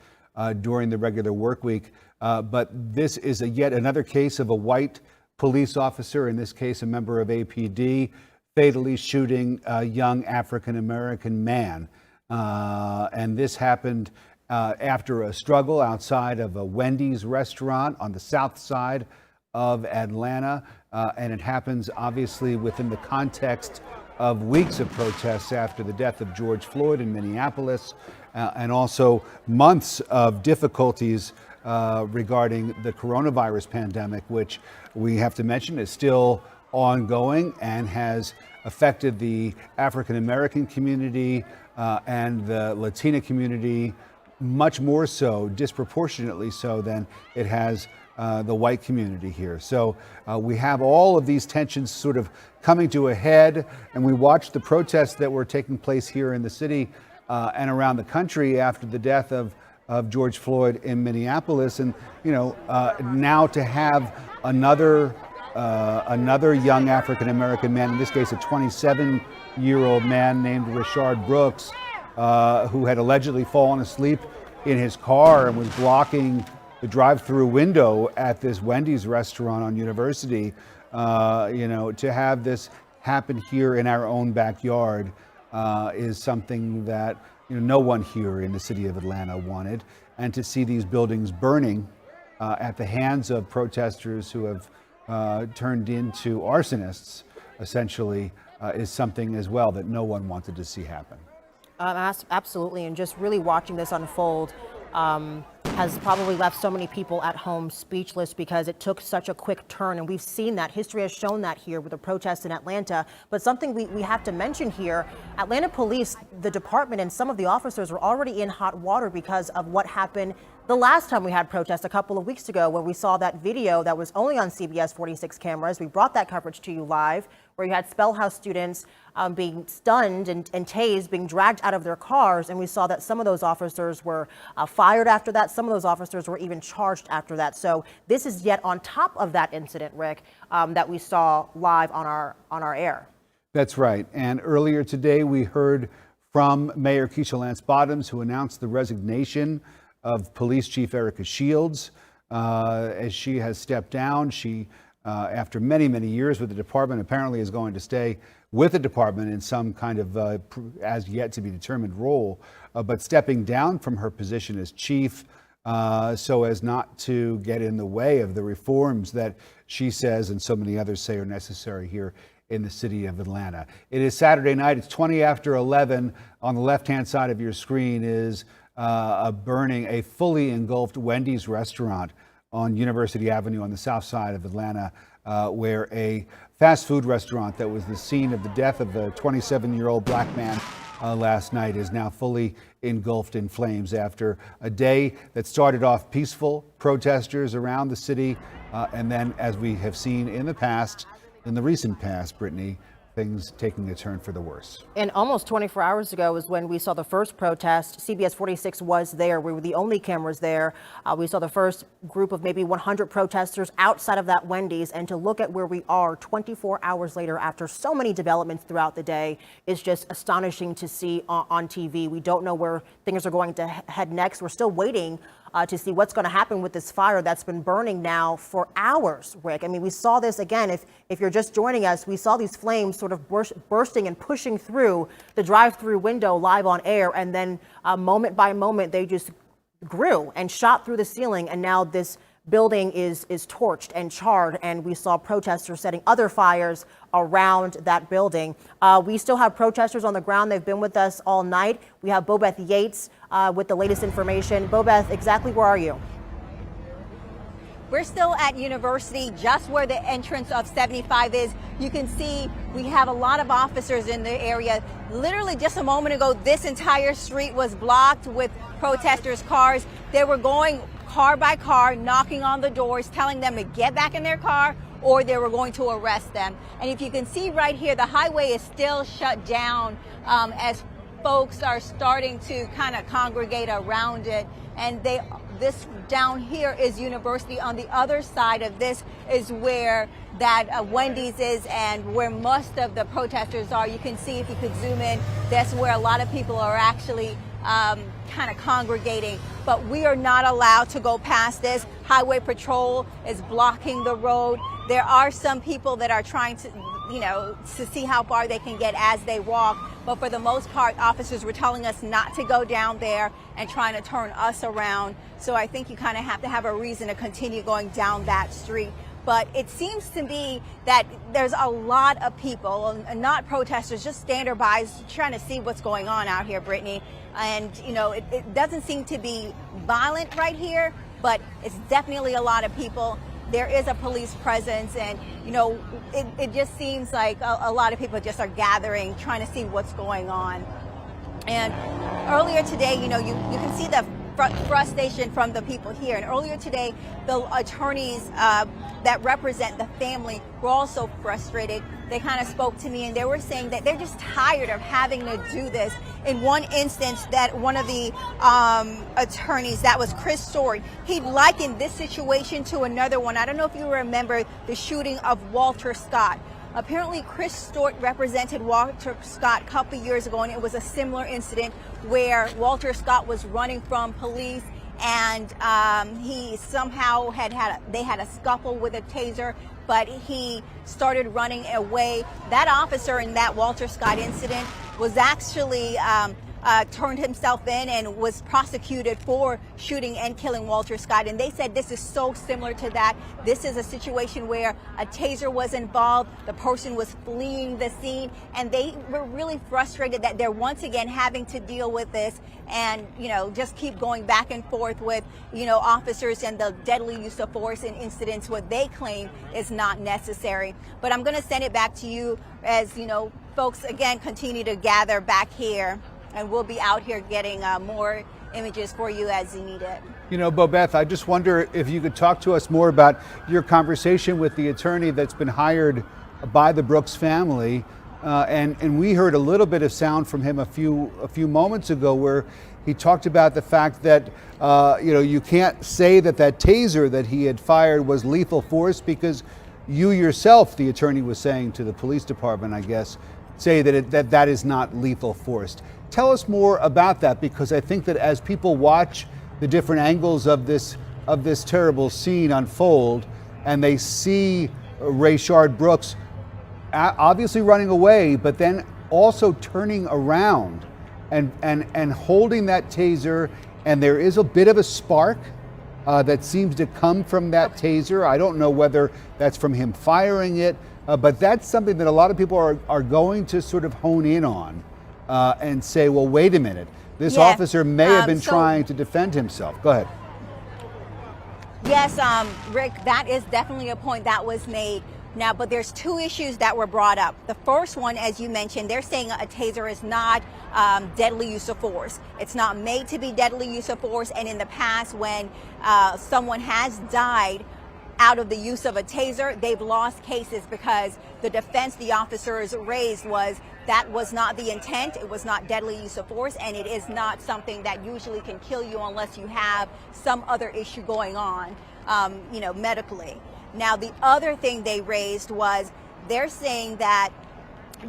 Speaker 13: during the regular work week. But this is yet another case of a white police officer, in this case a member of APD, fatally shooting a young African-American man. And this happened after a struggle outside of a Wendy's restaurant on the south side of Atlanta. And it happens obviously within the context of weeks of protests after the death of George Floyd in Minneapolis, and also months of difficulties regarding the coronavirus pandemic, which we have to mention is still ongoing and has affected the African American community and the Latina community much more so, disproportionately so, than it has the white community here. So we have all of these tensions sort of coming to a head, and we watched the protests that were taking place here in the city and around the country after the death of George Floyd in Minneapolis. And, you know, now to have another young African-American man, in this case a 27-year-old man named Rayshard Brooks, who had allegedly fallen asleep in his car and was blocking the drive-through window at this Wendy's restaurant on University, you know, to have this happen here in our own backyard is something that, you know, no one here in the city of Atlanta wanted. And to see these buildings burning at the hands of protesters who have turned into arsonists, essentially, is something as well that no one wanted to see happen.
Speaker 6: Absolutely, and just really watching this unfold has probably left so many people at home speechless because it took such a quick turn, and we've seen that. History has shown that here with the protests in Atlanta. But something we have to mention here, Atlanta Police, the department, and some of the officers were already in hot water because of what happened the last time we had protests a couple of weeks ago, when we saw that video that was only on CBS 46 cameras. We brought that coverage to you live, where you had Spellhouse students being stunned and tased, being dragged out of their cars. And we saw that some of those officers were fired after that. Some of those officers were even charged after that. So this is yet on top of that incident, Rick, that we saw live on our air. That's right. And earlier today, we heard from Mayor Keisha Lance Bottoms, who announced the resignation of Police Chief Erica Shields as she has stepped down. She, after many, many years with the department, apparently is going to stay with the department in some kind of as yet to be determined role, but stepping down from her position as chief
Speaker 13: so as not to get in the way of the reforms that she says and so many others say are necessary here in the city of Atlanta. It is Saturday night. It's 20 after 11. On the left-hand side of your screen is a fully engulfed Wendy's restaurant on University Avenue on the south side of Atlanta, where a fast food restaurant that was the scene of the death of a 27-year-old black man last night is now fully engulfed in flames after a day that started off peaceful, protesters around the city, and then, as we have seen in the recent past, Brittany, things taking a turn for the worse.
Speaker 6: And almost 24 hours ago is when we saw the first protest. CBS 46 was there. We were the only cameras there. We saw the first group of maybe 100 protesters outside of that Wendy's. And to look at where we are 24 hours later after so many developments throughout the day is just astonishing to see on TV. We don't know where things are going to head next. We're still waiting to see what's going to happen with this fire that's been burning now for hours, Rick. I mean, we saw this again. If you're just joining us, we saw these flames sort of bursting and pushing through the drive-through window live on air. And then moment by moment, they just grew and shot through the ceiling. And now this building is torched and charred. And we saw protesters setting other fires around that building. We still have protesters on the ground. They've been with us all night. We have Bobeth Yates with the latest information. Bobeth, exactly where are you?
Speaker 22: We're still at University, just where the entrance of 75 is. You can see we have a lot of officers in the area. Literally just a moment ago, this entire street was blocked with protesters' cars. They were going car by car, knocking on the doors, telling them to get back in their car, or they were going to arrest them. And if you can see right here, the highway is still shut down as folks are starting to kind of congregate around it. And this down here is University. On the other side of this is where that Wendy's is and where most of the protesters are. You can see, if you could zoom in, that's where a lot of people are actually kind of congregating. But we are not allowed to go past this. Highway Patrol is blocking the road. There are some people that are trying to, to see how far they can get as they walk. But for the most part, officers were telling us not to go down there and trying to turn us around. So I think you kind of have to have a reason to continue going down that street. But it seems to me that there's a lot of people, not protesters, just standby trying to see what's going on out here, Brittany. And, it doesn't seem to be violent right here, but it's definitely a lot of people. There is a police presence, and, it just seems like a lot of people just are gathering, trying to see what's going on. And earlier today, you can see the frustration from the people here. And earlier today, the attorneys that represent the family were also frustrated. They kind of spoke to me and they were saying that they're just tired of having to do this. In one instance, that one of the attorneys, that was Chris Story, he likened this situation to another one. I don't know if you remember the shooting of Walter Scott. Apparently, Chris Stewart represented Walter Scott a couple years ago, and it was a similar incident where Walter Scott was running from police, and he somehow they had a scuffle with a taser, but he started running away. That officer in that Walter Scott incident was actually turned himself in and was prosecuted for shooting and killing Walter Scott. And they said this is so similar to that. This is a situation where a taser was involved, the person was fleeing the scene, and they were really frustrated that they're once again having to deal with this and, just keep going back and forth with, officers and the deadly use of force in incidents what they claim is not necessary. But I'm going to send it back to you as, folks again continue to gather back here. And we'll be out here getting more images for you as you need it.
Speaker 13: Bobeth, I just wonder if you could talk to us more about your conversation with the attorney that's been hired by the Brooks family. And we heard a little bit of sound from him a few moments ago where he talked about the fact that, you can't say that taser that he had fired was lethal force because you yourself, the attorney was saying to the police department, I guess, say that is not lethal force. Tell us more about that, because I think that as people watch the different angles of this terrible scene unfold, and they see Rayshard Brooks obviously running away, but then also turning around and holding that taser and there is a bit of a spark that seems to come from that taser. I don't know whether that's from him firing it, but that's something that a lot of people are going to sort of hone in on and say, well, wait a minute, this officer may have been trying to defend himself. Go ahead.
Speaker 22: Yes, Rick, that is definitely a point that was made. Now, but there's two issues that were brought up. The first one, as you mentioned, they're saying a taser is not deadly use of force. It's not made to be deadly use of force. And in the past, when someone has died out of the use of a taser, they've lost cases because the defense the officers raised was that was not the intent. It was not deadly use of force, and it is not something that usually can kill you unless you have some other issue going on, medically. Now, the other thing they raised was they're saying that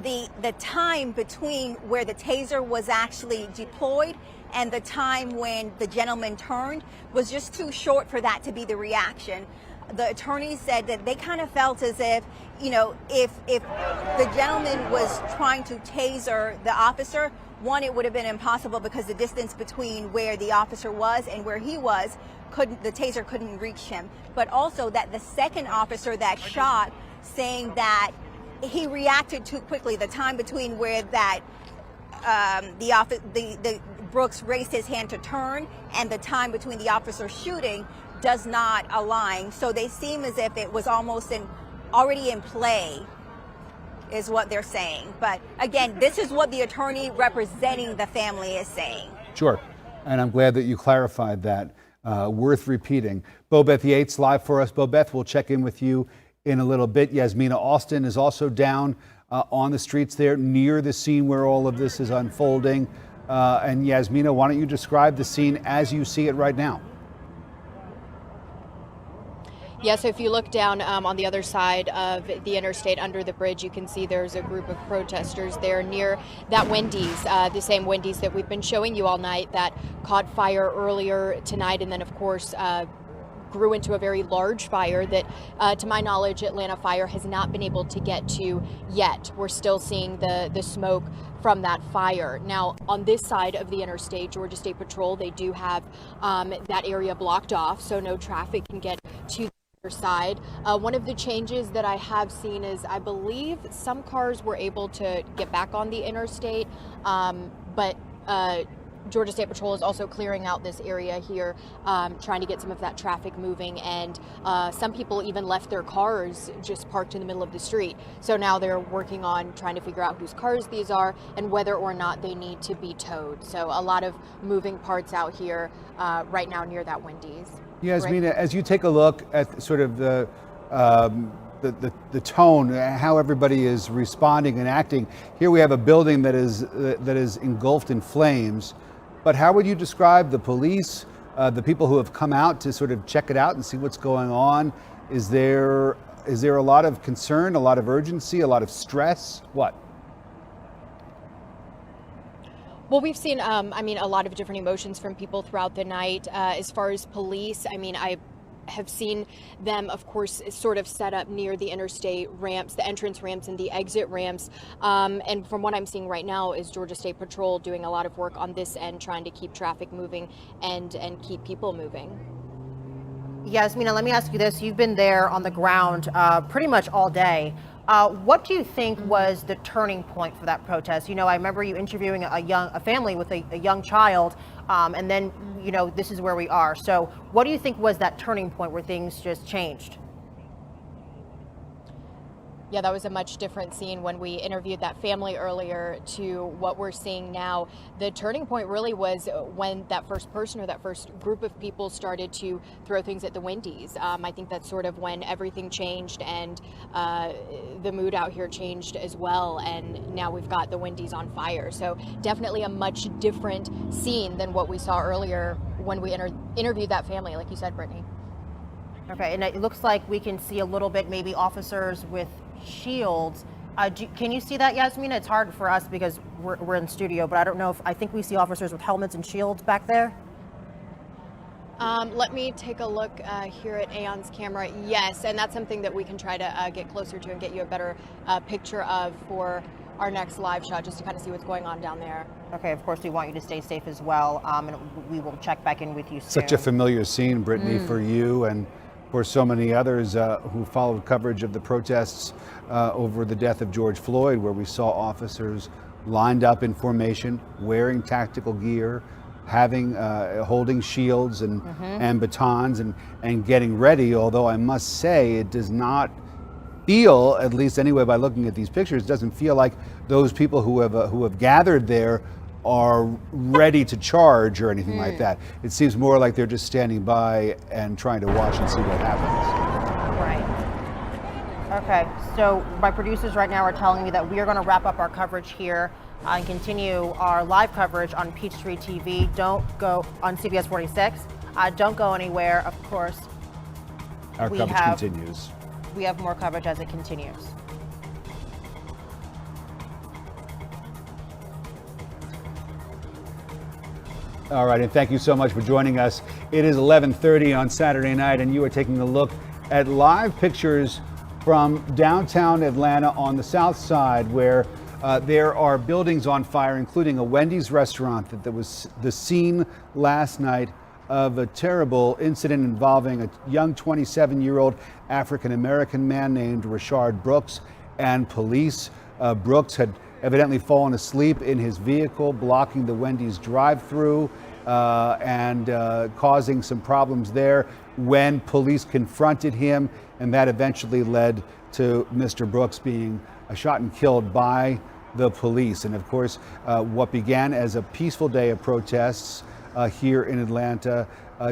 Speaker 22: the time between where the taser was actually deployed and the time when the gentleman turned was just too short for that to be the reaction. The attorney said that they kind of felt as if, if the gentleman was trying to taser the officer, one, it would have been impossible because the distance between where the officer was and where he was, the taser couldn't reach him. But also that the second officer that shot, saying that he reacted too quickly, the time between where that the Brooks raised his hand to turn and the time between the officer shooting does not align. So they seem as if it was almost already in play, is what they're saying. But again, this is what the attorney representing the family is saying.
Speaker 13: Sure, and I'm glad that you clarified that. Worth repeating. Bobeth Yates live for us. Bobeth, we'll check in with you in a little bit. Yasmina Austin is also down on the streets there near the scene where all of this is unfolding. And Yasmina, why don't you describe the scene as you see it right now?
Speaker 3: Yeah, so if you look down on the other side of the interstate under the bridge, you can see there's a group of protesters there near that Wendy's, the same Wendy's that we've been showing you all night that caught fire earlier tonight and then, of course, grew into a very large fire that, to my knowledge, Atlanta Fire has not been able to get to yet. We're still seeing the smoke from that fire. Now, on this side of the interstate, Georgia State Patrol, they do have that area blocked off, so no traffic can get to side. One of the changes that I have seen is I believe some cars were able to get back on the interstate, but Georgia State Patrol is also clearing out this area here, trying to get some of that traffic moving, and some people even left their cars just parked in the middle of the street. So now they're working on trying to figure out whose cars these are and whether or not they need to be towed. So a lot of moving parts out here right now near that Wendy's.
Speaker 13: Yasmina, as you take a look at sort of the tone, how everybody is responding and acting, here we have a building that is engulfed in flames. But how would you describe the police, the people who have come out to sort of check it out and see what's going on? Is there a lot of concern, a lot of urgency, a lot of stress? What?
Speaker 3: Well, we've seen, a lot of different emotions from people throughout the night. As far as police, I have seen them, of course, sort of set up near the interstate ramps, the entrance ramps and the exit ramps. And from what I'm seeing right now is Georgia State Patrol doing a lot of work on this end, trying to keep traffic moving and keep people moving.
Speaker 6: Yasmina, let me ask you this. You've been there on the ground pretty much all day. What do you think was the turning point for that protest? I remember you interviewing a family with a young child, and then, this is where we are. So what do you think was that turning point where things just changed?
Speaker 3: Yeah, that was a much different scene when we interviewed that family earlier to what we're seeing now. The turning point really was when that first person or that first group of people started to throw things at the Wendy's. I think that's sort of when everything changed and the mood out here changed as well. And now we've got the Wendy's on fire. So definitely a much different scene than what we saw earlier when we interviewed that family, like you said, Brittany.
Speaker 6: Okay, and it looks like we can see a little bit, maybe officers with shields. Can you see that, Yasmina? It's hard for us because we're in studio, but I don't know I think we see officers with helmets and shields back there.
Speaker 3: Let me take a look here at Aeon's camera. Yes, and that's something that we can try to get closer to and get you a better picture of for our next live shot just to kind of see what's going on down there.
Speaker 6: Okay, of course, we want you to stay safe as well, and we will check back in with you soon.
Speaker 13: Such a familiar scene, Brittany, for you and for so many others who followed coverage of the protests over the death of George Floyd, where we saw officers lined up in formation, wearing tactical gear, holding shields and batons and getting ready. Although I must say, it does not feel, at least anyway by looking at these pictures, it doesn't feel like those people who have gathered there are ready to charge or anything like that. It seems more like they're just standing by and trying to watch and see what happens.
Speaker 6: Right. Okay, so my producers right now are telling me that we are going to wrap up our coverage here and continue our live coverage on Peachtree TV. Don't go on CBS 46. Don't go anywhere, of course.
Speaker 13: Our coverage continues.
Speaker 6: We have more coverage as it continues.
Speaker 13: All right, and thank you so much for joining us. It is 11:30 on Saturday night, and you are taking a look at live pictures from downtown Atlanta on the south side, where there are buildings on fire, including a Wendy's restaurant that was the scene last night of a terrible incident involving a young 27-year-old African-American man named Rashard Brooks and police. Brooks had evidently fallen asleep in his vehicle, blocking the Wendy's drive-through and causing some problems there when police confronted him, and that eventually led to Mr. Brooks being shot and killed by the police. And of course, what began as a peaceful day of protests here in Atlanta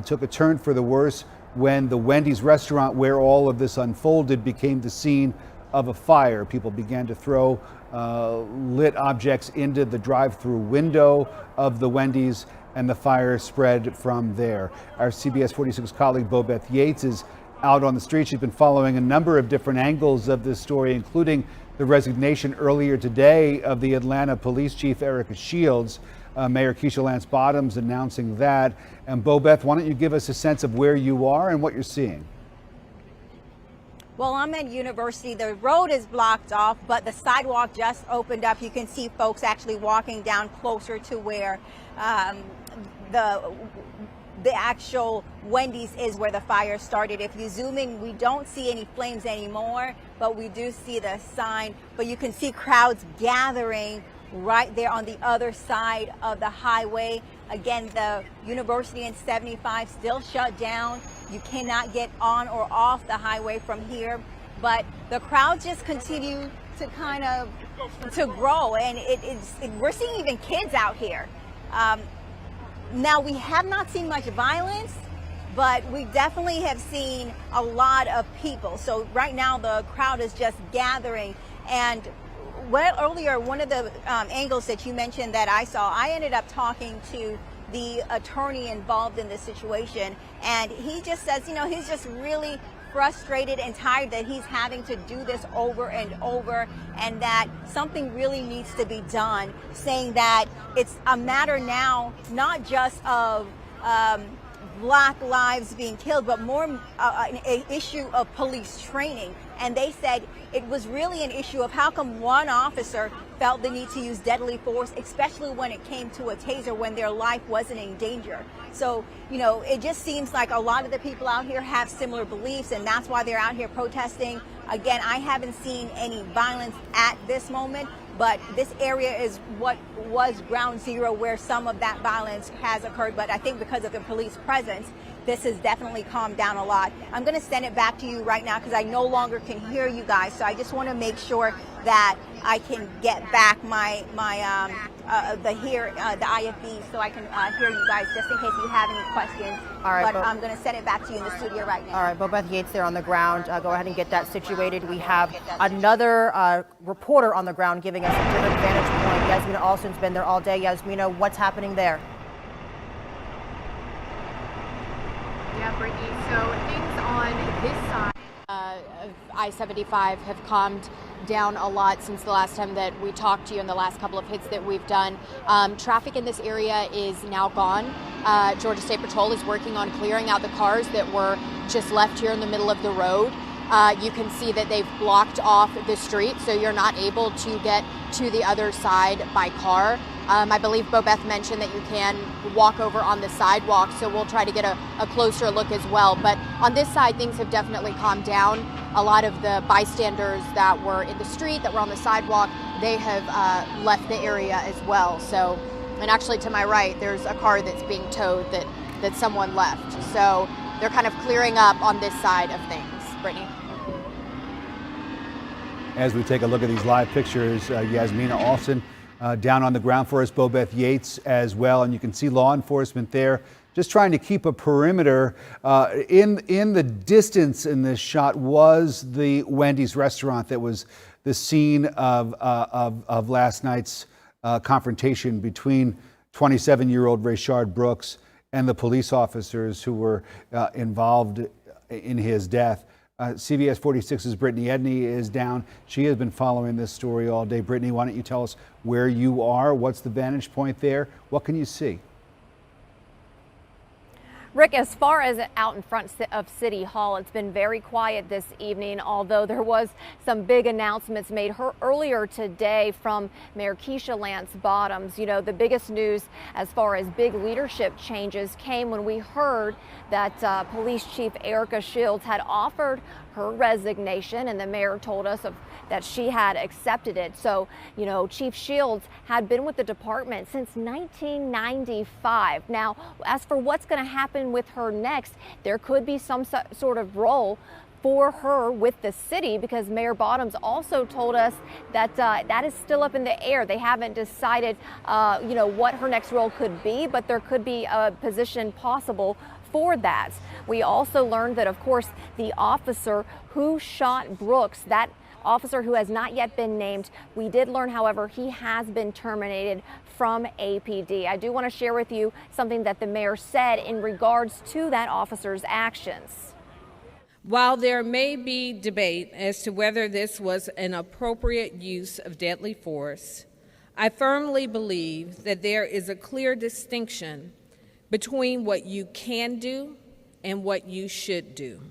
Speaker 13: took a turn for the worse when the Wendy's restaurant where all of this unfolded became the scene of a fire. People began to throw lit objects into the drive-through window of the Wendy's, and the fire spread from there. Our CBS 46 colleague Bobeth Yates is out on the street. She's been following a number of different angles of this story, including the resignation earlier today of the Atlanta Police Chief Erica Shields. Mayor Keisha Lance Bottoms announcing that. And Bobeth, why don't you give us a sense of where you are and what you're seeing?
Speaker 22: Well, I'm at University. The road is blocked off, but the sidewalk just opened up. You can see folks actually walking down closer to where the actual Wendy's is, where the fire started. If you zoom in, we don't see any flames anymore, but we do see the sign. But you can see crowds gathering right there on the other side of the highway. Again, the University and 75 still shut down. You cannot get on or off the highway from here, but the crowds just continue to kind of to grow, and we're seeing even kids out here. Now, we have not seen much violence, but we definitely have seen a lot of people. So right now the crowd is just gathering. And earlier, one of the angles that you mentioned that I saw, I ended up talking to the attorney involved in this situation, and he just says, you know, he's just really frustrated and tired that he's having to do this over and over, and that something really needs to be done, saying that it's a matter now not just of Black lives being killed, but more an issue of police training. And they said it was really an issue of how come one officer felt the need to use deadly force, especially when it came to a taser when their life wasn't in danger. So, you know, it just seems like a lot of the people out here have similar beliefs, and that's why they're out here protesting. Again, I haven't seen any violence at this moment, but this area is what was ground zero where some of that violence has occurred. But I think because of the police presence, this has definitely calmed down a lot. I'm going to send it back to you right now because I no longer can hear you guys. So I just want to make sure that I can get back the IFB so I can hear you guys just in case you have any questions.
Speaker 6: All right,
Speaker 22: but I'm going to send it back to you in the studio right now.
Speaker 6: All right, Bobeth Yates there on the ground. Go ahead and get that situated. We have another reporter on the ground giving us a different vantage point. Yasmina Alston's been there all day. Yasmina, what's happening there?
Speaker 3: Yeah, Brittany, so things on this side of I-75 have calmed down a lot since the last time that we talked to you in the last couple of hits that we've done. Traffic in this area is now gone. Georgia State Patrol is working on clearing out the cars that were just left here in the middle of the road. You can see that they've blocked off the street, so you're not able to get to the other side by car. I believe Bobeth mentioned that you can walk over on the sidewalk, so we'll try to get a closer look as well. But on this side, things have definitely calmed down. A lot of the bystanders that were in the street, that were on the sidewalk, they have left the area as well. So, and actually to my right, there's a car that's being towed that someone left. So they're kind of clearing up on this side of things. Brittany.
Speaker 13: As we take a look at these live pictures, Yasmina Alston down on the ground for us, Bobeth Yates as well, and you can see law enforcement there just trying to keep a perimeter. In the distance in this shot was the Wendy's restaurant that was the scene of last night's confrontation between 27-year-old Rayshard Brooks and the police officers who were involved in his death. CBS 46's Brittany Edney is down. She has been following this story all day. Brittany, why don't you tell us where you are? What's the vantage point there? What can you see?
Speaker 1: Rick, as far as out in front of City Hall, it's been very quiet this evening, although there was some big announcements made earlier today from Mayor Keisha Lance Bottoms. You know, the biggest news as far as big leadership changes came when we heard that Police Chief Erica Shields had offered her resignation, and the mayor told us that she had accepted it. So, you know, Chief Shields had been with the department since 1995. Now, as for what's going to happen with her next, there could be some sort of role for her with the city, because Mayor Bottoms also told us that that is still up in the air. They haven't decided, you know, what her next role could be, but there could be a position possible for that. We also learned that, of course, the officer who shot Brooks, that officer who has not yet been named, we did learn, however, he has been terminated from APD. I do want to share with you something that the mayor said in regards to that officer's actions.
Speaker 19: While there may be debate as to whether this was an appropriate use of deadly force, I firmly believe that there is a clear distinction between what you can do and what you should do.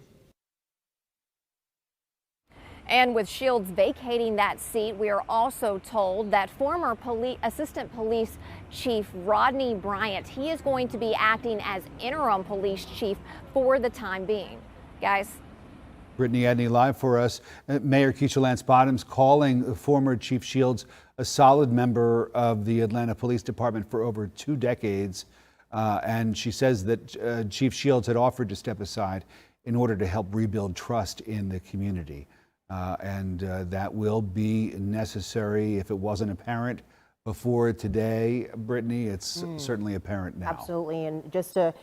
Speaker 1: And with Shields vacating that seat, we are also told that former Assistant Police Chief Rodney Bryant, he is going to be acting as interim police chief for the time being. Guys.
Speaker 13: Brittany Edney live for us. Mayor Keisha Lance Bottoms calling former Chief Shields a solid member of the Atlanta Police Department for over 2 decades. And she says that Chief Shields had offered to step aside in order to help rebuild trust in the community. And that will be necessary. If it wasn't apparent before today, Brittany, it's certainly apparent now.
Speaker 6: Absolutely. And just to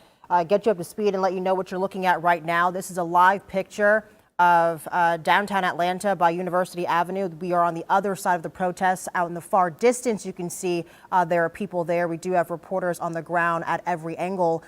Speaker 6: get you up to speed and let you know what you're looking at right now, this is a live picture of downtown Atlanta by University Avenue. We are on the other side of the protests. Out in the far distance, you can see there are people there. We do have reporters on the ground at every angle.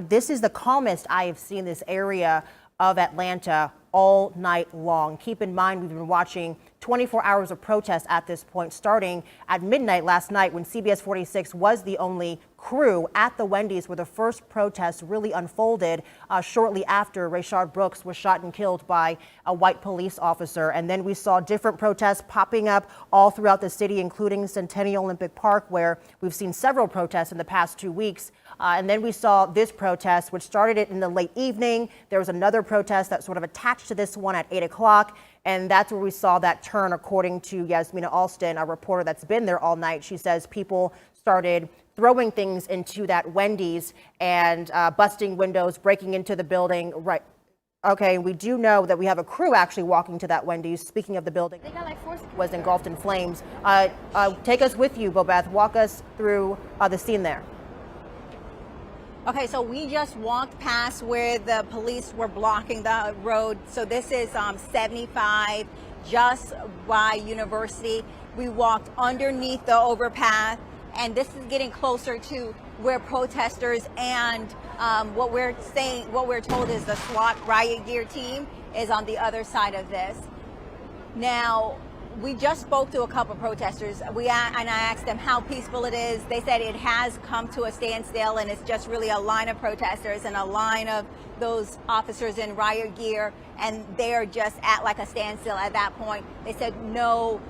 Speaker 6: This is the calmest I have seen this area of Atlanta all night long. Keep in mind, we've been watching 24 hours of protests at this point, starting at midnight last night when CBS 46 was the only crew at the Wendy's where the first protest really unfolded shortly after Rayshard Brooks was shot and killed by a white police officer. And then we saw different protests popping up all throughout the city, including Centennial Olympic Park, where we've seen several protests in the past 2 weeks. And then we saw this protest, which started it in the late evening. There was another protest that sort of attached to this one at 8 o'clock. And that's where we saw that turn, according to Yasmina Alston, a reporter that's been there all night. She says people started throwing things into that Wendy's and busting windows, breaking into the building. Right. Okay, we do know that we have a crew actually walking to that Wendy's. Speaking of the building, was engulfed in flames. Take us with you, Bobeth. Walk us through the scene there.
Speaker 22: Okay, so we just walked past where the police were blocking the road. So this is 75 just by University. We walked underneath the overpass, and this is getting closer to where protesters and what we're told is the SWAT riot gear team is on the other side of this. Now, we just spoke to a couple protesters. And I asked them how peaceful it is. They said it has come to a standstill, and it's just really a line of protesters and a line of those officers in riot gear, and they're just at like a standstill at that point. They said no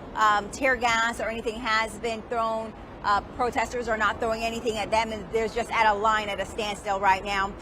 Speaker 22: tear gas or anything has been thrown. Protesters are not throwing anything at them, and there's just at a line at a standstill right now.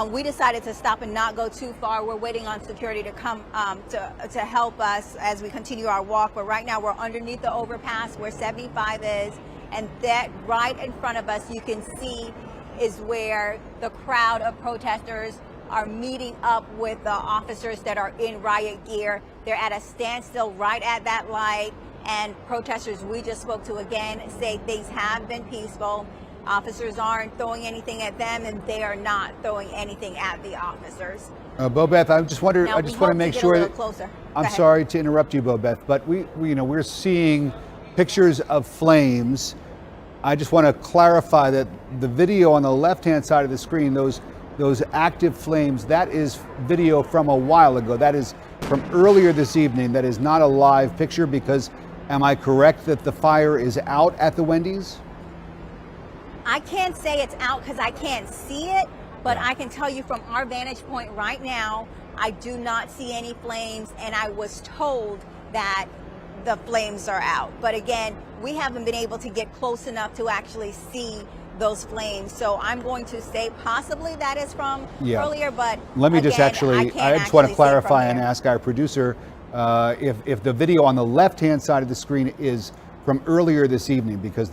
Speaker 22: We decided to stop and not go too far. We're waiting on security to come to help us as we continue our walk. But right now we're underneath the overpass where 75 is, and that right in front of us you can see is where the crowd of protesters are meeting up with the officers that are in riot gear. They're at a standstill right at that light, and protesters we just spoke to again say things have been peaceful. Officers aren't throwing anything at them, and they are not throwing anything at the officers.
Speaker 13: Bobeth, I just want to make sure that I'm sorry to interrupt you, Bobeth, but we're seeing pictures of flames. I just want to clarify that the video on the left-hand side of the screen, those active flames, that is video from a while ago. That is from earlier this evening. That is not a live picture, because am I correct that the fire is out at the Wendy's?
Speaker 22: I can't say it's out because I can't see it, but I can tell you from our vantage point right now, I do not see any flames, and I was told that the flames are out. But again, we haven't been able to get close enough to actually see those flames. So I'm going to say possibly that is from earlier, but
Speaker 13: let me just I just want to clarify and ask our producer if the video on the left-hand side of the screen is from earlier this evening, because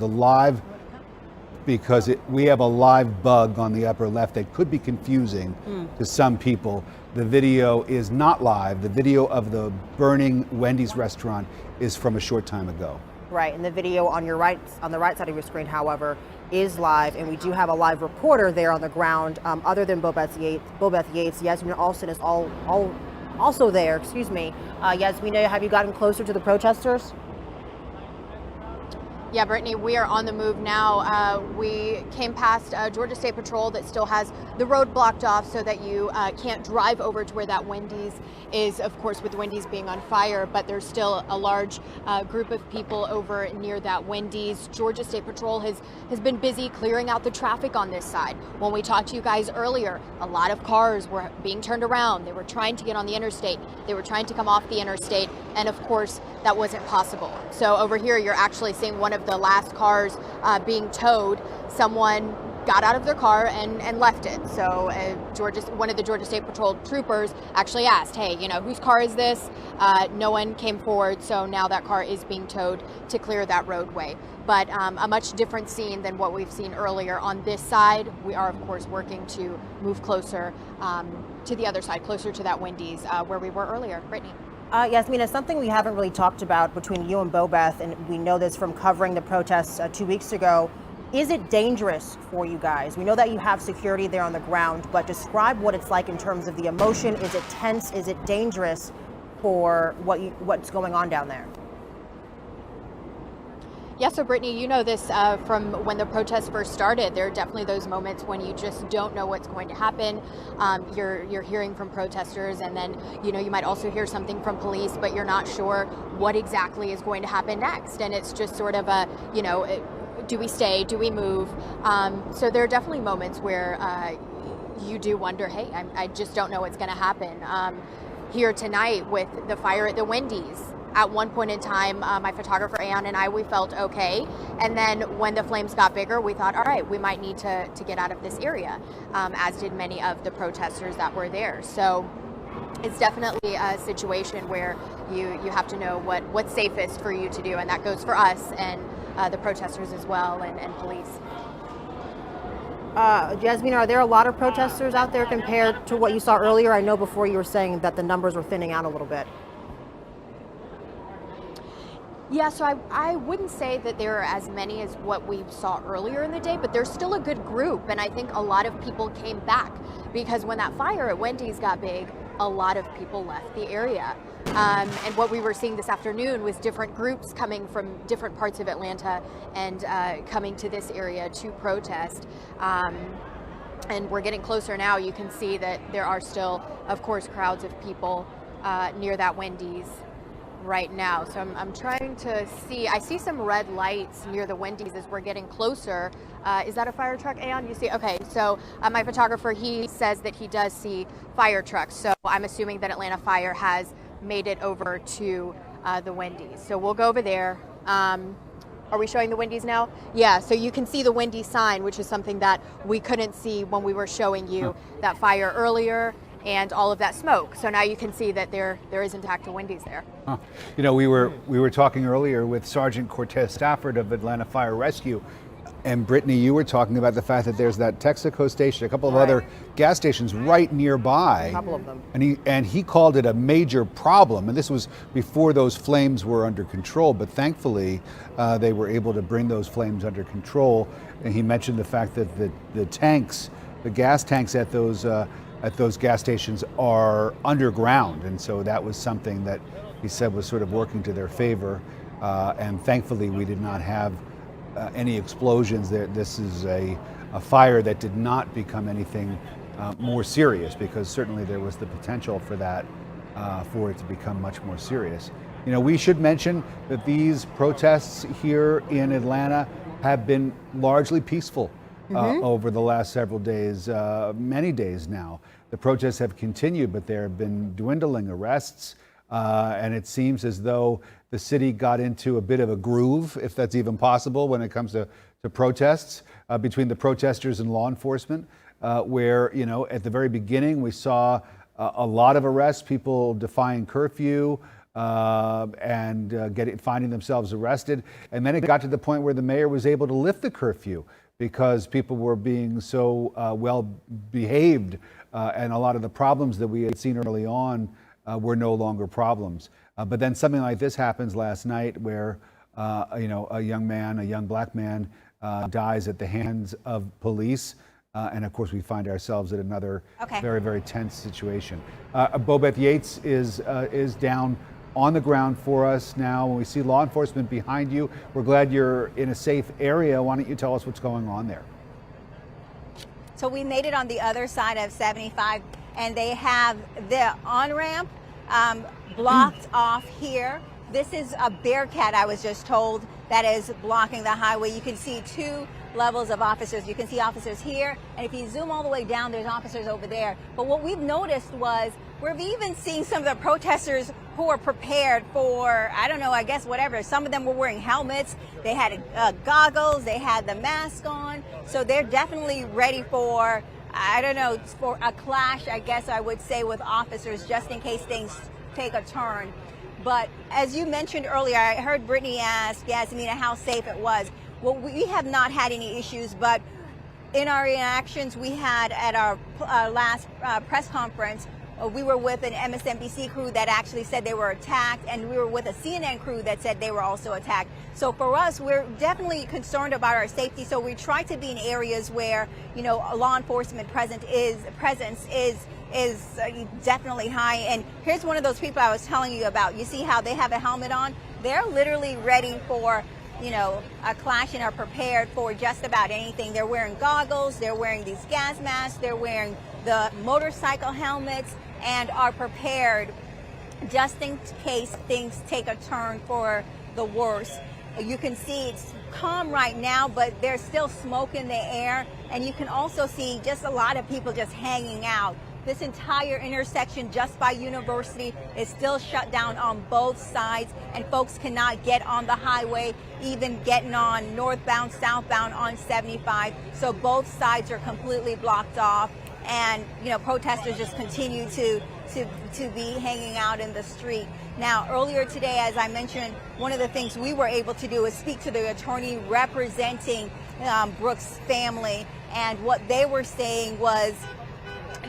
Speaker 13: we have a live bug on the upper left that could be confusing to some people. The video is not live. The video of the burning Wendy's restaurant is from a short time ago.
Speaker 6: Right, and the video on the right side of your screen, however, is live, and we do have a live reporter there on the ground. Other than Bobeth Yates, Yasmina Alston is also there. Excuse me, Yasmina, have you gotten closer to the protesters?
Speaker 3: Yeah, Brittany, we are on the move now. We came past Georgia State Patrol that still has the road blocked off so that you can't drive over to where that Wendy's is, of course, with Wendy's being on fire, but there's still a large group of people over near that Wendy's. Georgia State Patrol has been busy clearing out the traffic on this side. When we talked to you guys earlier, a lot of cars were being turned around. They were trying to get on the interstate. They were trying to come off the interstate, and of course, that wasn't possible. So over here, you're actually seeing one of the last cars being towed. Someone got out of their car and left it. So one of the Georgia State Patrol troopers actually asked, hey, whose car is this? No one came forward, so now that car is being towed to clear that roadway. But a much different scene than what we've seen earlier on this side. We are, of course, working to move closer to the other side, closer to that Wendy's where we were earlier. Brittany.
Speaker 6: Yasmina, something we haven't really talked about between you and Bobeth, and we know this from covering the protests 2 weeks ago. Is it dangerous for you guys? We know that you have security there on the ground, but describe what it's like in terms of the emotion. Is it tense? Is it dangerous for what's going on down there?
Speaker 3: Yeah, so Brittany, you know this from when the protests first started. There are definitely those moments when you just don't know what's going to happen. You're hearing from protesters, and then you might also hear something from police, but you're not sure what exactly is going to happen next. And it's just sort of a do we stay? Do we move? So there are definitely moments where you do wonder, hey, I just don't know what's going to happen. Here tonight with the fire at the Wendy's. At one point in time, my photographer Ayan and I, we felt okay. And then when the flames got bigger, we thought, all right, we might need to get out of this area, as did many of the protesters that were there. So it's definitely a situation where you have to know what's safest for you to do. And that goes for us and the protesters as well, and police.
Speaker 6: Yasmina, are there a lot of protesters out there compared to what you saw earlier? I know before you were saying that the numbers were thinning out a little bit.
Speaker 3: Yeah, so I wouldn't say that there are as many as what we saw earlier in the day, but there's still a good group. And I think a lot of people came back because when that fire at Wendy's got big, a lot of people left the area. And what we were seeing this afternoon was different groups coming from different parts of Atlanta and coming to this area to protest. And we're getting closer now. You can see that there are still, of course, crowds of people near that Wendy's. right now. So I'm trying to see. I see some red lights near the Wendy's as we're getting closer. Is that a fire truck, Aeon? You see? Okay, so my photographer, he says that he does see fire trucks. So I'm assuming that Atlanta Fire has made it over to the Wendy's. So we'll go over there. Are we showing the Wendy's now? Yeah, so you can see the Wendy's sign, which is something that we couldn't see when we were showing you that fire earlier and all of that smoke. So now you can see that there is in fact a Wendy's there.
Speaker 13: Huh. You know, we were talking earlier with Sergeant Cortez Stafford of Atlanta Fire Rescue. And Brittany, you were talking about the fact that there's that Texaco station, a couple of other gas stations right nearby.
Speaker 6: A couple of them.
Speaker 13: And he called it a major problem. And this was before those flames were under control. But thankfully, they were able to bring those flames under control. And he mentioned the fact that the tanks, the gas tanks at those gas stations are underground. And so that was something that he said was sort of working to their favor. And thankfully, we did not have any explosions there. This is a fire that did not become anything more serious, because certainly there was the potential for that, for it to become much more serious. You know, we should mention that these protests here in Atlanta have been largely peaceful over the last several days, many days now. The protests have continued, but there have been dwindling arrests, and it seems as though the city got into a bit of a groove, if that's even possible, when it comes to protests between the protesters and law enforcement, where, you know, at the very beginning we saw a lot of arrests, people defying curfew and finding themselves arrested. And then it got to the point where the mayor was able to lift the curfew because people were being so well behaved, and a lot of the problems that we had seen early on were no longer problems. But then something like this happens last night, where you know, a young black man dies at the hands of police. And of course, we find ourselves at another very, very tense situation. Bobeth Yates is down on the ground for us now. When we see law enforcement behind you, we're glad you're in a safe area. Why don't you tell us what's going on there?
Speaker 22: So we made it on the other side of 75, and they have the on-ramp blocked off here. This is a Bearcat, I was just told, that is blocking the highway. You can see two levels of officers. You can see officers here, and if you zoom all the way down, there's officers over there. But what we've noticed was we've even seen some of the protesters who are prepared for, I don't know, I guess whatever. Some of them were wearing helmets. They had goggles. They had the mask on. So they're definitely ready for, I don't know, for a clash, I guess I would say, with officers, just in case things take a turn. But as you mentioned earlier, I heard Brittany ask Yasmina how safe it was. Well, we have not had any issues, but in our interactions we had at our last press conference, we were with an MSNBC crew that actually said they were attacked, and we were with a CNN crew that said they were also attacked. So for us, we're definitely concerned about our safety. So we try to be in areas where, you know, law enforcement presence is definitely high. And here's one of those people I was telling you about. You see how they have a helmet on? They're literally ready for, you know, a clash and are prepared for just about anything. They're wearing goggles, they're wearing these gas masks, they're wearing the motorcycle helmets, and are prepared just in case things take a turn for the worse. You can see it's calm right now, but there's still smoke in the air, and you can also see just a lot of people just hanging out. This entire intersection just by University is still shut down on both sides, and folks cannot get on the highway, even getting on northbound, southbound on 75. So both sides are completely blocked off, and, you know, protesters just continue to be hanging out in the street. Now, earlier today, as I mentioned, one of the things we were able to do is speak to the attorney representing Brooks' family, and what they were saying was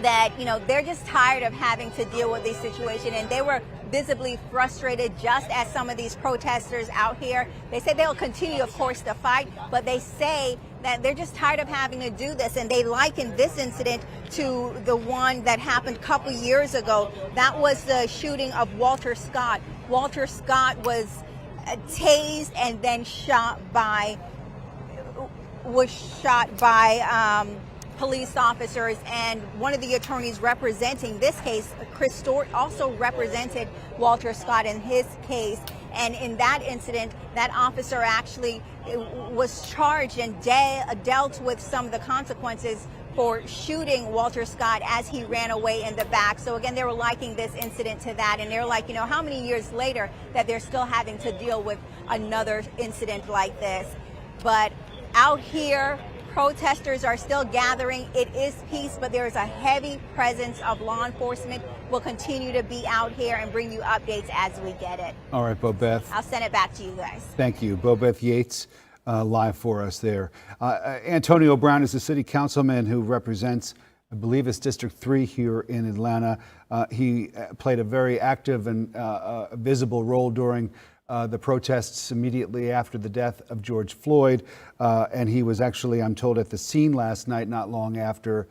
Speaker 22: that, you know, they're just tired of having to deal with this situation, and they were visibly frustrated, just as some of these protesters out here. They say they'll continue, of course, to fight, but they say that they're just tired of having to do this, and they liken this incident to the one that happened a couple years ago. That was the shooting of Walter Scott. Walter Scott was tased and then shot by police officers, and one of the attorneys representing this case, Chris Stewart, also represented Walter Scott in his case. And in that incident, that officer actually was charged and dealt with some of the consequences for shooting Walter Scott as he ran away in the back. So again, they were liking this incident to that, and they're like, you know, how many years later that they're still having to deal with another incident like this. But out here, protesters are still gathering. It is peace, but there is a heavy presence of law enforcement. We'll continue to be out here and bring you updates as we get it.
Speaker 13: All right, Bobeth.
Speaker 22: I'll send it back to you guys.
Speaker 13: Thank you. Bobeth Yates live for us there. Antonio Brown is the city councilman who represents, I believe it's District 3 here in Atlanta. He played a very active and visible role during the protests immediately after the death of George Floyd. And he was actually, I'm told, at the scene last night, not long after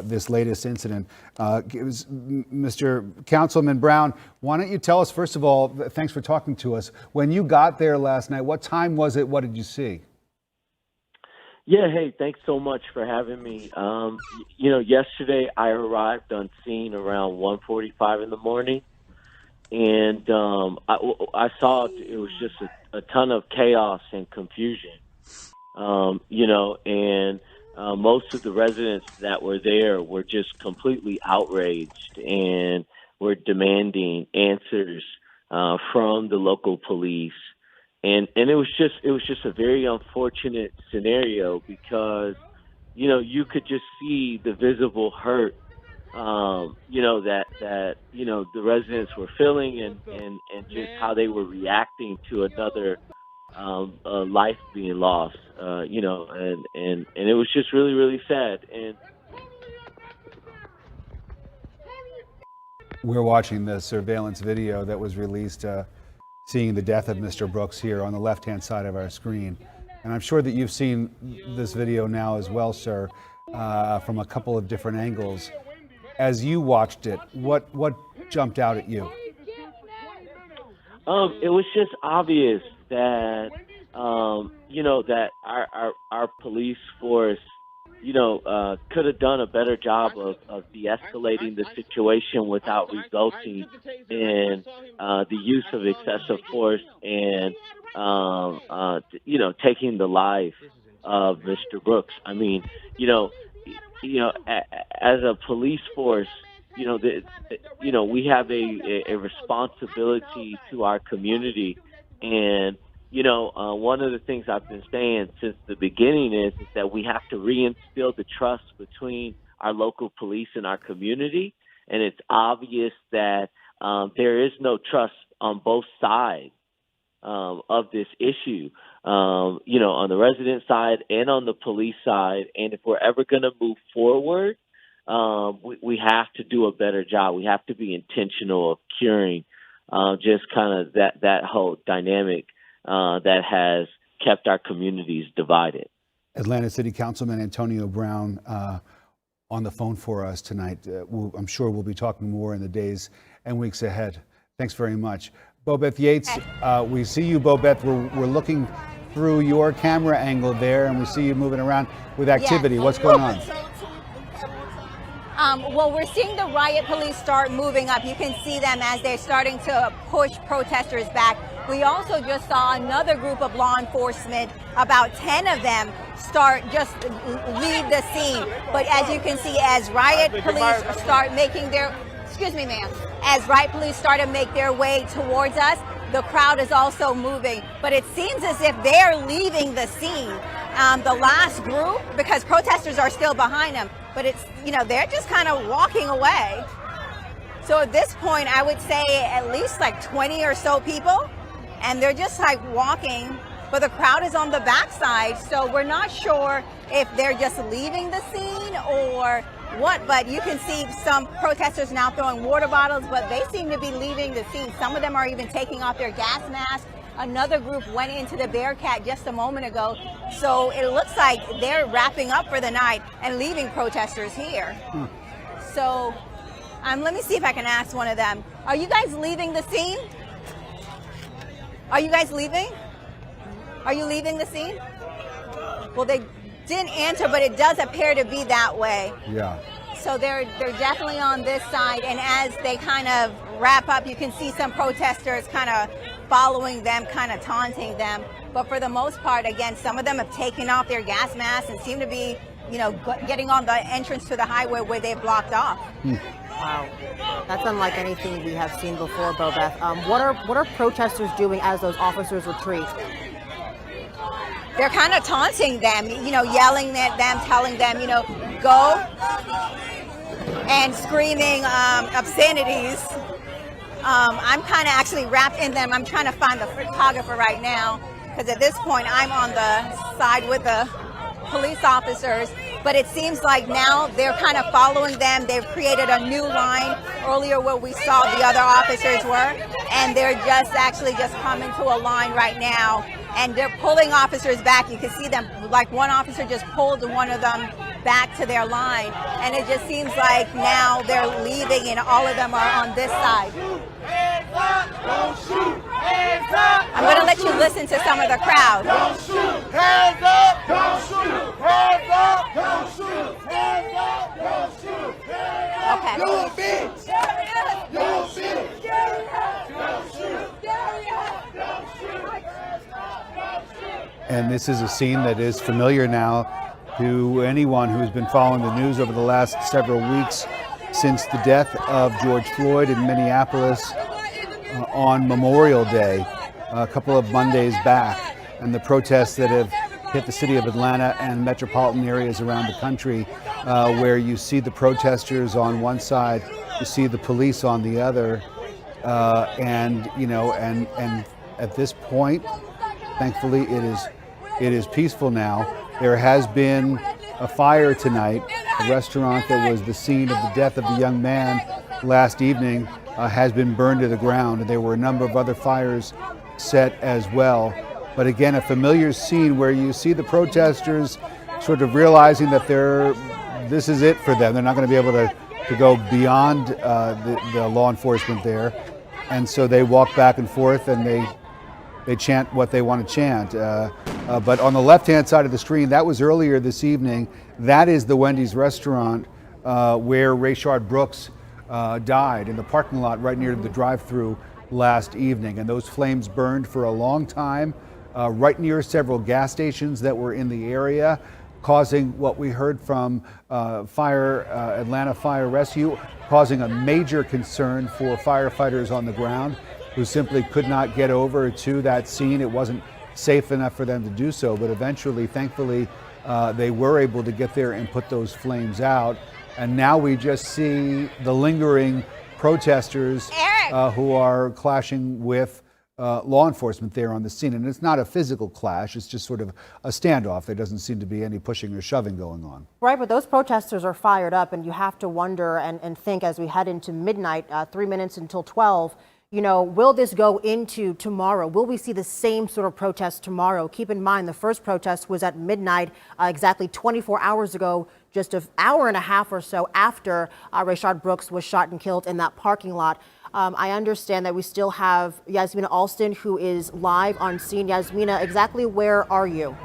Speaker 13: this latest incident. Mr. Councilman Brown, why don't you tell us, first of all, thanks for talking to us. When you got there last night, what time was it? What did you see?
Speaker 5: Yeah, hey, thanks so much for having me. You know, yesterday I arrived on scene around 1:45 in the morning. And I saw it was just a ton of chaos and confusion, you know, and most of the residents that were there were just completely outraged and were demanding answers from the local police. And it was just a very unfortunate scenario because, you know, you could just see the visible hurt you know, that you know, the residents were feeling and just how they were reacting to another life being lost, you know, and it was just really, really sad. And
Speaker 13: we're watching the surveillance video that was released, seeing the death of Mr. Brooks here on the left-hand side of our screen. And I'm sure that you've seen this video now as well, sir, from a couple of different angles. As you watched it, what jumped out at you?
Speaker 5: It was just obvious that you know, that our police force, you know, could have done a better job of de-escalating the situation without resulting in the use of excessive force and you know, taking the life of Mr. Brooks. I mean, you know, as a police force, you know, we have a responsibility to our community. And, you know, one of the things I've been saying since the beginning is that we have to reinstill the trust between our local police and our community. And it's obvious that there is no trust on both sides of this issue, you know, on the resident side and on the police side. And if we're ever going to move forward, we have to do a better job. We have to be intentional of curing just kind of that whole dynamic that has kept our communities divided.
Speaker 13: Atlanta City Councilman Antonio Brown on the phone for us tonight. I'm sure we'll be talking more in the days and weeks ahead. Thanks very much. Bobeth Yates, we see you, Bobeth. We're looking through your camera angle there, and we see you moving around with activity. Yes. What's going on?
Speaker 22: Well, we're seeing the riot police start moving up. You can see them as they're starting to push protesters back. We also just saw another group of law enforcement, about 10 of them, start just leave the scene. But as you can see, as riot police start making their, excuse me, ma'am, as riot police start to make their way towards us, the crowd is also moving. But it seems as if they're leaving the scene. The last group, because protesters are still behind them, but it's, you know, they're just kind of walking away. So at this point, I would say at least like 20 or so people, and they're just like walking, but the crowd is on the backside. So we're not sure if they're just leaving the scene or what, but you can see some protesters now throwing water bottles, but they seem to be leaving the scene. Some of them are even taking off their gas masks. Another group went into the Bearcat just a moment ago. So it looks like they're wrapping up for the night and leaving protesters here. So let me see if I can ask one of them. Are you guys leaving the scene? Are you guys leaving? Are you leaving the scene? Well, didn't answer, but it does appear to be that way.
Speaker 13: Yeah.
Speaker 22: So they're definitely on this side, and as they kind of wrap up, you can see some protesters kind of following them, kind of taunting them. But for the most part, again, some of them have taken off their gas masks and seem to be, getting on the entrance to the highway where they've blocked off.
Speaker 6: Wow, that's unlike anything we have seen before, Bobeth. What are protesters doing as those officers retreat?
Speaker 22: They're kind of taunting them, yelling at them, telling them, go, and screaming obscenities. I'm kind of actually wrapped in them. I'm trying to find the photographer right now, because at this point I'm on the side with the police officers. But it seems like now they're kind of following them. They've created a new line earlier where we saw the other officers were, and they're just coming to a line right now, and they're pulling officers back. You can see them, like one officer just pulled one of them back to their line, and it just seems like now they're leaving and all of them are on this side.
Speaker 21: Hands up, don't shoot. Hands up,
Speaker 22: I'm going to let you listen to some of the crowd.
Speaker 21: don't shoot. Hands up, don't shoot. Hands up, don't shoot. Hands up, don't shoot.
Speaker 22: Okay.
Speaker 21: You a bitch. You a bitch. Don't shoot. Don't shoot.
Speaker 13: And this is a scene that is familiar now to anyone who's been following the news over the last several weeks since the death of George Floyd in Minneapolis on Memorial Day, a couple of Mondays back, and the protests that have hit the city of Atlanta and metropolitan areas around the country, where you see the protesters on one side, you see the police on the other, and at this point, thankfully, it is peaceful now. There has been a fire tonight. The restaurant that was the scene of the death of the young man last evening has been burned to the ground. There were a number of other fires set as well. But again, a familiar scene where you see the protesters sort of realizing that this is it for them. They're not going to be able to go beyond the law enforcement there. And so they walk back and forth and they chant what they want to chant. But on the left-hand side of the screen, that was earlier this evening. That is the Wendy's restaurant where Rayshard Brooks died, in the parking lot right near the drive-thru last evening. And those flames burned for a long time, right near several gas stations that were in the area, causing what we heard from Atlanta Fire Rescue, causing a major concern for firefighters on the ground who simply could not get over to that scene. It wasn't safe enough for them to do so, but eventually, thankfully, they were able to get there and put those flames out. And now we just see the lingering protesters who are clashing with law enforcement there on the scene. And it's not a physical clash, it's just sort of a standoff. There doesn't seem to be any pushing or shoving going on.
Speaker 6: Right, but those protesters are fired up, and you have to wonder and think as we head into midnight, 3 minutes until 12, will this go into tomorrow? Will we see the same sort of protest tomorrow? Keep in mind, the first protest was at midnight, exactly 24 hours ago, just an hour and a half or so after Rayshard Brooks was shot and killed in that parking lot. I understand that we still have Yasmina Alston, who is live on scene. Yasmina, exactly where are you?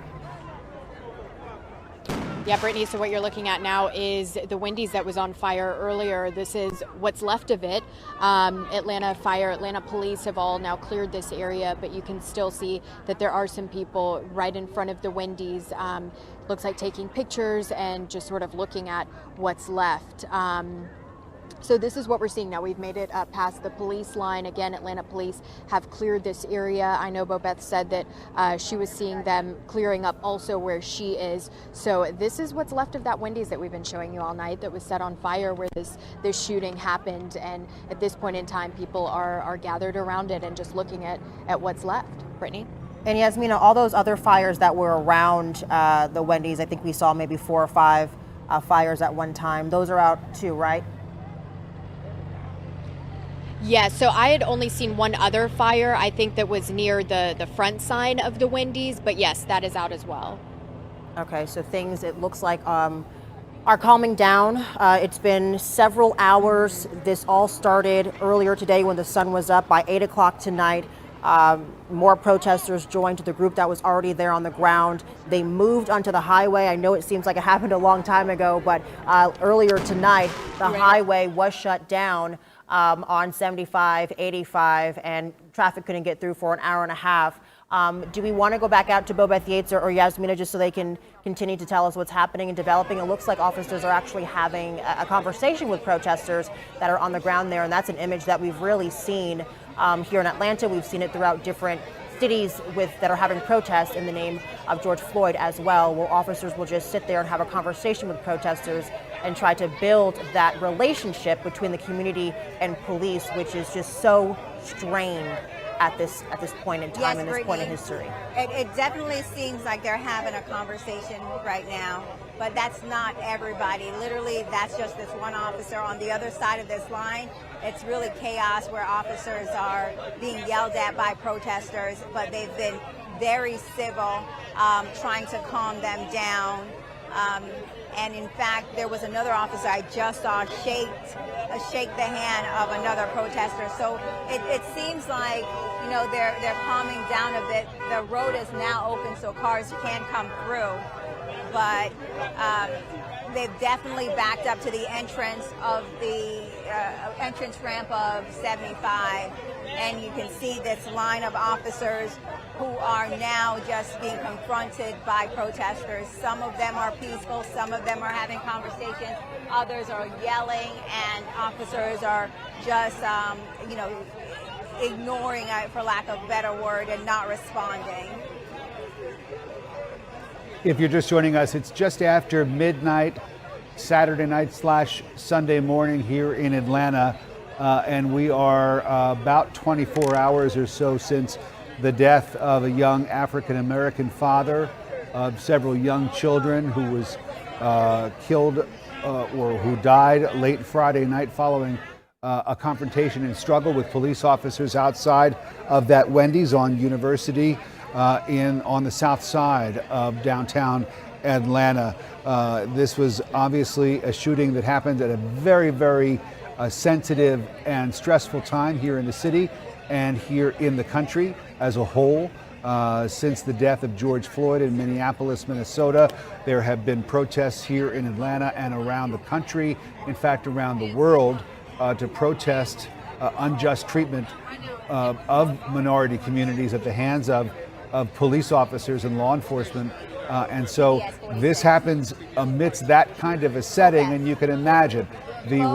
Speaker 3: Yeah, Brittany, so what you're looking at now is the Wendy's that was on fire earlier. This is what's left of it. Atlanta Fire, Atlanta Police have all now cleared this area, but you can still see that there are some people right in front of the Wendy's. Looks like taking pictures and just sort of looking at what's left. So this is what we're seeing now. We've made it past the police line. Again, Atlanta Police have cleared this area. I know Bobeth said that she was seeing them clearing up also where she is. So this is what's left of that Wendy's that we've been showing you all night that was set on fire where this shooting happened. And at this point in time, people are gathered around it and just looking at what's left. Brittany?
Speaker 6: And Yasmina, all those other fires that were around the Wendy's, I think we saw maybe 4 or 5 fires at one time. Those are out too, right?
Speaker 3: Yeah, so I had only seen one other fire, I think that was near the front side of the Wendy's, but yes, that is out as well.
Speaker 6: Okay, so things, it looks like, are calming down. It's been several hours. This all started earlier today when the sun was up by 8 o'clock tonight. More protesters joined the group that was already there on the ground. They moved onto the highway. I know it seems like it happened a long time ago, but earlier tonight, the highway was shut down on 75, 85, and traffic couldn't get through for an hour and a half. Do we want to go back out to Bobeth Yates or Yasmina just so they can continue to tell us what's happening and developing? It looks like officers are actually having a conversation with protesters that are on the ground there, and that's an image that we've really seen here in Atlanta. We've seen it throughout different cities that are having protests in the name of George Floyd as well, where officers will just sit there and have a conversation with protesters and try to build that relationship between the community and police, which is just so strained at this point in time, and this point in history.
Speaker 22: It definitely seems like they're having a conversation right now, but that's not everybody. Literally, that's just this one officer. On the other side of this line, it's really chaos where officers are being yelled at by protesters, but they've been very civil, trying to calm them down. And in fact, there was another officer I just saw shake the hand of another protester. So it seems like, you know, they're calming down a bit. The road is now open so cars can come through, but they've definitely backed up to the entrance of the entrance ramp of 75, and you can see this line of officers who are now just being confronted by protesters. Some of them are peaceful, some of them are having conversations, others are yelling, and officers are just, you know, ignoring, for lack of a better word, and not responding.
Speaker 13: If you're just joining us, it's just after midnight, Saturday night / Sunday morning here in Atlanta, and we are about 24 hours or so since the death of a young African-American father of several young children who was killed or who died late Friday night following a confrontation and struggle with police officers outside of that Wendy's on University on the south side of downtown Atlanta. This was obviously a shooting that happened at a very, very sensitive and stressful time here in the city and here in the country as a whole. Since the death of George Floyd in Minneapolis, Minnesota, there have been protests here in Atlanta and around the country, in fact around the world, to protest unjust treatment of minority communities at the hands of police officers and law enforcement. And so this happens amidst that kind of a setting, and you can imagine there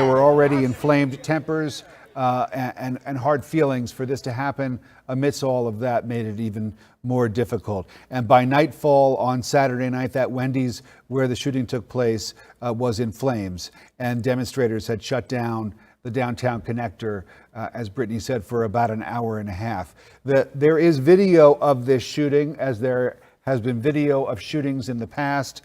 Speaker 13: were already inflamed tempers and hard feelings. For this to happen amidst all of that made it even more difficult. And by nightfall on Saturday night, that Wendy's where the shooting took place was in flames, and demonstrators had shut down the downtown connector, as Brittany said, for about an hour and a half. There is video of this shooting, as there has been video of shootings in the past,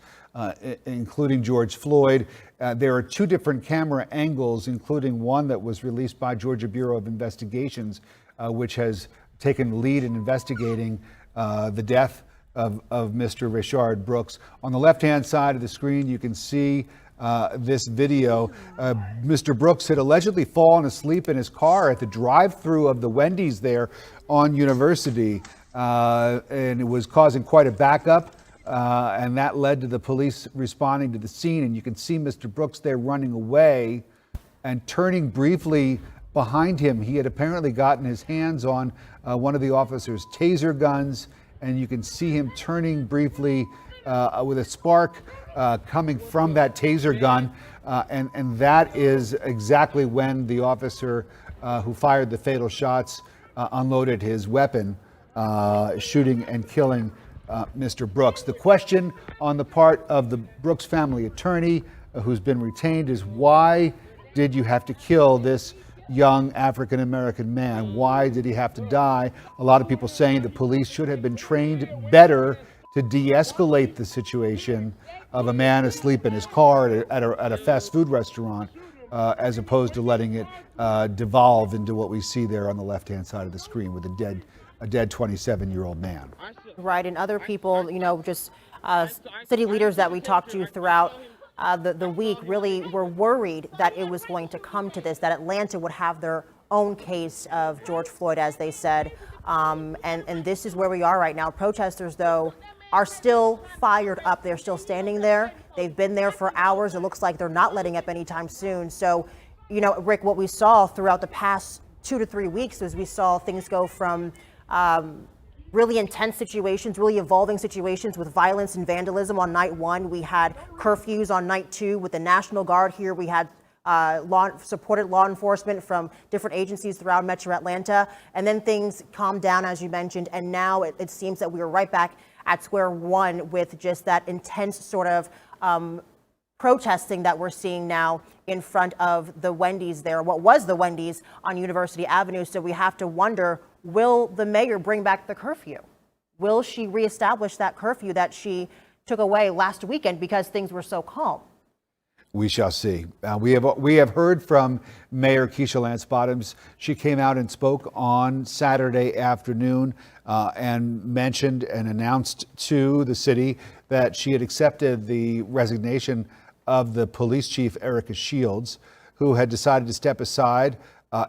Speaker 13: including George Floyd. There are two different camera angles, including one that was released by Georgia Bureau of Investigations, which has taken the lead in investigating the death of Mr. Rayshard Brooks. On the left-hand side of the screen, you can see this video. Mr. Brooks had allegedly fallen asleep in his car at the drive-thru of the Wendy's there on University, and it was causing quite a backup, and that led to the police responding to the scene. And you can see Mr. Brooks there running away and turning briefly behind him. He had apparently gotten his hands on one of the officer's taser guns, and you can see him turning briefly with a spark coming from that taser gun, and that is exactly when the officer who fired the fatal shots unloaded his weapon, shooting and killing Mr. Brooks. The question on the part of the Brooks family attorney, who's been retained, is why did you have to kill this young African-American man? Why did he have to die? A lot of people saying the police should have been trained better to de-escalate the situation of a man asleep in his car at a fast food restaurant, as opposed to letting it devolve into what we see there on the left-hand side of the screen with a dead 27-year-old man.
Speaker 6: Right, and other people, you know, just city leaders that we talked to throughout the week really were worried that it was going to come to this, that Atlanta would have their own case of George Floyd, as they said, And this is where we are right now. Protesters, though, are still fired up. They're still standing there. They've been there for hours. It looks like they're not letting up anytime soon. So, you know, Rick, what we saw throughout the past 2 to 3 weeks was we saw things go from really intense situations, really evolving situations with violence and vandalism on night 1. We had curfews on night 2 with the National Guard here. We had supported law enforcement from different agencies throughout Metro Atlanta. And then things calmed down, as you mentioned. And now it seems that we are right back at square one with just that intense sort of protesting that we're seeing now in front of the Wendy's there, what was the Wendy's on University Avenue. So we have to wonder, will the mayor bring back the curfew? Will she reestablish that curfew that she took away last weekend because things were so calm?
Speaker 13: We shall see. We have heard from Mayor Keisha Lance Bottoms. She came out and spoke on Saturday afternoon and mentioned and announced to the city that she had accepted the resignation of the police chief, Erica Shields, who had decided to step aside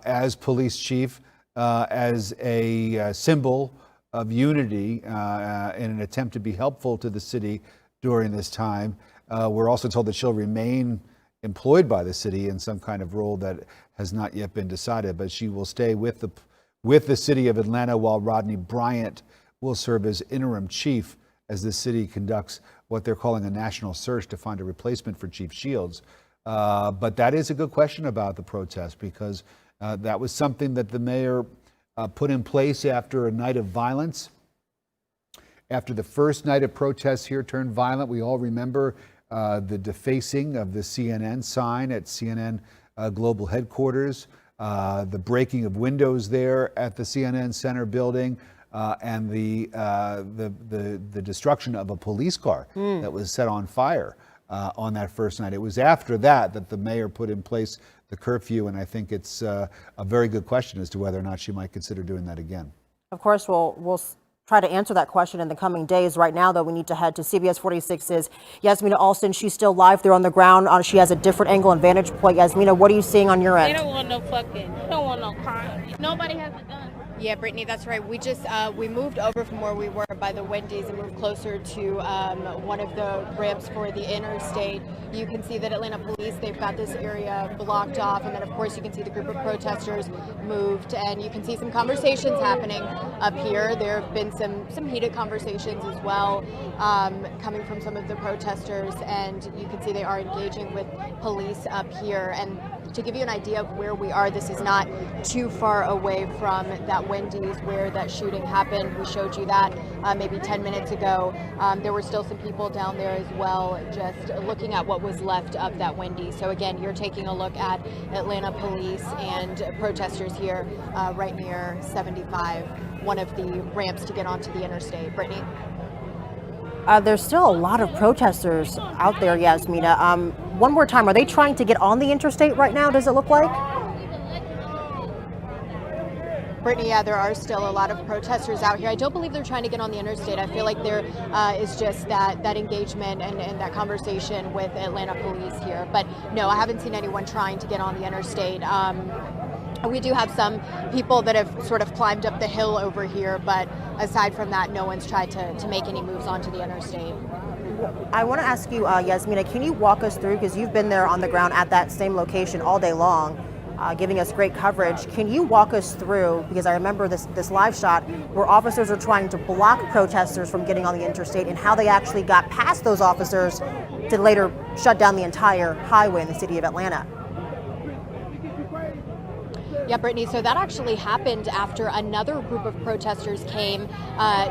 Speaker 13: as police chief as a symbol of unity in an attempt to be helpful to the city during this time. We're also told that she'll remain employed by the city in some kind of role that has not yet been decided, but she will stay with the city of Atlanta while Rodney Bryant will serve as interim chief as the city conducts what they're calling a national search to find a replacement for Chief Shields. But that is a good question about the protest, because that was something that the mayor put in place after a night of violence. After the first night of protests here turned violent, we all remember the defacing of the CNN sign at CNN Global Headquarters, the breaking of windows there at the CNN Center building, and the destruction of a police car that was set on fire on that first night. It was after that the mayor put in place the curfew, and I think it's a very good question as to whether or not she might consider doing that again.
Speaker 6: Of course, we'll try to answer that question in the coming days. Right now, though, we need to head to CBS 46's Yasmina Alston. She's still live there on the ground. She has a different angle and vantage point. Yasmina, what are you seeing on your end?
Speaker 7: They don't want no fucking, they don't want no crime. Nobody has a gun.
Speaker 3: Yeah, Brittany, that's right. We just we moved over from where we were by the Wendy's and moved closer to one of the ramps for the interstate. You can see that Atlanta police, they've got this area blocked off, and then of course you can see the group of protesters moved, and you can see some conversations happening up here. There have been some heated conversations as well coming from some of the protesters, and you can see they are engaging with police up here. And to give you an idea of where we are, this is not too far away from that Wendy's where that shooting happened. We showed you that maybe 10 minutes ago. There were still some people down there as well, just looking at what was left of that Wendy's. So again, you're taking a look at Atlanta police and protesters here right near 75, one of the ramps to get onto the interstate. Brittany?
Speaker 6: There's still a lot of protesters out there, Yasmina. One more time, are they trying to get on the interstate right now, does it look like?
Speaker 3: Brittany, yeah, there are still a lot of protesters out here. I don't believe they're trying to get on the interstate. I feel like there is just that engagement and that conversation with Atlanta police here. But no, I haven't seen anyone trying to get on the interstate. We do have some people that have sort of climbed up the hill over here, but aside from that, no one's tried to make any moves onto the interstate.
Speaker 6: I want to ask you, Yasmina, can you walk us through, because you've been there on the ground at that same location all day long, giving us great coverage. Can you walk us through, because I remember this live shot where officers are trying to block protesters from getting on the interstate, and how they actually got past those officers to later shut down the entire highway in the city of Atlanta?
Speaker 3: Yeah, Brittany, so that actually happened after another group of protesters came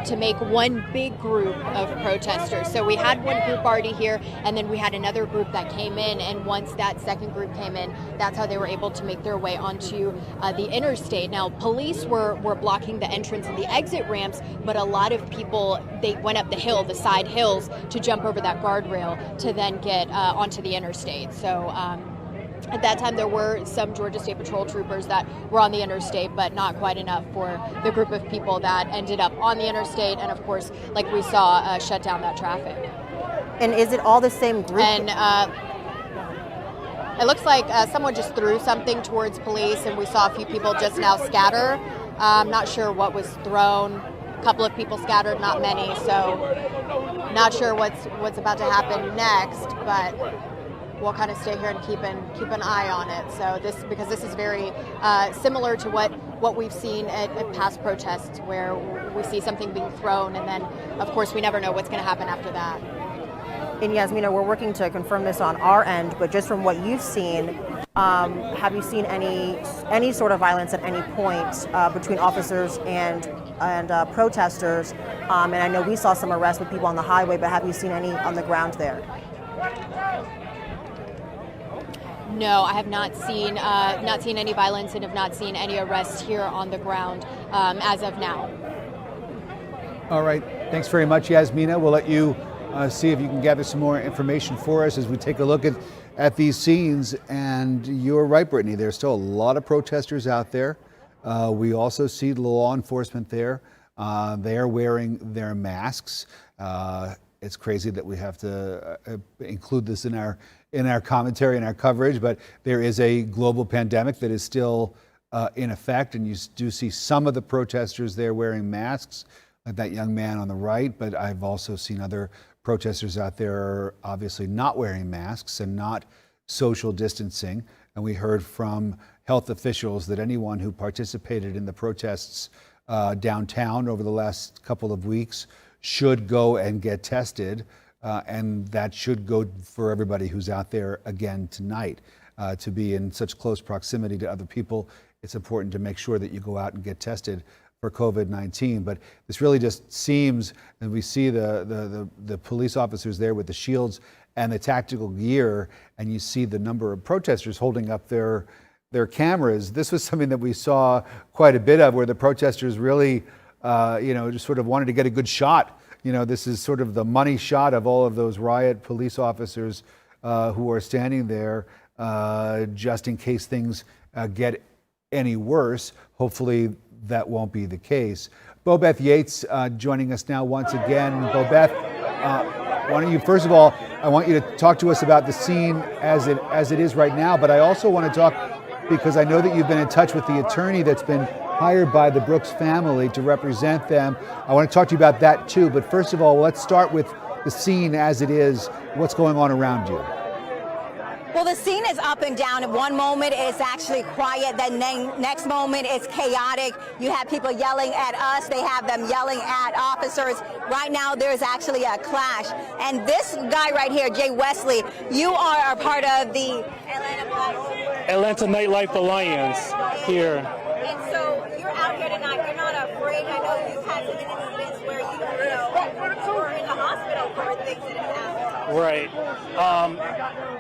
Speaker 3: to make one big group of protesters. So we had one group already here, and then we had another group that came in, and once that second group came in, that's how they were able to make their way onto the interstate. Now, police were blocking the entrance and the exit ramps, but a lot of people, they went up the hill, the side hills, to jump over that guardrail to then get onto the interstate. So at that time, there were some Georgia State Patrol troopers that were on the interstate, but not quite enough for the group of people that ended up on the interstate and, of course, like we saw, shut down that traffic.
Speaker 6: And is it all the same group?
Speaker 3: And it looks like someone just threw something towards police, and we saw a few people just now scatter. I'm not sure what was thrown. A couple of people scattered, not many. So not sure what's about to happen next, but we'll kind of stay here and keep an eye on it. So because this is very similar to what we've seen at past protests, where we see something being thrown, and then of course we never know what's going to happen after that.
Speaker 6: And Yasmina, we're working to confirm this on our end, but just from what you've seen, have you seen any sort of violence at any point between officers and protesters? And I know we saw some arrests with people on the highway, but have you seen any on the ground there?
Speaker 3: No, I have not seen any violence and have not seen any arrests here on the ground as of now.
Speaker 13: All right. Thanks very much, Yasmina. We'll let you see if you can gather some more information for us as we take a look at these scenes. And you're right, Brittany. There's still a lot of protesters out there. We also see the law enforcement there. They're wearing their masks. It's crazy that we have to include this in our commentary and our coverage, but there is a global pandemic that is still in effect, and you do see some of the protesters there wearing masks, like that young man on the right, but I've also seen other protesters out there obviously not wearing masks and not social distancing. And we heard from health officials that anyone who participated in the protests downtown over the last couple of weeks should go and get tested, and that should go for everybody who's out there again tonight. To be in such close proximity to other people, it's important to make sure that you go out and get tested for COVID-19. But this really just seems, and we see the police officers there with the shields and the tactical gear, and you see the number of protesters holding up their cameras. This was something that we saw quite a bit of, where the protesters really just sort of wanted to get a good shot. This is sort of the money shot of all of those riot police officers who are standing there just in case things get any worse. Hopefully that won't be the case. Bobeth Yates joining us now once again. Bobeth, why don't you, first of all, I want you to talk to us about the scene as it is right now, but I also want to talk, because I know that you've been in touch with the attorney that's been hired by the Brooks family to represent them. I want to talk to you about that too, but first of all, let's start with the scene as it is. What's going on around you?
Speaker 22: Well, the scene is up and down. One moment it's actually quiet, then next moment it's chaotic. You have people yelling at us, they have them yelling at officers. Right now there's actually a clash. And this guy right here, Jay Wesley, you are a part of the
Speaker 8: Atlanta Nightlife Alliance here.
Speaker 22: And so you're out here tonight, you're not afraid. I know you've had some incidents where you were in the hospital for things that have happened.
Speaker 8: Right.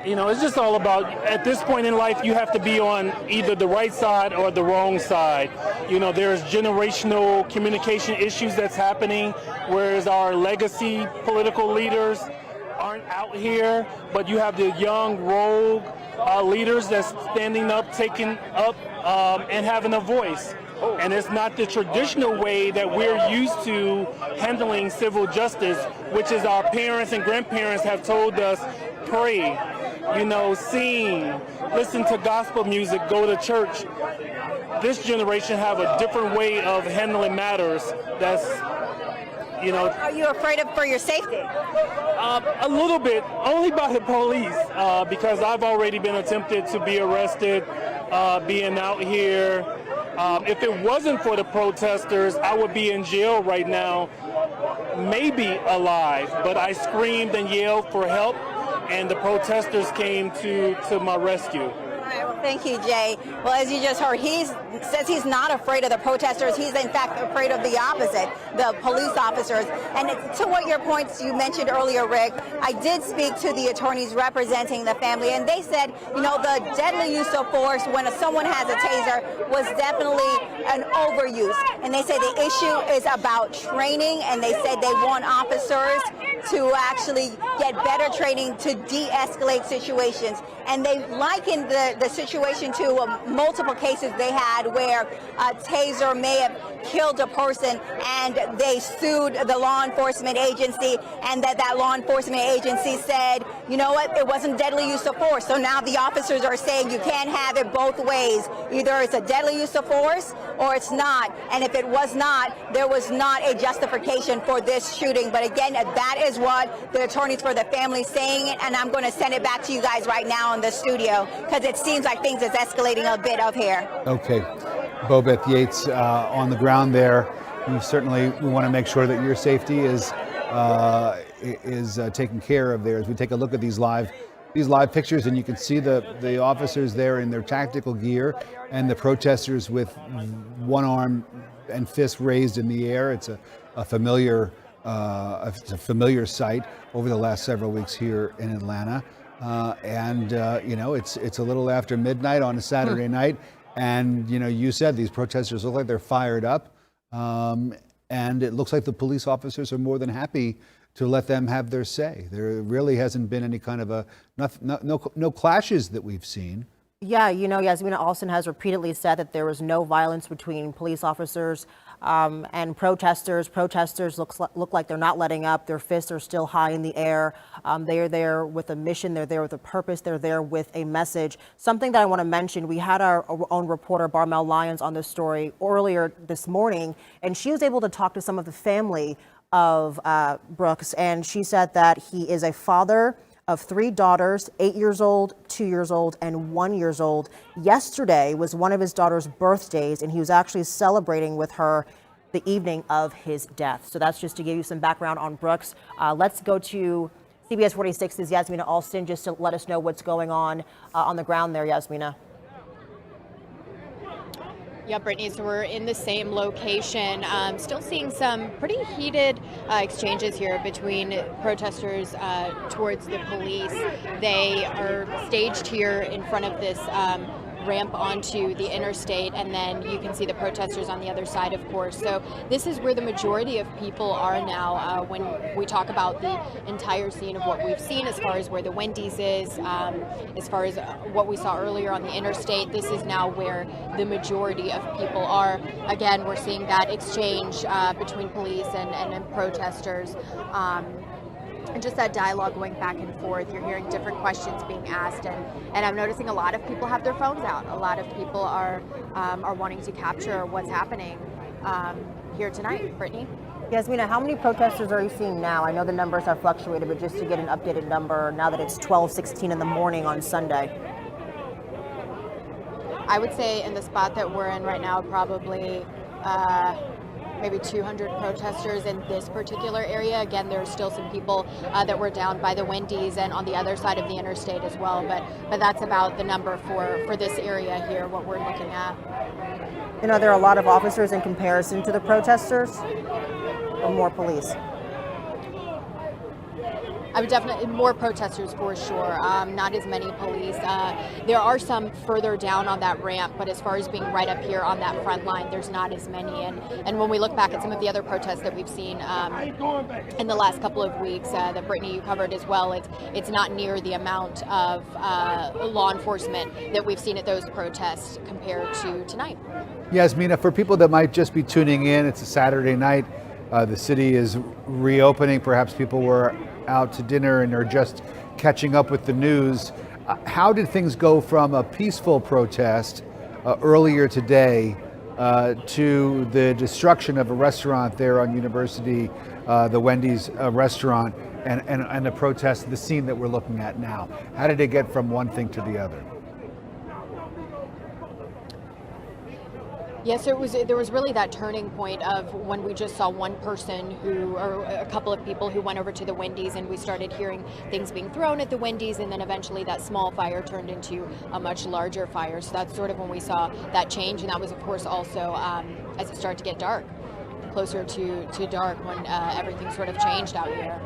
Speaker 8: It's just all about, at this point in life, you have to be on either the right side or the wrong side. There's generational communication issues that's happening, whereas our legacy political leaders aren't out here, but you have the young rogue leaders that's standing up, taking up, and having a voice. And it's not the traditional way that we're used to handling civil justice, which is our parents and grandparents have told us, pray, sing, listen to gospel music, go to church. This generation have a different way of handling matters that's,
Speaker 22: Are you afraid for your safety?
Speaker 8: A little bit, only by the police, because I've already been attempted to be arrested, being out here. If it wasn't for the protesters, I would be in jail right now, maybe alive, but I screamed and yelled for help, and the protesters came to my rescue.
Speaker 22: Thank you, Jay. Well, as you just heard, he says he's not afraid of the protesters. He's in fact afraid of the opposite, the police officers. And to what your points you mentioned earlier, Rick, I did speak to the attorneys representing the family, and they said, the deadly use of force when someone has a taser was definitely an overuse. And they say the issue is about training, and they said they want officers to actually get better training to de-escalate situations. And they likened the situation to multiple cases they had where a taser may have killed a person and they sued the law enforcement agency, and that law enforcement agency said, you know what, it wasn't deadly use of force. So now the officers are saying you can't have it both ways. Either it's a deadly use of force or it's not. And if it was not, there was not a justification for this shooting. But again, that is what the attorneys for the family saying, and I'm going to send it back to you guys right now in the studio because it seems like things is escalating a bit up here.
Speaker 13: Okay, Bobeth Yates on the ground there. We want to make sure that your safety is taken care of there as we take a look at these live pictures, and you can see the officers there in their tactical gear and the protesters with one arm and fist raised in the air. It's a familiar sight over the last several weeks here in Atlanta. It's a little after midnight on a Saturday night, and you said these protesters look like they're fired up, and it looks like the police officers are more than happy to let them have their say. There really hasn't been any kind of no clashes that we've seen.
Speaker 6: Yeah, Yasmina Alston has repeatedly said that there was no violence between police officers and protesters. Protesters look like they're not letting up. Their fists are still high in the air. They are there with a mission. They're there with a purpose. They're there with a message. Something that I want to mention, we had our own reporter, Barmel Lyons, on this story earlier this morning, and she was able to talk to some of the family of Brooks, and she said that he is a father of 3 daughters, 8 years old, 2 years old, and 1 year old. Yesterday was one of his daughter's birthdays, and he was actually celebrating with her the evening of his death. So that's just to give you some background on Brooks. Let's go to CBS 46's Yasmina Alston just to let us know what's going on the ground there, Yasmina.
Speaker 3: Yeah, Brittany, so we're in the same location. Still seeing some pretty heated exchanges here between protesters towards the police. They are staged here in front of this ramp onto the interstate, and then you can see the protesters on the other side, of course. So this is where the majority of people are now when we talk about the entire scene of what we've seen as far as where the Wendy's is, as far as what we saw earlier on the interstate. This is now where the majority of people are. Again, we're seeing that exchange between police and protesters. And just that dialogue going back and forth. You're hearing different questions being asked, and I'm noticing a lot of people have their phones out. A lot of people are wanting to capture what's happening here tonight. Brittany?
Speaker 6: Yasmina, how many protesters are you seeing now? I know the numbers have fluctuated, but just to get an updated number now that it's 12:16 in the morning on Sunday.
Speaker 3: I would say in the spot that we're in right now, probably maybe 200 protesters in this particular area. Again, there's still some people that were down by the Wendy's and on the other side of the interstate as well, but that's about the number for this area here, what we're looking at.
Speaker 6: There are a lot of officers in comparison to the protesters, or more police?
Speaker 3: I would definitely, more protesters for sure, not as many police. There are some further down on that ramp, but as far as being right up here on that front line, there's not as many. And when we look back at some of the other protests that we've seen in the last couple of weeks, that Brittany, you covered as well, it's not near the amount of law enforcement that we've seen at those protests compared to tonight.
Speaker 13: Yasmina, for people that might just be tuning in, it's a Saturday night. The city is reopening. Perhaps people were out to dinner and are just catching up with the news. How did things go from a peaceful protest earlier today to the destruction of a restaurant there on University, the Wendy's restaurant, and the protest, the scene that we're looking at now? How did it get from one thing to the other?
Speaker 3: Yes, there was really that turning point of when we just saw one person or a couple of people who went over to the Wendy's, and we started hearing things being thrown at the Wendy's, and then eventually that small fire turned into a much larger fire. So that's sort of when we saw that change, and that was of course also as it started to get dark, closer to dark, when everything sort of changed out here.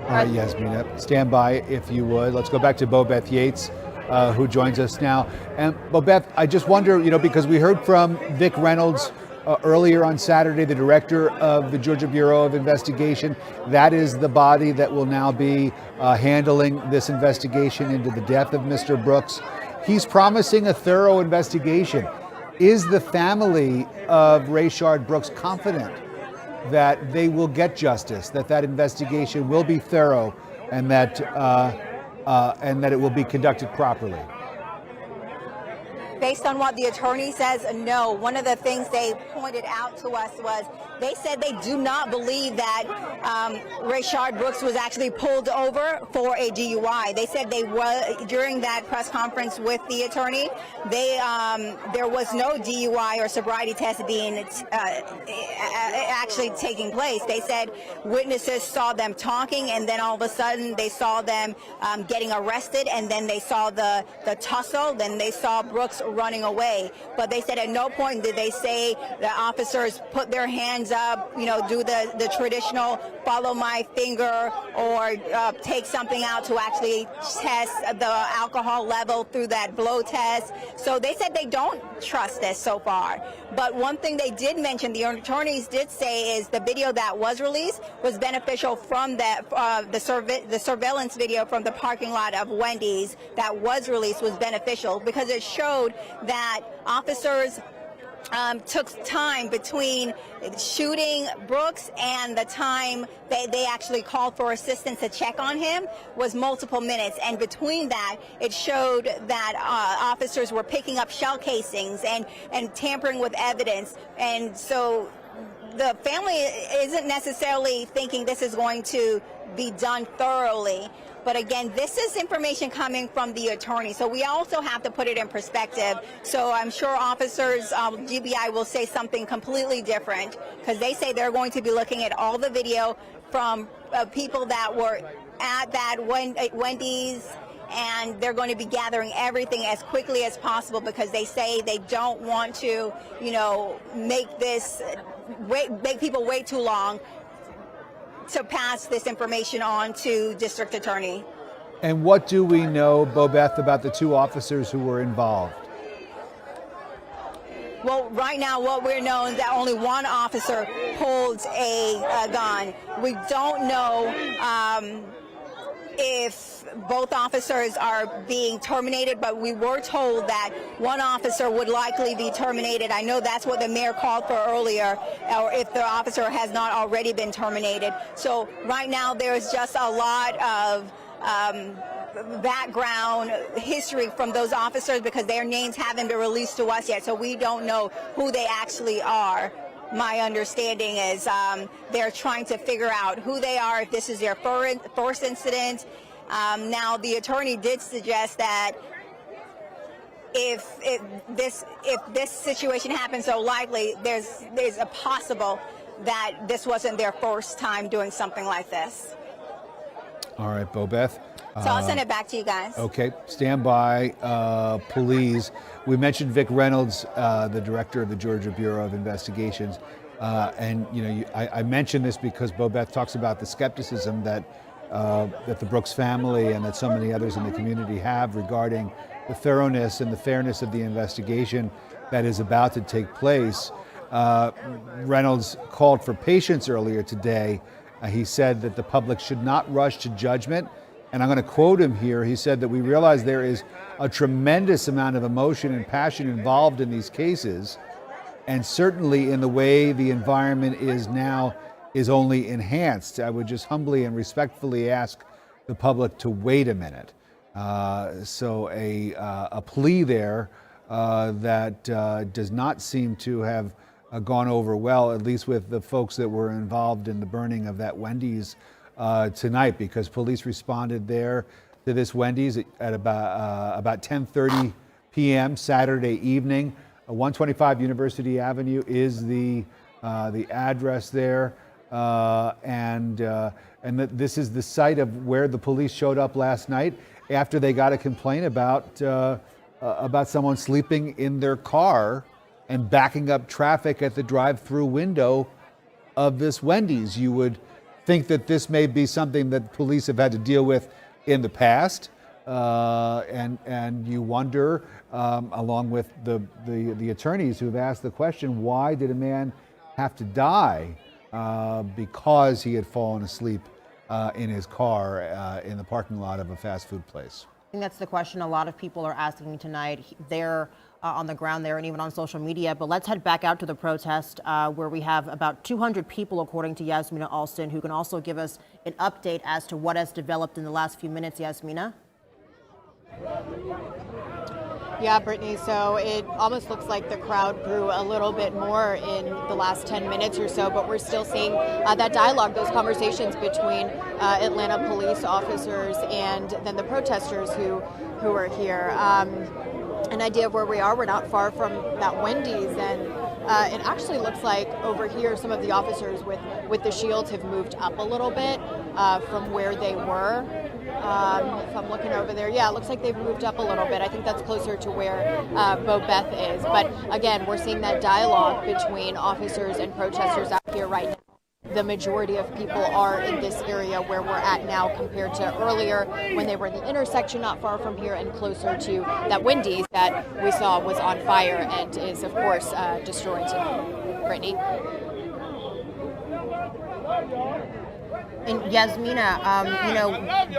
Speaker 13: All right, Yasmina, stand by if you would. Let's go back to Bobeth Yates, who joins us now. And Bobeth, I just wonder, because we heard from Vic Reynolds earlier on Saturday, the director of the Georgia Bureau of Investigation. That is the body that will now be handling this investigation into the death of Mr. Brooks. He's promising a thorough investigation. Is the family of Rayshard Brooks confident that they will get justice, that investigation will be thorough, and that it will be conducted properly?
Speaker 22: based on what the attorney says, no. One of the things they pointed out to us was they said they do not believe that Rayshard Brooks was actually pulled over for a DUI. They said they were, during that press conference with the attorney, there was no DUI or sobriety test being actually taking place. They said witnesses saw them talking, and then all of a sudden they saw them getting arrested, and then they saw the tussle, then they saw Brooks running away. But they said at no point did they say the officers put their hands up, you know, do the traditional follow my finger, or take something out to actually test the alcohol level through that blow test. So they said they don't trust this so far. But one thing they did mention, the attorneys did say, is the video that was released was beneficial from the surveillance video from the parking lot of Wendy's that was released was beneficial because it showed that officers took time between shooting Brooks and the time they actually called for assistance to check on him was multiple minutes. And between that, it showed that officers were picking up shell casings and tampering with evidence. And so the family isn't necessarily thinking this is going to be done thoroughly. But again, this is information coming from the attorney, so we also have to put it in perspective. So I'm sure officers, GBI will say something completely different because they say they're going to be looking at all the video from people that were at that Wendy's, and they're going to be gathering everything as quickly as possible because they say they don't want to, you know, make people wait too long to pass this information on to district attorney.
Speaker 13: And what do we know, Bobeth, about the two officers who were involved?
Speaker 22: Well, right now what we're knowing is that only one officer holds a gun. We don't know if both officers are being terminated, but we were told that one officer would likely be terminated. I know that's what the mayor called for earlier, or if the officer has not already been terminated. So right now there's just a lot of background history from those officers because their names haven't been released to us yet, so we don't know who they actually are. My understanding is they're trying to figure out who they are, if this is their first incident. Now, the attorney did suggest that if this situation happens so likely, there's a possible that this wasn't their first time doing something like this.
Speaker 13: All right, Bobeth.
Speaker 22: So I'll send it back to you guys.
Speaker 13: Okay, stand by, please. We mentioned Vic Reynolds, the director of the Georgia Bureau of Investigations, and you know, I mentioned this because Bobeth talks about the skepticism that the Brooks family and that so many others in the community have regarding the thoroughness and the fairness of the investigation that is about to take place. Reynolds called for patience earlier today. He said that the public should not rush to judgment. And I'm going to quote him here. He said that we realize there is a tremendous amount of emotion and passion involved in these cases. And certainly in the way the environment is now is only enhanced. I would just humbly and respectfully ask the public to wait a minute. So a plea there that does not seem to have gone over well, at least with the folks that were involved in the burning of that Wendy's tonight, because police responded there to this Wendy's at about 10:30 p.m. Saturday evening. 125 University Avenue is the address there, and this is the site of where the police showed up last night after they got a complaint about someone sleeping in their car and backing up traffic at the drive-through window of this Wendy's. You would think that this may be something that police have had to deal with in the past, and you wonder, along with the attorneys who have asked the question, why did a man have to die because he had fallen asleep in his car in the parking lot of a fast food place?
Speaker 6: I think that's the question a lot of people are asking tonight. They're on the ground there and even on social media. But let's head back out to the protest where we have about 200 people, according to Yasmina Alston, who can also give us an update as to what has developed in the last few minutes. Yasmina?
Speaker 3: Yeah, Brittany, so it almost looks like the crowd grew a little bit more in the last 10 minutes or so, but we're still seeing that dialogue, those conversations between Atlanta police officers and then the protesters who are here. An idea of where we are, we're not far from that Wendy's, and it actually looks like over here some of the officers with the shields have moved up a little bit from where they were. If I'm looking over there, yeah, it looks like they've moved up a little bit. I think that's closer to where Bo Beth is. But again, we're seeing that dialogue between officers and protesters out here right now. The majority of people are in this area where we're at now compared to earlier when they were in the intersection not far from here and closer to that Wendy's that we saw was on fire and is, of course, destroyed tonight. Brittany?
Speaker 6: And Yasmina,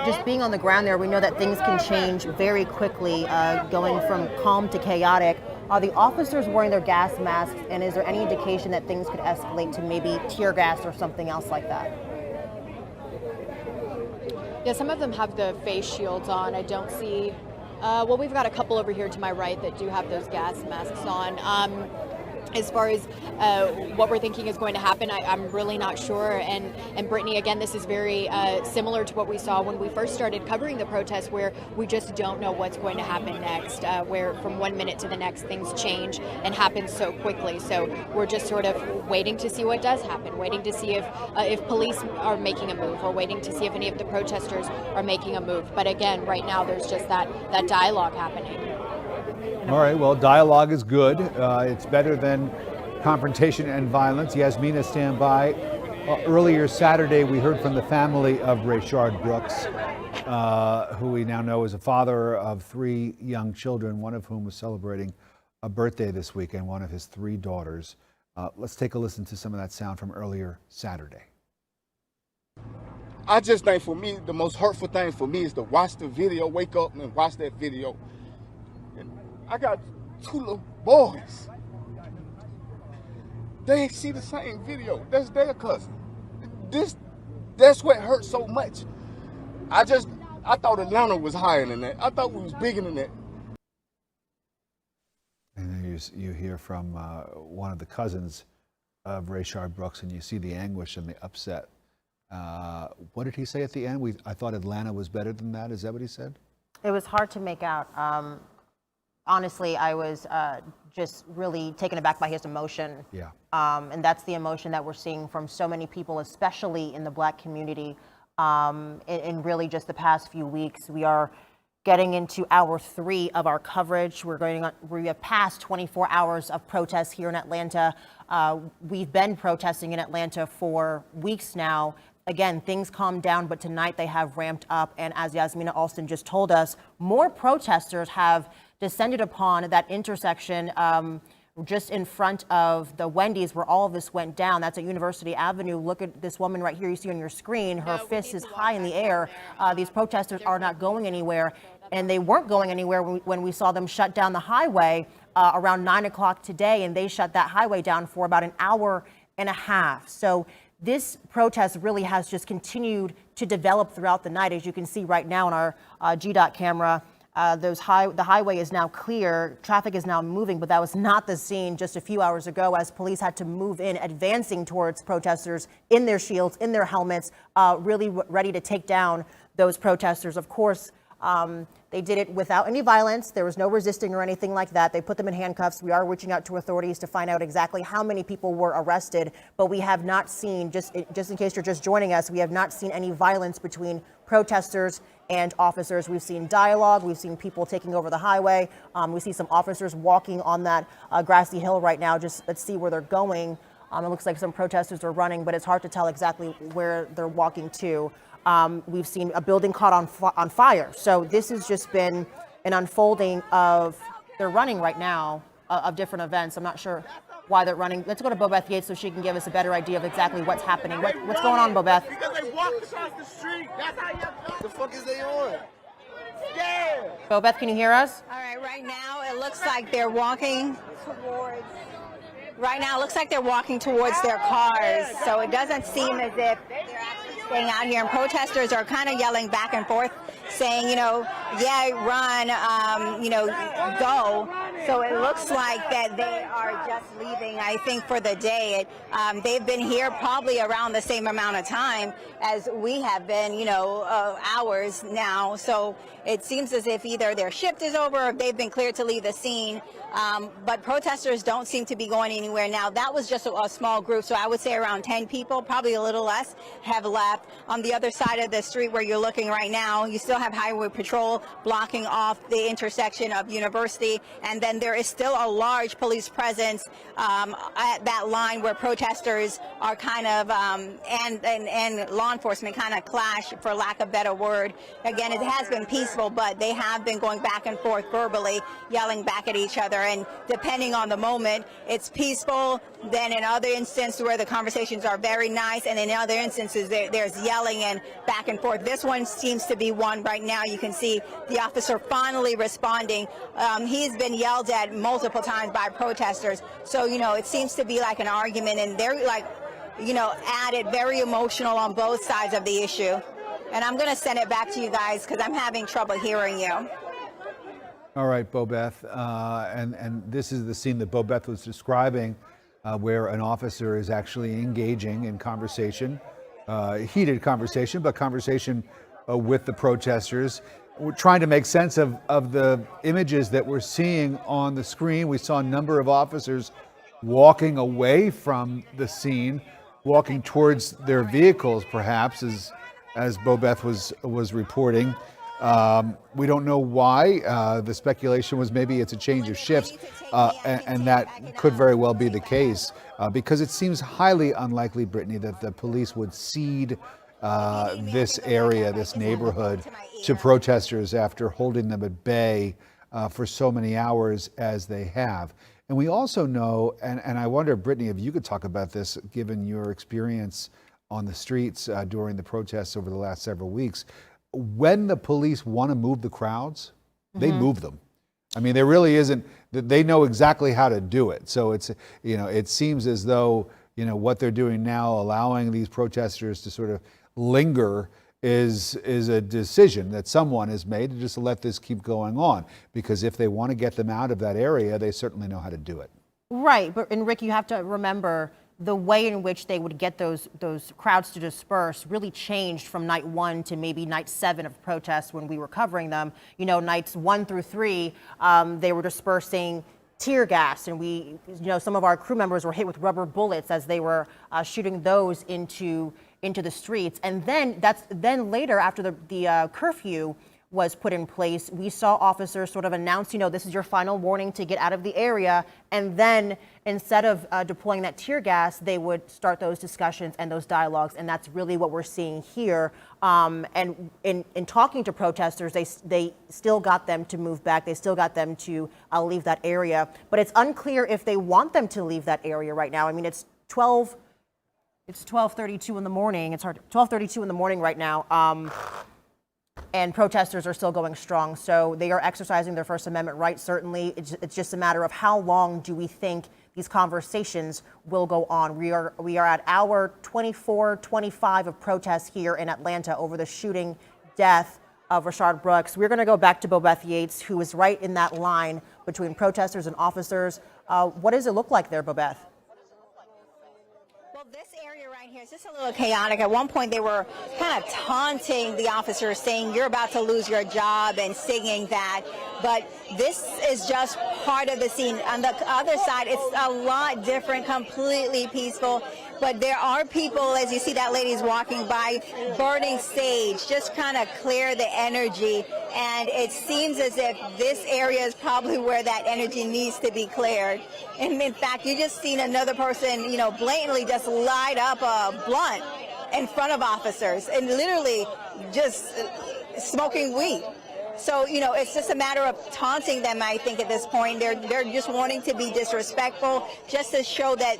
Speaker 6: just being on the ground there, we know that things can change very quickly, going from calm to chaotic. Are the officers wearing their gas masks, and is there any indication that things could escalate to maybe tear gas or something else like that?
Speaker 3: Yeah, some of them have the face shields on. I don't see, well, we've got a couple over here to my right that do have those gas masks on. As far as what we're thinking is going to happen, I'm really not sure. And Brittany, again, this is very similar to what we saw when we first started covering the protest, where we just don't know what's going to happen next, where from 1 minute to the next things change and happen so quickly. So we're just sort of waiting to see what does happen, waiting to see if police are making a move, or waiting to see if any of the protesters are making a move. But again, right now there's just that dialogue happening.
Speaker 13: All right, well, dialogue is good. It's better than confrontation and violence. Yasmina, stand by. Earlier Saturday, we heard from the family of Rayshard Brooks, who we now know is a father of 3 young children, one of whom was celebrating a birthday this weekend, one of his 3 daughters. Let's take a listen to some of that sound from earlier Saturday.
Speaker 14: I just think for me, the most hurtful thing for me is to watch the video, wake up and watch that video. I got 2 little boys. They see the same video. That's their cousin. That's what hurt so much. I thought Atlanta was higher than that. I thought we was bigger than that.
Speaker 13: And then you hear from one of the cousins of Rayshard Brooks, and you see the anguish and the upset. What did he say at the end? I thought Atlanta was better than that. Is that what he said?
Speaker 6: It was hard to make out. Honestly, I was just really taken aback by his emotion.
Speaker 13: Yeah.
Speaker 6: And that's the emotion that we're seeing from so many people, especially in the Black community. In really just the past few weeks, we are getting into hour 3 of our coverage. We have passed 24 hours of protests here in Atlanta. We've been protesting in Atlanta for weeks now. Again, things calmed down, but tonight they have ramped up. And as Yasmina Alston just told us, more protesters have descended upon that intersection just in front of the Wendy's where all of this went down. That's at University Avenue. Look at this woman right here you see on your screen. Her fist is high in the air. These protesters are not going anywhere, and they weren't going anywhere when we saw them shut down the highway around 9 o'clock today, and they shut that highway down for about an hour and a half. So this protest really has just continued to develop throughout the night. As you can see right now on our GDOT camera, the highway is now clear. Traffic is now moving, but that was not the scene just a few hours ago as police had to move in, advancing towards protesters in their shields, in their helmets, really ready to take down those protesters. Of course, they did it without any violence. There was no resisting or anything like that. They put them in handcuffs. We are reaching out to authorities to find out exactly how many people were arrested, but we have not seen, just in case you're just joining us, we have not seen any violence between protesters and officers. We've seen dialogue. We've seen people taking over the highway. We see some officers walking on that grassy hill right now. Just let's see where they're going. It looks like some protesters are running, but it's hard to tell exactly where they're walking to. We've seen a building caught on fire. So this has just been an unfolding of, they're running right now, of different events. I'm not sure why they're running. Let's go to Bobeth Yates so she can give us a better idea of exactly what's happening. What's going on, Bobeth?
Speaker 21: Because they walked across the street. That's how you know. The fuck is they on? Yeah.
Speaker 6: Bobeth, can you hear us?
Speaker 22: All right, right now it looks like they're walking towards. Right now it looks like they're walking towards their cars. So it doesn't seem as if they're actually staying out here, and protesters are kind of yelling back and forth, saying, yeah, run, go. So it looks like that they are just leaving, I think, for the day. They've been here probably around the same amount of time as we have been, hours now. So it seems as if either their shift is over or they've been cleared to leave the scene. But protesters don't seem to be going anywhere now. That was just a small group, so I would say around 10 people, probably a little less, have left. On the other side of the street where you're looking right now, you still have Highway Patrol blocking off the intersection of University, and then there is still a large police presence at that line where protesters are kind of, and law enforcement kind of clash, for lack of a better word. Again, it has been peaceful, but they have been going back and forth verbally, yelling back at each other. And depending on the moment, it's peaceful. Then in other instances where the conversations are very nice, and in other instances there's yelling and back and forth. This one seems to be one right now. You can see the officer finally responding. He's been yelled at multiple times by protesters. So, it seems to be like an argument, and they're like, added very emotional on both sides of the issue. And I'm going to send it back to you guys because I'm having trouble hearing you.
Speaker 13: All right, Bobeth, and this is the scene that Bobeth was describing, where an officer is actually engaging in conversation, heated conversation, but conversation with the protesters. We're trying to make sense of the images that we're seeing on the screen. We saw a number of officers walking away from the scene, walking towards their vehicles, perhaps, as Bobeth was reporting. We don't know why. The speculation was maybe it's a change of shifts, and that could very well be the case, because it seems highly unlikely, Brittany, that the police would cede this area, this neighborhood, to protesters after holding them at bay for so many hours as they have. And we also know, and I wonder, Brittany, if you could talk about this, given your experience on the streets during the protests over the last several weeks, when the police want to move the crowds, they move them. I mean, there really isn't, they know exactly how to do it. So it's, it seems as though, what they're doing now, allowing these protesters to sort of linger, is a decision that someone has made to just let this keep going on. Because if they want to get them out of that area, they certainly know how to do it.
Speaker 6: Right, and Rick, you have to remember the way in which they would get those crowds to disperse really changed from night 1 to maybe night 7 of protests when we were covering them. Nights 1 through 3, they were dispersing tear gas, and some of our crew members were hit with rubber bullets as they were shooting those into the streets. And then later, after the curfew was put in place, we saw officers sort of announce, this is your final warning to get out of the area. And then instead of deploying that tear gas, they would start those discussions and those dialogues. And that's really what we're seeing here. And in talking to protesters, they still got them to move back. They still got them to leave that area. But it's unclear if they want them to leave that area right now. I mean, it's 12:32 in the morning. It's 12:32 in the morning right now. And protesters are still going strong. So they are exercising their First Amendment right, certainly. It's just a matter of how long do we think these conversations will go on. We are at hour 24, 25 of protests here in Atlanta over the shooting death of Rayshard Brooks. We're going to go back to Bobeth Yates, who is right in that line between protesters and officers. What does it look like there, Bobeth?
Speaker 22: This area right here is just a little chaotic. At one point, they were kind of taunting the officers, saying, you're about to lose your job, and singing that. But this is just part of the scene. On the other side, it's a lot different, completely peaceful. But there are people, as you see that lady's walking by, burning sage, just kind of clear the energy. And it seems as if this area is probably where that energy needs to be cleared. And in fact, you just seen another person, blatantly just light up a blunt in front of officers and literally just smoking weed. So, it's just a matter of taunting them, I think, at this point. They're just wanting to be disrespectful, just to show that,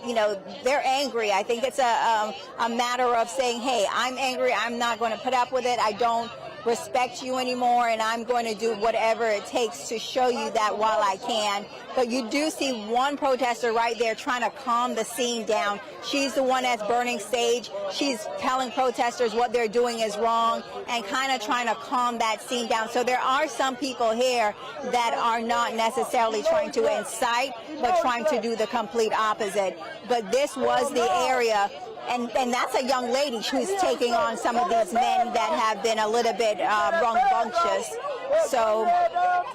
Speaker 22: they're angry. I think it's a matter of saying, hey, I'm angry. I'm not going to put up with it. I don't respect you anymore, and I'm going to do whatever it takes to show you that while I can. But you do see one protester right there trying to calm the scene down. She's the one that's burning sage. She's telling protesters what they're doing is wrong and kind of trying to calm that scene down. So there are some people here that are not necessarily trying to incite, but trying to do the complete opposite. But this was the area, and that's a young lady who's taking on some of these men that have been a little bit rambunctious. So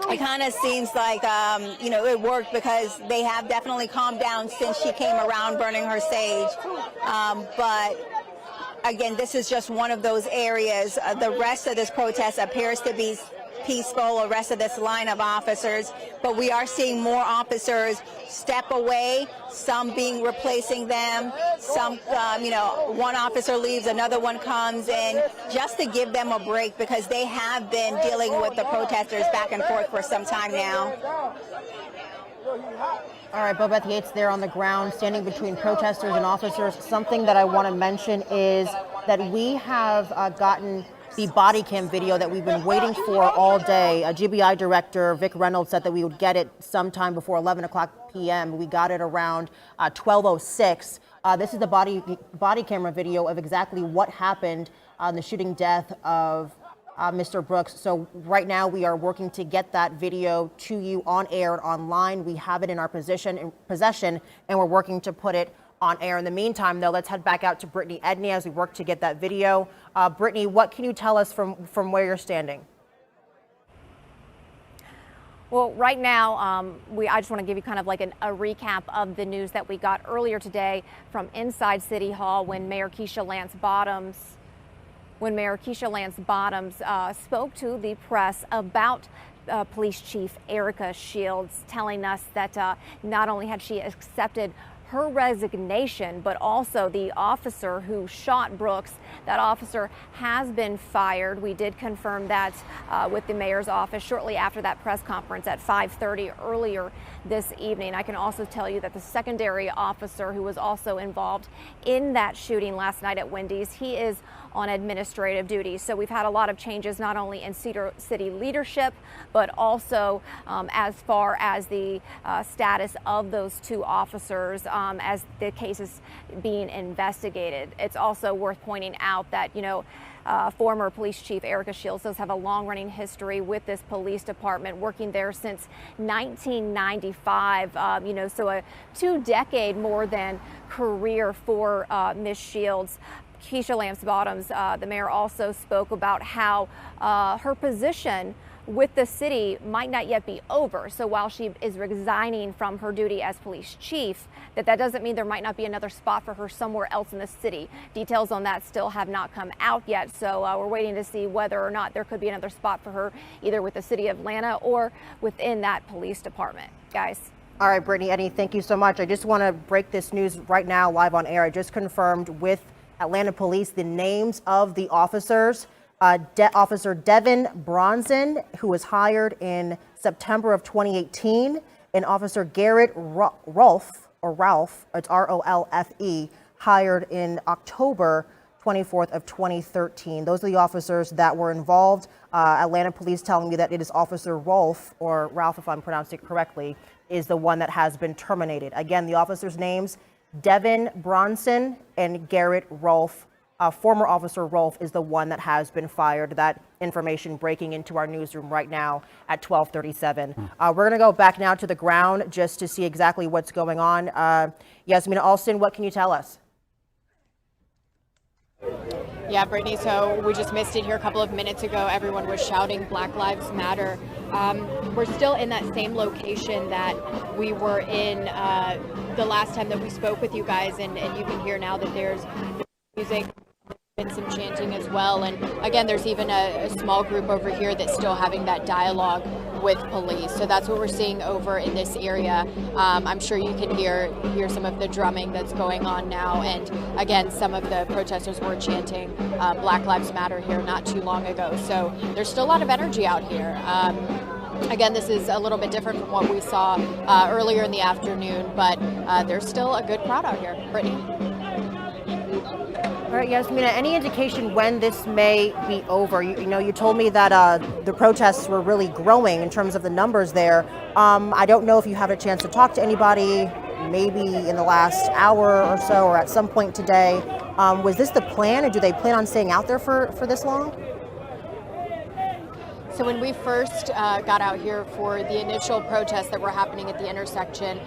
Speaker 22: it kind of seems like, it worked, because they have definitely calmed down since she came around burning her sage. But again, this is just one of those areas. The rest of this protest appears to be peaceful, the rest of this line of officers, but we are seeing more officers step away, some being replacing them, some, one officer leaves, another one comes in, just to give them a break, because they have been dealing with the protesters back and forth for some time now.
Speaker 6: All right, Bobeth Yates there on the ground, standing between protesters and officers. Something that I want to mention is that we have gotten the body cam video that we've been waiting for all day. GBI director Vic Reynolds said that we would get it sometime before 11 o'clock p.m. We got it around 12:06. This is the body camera video of exactly what happened on the shooting death of Mr. Brooks. So right now we are working to get that video to you on air and online. We have it in our possession, and we're working to put it on air. In the meantime, though, let's head back out to Brittany Edney as we work to get that video. Brittany, what can you tell us from where you're standing?
Speaker 1: Well, right now, I just want to give you kind of like a recap of the news that we got earlier today from inside City Hall when Mayor Keisha Lance Bottoms spoke to the press about Police Chief Erica Shields, telling us that not only had she accepted her resignation, but also the officer who shot Brooks, that officer has been fired. We did confirm that with the mayor's office shortly after that press conference at 5:30 earlier this evening. I can also tell you that the secondary officer who was also involved in that shooting last night at Wendy's, he is on administrative duty. So we've had a lot of changes, not only in city leadership, but also as far as the status of those two officers as the case is being investigated. It's also worth pointing out that, former police chief Erica Shields does have a long-running history with this police department, working there since 1995. So a 2-decade more than career for Ms. Shields. Keisha Lance Bottoms, the mayor, also spoke about how her position with the city might not yet be over. So while she is resigning from her duty as police chief, that doesn't mean there might not be another spot for her somewhere else in the city. Details on that still have not come out yet. So we're waiting to see whether or not there could be another spot for her, either with the city of Atlanta or within that police department. Guys.
Speaker 6: All right, Brittany Edney, thank you so much. I just want to break this news right now live on air. I just confirmed with Atlanta Police the names of the officers. Officer Devin Bronson, who was hired in September of 2018, and Officer Garrett Rolfe, it's R-O-L-F-E, hired in October 24th of 2013. Those are the officers that were involved. Atlanta Police telling me that it is Officer Rolfe, or Ralph if I'm pronouncing it correctly, is the one that has been terminated. Again, the officers' names, Devin Bronson and Garrett Rolfe. Former Officer Rolfe is the one that has been fired. That information breaking into our newsroom right now at 12:37. We're going to go back now to the ground just to see exactly what's going on. Yasmina Alston, what can you tell us?
Speaker 3: Yeah, Brittany, so we just missed it here a couple of minutes ago. Everyone was shouting Black Lives Matter. We're still in that same location that we were in the last time that we spoke with you guys, and you can hear now that there's music and some chanting as well. And again, there's even a small group over here that's still having that dialogue with police. So that's what we're seeing over in this area. I'm sure you can hear some of the drumming that's going on now. And again, some of the protesters were chanting Black Lives Matter here not too long ago. So there's still a lot of energy out here. Again, this is a little bit different from what we saw earlier in the afternoon, but there's still a good crowd out here. Brittany?
Speaker 6: All All right, Yasmina, any indication when this may be over? You told me that the protests were really growing in terms of the numbers there. I don't know if you had a chance to talk to anybody, maybe in the last hour or so, or at some point today. Was this the plan, or do they plan on staying out there for this long?
Speaker 3: So when we first got out here for the initial protests that were happening at the intersection,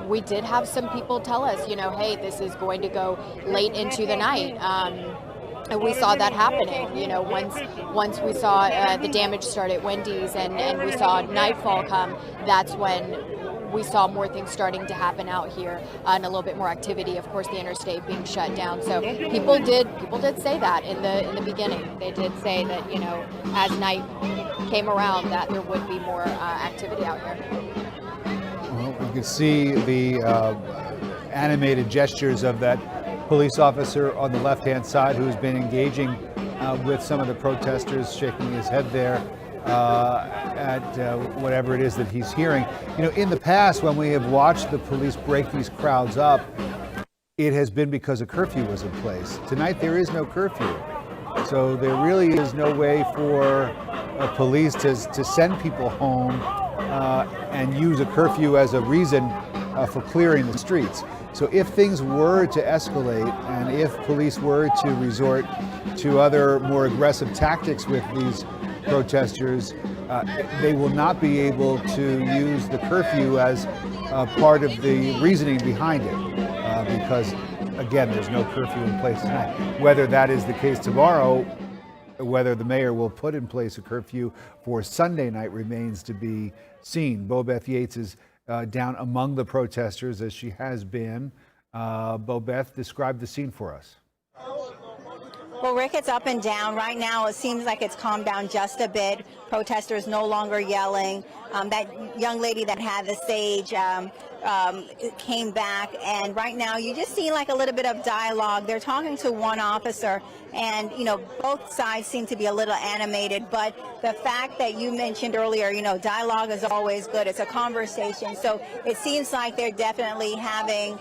Speaker 3: we did have some people tell us, hey, this is going to go late into the night. And we saw that happening. Once we saw the damage start at Wendy's and we saw nightfall come, that's when we saw more things starting to happen out here and a little bit more activity. Of course, the interstate being shut down. So people did say that in the beginning. They did say that as night came around that there would be more activity out here.
Speaker 13: Well, you can see the animated gestures of that police officer on the left-hand side who's been engaging with some of the protesters, shaking his head there at whatever it is that he's hearing. In the past, when we have watched the police break these crowds up, it has been because a curfew was in place. Tonight, there is no curfew. So there really is no way for police to send people home and use a curfew as a reason for clearing the streets. So if things were to escalate and if police were to resort to other more aggressive tactics with these protesters, they will not be able to use the curfew as part of the reasoning behind it because, again, there's no curfew in place tonight. Whether that is the case tomorrow, whether the mayor will put in place a curfew for Sunday night remains to be seen. Bobeth Yates is down among the protesters as she has been. Bobeth, describe the scene for us.
Speaker 22: Well, Rick, it's up and down. Right now, it seems like it's calmed down just a bit. Protesters no longer yelling. That young lady that had the stage came back, and right now you just see like a little bit of dialogue. They're talking to one officer, and both sides seem to be a little animated, but the fact that you mentioned earlier, dialogue is always good. It's a conversation, so it seems like they're definitely having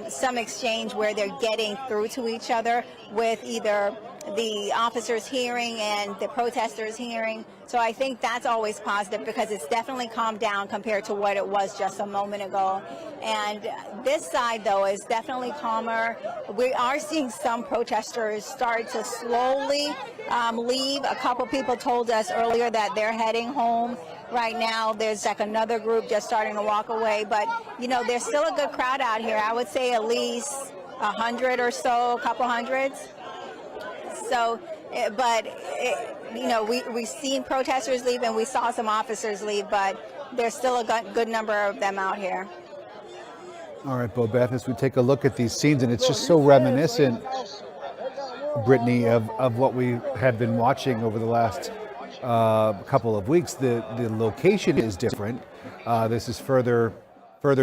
Speaker 22: some exchange where they're getting through to each other with either the officers hearing and the protesters hearing. So I think that's always positive because it's definitely calmed down compared to what it was just a moment ago. And this side, though, is definitely calmer. We are seeing some protesters start to slowly leave. A couple people told us earlier that they're heading home. Right now, there's like another group just starting to walk away. But, there's still a good crowd out here. I would say at least 100 or so, a couple hundreds. So, we've seen protesters leave and we saw some officers leave, but there's still a good number of them out here.
Speaker 13: All right, Bobeth, as we take a look at these scenes, and it's just so reminiscent, Brittany, of what we have been watching over the last couple of weeks. The location is different. This is further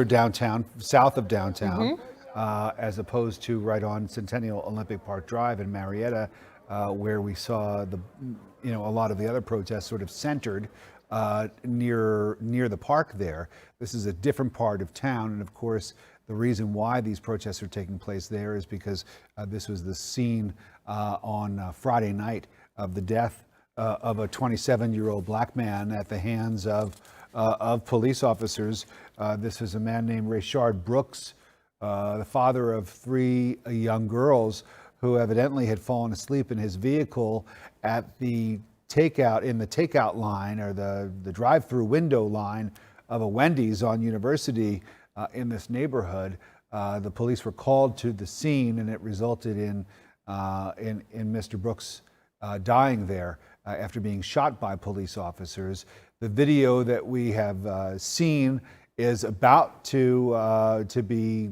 Speaker 13: downtown, south of downtown, as opposed to right on Centennial Olympic Park Drive in Marietta, where we saw a lot of the other protests sort of centered near the park there. This is a different part of town, and of course, the reason why these protests are taking place there is because this was the scene on Friday night of the death of a 27-year-old black man at the hands of police officers. This is a man named Rayshard Brooks, the father of 3 young girls who evidently had fallen asleep in his vehicle at the takeout line, or the drive-through window line of a Wendy's on University in this neighborhood. The police were called to the scene, and it resulted in Mr. Brooks dying there after being shot by police officers. The video that we have seen is about to be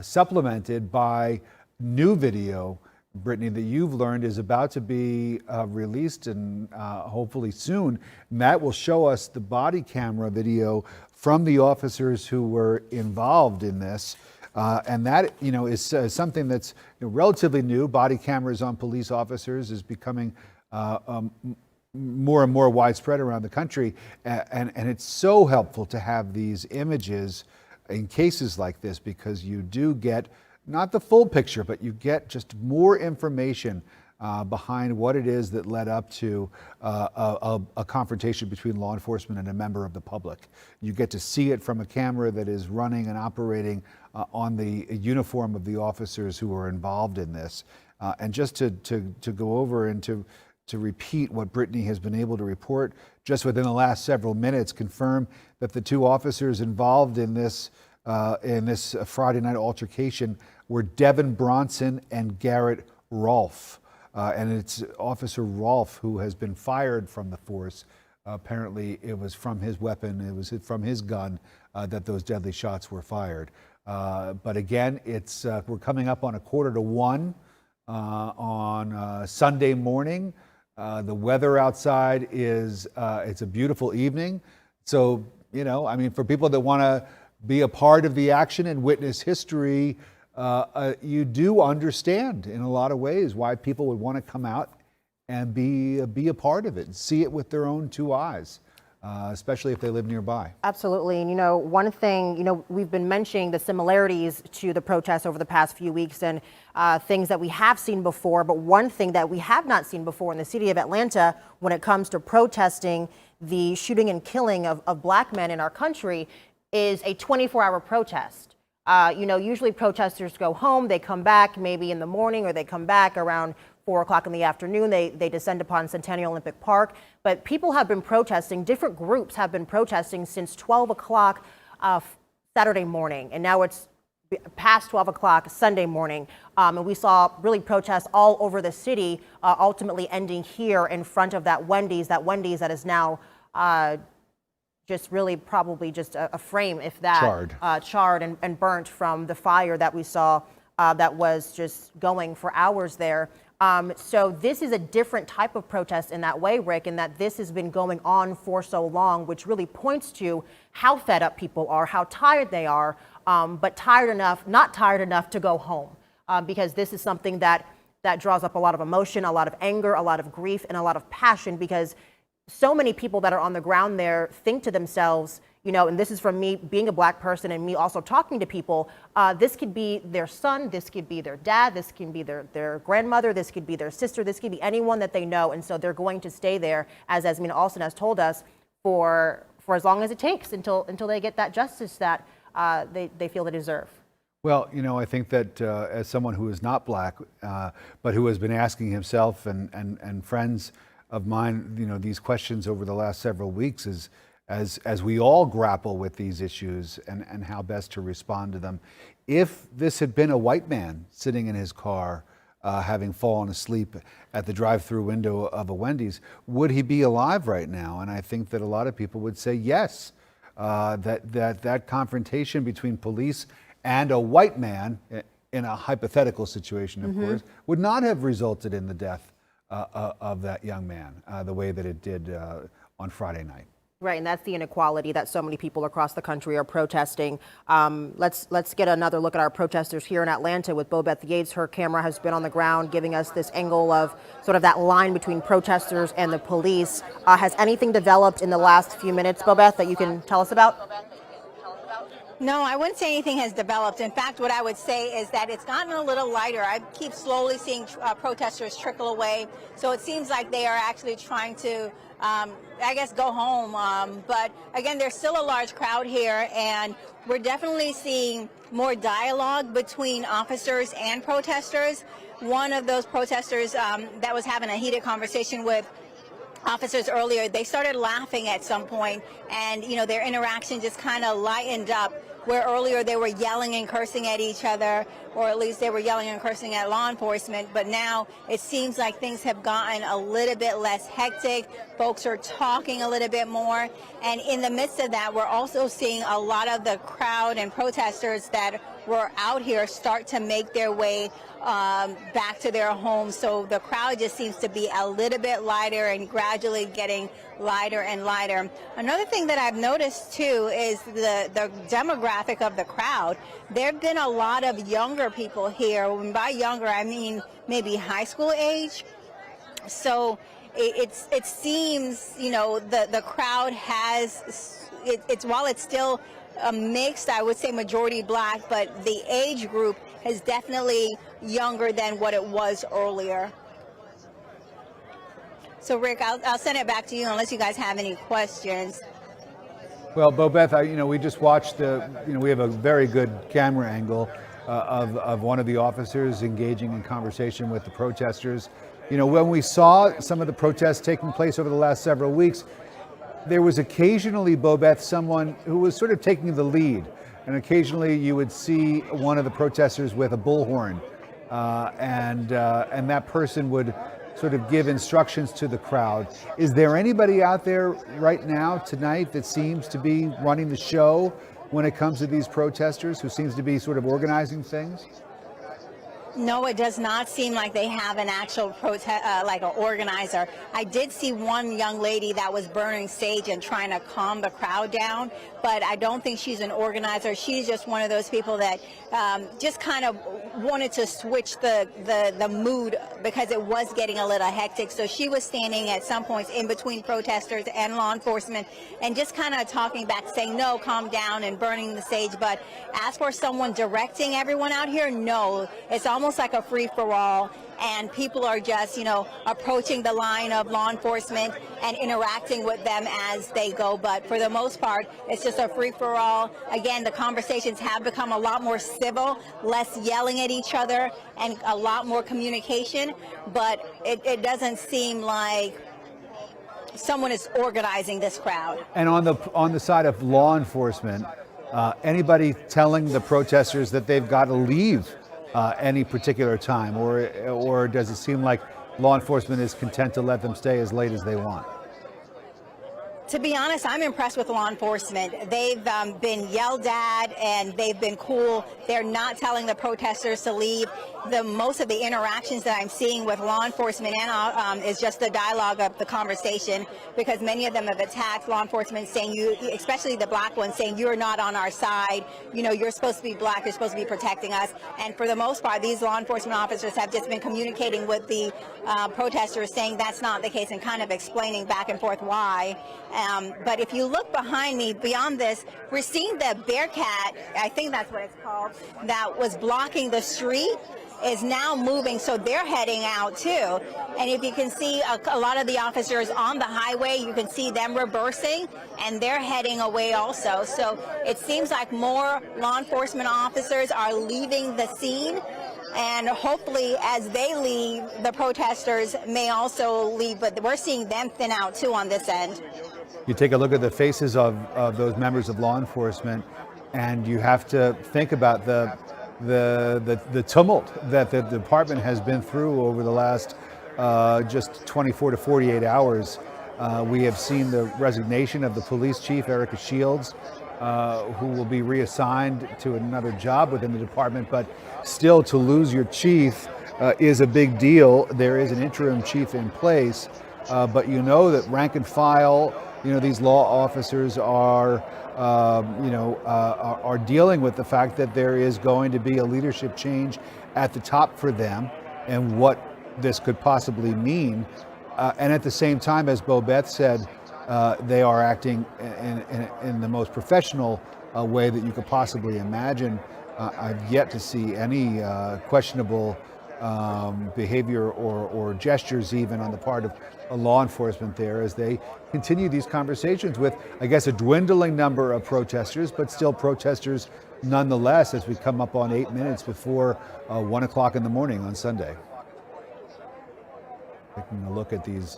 Speaker 13: supplemented by new video, Brittany, that you've learned is about to be released and hopefully soon. And that will show us the body camera video from the officers who were involved in this. And that, is something that's relatively new. Body cameras on police officers is becoming more and more widespread around the country. And it's so helpful to have these images in cases like this, because you do get not the full picture, but you get just more information behind what it is that led up to a confrontation between law enforcement and a member of the public. You get to see it from a camera that is running and operating on the uniform of the officers who are involved in this. And just to go over and to repeat what Brittany has been able to report just within the last several minutes, confirm that the two officers involved in this Friday night altercation were Devin Bronson and Garrett Rolfe. And it's Officer Rolfe who has been fired from the force. Apparently it was from his weapon, it was from his gun that those deadly shots were fired. But again, we're coming up on 1:45 on Sunday morning. The weather outside is, it's a beautiful evening. So, I mean, for people that want to be a part of the action and witness history, you do understand in a lot of ways why people would want to come out and be a part of it and see it with their own two eyes, especially if they live nearby.
Speaker 6: Absolutely. And one thing, we've been mentioning the similarities to the protests over the past few weeks and things that we have seen before. But one thing that we have not seen before in the city of Atlanta when it comes to protesting the shooting and killing of black men in our country is a 24-hour protest. Usually protesters go home, they come back maybe in the morning, or they come back around 4 o'clock in the afternoon. They descend upon Centennial Olympic Park. But people have been protesting, different groups have been protesting since 12 o'clock Saturday morning. And now it's past 12 o'clock Sunday morning. And we saw really protests all over the city, ultimately ending here in front of that Wendy's that is now just really probably just a frame, if that, charred and burnt from the fire that we saw that was just going for hours there. So this is a different type of protest in that way, Rick, in that this has been going on for so long, which really points to how fed up people are, how tired they are, but not tired enough to go home, because this is something that draws up a lot of emotion, a lot of anger, a lot of grief, and a lot of passion, because so many people that are on the ground there think to themselves, and this is from me being a black person and me also talking to people, this could be their son, this could be their dad, this can be their grandmother, this could be their sister, this could be anyone that they know. And so they're going to stay there, as Esmina Alston has told us, for as long as it takes until they get that justice that they feel they deserve.
Speaker 13: Well, I think that as someone who is not black, but who has been asking himself and friends of mine, these questions over the last several weeks, is as we all grapple with these issues and how best to respond to them. If this had been a white man sitting in his car, having fallen asleep at the drive-through window of a Wendy's, would he be alive right now? And I think that a lot of people would say yes, that confrontation between police and a white man, in a hypothetical situation, of course, would not have resulted in the death of that young man the way that it did on Friday night.
Speaker 6: Right, and that's the inequality that so many people across the country are protesting. Let's get another look at our protesters here in Atlanta with Bobeth Yates. Her camera has been on the ground giving us this angle of sort of that line between protesters and the police. Has anything developed in the last few minutes, Bobeth, that you can tell us about?
Speaker 22: No, I wouldn't say anything has developed. In fact, what I would say is that it's gotten a little lighter. I keep slowly seeing protesters trickle away. So it seems like they are actually trying to, go home. But again, there's still a large crowd here, and we're definitely seeing more dialogue between officers and protesters. One of those protesters that was having a heated conversation with officers earlier, they started laughing at some point, and their interaction just kind of lightened up, where earlier they were yelling and cursing at each other, or at least they were yelling and cursing at law enforcement. But now it seems like things have gotten a little bit less hectic. Folks are talking a little bit more, and in the midst of that, we're also seeing a lot of the crowd and protesters that were out here start to make their way back to their homes. So the crowd just seems to be a little bit lighter and gradually getting lighter and lighter. Another thing that I've noticed too is the demographic of the crowd. There have been a lot of younger people here. And by younger, I mean maybe high school age. So it seems, the crowd has, while it's still a mixed, I would say majority black, but the age group is definitely younger than what it was earlier. So Rick, I'll send it back to you unless you guys have any questions.
Speaker 13: Well, Bobeth, we just watched we have a very good camera angle of one of the officers engaging in conversation with the protesters. When we saw some of the protests taking place over the last several weeks, there was occasionally, Bobeth, someone who was sort of taking the lead. And occasionally you would see one of the protesters with a bullhorn, and that person would sort of give instructions to the crowd. Is there anybody out there right now tonight that seems to be running the show when it comes to these protesters, who seems to be sort of organizing things?
Speaker 22: No, it does not seem like they have an actual like an organizer. I did see one young lady that was burning sage and trying to calm the crowd down, but I don't think she's an organizer. She's just one of those people that just kind of wanted to switch the mood because it was getting a little hectic. So she was standing at some points in between protesters and law enforcement and just kind of talking back, saying, no, calm down, and burning the sage. But as for someone directing everyone out here, no, it's almost like a free-for-all, and people are just, approaching the line of law enforcement and interacting with them as they go. But for the most part, it's just a free-for-all. Again, the conversations have become a lot more civil, less yelling at each other, and a lot more communication. But it doesn't seem like someone is organizing this crowd.
Speaker 13: And on the side of law enforcement, anybody telling the protesters that they've got to leave any particular time, or does it seem like law enforcement is content to let them stay as late as they want?
Speaker 22: To be honest, I'm impressed with law enforcement. They've been yelled at and they've been cool. They're not telling the protesters to leave. Most of the interactions that I'm seeing with law enforcement and is just the dialogue of the conversation, because many of them have attacked law enforcement, saying, especially the black ones, saying you're not on our side. You're supposed to be black. You're supposed to be protecting us. And for the most part, these law enforcement officers have just been communicating with the protesters, saying that's not the case and kind of explaining back and forth why. But if you look behind me, beyond this, we're seeing the Bearcat, I think that's what it's called, that was blocking the street, is now moving, so they're heading out too. And if you can see a lot of the officers on the highway, you can see them reversing, and they're heading away also. So it seems like more law enforcement officers are leaving the scene, and hopefully as they leave, the protesters may also leave, but we're seeing them thin out too on this end.
Speaker 13: You take a look at the faces of those members of law enforcement, and you have to think about the tumult that the department has been through over the last just 24 to 48 hours. We have seen the resignation of the police chief, Erica Shields, who will be reassigned to another job within the department, but still, to lose your chief is a big deal. There is an interim chief in place, but that rank and file, these law officers are dealing with the fact that there is going to be a leadership change at the top for them, and what this could possibly mean. And at the same time, as Bobeth said, they are acting in the most professional way that you could possibly imagine. I've yet to see any questionable behavior or gestures even on the part of law enforcement there, as they continue these conversations with, I guess, a dwindling number of protesters, but still protesters nonetheless, as we come up on 8 minutes before 1 o'clock in the morning on Sunday. Taking a look at these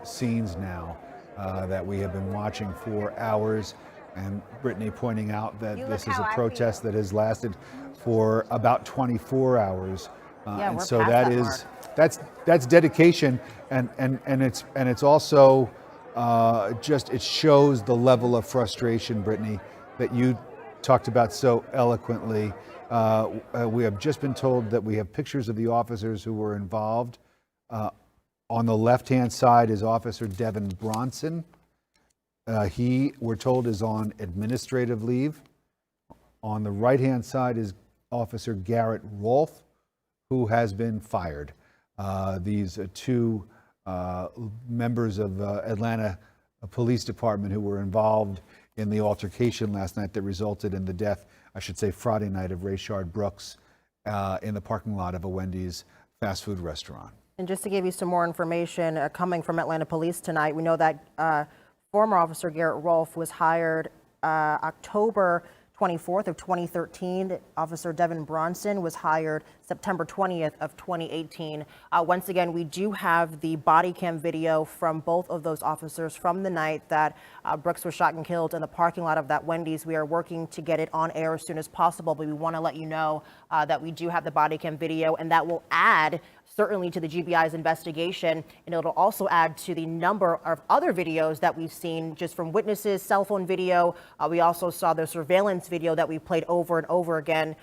Speaker 13: scenes now that we have been watching for hours, and Brittany pointing out that this is a protest that has lasted for about 24 hours.
Speaker 6: Yeah,
Speaker 13: and so that's dedication, and it's also it shows the level of frustration, Brittany, that you talked about so eloquently. We have just been told that we have pictures of the officers who were involved. On the left-hand side is Officer Devin Bronson. He, we're told, is on administrative leave. On the right-hand side is Officer Garrett Rolfe, who has been fired. These two members of Atlanta Police Department who were involved in the altercation last night that resulted in the death, I should say Friday night, of Rayshard Brooks in the parking lot of a Wendy's fast food restaurant.
Speaker 6: And just to give you some more information coming from Atlanta Police tonight, we know that former Officer Garrett Rolfe was hired October 24th of 2013. Officer Devin Bronson was hired September 20th of 2018. Once again, we do have the body cam video from both of those officers from the night that Brooks was shot and killed in the parking lot of that Wendy's. We are working to get it on air as soon as possible, but we want to let you know that we do have the body cam video, and that will add certainly to the GBI's investigation, and it'll also add to the number of other videos that we've seen just from witnesses, cell phone video. We also saw the surveillance video that we played over and over again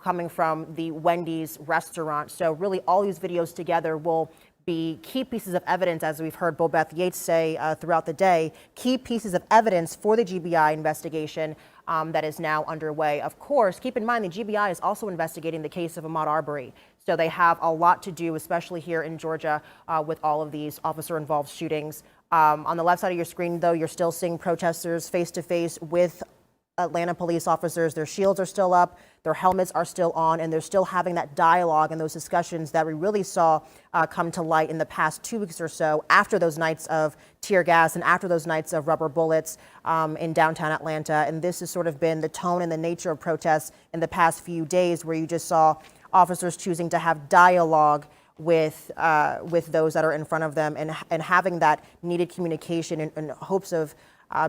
Speaker 6: coming from the Wendy's restaurant. So really all these videos together will be key pieces of evidence, as we've heard Bobeth Yates say throughout the day, key pieces of evidence for the GBI investigation that is now underway. Of course, keep in mind the GBI is also investigating the case of Ahmaud Arbery. So they have a lot to do, especially here in Georgia, with all of these officer-involved shootings. On the left side of your screen, though, you're still seeing protesters face-to-face with Atlanta police officers. Their shields are still up, their helmets are still on, and they're still having that dialogue and those discussions that we really saw come to light in the past 2 weeks or so after those nights of tear gas and after those nights of rubber bullets in downtown Atlanta. And this has sort of been the tone and the nature of protests in the past few days, where you just saw officers choosing to have dialogue with those that are in front of them, and having that needed communication in hopes of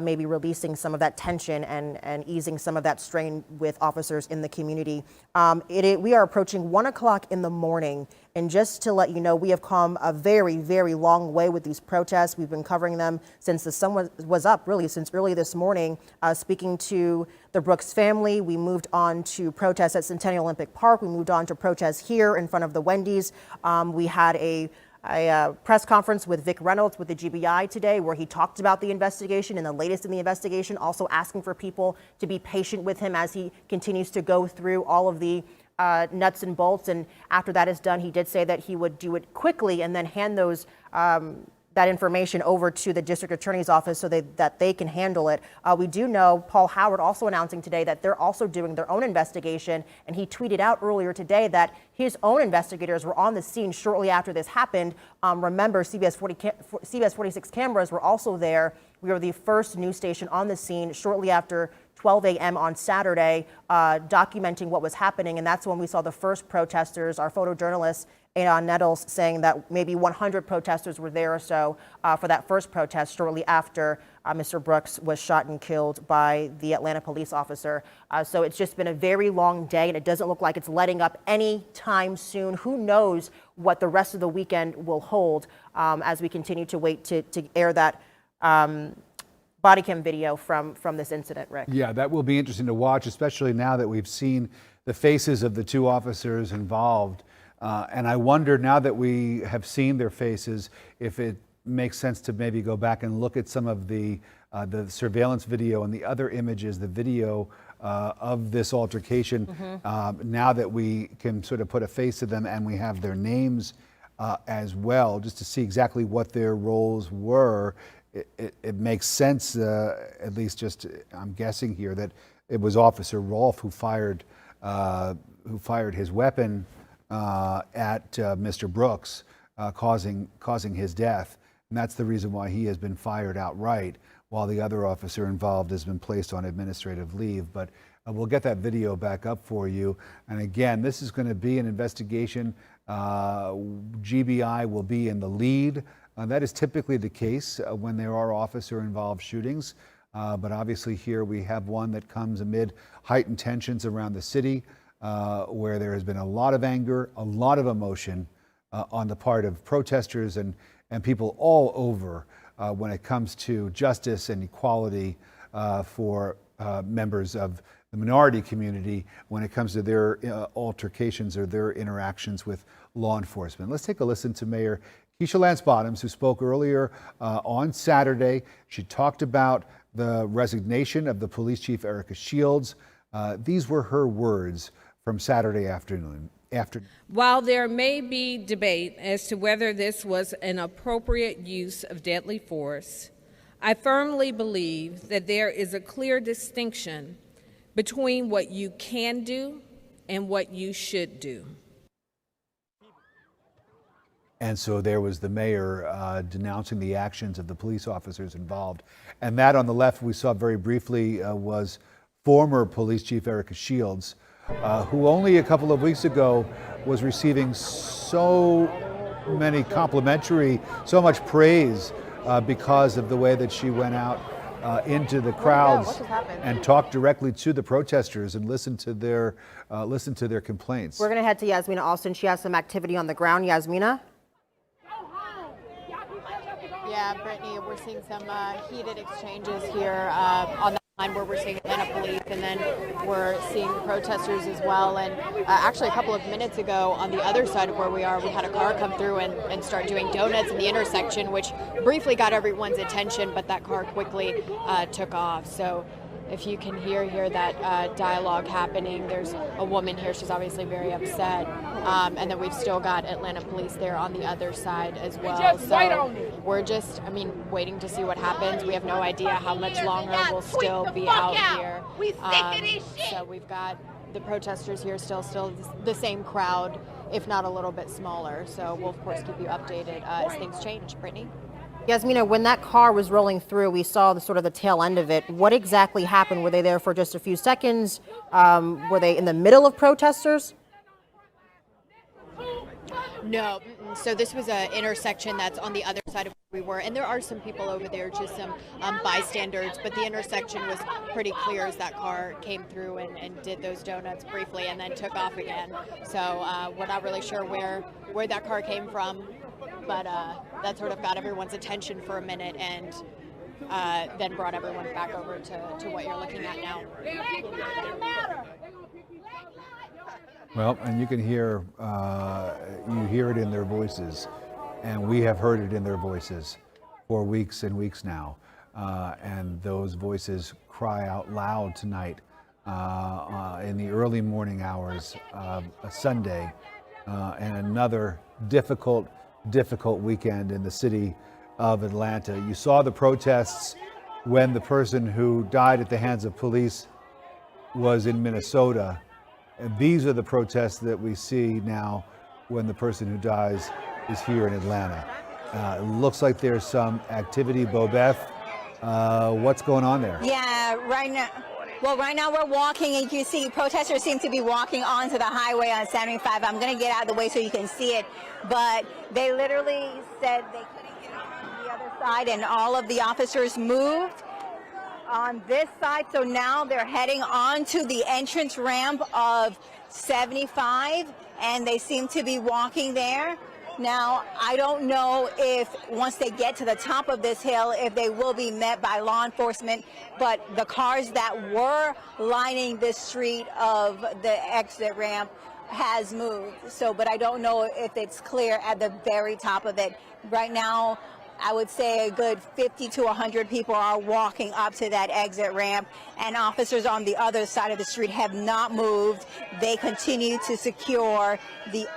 Speaker 6: maybe releasing some of that tension and easing some of that strain with officers in the community. We are approaching 1 o'clock in the morning, and just to let you know, we have come a very, very long way with these protests. We've been covering them since the sun was up, really since early this morning. Speaking to the Brooks family, we moved on to protests at Centennial Olympic Park. We moved on to protests here in front of the Wendy's. We had a press conference with Vic Reynolds with the GBI today, where he talked about the investigation and the latest in the investigation, also asking for people to be patient with him as he continues to go through all of the nuts and bolts. And after that is done, he did say that he would do it quickly and then hand those that information over to the district attorney's office so that they can handle it. We do know Paul Howard also announcing today that they're also doing their own investigation, and he tweeted out earlier today that his own investigators were on the scene shortly after this happened. Remember, CBS 46 cameras were also there. We were the first news station on the scene shortly after 12 a.m. on Saturday, documenting what was happening, and that's when we saw the first protesters. Our photojournalist Aon Nettles saying that maybe 100 protesters were there or so for that first protest shortly after Mr. Brooks was shot and killed by the Atlanta police officer. So it's just been a very long day, and it doesn't look like it's letting up any time soon. Who knows what the rest of the weekend will hold as we continue to wait to air that body cam video from this incident, Rick.
Speaker 13: Yeah, that will be interesting to watch, especially now that we've seen the faces of the two officers involved. And I wonder, now that we have seen their faces, if it makes sense to maybe go back and look at some of the surveillance video and the other images, the video of this altercation, now that we can sort of put a face to them and we have their names as well, just to see exactly what their roles were. It makes sense, at least just I'm guessing here, that it was Officer Rolfe who fired his weapon at Mr. Brooks, causing his death. And that's the reason why he has been fired outright, while the other officer involved has been placed on administrative leave. But we'll get that video back up for you. And again, this is going to be an investigation. GBI will be in the lead. That is typically the case when there are officer-involved shootings. But obviously here we have one that comes amid heightened tensions around the city, where there has been a lot of anger, a lot of emotion on the part of protesters and people all over when it comes to justice and equality for members of the minority community when it comes to their altercations or their interactions with law enforcement. Let's take a listen to Mayor Keisha Lance Bottoms, who spoke earlier on Saturday. She talked about the resignation of the police chief, Erica Shields. These were her words from Saturday afternoon.
Speaker 19: While there may be debate as to whether this was an appropriate use of deadly force, I firmly believe that there is a clear distinction between what you can do and what you should do.
Speaker 13: And so there was the mayor denouncing the actions of the police officers involved. And that on the left we saw very briefly was former police chief Erica Shields, who only a couple of weeks ago was receiving so much praise because of the way that she went out into the crowds and talked directly to the protesters and listened to their complaints.
Speaker 6: We're going to head to Yasmina Alston. She has some activity on the ground. Yasmina?
Speaker 3: Yeah, Brittany, we're seeing some heated exchanges here on the line where we're seeing Atlanta police, and then we're seeing protesters as well. And actually a couple of minutes ago on the other side of where we are, we had a car come through and start doing donuts in the intersection, which briefly got everyone's attention, but that car quickly took off. So if you can hear that dialogue happening, there's a woman here, she's obviously very upset. And then we've still got Atlanta police there on the other side as well. So we're just, waiting to see what happens. We have no idea how much longer we'll still be out here. So we've got the protesters here still the same crowd, if not a little bit smaller. So we'll of course keep you updated as things change. Brittany?
Speaker 6: Yasmina, when that car was rolling through, we saw the tail end of it. What exactly happened? Were they there for just a few seconds? Were they in the middle of protesters?
Speaker 3: No. So this was an intersection that's on the other side of where we were, and there are some people over there, just some bystanders, but the intersection was pretty clear as that car came through and did those donuts briefly and then took off again. So we're not really sure where that car came from, but that sort of got everyone's attention for a minute and then brought everyone back over to what you're looking at now.
Speaker 13: Well, and you can hear it in their voices, and we have heard it in their voices for weeks and weeks now, and those voices cry out loud tonight in the early morning hours of a Sunday, and another difficult weekend in the city of Atlanta. You saw the protests when the person who died at the hands of police was in Minnesota. And these are the protests that we see now when the person who dies is here in Atlanta. It looks like there's some activity. Bobeth, what's going on there?
Speaker 22: Yeah, right now we're walking, and you see protesters seem to be walking onto the highway on 75. I'm going to get out of the way so you can see it, but they literally said they couldn't get on the other side, and all of the officers moved on this side. So now they're heading on to the entrance ramp of 75, and they seem to be walking there. Now, I don't know if once they get to the top of this hill, if they will be met by law enforcement, but the cars that were lining the street of the exit ramp has moved. So, but I don't know if it's clear at the very top of it. Right now, I would say a good 50 to 100 people are walking up to that exit ramp, and officers on the other side of the street have not moved. They continue to secure the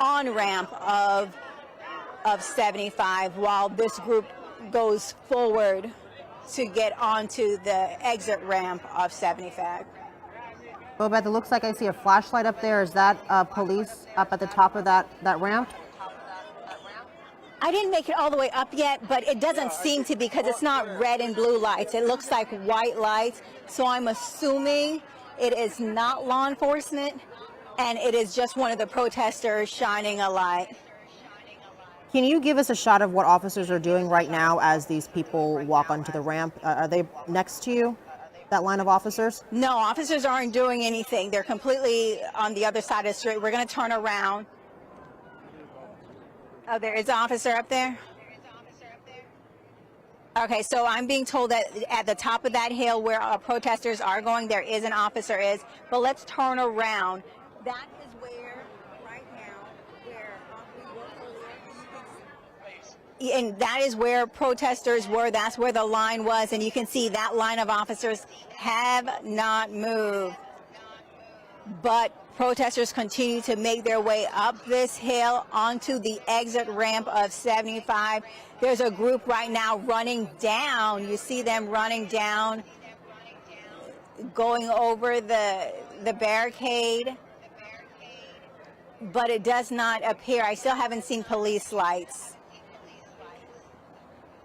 Speaker 22: on-ramp of 75 while this group goes forward to get onto the exit ramp of 75.
Speaker 6: Bobeth, it looks like I see a flashlight up there. Is that police up at the top of that ramp?
Speaker 22: I didn't make it all the way up yet, but it doesn't seem to, because it's not red and blue lights. It looks like white lights. So I'm assuming it is not law enforcement, and it is just one of the protesters shining a light.
Speaker 6: Can you give us a shot of what officers are doing right now as these people walk onto the ramp? Are they next to you, that line of officers?
Speaker 22: No, officers aren't doing anything. They're completely on the other side of the street. We're going to turn around. Oh, there is an officer up there? Okay, so I'm being told that at the top of that hill where our protesters are going, there is an officer but let's turn around. That is where, right now, and that is where protesters were. That's where the line was, and you can see that line of officers have not moved. But Protesters continue to make their way up this hill onto the exit ramp of 75. There's a group right now running down. You see them running down, going over the barricade. But it does not appear. I still haven't seen police lights.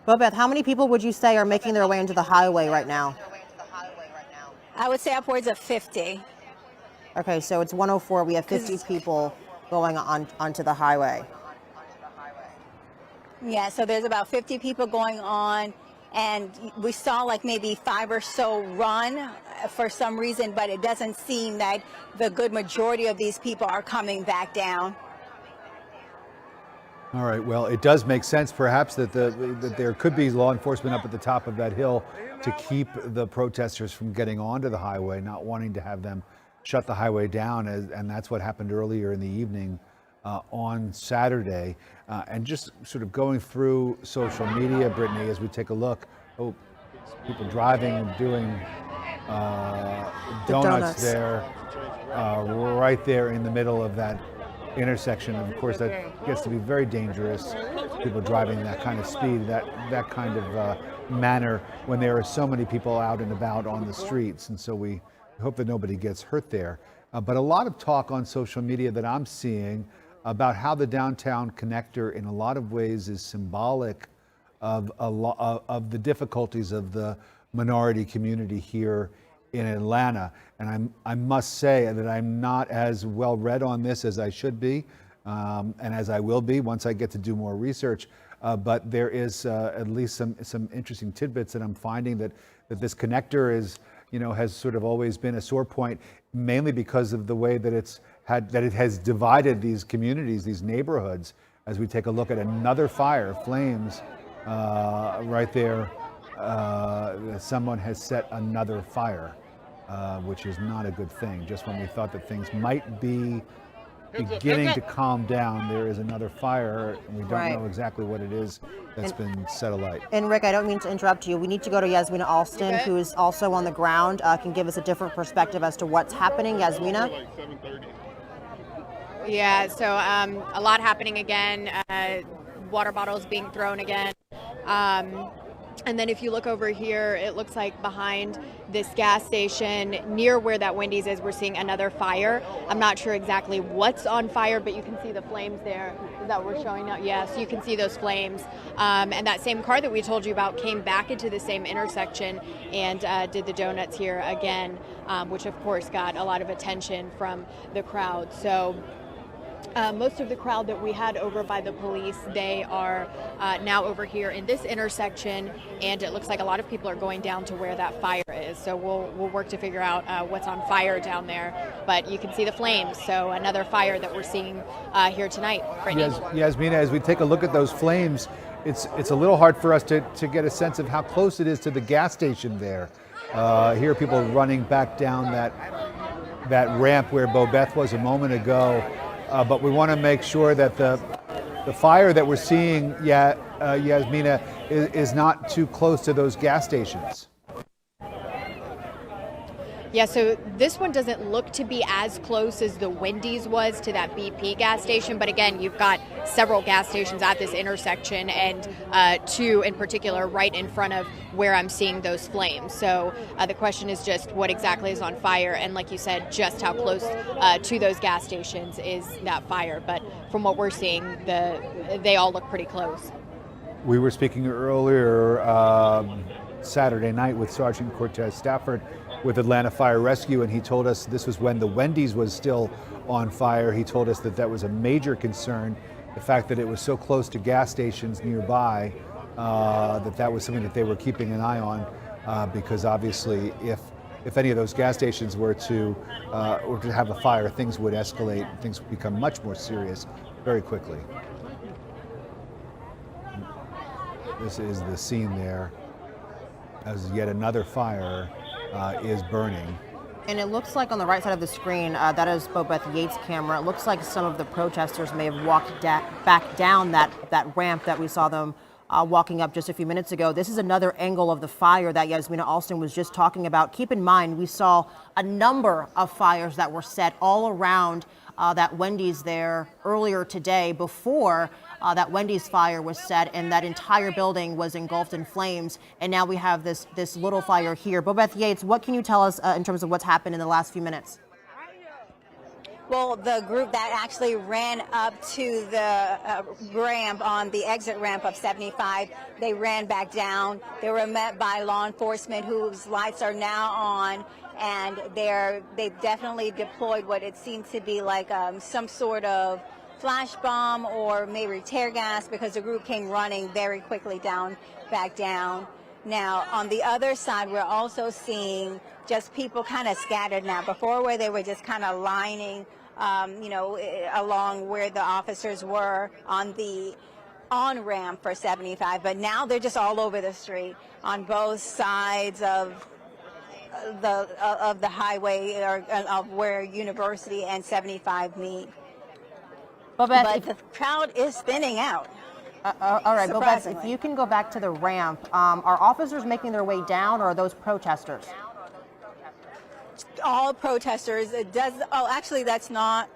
Speaker 6: Bobeth, how many people would you say are making their way into the highway right now?
Speaker 22: I would say upwards of 50.
Speaker 6: Okay, so it's 104. We have 50 people going onto the highway.
Speaker 22: Yeah, so there's about 50 people going on, and we saw like maybe 5 or so run for some reason, but it doesn't seem that the good majority of these people are coming back down.
Speaker 13: All right, well, it does make sense perhaps that there could be law enforcement up at the top of that hill to keep the protesters from getting onto the highway, not wanting to have them shut the highway down, and that's what happened earlier in the evening on Saturday. And just sort of going through social media, Brittany, as we take a look, people driving and doing donuts there, right there in the middle of that intersection. And of course, that gets to be very dangerous. People driving that kind of speed, that kind of manner when there are so many people out and about on the streets. And so we hope that nobody gets hurt there. But a lot of talk on social media that I'm seeing about how the downtown connector in a lot of ways is symbolic of of the difficulties of the minority community here in Atlanta. And I must say that I'm not as well read on this as I should be, and as I will be once I get to do more research. But there is at least some interesting tidbits that I'm finding that this connector is, has sort of always been a sore point, mainly because of the way that it has divided these communities, these neighborhoods. As we take a look at another fire, flames right there. Someone has set another fire, which is not a good thing. Just when we thought that things might be beginning to calm down, there is another fire, and we don't know exactly what it is that's been set alight.
Speaker 6: And Rick, I don't mean to interrupt you. We need to go to Yasmina Alston, who is also on the ground, can give us a different perspective as to what's happening. Yasmina?
Speaker 3: Yeah, so a lot happening again. Water bottles being thrown again. And then if you look over here, it looks like behind this gas station near where that Wendy's is, we're seeing another fire. I'm not sure exactly what's on fire, but you can see the flames there. Is that what we're showing now? Yeah, so you can see those flames. And that same car that we told you about came back into the same intersection and did the donuts here again, which of course got a lot of attention from the crowd. So most of the crowd that we had over by the police, they are now over here in this intersection, and it looks like a lot of people are going down to where that fire is. So we'll work to figure out what's on fire down there. But you can see the flames, so another fire that we're seeing here tonight.
Speaker 13: Yasmina, as we take a look at those flames, it's a little hard for us to get a sense of how close it is to the gas station there. Here are people running back down that ramp where Bobeth was a moment ago. But we want to make sure that the fire that we're seeing, Yasmina, is not too close to those gas stations.
Speaker 3: Yeah, so this one doesn't look to be as close as the Wendy's was to that BP gas station. But again, you've got several gas stations at this intersection, and two in particular right in front of where I'm seeing those flames. So the question is just what exactly is on fire, and like you said, just how close to those gas stations is that fire. But from what we're seeing, they all look pretty close.
Speaker 13: We were speaking earlier Saturday night with Sergeant Cortez Stafford with Atlanta Fire Rescue, and he told us this was when the Wendy's was still on fire. He told us that was a major concern, the fact that it was so close to gas stations nearby, that was something that they were keeping an eye on, because obviously if any of those gas stations were to have a fire, things would escalate, things would become much more serious very quickly. This is the scene there as yet another fire is burning.
Speaker 6: And it looks like on the right side of the screen, that is Bobeth Yates' camera. It looks like some of the protesters may have walked back down that ramp that we saw them walking up just a few minutes ago. This is another angle of the fire that Yasmina Alston was just talking about. Keep in mind, we saw a number of fires that were set all around that Wendy's there earlier today before that Wendy's fire was set, and that entire building was engulfed in flames. And now we have this little fire here. Bobeth Yates, what can you tell us in terms of what's happened in the last few minutes?
Speaker 22: Well, the group that actually ran up to the ramp on the exit ramp of 75, they ran back down. They were met by law enforcement whose lights are now on, and they've definitely deployed what it seems to be like some sort of flash bomb or maybe tear gas, because the group came running very quickly back down. Now, on the other side, we're also seeing just people kind of scattered now. Before, where they were just kind of lining, along where the officers were on the on-ramp for 75, but now they're just all over the street on both sides of the highway, or of where University and 75 meet. But the crowd is thinning out.
Speaker 6: All right, Bobeth, if you can go back to the ramp, are officers making their way down, or are those protesters?
Speaker 22: All protesters. Actually, that's not.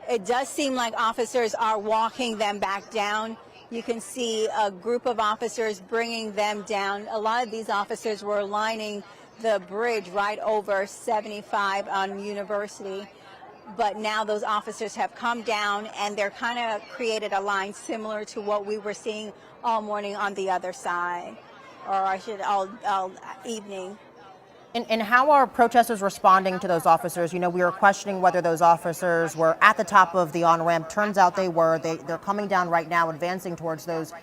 Speaker 22: It does seem like officers are walking them back down. You can see a group of officers bringing them down. A lot of these officers were lining the bridge right over 75 on University. But now those officers have come down, and they're kind of created a line similar to what we were seeing all morning on the other side, or I should all evening.
Speaker 6: And how are protesters responding to those officers? You know, we were questioning whether those officers were at the top of the on-ramp. Turns out they were. They're coming down right now, advancing towards those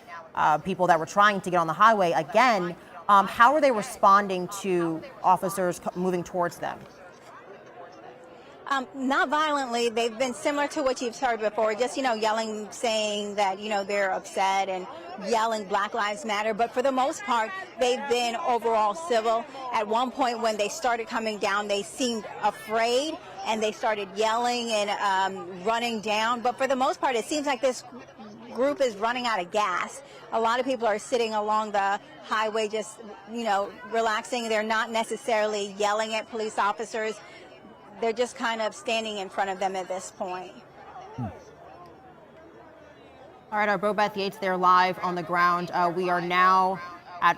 Speaker 6: people that were trying to get on the highway. Again, how are they responding to officers moving towards them?
Speaker 22: Not violently. They've been similar to what you've heard before, just, yelling, saying that, they're upset and yelling Black Lives Matter. But for the most part, they've been overall civil. At one point when they started coming down, they seemed afraid and they started yelling and running down. But for the most part, it seems like this group is running out of gas. A lot of people are sitting along the highway just, relaxing. They're not necessarily yelling at police officers. They're just kind of standing in front of them at this point.
Speaker 6: All right, our Bobeth Yates there live on the ground. We are now at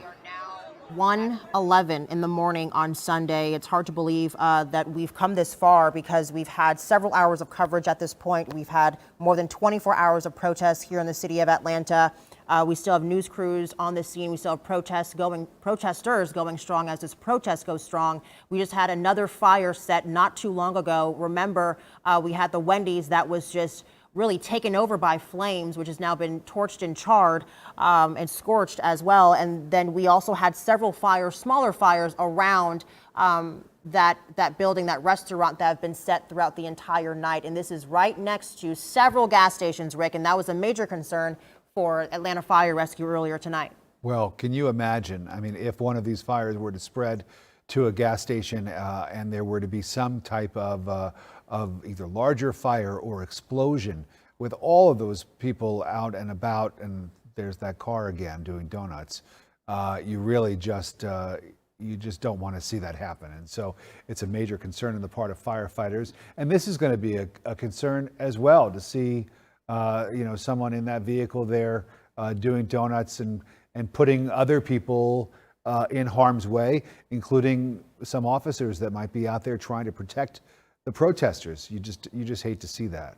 Speaker 6: 1:11 in the morning on Sunday. It's hard to believe that we've come this far, because we've had several hours of coverage at this point. We've had more than 24 hours of protests here in the city of Atlanta. We still have news crews on the scene. We still have protesters going strong as this protest goes strong. We just had another fire set not too long ago. Remember, we had the Wendy's that was just really taken over by flames, which has now been torched and charred and scorched as well. And then we also had several fires, smaller fires around that building, that restaurant, that have been set throughout the entire night. And this is right next to several gas stations, Rick, and that was a major concern for Atlanta Fire Rescue earlier tonight.
Speaker 13: Well, can you imagine? I mean, if one of these fires were to spread to a gas station and there were to be some type of either larger fire or explosion, with all of those people out and about, and there's that car again doing donuts, you really just you just don't want to see that happen. And so it's a major concern on the part of firefighters. And this is going to be a concern as well, to see someone in that vehicle there doing donuts and putting other people in harm's way, including some officers that might be out there trying to protect the protesters. You just hate to see that.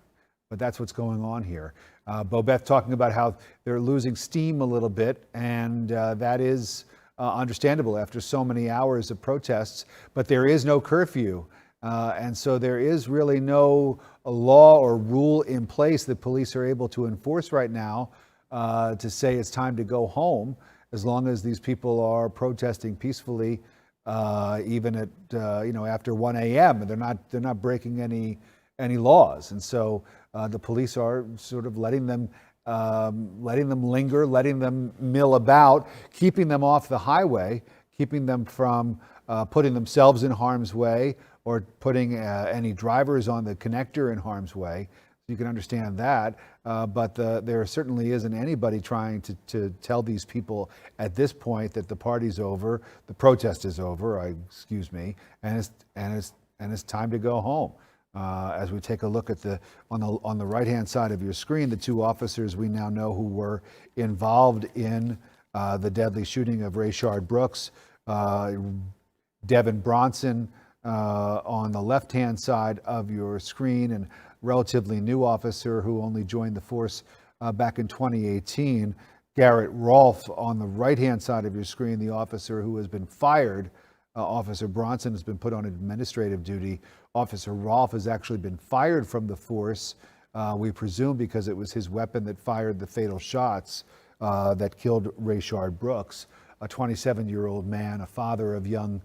Speaker 13: But that's what's going on here. Bobeth talking about how they're losing steam a little bit, and that is understandable after so many hours of protests. But there is no curfew. And so there is really no law or rule in place that police are able to enforce right now to say it's time to go home, as long as these people are protesting peacefully, even at after 1 a.m. They're not breaking any laws. And so the police are sort of letting them linger, letting them mill about, keeping them off the highway, keeping them from putting themselves in harm's way, or putting any drivers on the connector in harm's way. You can understand that, but there certainly isn't anybody trying to tell these people at this point that the party's over, the protest is over, excuse me, and it's time to go home. As we take a look at on the right-hand side of your screen, the two officers we now know who were involved in the deadly shooting of Rayshard Brooks, Devin Bronson on the left-hand side of your screen, and relatively new officer who only joined the force back in 2018, Garrett Rolfe on the right-hand side of your screen, the officer who has been fired. Officer Bronson has been put on administrative duty. Officer Rolfe has actually been fired from the force, we presume because it was his weapon that fired the fatal shots that killed Rayshard Brooks, a 27-year-old man, a father of young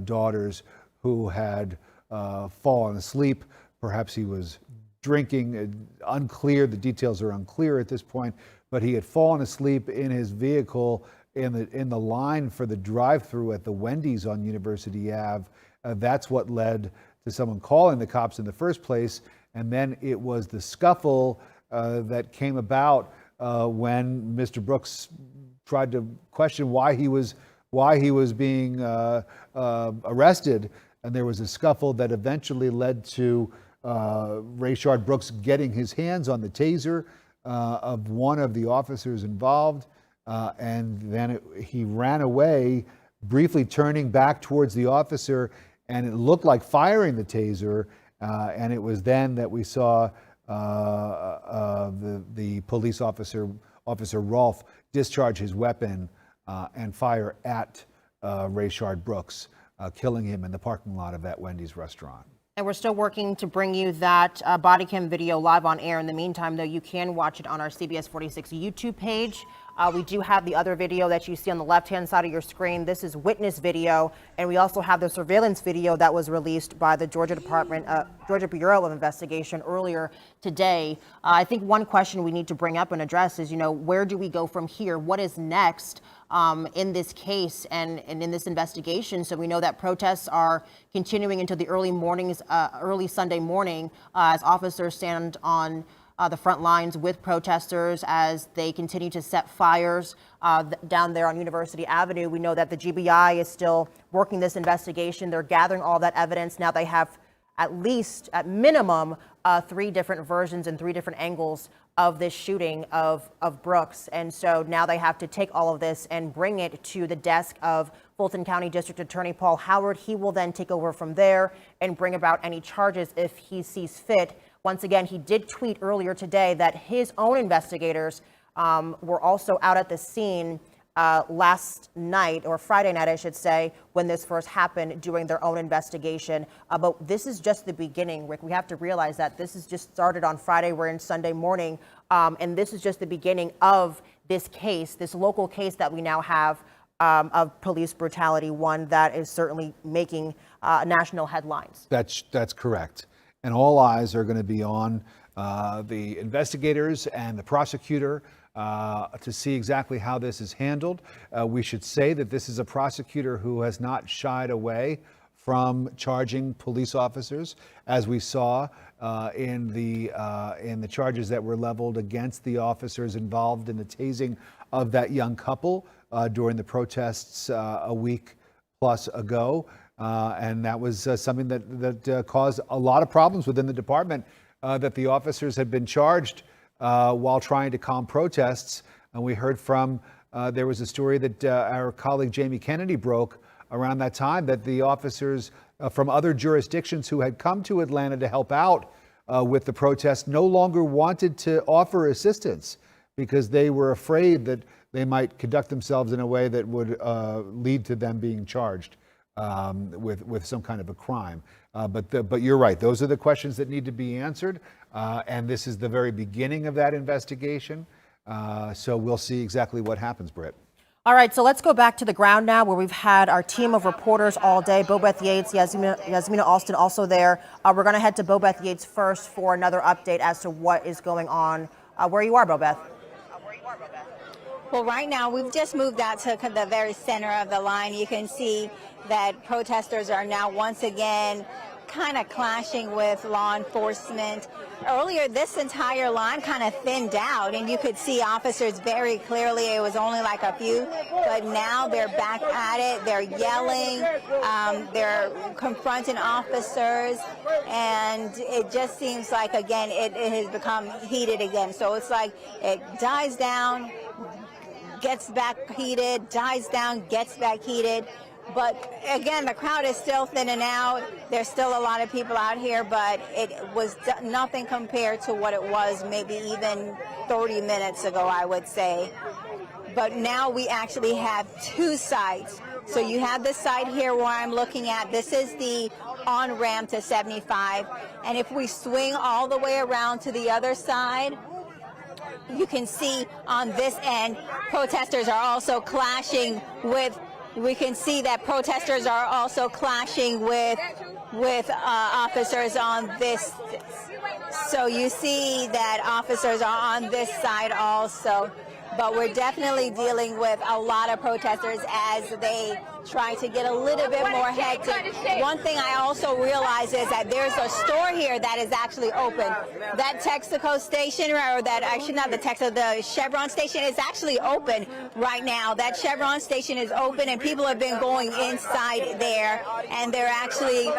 Speaker 13: daughters who had fallen asleep. Perhaps he was drinking, unclear, the details are unclear at this point, but he had fallen asleep in his vehicle in the line for the drive-through at the Wendy's on University Ave. That's what led to someone calling the cops in the first place, and then it was the scuffle that came about when Mr. Brooks tried to question why he was being arrested, and there was a scuffle that eventually led to Rayshard Brooks getting his hands on the taser of one of the officers involved, and then he ran away, briefly turning back towards the officer, and it looked like firing the taser, and it was then that we saw the police officer, Officer Rolfe, discharge his weapon and fire at Rayshard Brooks, killing him in the parking lot of that Wendy's restaurant.
Speaker 6: And we're still working to bring you that body cam video live on air. In the meantime, though, you can watch it on our CBS 46 YouTube page. We do have the other video that you see on the left-hand side of your screen. This is witness video, and we also have the surveillance video that was released by the Georgia Bureau of Investigation earlier today. I think one question we need to bring up and address is, where do we go from here? What is next in this case and in this investigation? So we know that protests are continuing into the early mornings, early Sunday morning, as officers stand on the front lines with protesters as they continue to set fires down there on University Avenue. We know that the GBI is still working this investigation. They're gathering all that evidence. Now they have at minimum, 3 different versions and 3 different angles of this shooting of Brooks. And so now they have to take all of this and bring it to the desk of Fulton County District Attorney Paul Howard. He will then take over from there and bring about any charges if he sees fit. Once again, he did tweet earlier today that his own investigators were also out at the scene last night, or Friday night, I should say, when this first happened, doing their own investigation. But this is just the beginning, Rick. We have to realize that this is just started on Friday. We're in Sunday morning, and this is just the beginning of this case, this local case that we now have of police brutality, one that is certainly making national headlines.
Speaker 13: That's correct. And all eyes are going to be on the investigators and the prosecutor to see exactly how this is handled. We should say that this is a prosecutor who has not shied away from charging police officers, as we saw in the charges that were leveled against the officers involved in the tasing of that young couple during the protests a week plus ago. And that was something that caused a lot of problems within the department, that the officers had been charged while trying to calm protests. And we heard there was a story that our colleague Jamie Kennedy broke around that time, that the officers from other jurisdictions who had come to Atlanta to help out with the protests no longer wanted to offer assistance because they were afraid that they might conduct themselves in a way that would lead to them being charged with some kind of a crime. But you're right. Those are the questions that need to be answered. And this is the very beginning of that investigation. So we'll see exactly what happens, Britt.
Speaker 6: All right, so let's go back to the ground now, where we've had our team of reporters all day. Bobeth Yates, Yasmina Alston also there. We're going to head to Bobeth Yates first for another update as to what is going on. Where you are, Bobeth.
Speaker 22: Well, right now, we've just moved out to the very center of the line. You can see that protesters are now once again kind of clashing with law enforcement. Earlier, this entire line kind of thinned out, and you could see officers very clearly. It was only like a few, but now they're back at it. They're yelling, they're confronting officers, and it just seems like, again, it has become heated again. So it's like it dies down, gets back heated, dies down, gets back heated. But again, the crowd is still thinning out. There's still a lot of people out here, but it was nothing compared to what it was maybe even 30 minutes ago, I would say. But now we actually have two sides. So you have this side here where I'm looking at. This is the on-ramp to 75. And if we swing all the way around to the other side, you can see on this end, protesters are also clashing with. We can see that protesters are also clashing with officers on this. So you see that officers are on this side also. But we're definitely dealing with a lot of protesters as they try to get a little bit more hectic. One thing I also realize is that there's a store here that is actually open. That Texaco station, or that actually not the Texaco, the Chevron station is actually open right now. That Chevron station is open, and people have been going inside there, and they're actually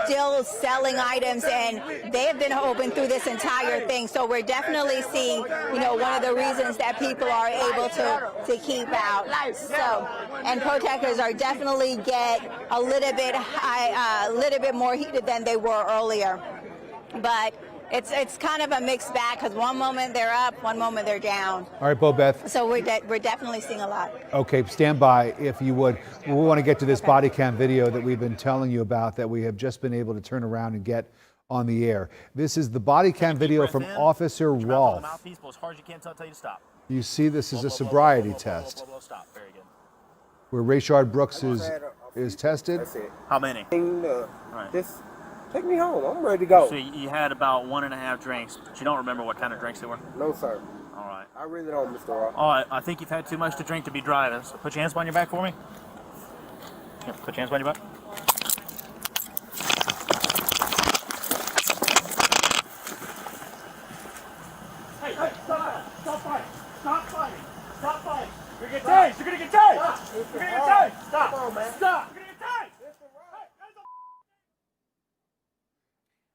Speaker 22: still selling items, and they have been open through this entire thing. So we're definitely seeing, you know, one of the reasons that people are able to keep out. So, and protesters are definitely get a little bit high, a little bit more heated than they were earlier. But it's kind of a mixed bag, because one moment they're up, one moment they're down.
Speaker 13: All right, Bobeth.
Speaker 22: So we're definitely seeing a lot.
Speaker 13: Okay, stand by if you would. We want to get to this body cam video that we've been telling you about, that we have just been able to turn around and get on the air. This is the body cam video from Officer Rolfe.
Speaker 2: As hard as you can, tell you to stop.
Speaker 13: You see, this is a sobriety test where Rayshard Brooks is tested.
Speaker 2: How many?
Speaker 20: Right. Just take me home. I'm ready to go.
Speaker 2: So you had about 1.5 drinks, but you don't remember what kind of drinks they were?
Speaker 20: No, sir.
Speaker 2: All right.
Speaker 20: I really don't, Mr. Ross.
Speaker 2: All right. I think you've had too much to drink to be driving. So put your hands behind your back for me. Here, put your hands behind your back.
Speaker 21: Hey, stop fighting. Stop fighting. Stop fighting. You're gonna get tased. You're gonna get tased. You're gonna get tased. Stop. Come on, man. Stop. You're gonna get tased.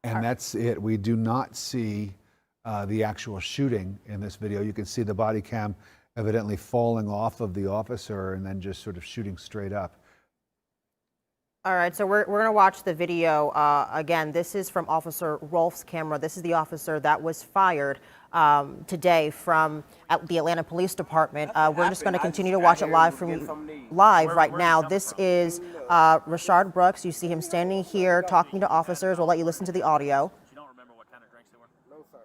Speaker 13: And that's it. We do not see the actual shooting in this video. You can see the body cam evidently falling off of the officer and then just sort of shooting straight up.
Speaker 6: All right, so we're going to watch the video. Again, this is from Officer Rolfe's camera. This is the officer that was fired today from the Atlanta Police Department. We're just going to continue to watch it live right now. This is Rayshard Brooks. You see him standing here talking to officers. We'll let you listen to the audio.
Speaker 2: You don't remember what kind of drinks they were?
Speaker 20: No, sir.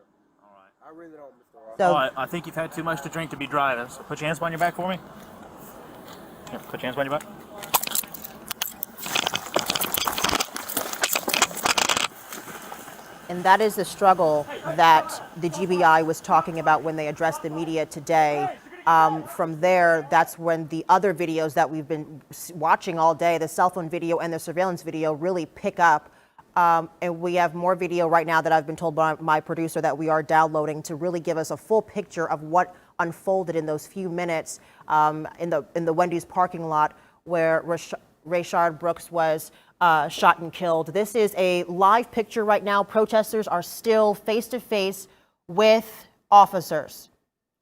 Speaker 20: All right. I really don't, Mr. Ross.
Speaker 2: All right. I think you've had too much to drink to be driving. So put your hands behind your back for me. Here, put your hands behind your back.
Speaker 6: And that is the struggle that the GBI was talking about when they addressed the media today. From there, that's when the other videos that we've been watching all day, the cell phone video and the surveillance video, really pick up. And we have more video right now that I've been told by my producer that we are downloading to really give us a full picture of what unfolded in those few minutes in the Wendy's parking lot where Rayshard Brooks was shot and killed. This is a live picture right now. Protesters are still face to face with officers.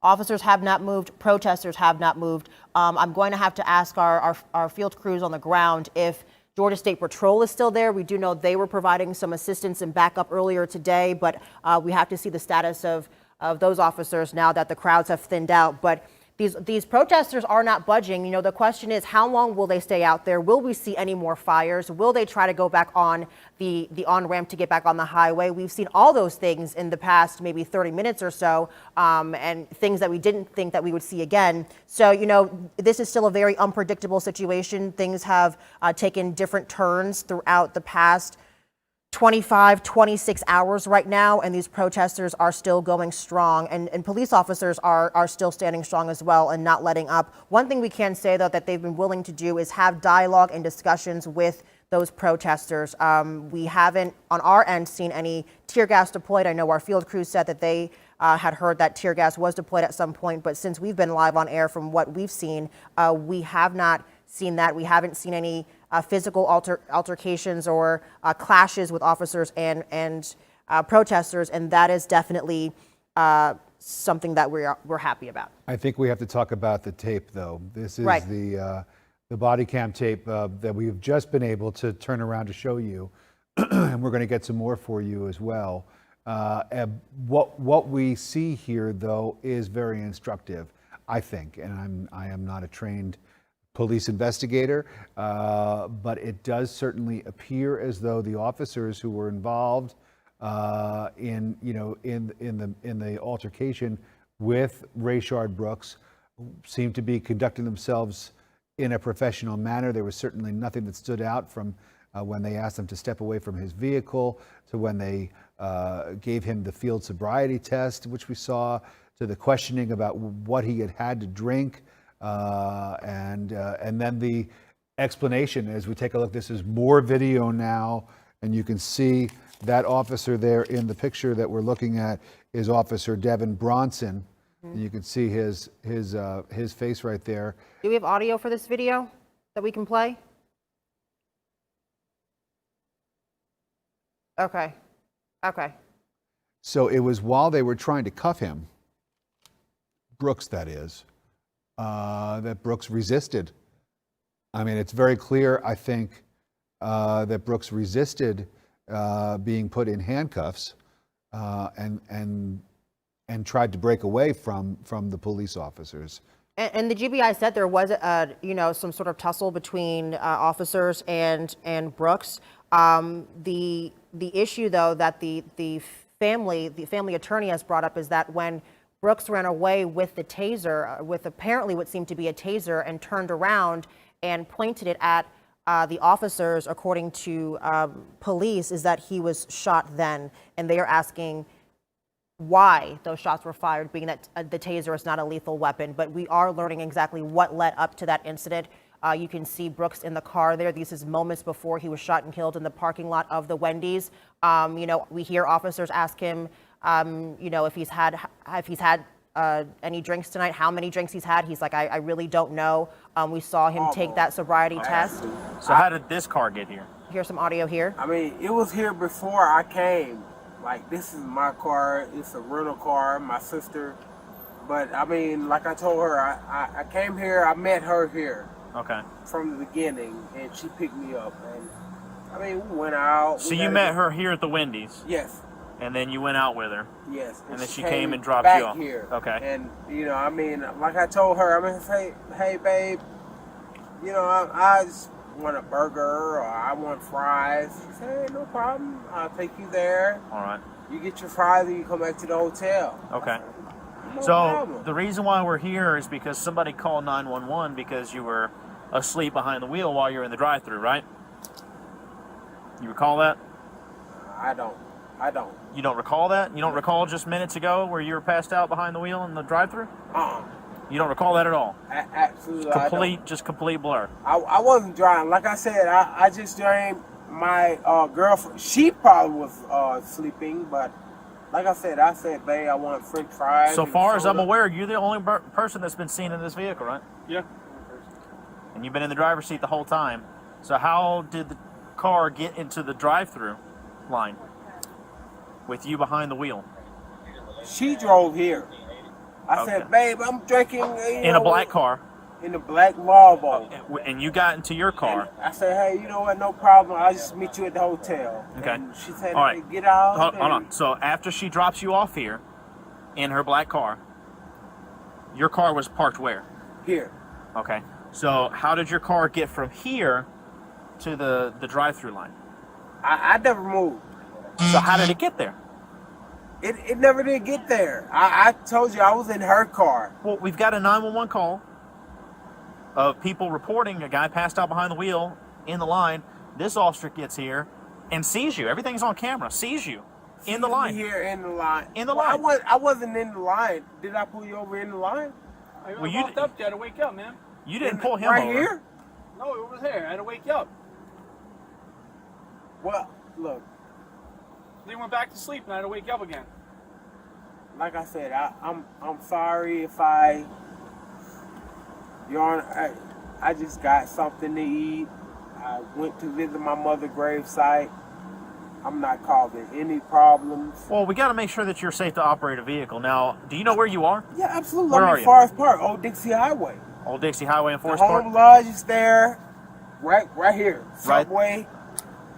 Speaker 6: Officers have not moved. Protesters have not moved. I'm going to have to ask our field crews on the ground if Georgia State Patrol is still there. We do know they were providing some assistance and backup earlier today, but we have to see the status of those officers now that the crowds have thinned out. But these protesters are not budging. You know, the question is, how long will they stay out there? Will we see any more fires? Will they try to go back on the on-ramp to get back on the highway? We've seen all those things in the past maybe 30 minutes or so, and things that we didn't think that we would see again. So, you know, this is still a very unpredictable situation. Things have taken different turns throughout the past 25, 26 hours right now, and these protesters are still going strong, and police officers are still standing strong as well and not letting up. One thing we can say, though, that they've been willing to do is have dialogue and discussions with those protesters. We haven't, on our end, seen any tear gas deployed. I know our field crew said that they had heard that tear gas was deployed at some point, but since we've been live on air, from what we've seen, we have not seen that. We haven't seen any physical altercations or clashes with officers and protesters, and that is definitely something that we're happy about.
Speaker 13: I think we have to talk about the tape, though. This is
Speaker 6: right.
Speaker 13: The body cam tape that we've just been able to turn around to show you, and we're going to get some more for you as well. What we see here, though, is very instructive, I think, and I am not a trained police investigator, but it does certainly appear as though the officers who were involved in the altercation with Rayshard Brooks seem to be conducting themselves in a professional manner. There was certainly nothing that stood out from when they asked him to step away from his vehicle, to when they gave him the field sobriety test, which we saw, to the questioning about what he had to drink, and then the explanation. As we take a look, this is more video now, and you can see that officer there in the picture that we're looking at is Officer Devin Bronson. And you can see his face right there.
Speaker 6: Do we have audio for this video that we can play? Okay.
Speaker 13: So it was while they were trying to cuff him, Brooks that is, that Brooks resisted. I mean, it's very clear, I think, that Brooks resisted being put in handcuffs and tried to break away from the police officers.
Speaker 6: And the GBI said there was some sort of tussle between officers and Brooks. The issue, though, that the family attorney has brought up is that when Brooks ran away with the taser, with apparently what seemed to be a taser, and turned around and pointed it at the officers, according to police, is that he was shot then. And they are asking why those shots were fired, being that the taser is not a lethal weapon. But we are learning exactly what led up to that incident. You can see Brooks in the car there. This is moments before he was shot and killed in the parking lot of the Wendy's. We hear officers ask him, if he's had any drinks tonight, how many drinks he's had. He's like, I really don't know. We saw him take that sobriety test.
Speaker 2: So how did this car get here?
Speaker 6: Here's some audio here.
Speaker 20: I mean, it was here before I came. Like, this is my car. It's a rental car, my sister. But, I mean, like I told her, I came here, I met her here.
Speaker 2: Okay.
Speaker 20: From the beginning, and she picked me up. And, I mean, we went out.
Speaker 2: So you met her here at the Wendy's?
Speaker 20: Yes.
Speaker 2: And then you went out with her?
Speaker 20: Yes.
Speaker 2: And then she came and dropped
Speaker 20: back
Speaker 2: you off?
Speaker 20: Here.
Speaker 2: Okay.
Speaker 20: And, I mean, like I told her, I mean, hey, babe, I just want a burger or I want fries. She said, hey, no problem. I'll take you there.
Speaker 2: All right.
Speaker 20: You get your fries and you come back to the hotel.
Speaker 2: Okay.
Speaker 20: No
Speaker 2: So
Speaker 20: problem.
Speaker 2: the reason why we're here is because somebody called 911 because you were asleep behind the wheel while you were in the drive-thru, right? You recall that?
Speaker 20: I don't.
Speaker 2: You don't recall that? You don't recall just minutes ago where you were passed out behind the wheel in the drive-thru? You don't recall that at all?
Speaker 20: Absolutely.
Speaker 2: Just complete blur.
Speaker 20: I wasn't driving. Like I said, I just drank. My girlfriend, she probably was sleeping, but like I said, babe, I want French fries.
Speaker 2: So far as I'm aware, you're the only person that's been seen in this vehicle, right?
Speaker 20: Yeah.
Speaker 2: And you've been in the driver's seat the whole time. So how did the car get into the drive-thru line with you behind the wheel?
Speaker 20: She drove here. I said, babe, I'm drinking.
Speaker 2: In a black car?
Speaker 20: In a black Volvo.
Speaker 2: And you got into your car?
Speaker 20: And I said, hey, you know what, no problem. I'll just meet you at the hotel.
Speaker 2: Okay.
Speaker 20: And she said,
Speaker 2: all right.
Speaker 20: Hey, get out.
Speaker 2: Hold on. So after she drops you off here in her black car, your car was parked where?
Speaker 20: Here.
Speaker 2: Okay. So how did your car get from here to the drive-thru line?
Speaker 20: I never moved.
Speaker 2: So how did it get there?
Speaker 20: It never did get there. I told you I was in her car.
Speaker 2: Well, we've got a 911 call of people reporting a guy passed out behind the wheel in the line. This officer gets here and sees you. Everything's on camera. Sees you in the line.
Speaker 20: Here in the line.
Speaker 2: In the line.
Speaker 20: I wasn't in the line. Did I pull you over in the line?
Speaker 4: Well, you walked up there to wake up, man.
Speaker 2: You didn't pull him
Speaker 20: right
Speaker 2: over.
Speaker 20: Here?
Speaker 4: No, it was here. I had to wake you up.
Speaker 20: Well, look,
Speaker 21: Then you went back to sleep and I had to wake you up again.
Speaker 20: like I said, I'm sorry if I just got something to eat. I went to visit my mother's gravesite. I'm not causing any problems.
Speaker 2: Well, we got to make sure that you're safe to operate a vehicle. Now, do you know where you are?
Speaker 20: Yeah, absolutely.
Speaker 2: Where
Speaker 20: I'm
Speaker 2: are
Speaker 20: in
Speaker 2: you?
Speaker 20: Forest Park, Old Dixie Highway.
Speaker 2: Old Dixie Highway in
Speaker 20: The
Speaker 2: Forest Park?
Speaker 20: Home Lodge is there, right here. Subway.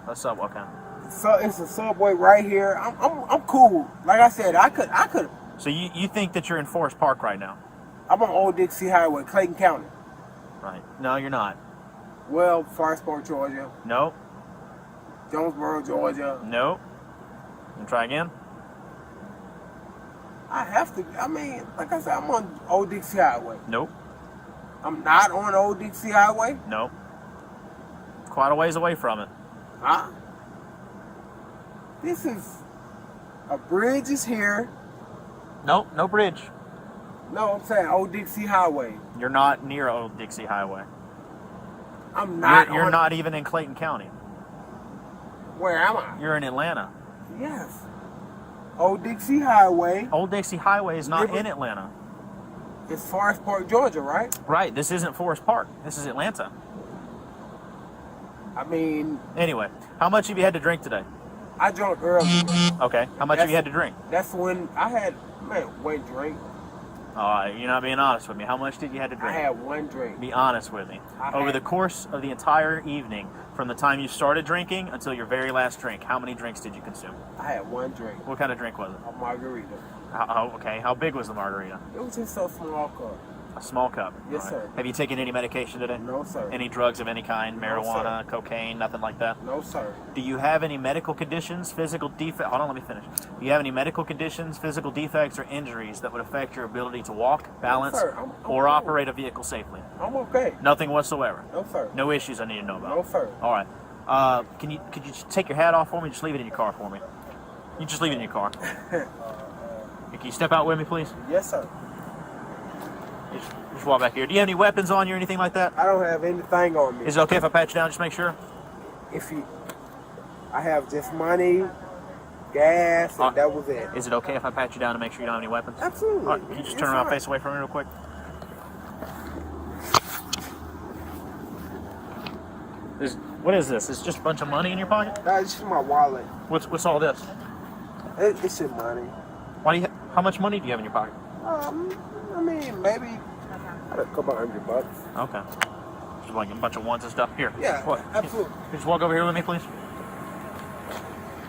Speaker 2: A subway, okay.
Speaker 20: So it's a subway right here. I'm cool. Like I said, I could.
Speaker 2: So you think that you're in Forest Park right now?
Speaker 20: I'm on Old Dixie Highway, Clayton County.
Speaker 2: Right. No, you're not.
Speaker 20: Well, Forest Park, Georgia.
Speaker 2: No.
Speaker 20: Jonesboro, Georgia.
Speaker 2: No. Try again.
Speaker 20: I have to. I mean, like I said, I'm on Old Dixie Highway.
Speaker 2: Nope.
Speaker 20: I'm not on Old Dixie Highway.
Speaker 2: Nope. Quite a ways away from it.
Speaker 20: Huh? This is a bridge is here.
Speaker 2: Nope, no bridge.
Speaker 20: No, I'm saying Old Dixie Highway.
Speaker 2: You're not near Old Dixie Highway.
Speaker 20: I'm not.
Speaker 2: You're not even in Clayton County.
Speaker 20: Where am I?
Speaker 2: You're in Atlanta.
Speaker 20: Yes. Old Dixie Highway.
Speaker 2: Old Dixie Highway is not in Atlanta.
Speaker 20: It's Forest Park, Georgia, right?
Speaker 2: Right. This isn't Forest Park. This is Atlanta.
Speaker 20: I mean.
Speaker 2: Anyway, how much have you had to drink today?
Speaker 20: I drank early.
Speaker 2: Okay. How much have you had to drink?
Speaker 20: That's when I had, one drink.
Speaker 2: You're not being honest with me. How much did you have to drink?
Speaker 20: I had one drink.
Speaker 2: Be honest with me. Over the course of the entire evening, from the time you started drinking until your very last drink, how many drinks did you consume?
Speaker 20: I had one drink.
Speaker 2: What kind of drink was it?
Speaker 20: A margarita.
Speaker 2: Okay. How big was the margarita?
Speaker 20: It was just a small cup.
Speaker 2: A small cup.
Speaker 20: Yes,
Speaker 2: All right.
Speaker 20: sir.
Speaker 2: Have you taken any medication today?
Speaker 20: No, sir.
Speaker 2: Any drugs of any kind?
Speaker 20: No,
Speaker 2: Marijuana,
Speaker 20: sir.
Speaker 2: cocaine, nothing like that?
Speaker 20: No, sir.
Speaker 2: Do you have any medical conditions, physical defects? Hold on, let me finish. Do you have any medical conditions, physical defects, or injuries that would affect your ability to walk, balance,
Speaker 20: sir. I'm
Speaker 2: or
Speaker 20: cool.
Speaker 2: operate a vehicle safely?
Speaker 20: I'm okay.
Speaker 2: Nothing whatsoever.
Speaker 20: No, sir.
Speaker 2: No issues I need to know about.
Speaker 20: No, sir.
Speaker 2: All right. Could you just take your hat off for me? Just leave it in your car for me. You just leave it in your car. Can you step out with me, please?
Speaker 20: Yes, sir.
Speaker 2: Just walk back here. Do you have any weapons on you or anything like that?
Speaker 20: I don't have anything on me.
Speaker 2: Is it okay if I pat you down? Just make sure.
Speaker 20: I have just money, gas, and that was it.
Speaker 2: Is it okay if I pat you down to make sure you don't have any weapons?
Speaker 20: Absolutely.
Speaker 2: All right, can you just turn around, face away from me real quick? What is this? It's just a bunch of money in your pocket?
Speaker 20: It's just my wallet.
Speaker 2: What's all this?
Speaker 20: It's your money.
Speaker 2: How much money do you have in your pocket?
Speaker 20: I mean, maybe a couple $100.
Speaker 2: Okay. Just like a bunch of ones and stuff. Here.
Speaker 20: Yeah,
Speaker 2: What?
Speaker 20: absolutely.
Speaker 2: Just walk over here with me, please.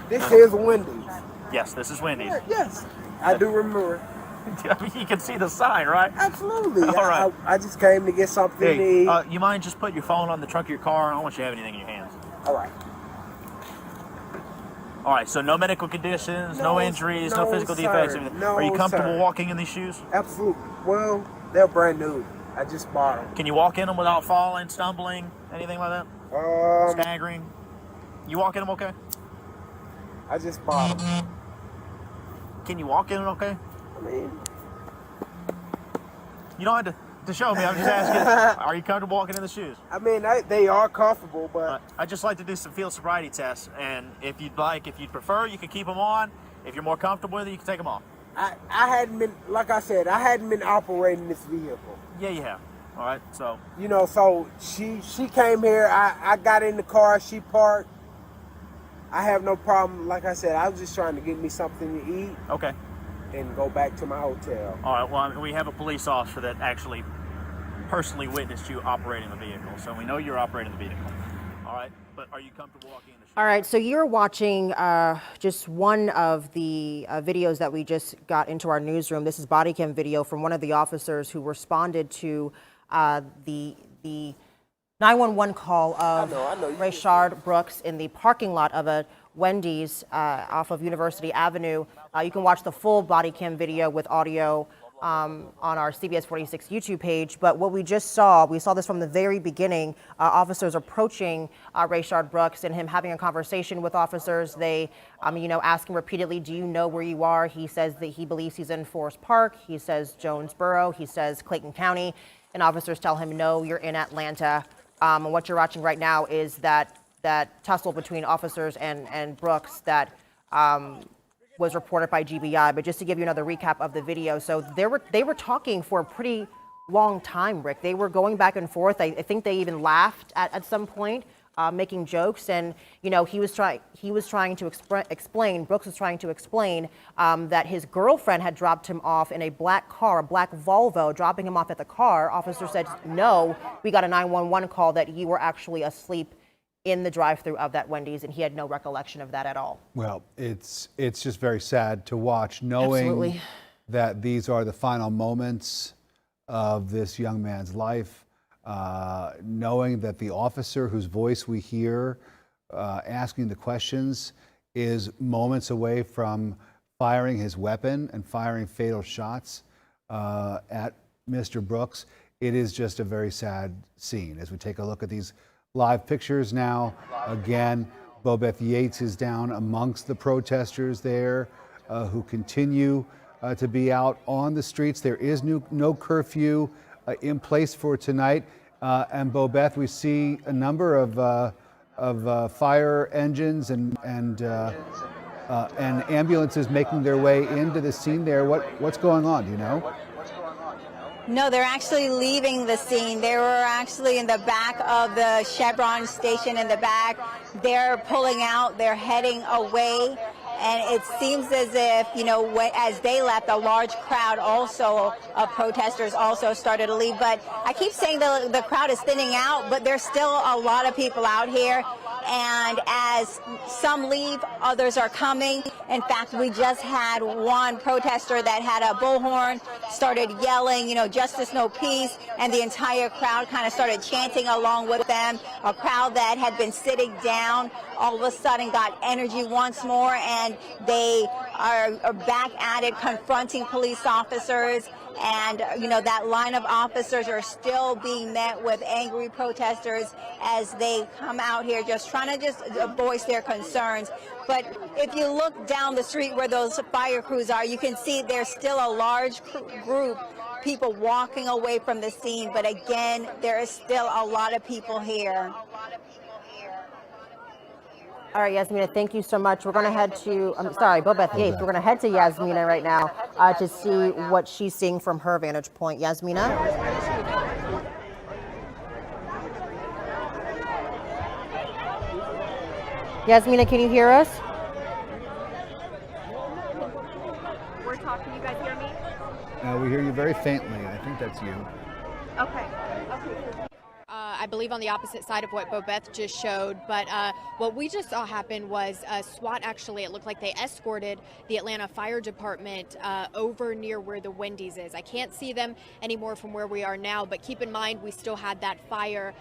Speaker 20: This is Wendy's.
Speaker 2: Yes, this is Wendy's.
Speaker 20: Yes, I do remember.
Speaker 2: You can see the sign, right?
Speaker 20: Absolutely.
Speaker 2: All right.
Speaker 20: I just came to get something to
Speaker 2: Hey,
Speaker 20: eat.
Speaker 2: you mind just putting your phone on the trunk of your car? I don't want you to have anything in your hands.
Speaker 20: All right.
Speaker 2: All right, so no medical conditions, no injuries, no physical
Speaker 20: sir.
Speaker 2: defects. Anything.
Speaker 20: No,
Speaker 2: Are you comfortable
Speaker 20: sir.
Speaker 2: walking in these shoes?
Speaker 20: Absolutely. Well, they're brand new. I just bought them.
Speaker 2: Can you walk in them without falling, stumbling, anything like that? Staggering? You walk in them okay?
Speaker 20: I just bought them.
Speaker 2: Can you walk in them okay?
Speaker 20: I mean,
Speaker 2: you don't have to show me. I'm just asking. Are you comfortable walking in the shoes?
Speaker 20: I mean, they are comfortable, but
Speaker 2: I just like to do some field sobriety tests, and if you'd prefer, you can keep them on. If you're more comfortable with it, you can take them off.
Speaker 20: I hadn't been, like I said, I hadn't been operating this vehicle.
Speaker 2: Yeah, you have. All right, so.
Speaker 20: So she came here. I got in the car. She parked. I have no problem. Like I said, I was just trying to get me something to eat.
Speaker 2: Okay.
Speaker 20: And go back to my hotel.
Speaker 2: All right. Well, I mean, we have a police officer that actually personally witnessed you operating the vehicle, so we know you're operating the vehicle. All right. But are you comfortable walking in the shoes?
Speaker 6: All right, so you're watching just one of the videos that we just got into our newsroom. This is body cam video from one of the officers who responded to the 911 call of Rayshard Brooks in the parking lot of a Wendy's off of University Avenue. You can watch the full body cam video with audio on our CBS 46 YouTube page. But what we just saw, we saw this from the very beginning, officers approaching Rayshard Brooks and him having a conversation with officers. They, ask him repeatedly, do you know where you are? He says that he believes he's in Forest Park. He says Jonesboro. He says Clayton County. And officers tell him, no, you're in Atlanta. And what you're watching right now is that that tussle between officers and Brooks that was reported by GBI. But just to give you another recap of the video, so they were talking for a pretty long time, Rick. They were going back and forth. I think they even laughed at some point, making jokes. And he was trying to explain. Brooks was trying to explain that his girlfriend had dropped him off in a black car, a black Volvo, dropping him off at the car. Officer said, "No, we got a 911 call that you were actually asleep in the drive-thru of that Wendy's," and he had no recollection of that at all.
Speaker 13: Well, it's just very sad to watch, knowing
Speaker 6: Absolutely.
Speaker 13: that these are the final moments of this young man's life, knowing that the officer whose voice we hear asking the questions is moments away from firing his weapon and firing fatal shots at Mr. Brooks. It is just a very sad scene. As we take a look at these live pictures now, again, Bobeth Yates is down amongst the protesters there who continue to be out on the streets. There is no curfew in place for tonight. And Bobeth, we see a number of fire engines and ambulances making their way into the scene there. What's going on? Do you know?
Speaker 22: No, they're actually leaving the scene. They were actually in the back of the Chevron station in the back. They're pulling out. They're heading away. And it seems as if, as they left, a large crowd also of protesters also started to leave. But I keep saying the crowd is thinning out, but there's still a lot of people out here. And as some leave, others are coming. In fact, we just had one protester that had a bullhorn, started yelling, justice, no peace, and the entire crowd kind of started chanting along with them. A crowd that had been sitting down all of a sudden got energy once more, and they are back at it, confronting police officers. And, that line of officers are still being met with angry protesters as they come out here just trying to just voice their concerns. But if you look down the street where those fire crews are, you can see there's still a large group, people walking away from the scene. But again, there is still a lot of people here.
Speaker 6: All right, Yasmina, thank you so much. We're going to head to, Bobeth Yates. We're going to head to Yasmina right now to see what she's seeing from her vantage point. Yasmina? Yasmina, can you hear us?
Speaker 18: We're talking. You guys hear me?
Speaker 13: We hear you very faintly. I think that's you.
Speaker 18: Okay.
Speaker 3: I believe on the opposite side of what Bobeth just showed, but what we just saw happen was SWAT actually, it looked like they escorted the Atlanta Fire Department over near where the Wendy's is. I can't see them anymore from where we are now, but keep in mind we still had that fire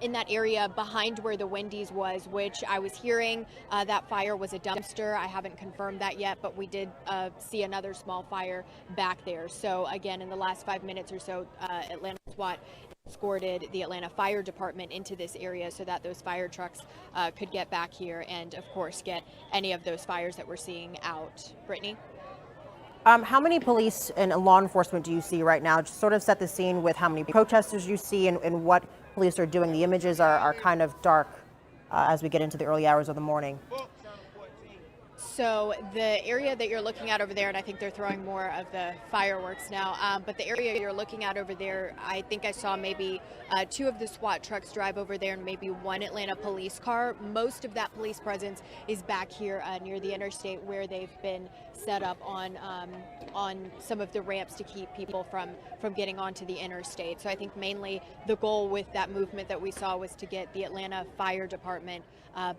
Speaker 3: in that area behind where the Wendy's was, which I was hearing that fire was a dumpster. I haven't confirmed that yet, but we did see another small fire back there. So again, in the last 5 minutes or so, Atlanta SWAT escorted the Atlanta Fire Department into this area so that those fire trucks could get back here and, of course, get any of those fires that we're seeing out. Brittany?
Speaker 6: How many police and law enforcement do you see right now? Just sort of set the scene with how many protesters you see and what police are doing. The images are kind of dark as we get into the early hours of the morning.
Speaker 3: So the area that you're looking at over there, and I think they're throwing more of the fireworks now, but the area you're looking at over there, I think I saw maybe 2 of the SWAT trucks drive over there and maybe 1 Atlanta police car. Most of that police presence is back here near the interstate where they've been set up on some of the ramps to keep people from getting onto the interstate. So I think mainly the goal with that movement that we saw was to get the Atlanta Fire Department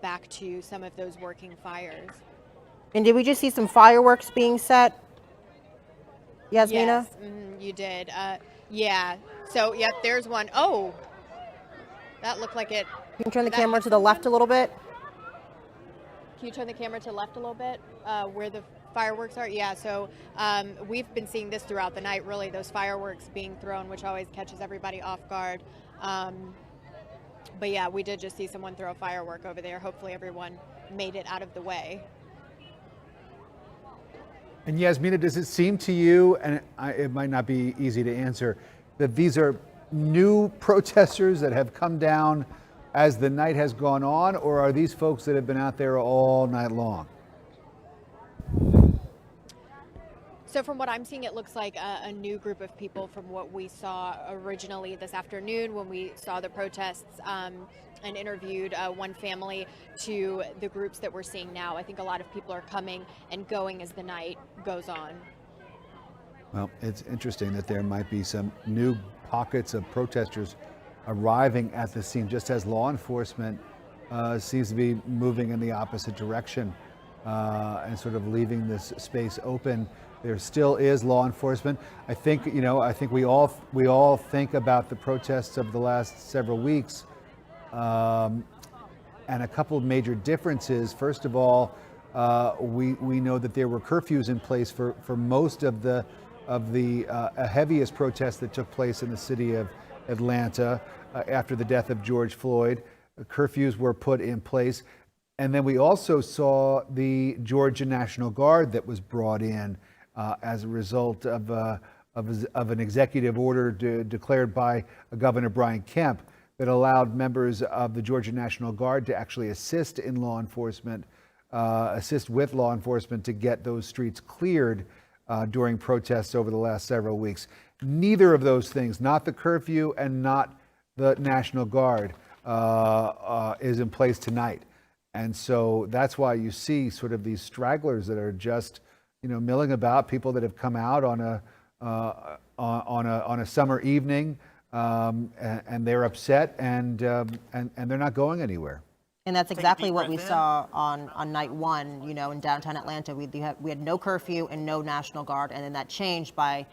Speaker 3: back to some of those working fires.
Speaker 6: And did we just see some fireworks being set, Yasmina?
Speaker 3: Yes, you did. Yeah. So, yep, there's one. Oh, that looked like it.
Speaker 6: Can you turn the camera to the left a little bit?
Speaker 3: Can you turn the camera to the left a little bit, where the fireworks are? Yeah, so we've been seeing this throughout the night, really, those fireworks being thrown, which always catches everybody off guard. But yeah, we did just see someone throw a firework over there. Hopefully everyone made it out of the way.
Speaker 13: And Yasmina, does it seem to you, and it might not be easy to answer, that these are new protesters that have come down as the night has gone on, or are these folks that have been out there all night long?
Speaker 3: So from what I'm seeing, it looks like a new group of people from what we saw originally this afternoon when we saw the protests and interviewed one family to the groups that we're seeing now. I think a lot of people are coming and going as the night goes on.
Speaker 13: Well, it's interesting that there might be some new pockets of protesters arriving at the scene, just as law enforcement seems to be moving in the opposite direction and sort of leaving this space open. There still is law enforcement. I think we all think about the protests of the last several weeks, and a couple of major differences. First of all, we know that there were curfews in place for most of the heaviest protests that took place in the city of Atlanta after the death of George Floyd. Curfews were put in place. And then we also saw the Georgia National Guard that was brought in as a result of an executive order declared by Governor Brian Kemp that allowed members of the Georgia National Guard to actually assist with law enforcement to get those streets cleared during protests over the last several weeks. Neither of those things, not the curfew and not the National Guard, is in place tonight. And so that's why you see sort of these stragglers that are just, milling about, people that have come out on a summer evening, and they're upset and they're not going anywhere.
Speaker 6: And that's exactly what we saw on night one, in downtown Atlanta. We had no curfew and no National Guard, and then that changed by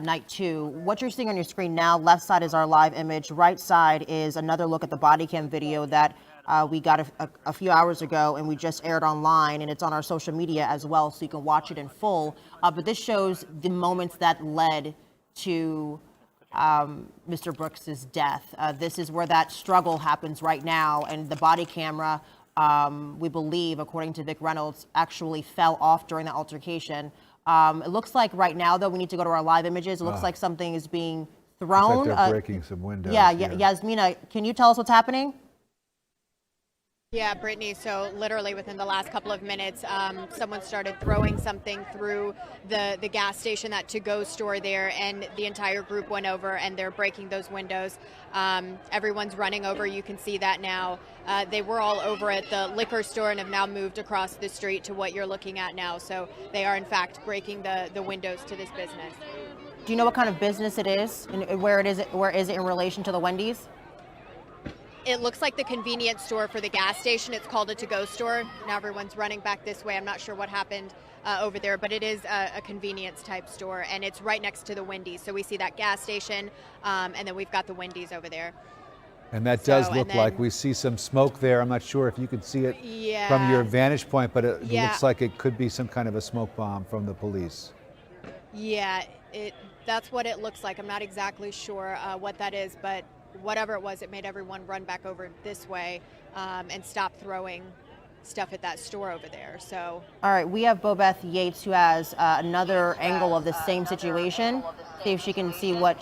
Speaker 6: night two. What you're seeing on your screen now, left side is our live image, right side is another look at the body cam video that we got a few hours ago, and we just aired online, and it's on our social media as well, so you can watch it in full. But this shows the moments that led to Mr. Brooks's death. This is where that struggle happens right now, and the body camera, we believe, according to Vic Reynolds, actually fell off during the altercation. It looks like right now, though, we need to go to our live images. It looks like something is being thrown.
Speaker 13: Looks like they're breaking some windows.
Speaker 6: Yeah, Yasmina, can you tell us what's happening?
Speaker 3: Yeah, Brittany, so literally within the last couple of minutes, someone started throwing something through the gas station, that to-go store there, and the entire group went over and they're breaking those windows. Everyone's running over. You can see that now. They were all over at the liquor store and have now moved across the street to what you're looking at now. So they are, in fact, breaking the windows to this business.
Speaker 6: Do you know what kind of business it is and where is it in relation to the Wendy's?
Speaker 3: It looks like the convenience store for the gas station. It's called a to-go store. Now everyone's running back this way. I'm not sure what happened over there, but it is a convenience type store, and it's right next to the Wendy's. So we see that gas station, and then we've got the Wendy's over there.
Speaker 13: And that does look like we see some smoke there. I'm not sure if you can see it from your vantage point, but it looks like it could be some kind of a smoke bomb from the police.
Speaker 3: Yeah, that's what it looks like. I'm not exactly sure what that is, but whatever it was, it made everyone run back over this way and stop throwing stuff at that store over there. So,
Speaker 6: all right, we have Bobeth Yates, who has another angle of the same situation. See if she can see what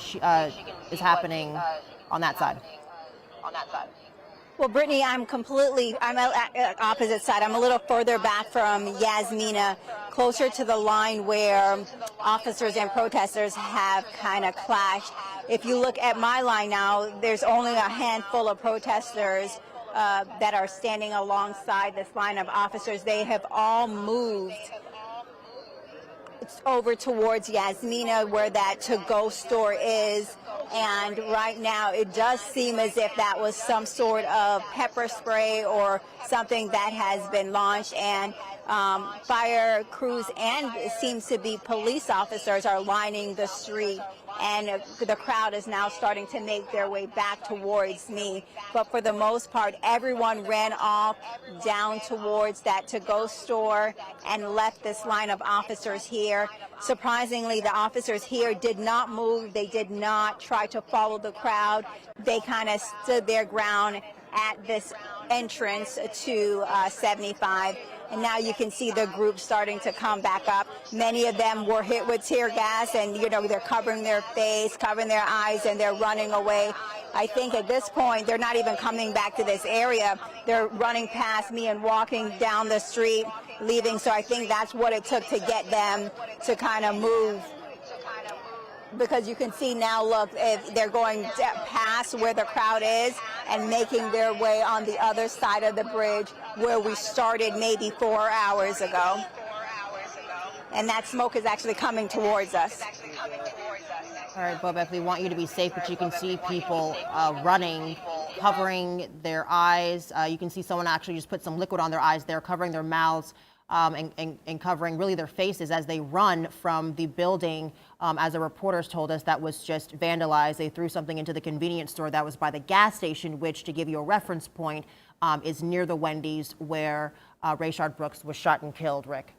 Speaker 6: is happening on that side.
Speaker 22: Well, Brittany, I'm at opposite side. I'm a little further back from Yasmina, closer to the line where officers and protesters have kind of clashed. If you look at my line now, there's only a handful of protesters that are standing alongside this line of officers. They have all moved over towards Yasmina, where that to-go store is. And right now, it does seem as if that was some sort of pepper spray or something that has been launched. And fire crews and it seems to be police officers are lining the street. And the crowd is now starting to make their way back towards me. But for the most part, everyone ran off down towards that to-go store and left this line of officers here. Surprisingly, the officers here did not move. They did not try to follow the crowd. They kind of stood their ground at this entrance to 75. And now you can see the group starting to come back up. Many of them were hit with tear gas, and they're covering their face, covering their eyes, and they're running away. I think at this point, they're not even coming back to this area. They're running past me and walking down the street, leaving. So I think that's what it took to get them to kind of move. Because you can see now, look, they're going past where the crowd is and making their way on the other side of the bridge where we started maybe 4 hours ago. And that smoke is actually coming towards us.
Speaker 6: All right, Bobek, we want you to be safe, but you can see people running, covering their eyes. You can see someone actually just put some liquid on their eyes. They're covering their mouths and covering really their faces as they run from the building. As the reporters told us, that was just vandalized. They threw something into the convenience store that was by the gas station, which, to give you a reference point, is near the Wendy's where Rayshard Brooks was shot and killed, Rick.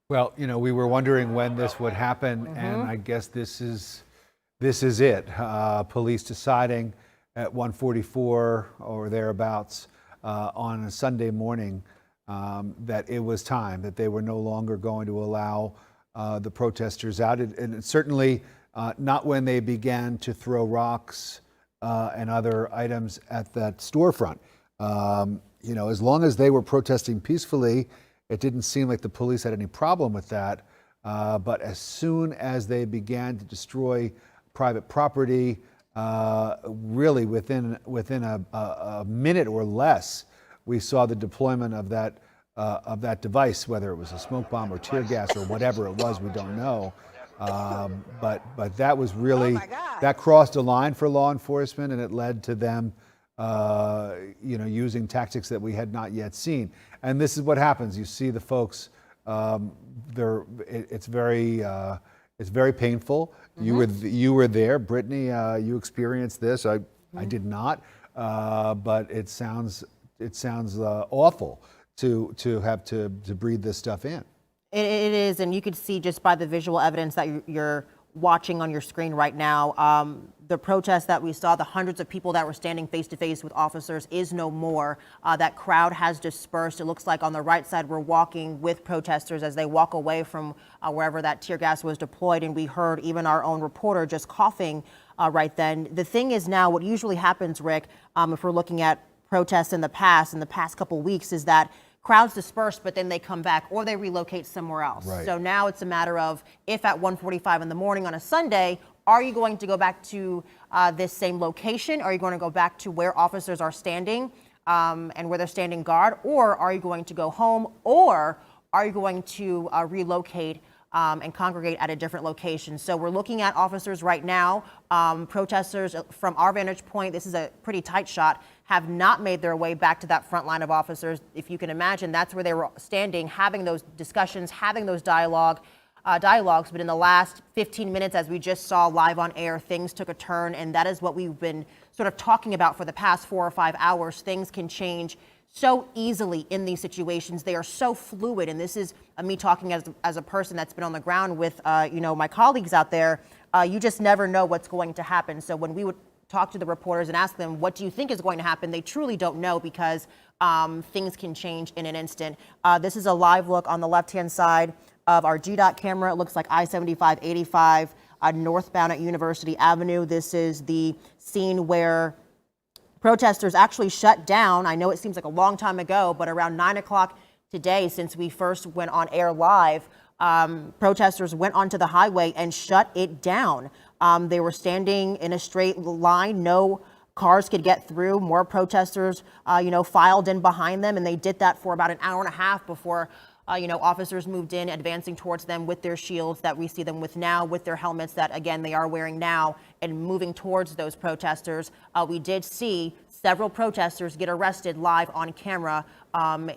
Speaker 13: Well, you know, we were wondering when this would happen, and I guess this is it. Police deciding at 1:44 or thereabouts on a Sunday morning that it was time, that they were no longer going to allow the protesters out. And certainly not when they began to throw rocks and other items at that storefront. You know, as long as they were protesting peacefully, it didn't seem like the police had any problem with that. But as soon as they began to destroy private property, really within a minute or less, we saw the deployment of that device, whether it was a smoke bomb or tear gas or whatever it was, we don't know. But that was really, that crossed a line for law enforcement, and it led to them you know, using tactics that we had not yet seen. And this is what happens. You see the folks, it's very painful. You were there, Brittany. You experienced this. I did not, but it sounds awful to have to breathe this stuff in.
Speaker 6: It is, and you could see just by the visual evidence that you're watching on your screen right now, the protests that we saw, the hundreds of people that were standing face to face with officers is no more. That crowd has dispersed. It looks like on the right side we're walking with protesters as they walk away from wherever that tear gas was deployed, and we heard even our own reporter just coughing right then. The thing is now, what usually happens, Rick, if we're looking at protests in the past couple weeks, is that crowds disperse, but then they come back or they relocate somewhere else.
Speaker 13: Right.
Speaker 6: So now it's a matter of, if at 1:45 in the morning on a Sunday, are you going to go back to this same location? Are you going to go back to where officers are standing and where they're standing guard? Or are you going to go home? Or are you going to relocate and congregate at a different location? So we're looking at officers right now. Protesters, from our vantage point, this is a pretty tight shot, have not made their way back to that front line of officers. If you can imagine, that's where they were standing, having those discussions, having those dialogues. But in the last 15 minutes, as we just saw live on air, things took a turn, and that is what we've been sort of talking about for the past 4 or 5 hours. Things can change so easily in these situations. They are so fluid, and this is me talking as a person that's been on the ground with you know, my colleagues out there. You just never know what's going to happen. So when we would talk to the reporters and ask them, what do you think is going to happen? They truly don't know, because things can change in an instant. This is a live look on the left-hand side of our GDOT camera. It looks like I-75-85 northbound at University Avenue. This is the scene where protesters actually shut down. I know it seems like a long time ago, but around 9 o'clock today, since we first went on air live, protesters went onto the highway and shut it down. They were standing in a straight line. No cars could get through. More protesters, you know, filed in behind them, and they did that for about an hour and a half before you know, officers moved in, advancing towards them with their shields that we see them with now, with their helmets that, again, they are wearing now, and moving towards those protesters. We did see several protesters get arrested live on camera.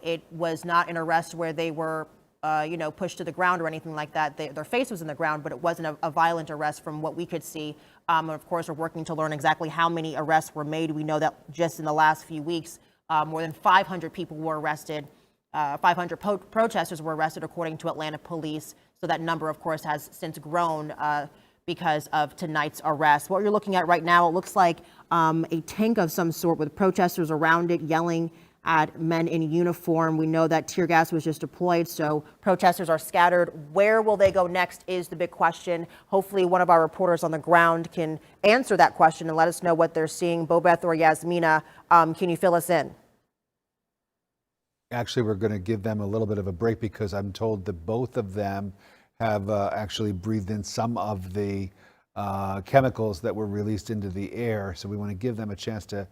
Speaker 6: It was not an arrest where they were, you know, pushed to the ground or anything like that. Their face was in the ground, but it wasn't a violent arrest from what we could see. And of course, we're working to learn exactly how many arrests were made. We know that just in the last few weeks, more than 500 people were arrested. 500 protesters were arrested, according to Atlanta police. So that number, of course, has since grown because of tonight's arrest. What you're looking at right now, it looks like a tank of some sort with protesters around it yelling at men in uniform. We know that tear gas was just deployed, so protesters are scattered. Where will they go next is the big question. Hopefully one of our reporters on the ground can answer that question and let us know what they're seeing. Bobeth or Yasmina, can you fill us in?
Speaker 13: Actually, we're going to give them a little bit of a break because I'm told that both of them have actually breathed in some of the chemicals that were released into the air. So we want to give them a chance to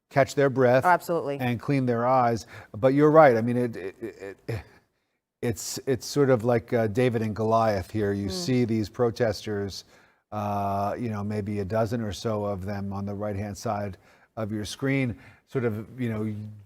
Speaker 13: catch their breath,
Speaker 6: absolutely,
Speaker 13: and clean their eyes. But you're right. I mean, it's sort of like David and Goliath here. You see these protesters, maybe a dozen or so of them on the right-hand side of your screen, sort of,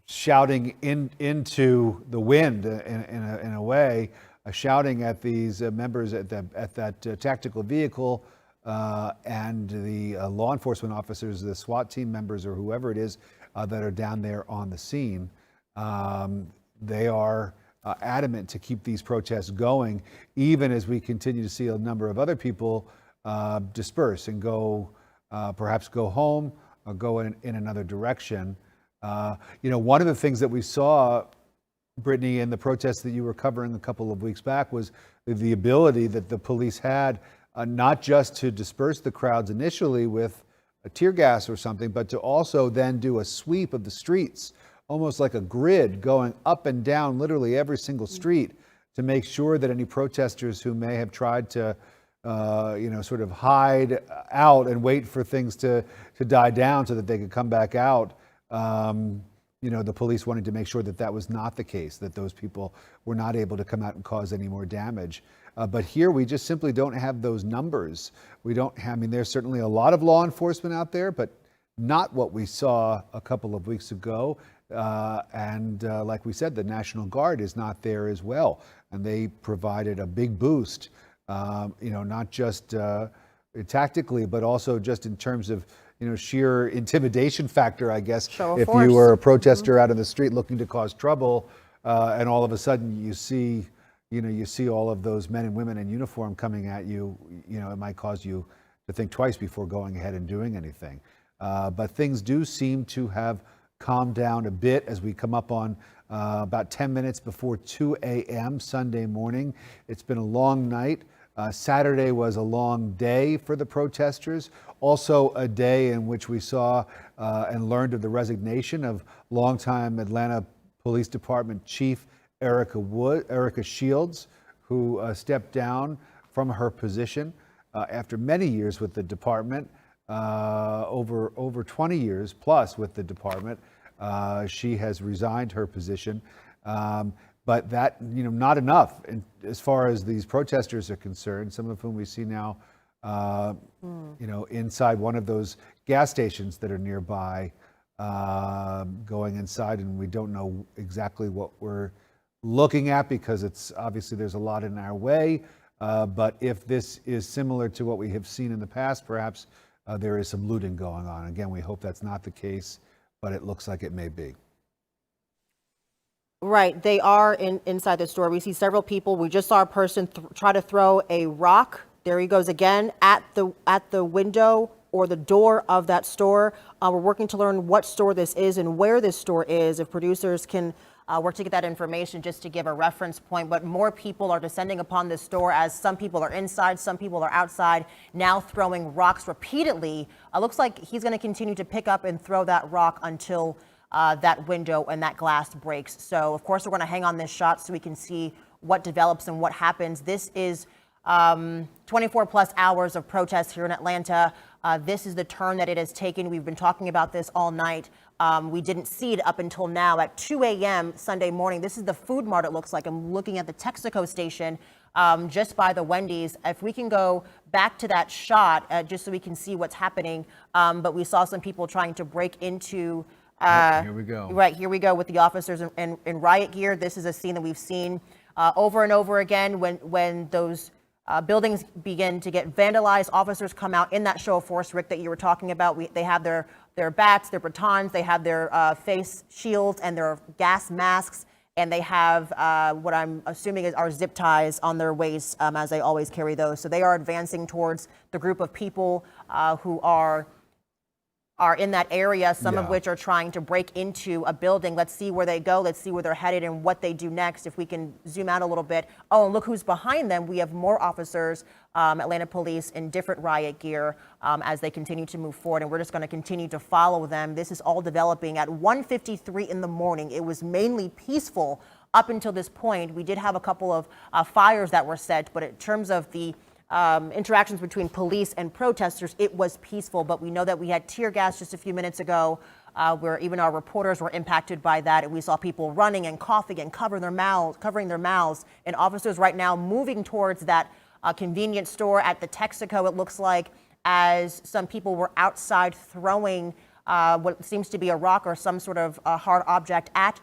Speaker 13: shouting into the wind in a way, shouting at these members at that tactical vehicle and the law enforcement officers, the SWAT team members, or whoever it is that are down there on the scene. They are adamant to keep these protests going, even as we continue to see a number of other people disperse and perhaps go home or go in another direction. One of the things that we saw, Brittany, in the protests that you were covering a couple of weeks back was the ability that the police had not just to disperse the crowds initially with a tear gas or something, but to also then do a sweep of the streets, almost like a grid going up and down literally every single street to make sure that any protesters who may have tried to sort of hide out and wait for things to die down so that they could come back out. The police wanted to make sure that that was not the case, that those people were not able to come out and cause any more damage. But here we just simply don't have those numbers. There's certainly a lot of law enforcement out there, but not what we saw a couple of weeks ago. Like we said, the National Guard is not there as well. And they provided a big boost, not just tactically, but also just in terms of sheer intimidation factor, I guess. If you were a protester out in the street looking to cause trouble, and all of a sudden you see all of those men and women in uniform coming at you, it might cause you to think twice before going ahead and doing anything. But things do seem to have calmed down a bit as we come up on about 10 minutes before 2 a.m. Sunday morning. It's been a long night. Saturday was a long day for the protesters, also a day in which we saw and learned of the resignation of longtime Atlanta Police Department Chief Erica Shields, who stepped down from her position after many years with the department, over 20 years plus with the department. She has resigned her position. But that, not enough as far as these protesters are concerned, some of whom we see now, inside one of those gas stations that are nearby, going inside, and we don't know exactly what we're looking at because it's obviously there's a lot in our way. But if this is similar to what we have seen in the past, perhaps there is some looting going on. Again, we hope that's not the case, but it looks like it may be.
Speaker 6: Right, they are inside the store. We see several people. We just saw a person try to throw a rock. There he goes again at the window or the door of that store. We're working to learn what store this is and where this store is. If producers can work to get that information just to give a reference point. But more people are descending upon this store as some people are inside, some people are outside, now throwing rocks repeatedly. Looks like he's going to continue to pick up and throw that rock until that window and that glass breaks. So, of course, we're going to hang on this shot so we can see what develops and what happens. This is 24 plus hours of protests here in Atlanta. This is the turn that it has taken. We've been talking about this all night. We didn't see it up until now at 2 a.m. Sunday morning. This is the food mart, it looks like. I'm looking at the Texaco station just by the Wendy's. If we can go back to that shot just so we can see what's happening. But we saw some people trying to break into
Speaker 13: here we go.
Speaker 6: Right, here we go with the officers in riot gear. This is a scene that we've seen over and over again when those buildings begin to get vandalized. Officers come out in that show of force, Rick, that you were talking about. They have their bats, their batons, they have their face shields and their gas masks, and they have what I'm assuming are zip ties on their waists, as they always carry those. So they are advancing towards the group of people who are are in that area, some of
Speaker 13: Yeah.
Speaker 6: which are trying to break into a building. Let's see where they go. Let's see where they're headed and what they do next. If we can zoom out a little bit. Oh, and look who's behind them. We have more officers, Atlanta police in different riot gear as they continue to move forward. And we're just going to continue to follow them. This is all developing at 1:53 in the morning. It was mainly peaceful up until this point. We did have a couple of fires that were set, but in terms of the interactions between police and protesters, it was peaceful. But we know that we had tear gas just a few minutes ago, where even our reporters were impacted by that. And we saw people running and coughing and covering their mouths. And officers right now moving towards that convenience store at the Texaco, it looks like, as some people were outside throwing what seems to be a rock or some sort of hard object at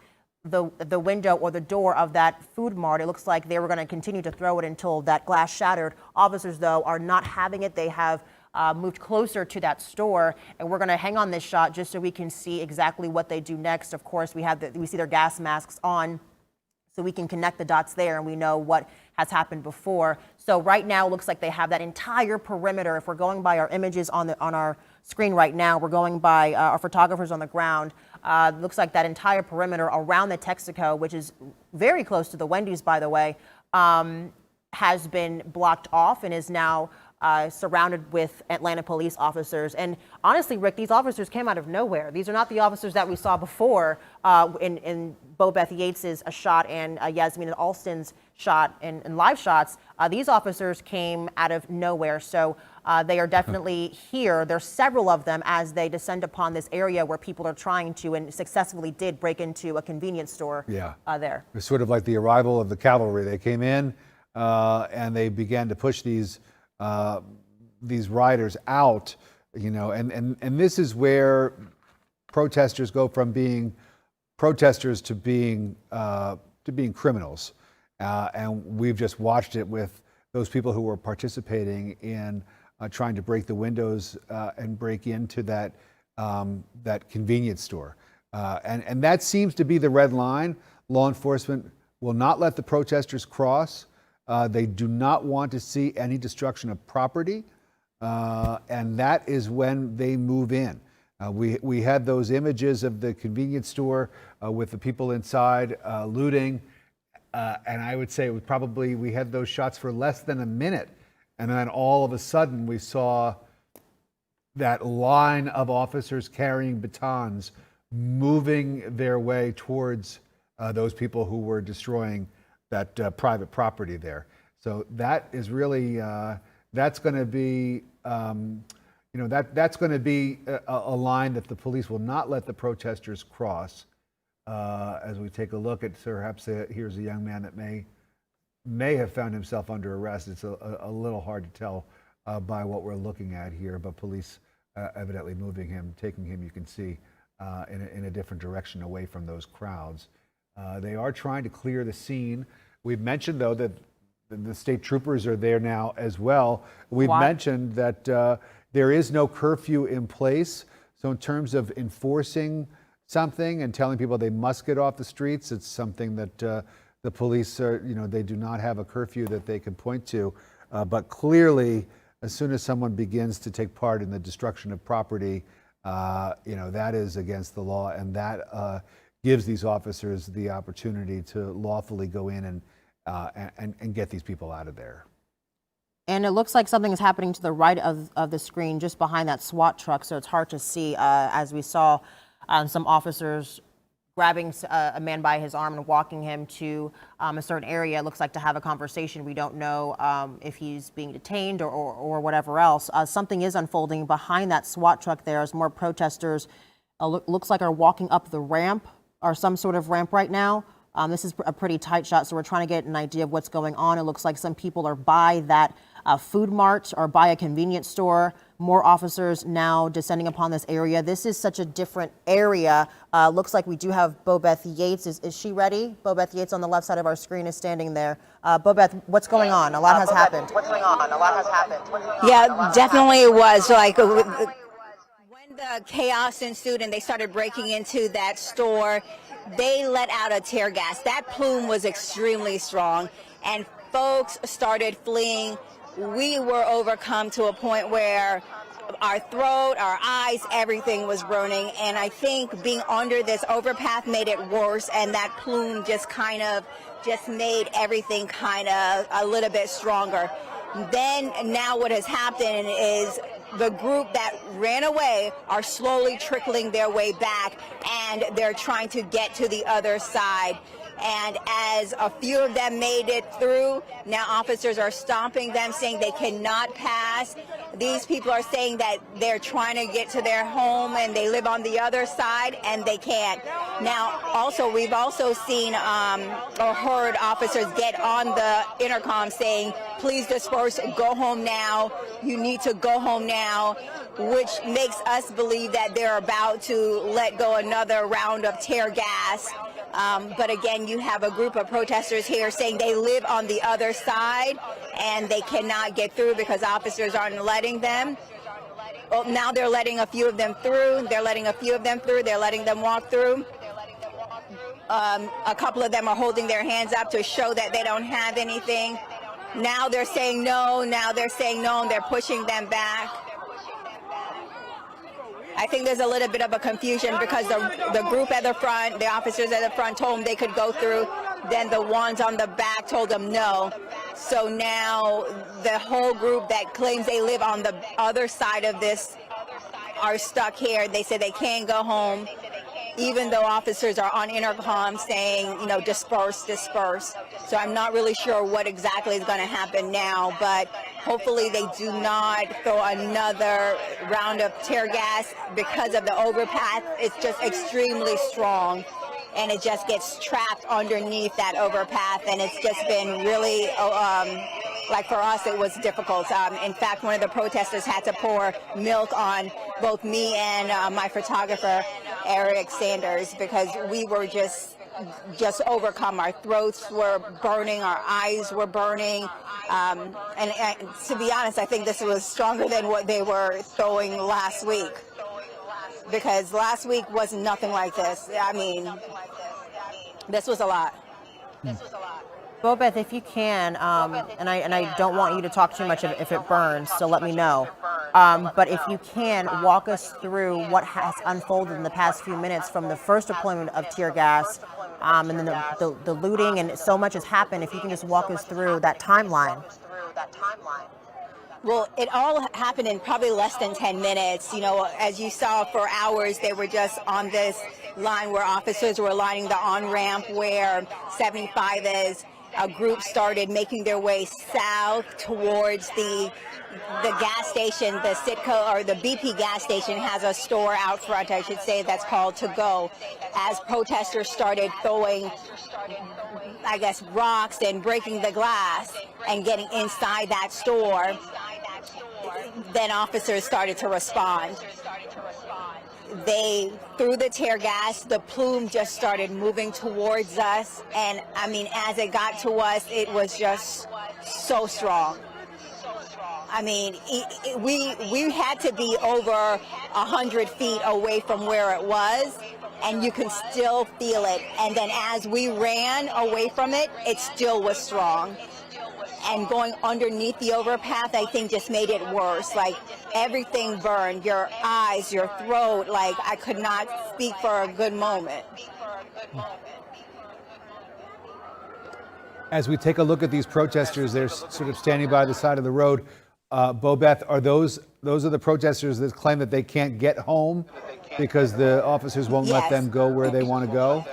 Speaker 6: the window or the door of that food mart. It looks like they were going to continue to throw it until that glass shattered. Officers, though, are not having it. They have moved closer to that store, and we're going to hang on this shot just so we can see exactly what they do next. Of course, we see their gas masks on, so we can connect the dots there, and we know what has happened before. So right now, it looks like they have that entire perimeter. If we're going by our images on our screen right now, we're going by our photographers on the ground. Looks like that entire perimeter around the Texaco, which is very close to the Wendy's, by the way, has been blocked off and is now surrounded with Atlanta police officers. And honestly, Rick, these officers came out of nowhere. These are not the officers that we saw before in Bo Beth Yates's shot and Yasmina Alston's shot and live shots. These officers came out of nowhere. So they are definitely here. There's several of them as they descend upon this area where people are trying to and successfully did break into a convenience store there.
Speaker 13: It's sort of like the arrival of the cavalry. They came in and they began to push these riders out, and this is where protesters go from being protesters to being criminals. And we've just watched it with those people who were participating in trying to break the windows and break into that convenience store. And that seems to be the red line. Law enforcement will not let the protesters cross. They do not want to see any destruction of property. And that is when they move in. We had those images of the convenience store with the people inside looting. And I would say we had those shots for less than a minute. And then all of a sudden we saw that line of officers carrying batons moving their way towards those people who were destroying that private property there. So that is really, that's going to be, that's going to be a line that the police will not let the protesters cross. As we take a look at, perhaps here's a young man that may have found himself under arrest. It's a little hard to tell by what we're looking at here, but police evidently moving him, taking him, you can see, in a different direction away from those crowds. They are trying to clear the scene. We've mentioned, though, that the state troopers are there now as well. We've mentioned that there is no curfew in place. So in terms of enforcing something and telling people they must get off the streets, it's something that the police are, they do not have a curfew that they can point to. But clearly, as soon as someone begins to take part in the destruction of property, that is against the law, and that gives these officers the opportunity to lawfully go in and get these people out of there.
Speaker 6: And it looks like something is happening to the right of the screen, just behind that SWAT truck, so it's hard to see, as we saw some officers grabbing a man by his arm and walking him to a certain area. It looks like to have a conversation. We don't know if he's being detained or whatever else. Something is unfolding behind that SWAT truck there as more protesters looks like are walking up the ramp or some sort of ramp right now. This is a pretty tight shot, so we're trying to get an idea of what's going on. It looks like some people are by that food mart or by a convenience store. More officers now descending upon this area. This is such a different area. Looks like we do have Bo Beth Yates. Is she ready? Bo Beth Yates on the left side of our screen is standing there. Bo Beth, what's going on? A lot has happened. What's going on? A lot has happened.
Speaker 22: Yeah, definitely it was. Like when the chaos ensued and they started breaking into that store, they let out a tear gas. That plume was extremely strong, and folks started fleeing. We were overcome to a point where our throat, our eyes, everything was burning. And I think being under this overpass made it worse, and that plume just made everything kind of a little bit stronger. Then now what has happened is the group that ran away are slowly trickling their way back, and they're trying to get to the other side. And as a few of them made it through, now officers are stopping them, saying they cannot pass. These people are saying that they're trying to get to their home and they live on the other side and they can't. Now, also, we've also seen or heard officers get on the intercom saying, please disperse, go home now. You need to go home now, which makes us believe that they're about to let go another round of tear gas. But again, you have a group of protesters here saying they live on the other side and they cannot get through because officers aren't letting them. Well, now they're letting a few of them through. They're letting a few of them through. They're letting them walk through. A couple of them are holding their hands up to show that they don't have anything. Now they're saying no. Now they're saying no, and they're pushing them back. I think there's a little bit of a confusion because the group at the front, the officers at the front told them they could go through. Then the ones on the back told them no. So now the whole group that claims they live on the other side of this are stuck here. They say they can't go home, even though officers are on intercom saying, you know, disperse, disperse. So I'm not really sure what exactly is going to happen now, but hopefully they do not throw another round of tear gas because of the overpass. It's just extremely strong, and it just gets trapped underneath that overpass, and it's just been really, like for us, it was difficult. In fact, one of the protesters had to pour milk on both me and my photographer, Eric Sanders, because we were just overcome. Our throats were burning, our eyes were burning, and to be honest, I think this was stronger than what they were throwing last week, because last week was nothing like this. I mean, this was a lot.
Speaker 6: Bobeth, if you can, and I don't want you to talk too much if it burns, so let me know. But if you can, walk us through what has unfolded in the past few minutes from the first deployment of tear gas, and then the looting, and so much has happened. If you can just walk us through that timeline.
Speaker 22: Well, it all happened in probably less than 10 minutes. You know, as you saw, for hours, they were just on this line where officers were lining the on-ramp where 75 is. A group started making their way south towards the gas station. The Citgo, or the BP gas station, has a store out front, I should say, that's called To Go. As protesters started throwing, I guess, rocks and breaking the glass and getting inside that store, then officers started to respond. They threw the tear gas, the plume just started moving towards us, and I mean, as it got to us, it was just so strong. I mean, we had to be over 100 feet away from where it was, and you can still feel it. And then as we ran away from it, it still was strong. And going underneath the overpass, I think, just made it worse. Like, everything burned, your eyes, your throat. Like, I could not speak for a good moment.
Speaker 13: As we take a look at these protesters, they're sort of standing by the side of the road. Bobeth, are those are the protesters that claim that they can't get home because the officers won't let them go where they want to go?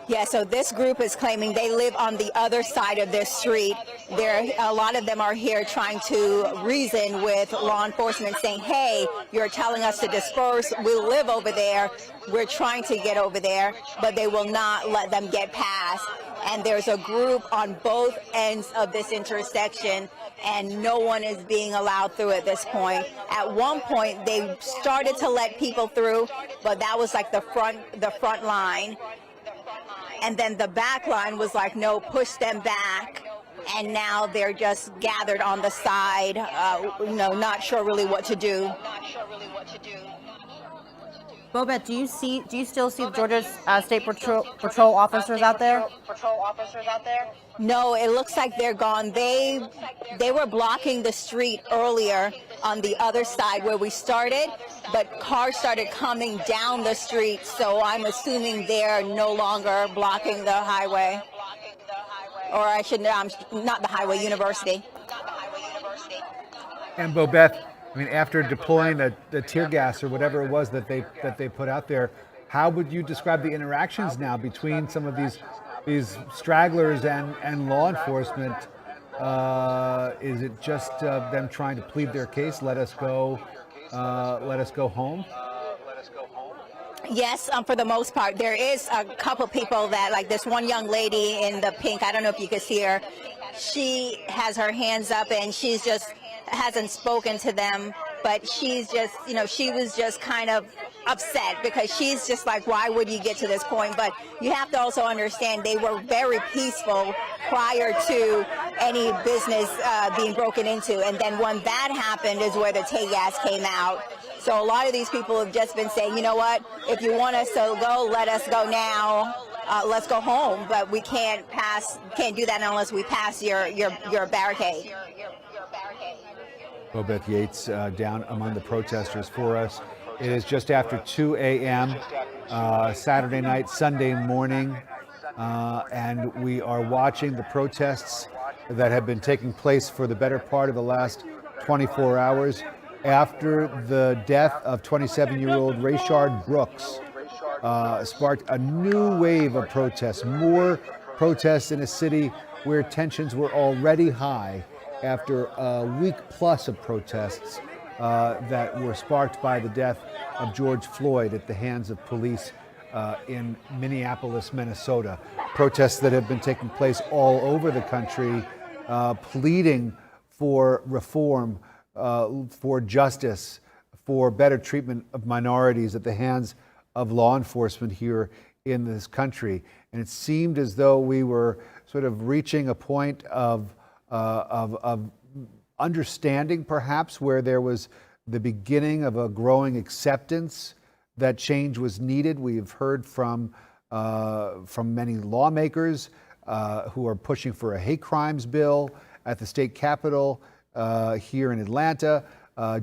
Speaker 22: Yeah, so this group is claiming they live on the other side of this street. A lot of them are here trying to reason with law enforcement, saying, hey, you're telling us to disperse. We live over there. We're trying to get over there, but they will not let them get past. And there's a group on both ends of this intersection, and no one is being allowed through at this point. At one point, they started to let people through, but that was like the front line. And then the back line was like, no, push them back. And now they're just gathered on the side, not sure really what to do.
Speaker 6: Bobeth, do you still see Georgia State Patrol officers out there?
Speaker 22: No, it looks like they're gone. They were blocking the street earlier, on the other side where we started, but cars started coming down the street, so I'm assuming they're no longer blocking the highway. Or I should not the highway, University.
Speaker 13: And Bobeth, I mean, after deploying the tear gas or whatever it was that they put out there, how would you describe the interactions now between some of these stragglers and law enforcement? Is it just them trying to plead their case? Let us go home.
Speaker 22: Yes, for the most part. There is a couple people that, like this one young lady in the pink, I don't know if you could see her, she has her hands up and she's just hasn't spoken to them, but she's just, she was just kind of upset because she's just like, why would you get to this point? But you have to also understand they were very peaceful prior to any business being broken into. And then when that happened is where the tear gas came out. So a lot of these people have just been saying, you know what, if you want us to go, let us go now. Let's go home, but we can't do that unless we pass your barricade.
Speaker 13: Bobeth Yates down among the protesters for us. It is just after 2 a.m. Saturday night, Sunday morning, and we are watching the protests that have been taking place for the better part of the last 24 hours after the death of 27-year-old Rayshard Brooks. Sparked a new wave of protests, more protests in a city where tensions were already high after a week plus of protests that were sparked by the death of George Floyd at the hands of police in Minneapolis, Minnesota. Protests that have been taking place all over the country, pleading for reform, for justice, for better treatment of minorities at the hands of law enforcement here in this country. And it seemed as though we were sort of reaching a point of understanding, perhaps, where there was the beginning of a growing acceptance that change was needed. We've heard from many lawmakers who are pushing for a hate crimes bill at the state capitol here in Atlanta.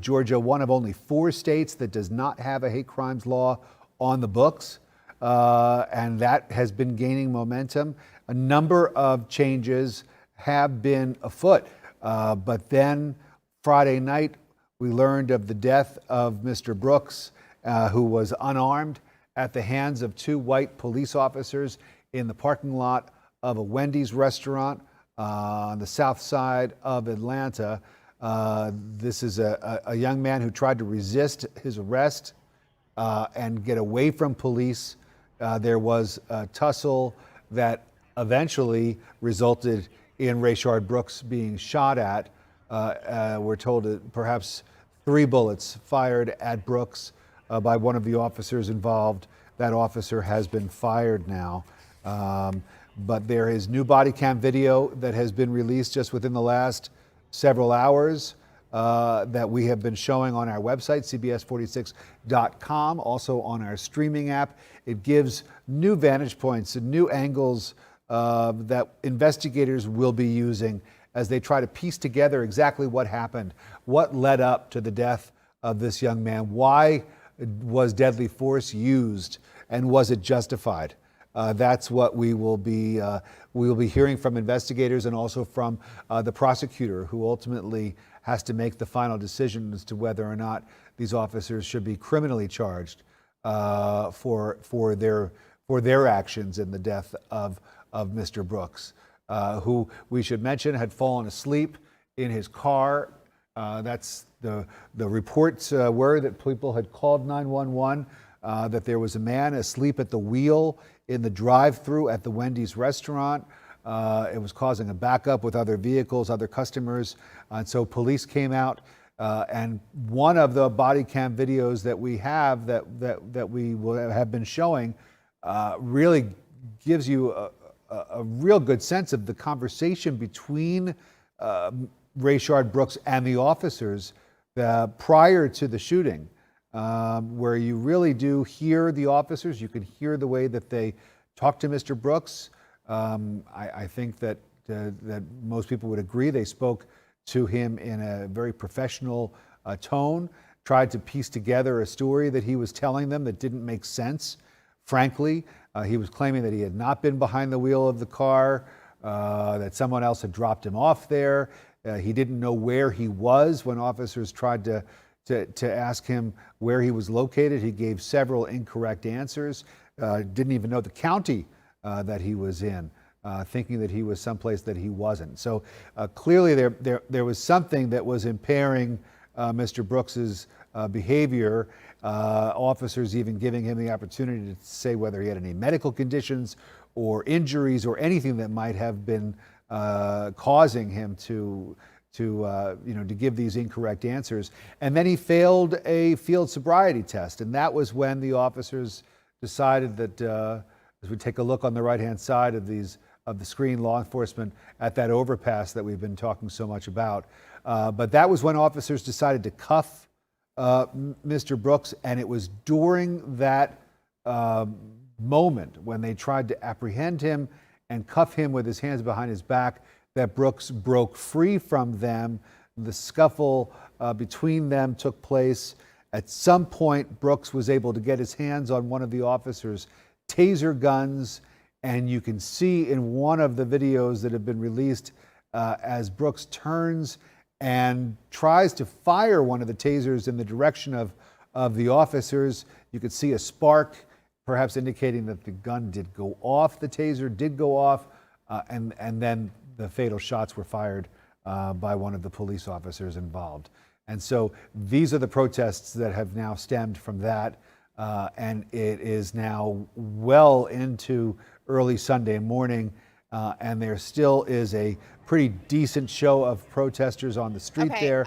Speaker 13: Georgia, one of only 4 states that does not have a hate crimes law on the books, and that has been gaining momentum. A number of changes have been afoot, but then Friday night we learned of the death of Mr. Brooks, who was unarmed at the hands of 2 white police officers in the parking lot of a Wendy's restaurant on the south side of Atlanta. This is a young man who tried to resist his arrest and get away from police. There was a tussle that eventually resulted in Rayshard Brooks being shot at. We're told that perhaps 3 bullets fired at Brooks by one of the officers involved. That officer has been fired now. But there is new body cam video that has been released just within the last several hours that we have been showing on our website, cbs46.com, also on our streaming app. It gives new vantage points and new angles that investigators will be using as they try to piece together exactly what happened, what led up to the death of this young man, why was deadly force used, and was it justified? That's what we will be hearing from investigators and also from the prosecutor, who ultimately has to make the final decision as to whether or not these officers should be criminally charged for their actions in the death of Mr. Brooks, who we should mention had fallen asleep in his car. That's the reports were that people had called 911, that there was a man asleep at the wheel in the drive-thru at the Wendy's restaurant. It was causing a backup with other vehicles, other customers. And so police came out, and one of the body cam videos that we have that we will have been showing really gives you a real good sense of the conversation between Rayshard Brooks and the officers prior to the shooting, where you really do hear the officers. You can hear the way that they talk to Mr. Brooks. I think that most people would agree they spoke to him in a very professional tone, tried to piece together a story that he was telling them that didn't make sense. Frankly, he was claiming that he had not been behind the wheel of the car, that someone else had dropped him off there. He didn't know where he was when officers tried to ask him where he was located. He gave several incorrect answers. Didn't even know the county that he was in, thinking that he was someplace that he wasn't. So clearly there was something that was impairing Mr. Brooks's behavior. Officers even giving him the opportunity to say whether he had any medical conditions or injuries or anything that might have been causing him to give these incorrect answers. And then he failed a field sobriety test, and that was when the officers decided that, as we take a look on the right-hand side of the screen, law enforcement at that overpass that we've been talking so much about. But that was when officers decided to cuff Mr. Brooks, and it was during that moment when they tried to apprehend him and cuff him with his hands behind his back that Brooks broke free from them. The scuffle between them took place. At some point, Brooks was able to get his hands on one of the officers' taser guns, and you can see in one of the videos that have been released as Brooks turns and tries to fire one of the tasers in the direction of the officers. You could see a spark, perhaps indicating that the gun did go off, the taser did go off, and then the fatal shots were fired by one of the police officers involved. And so these are the protests that have now stemmed from that, and it is now well into early Sunday morning, and there still is a pretty decent show of protesters on the street there,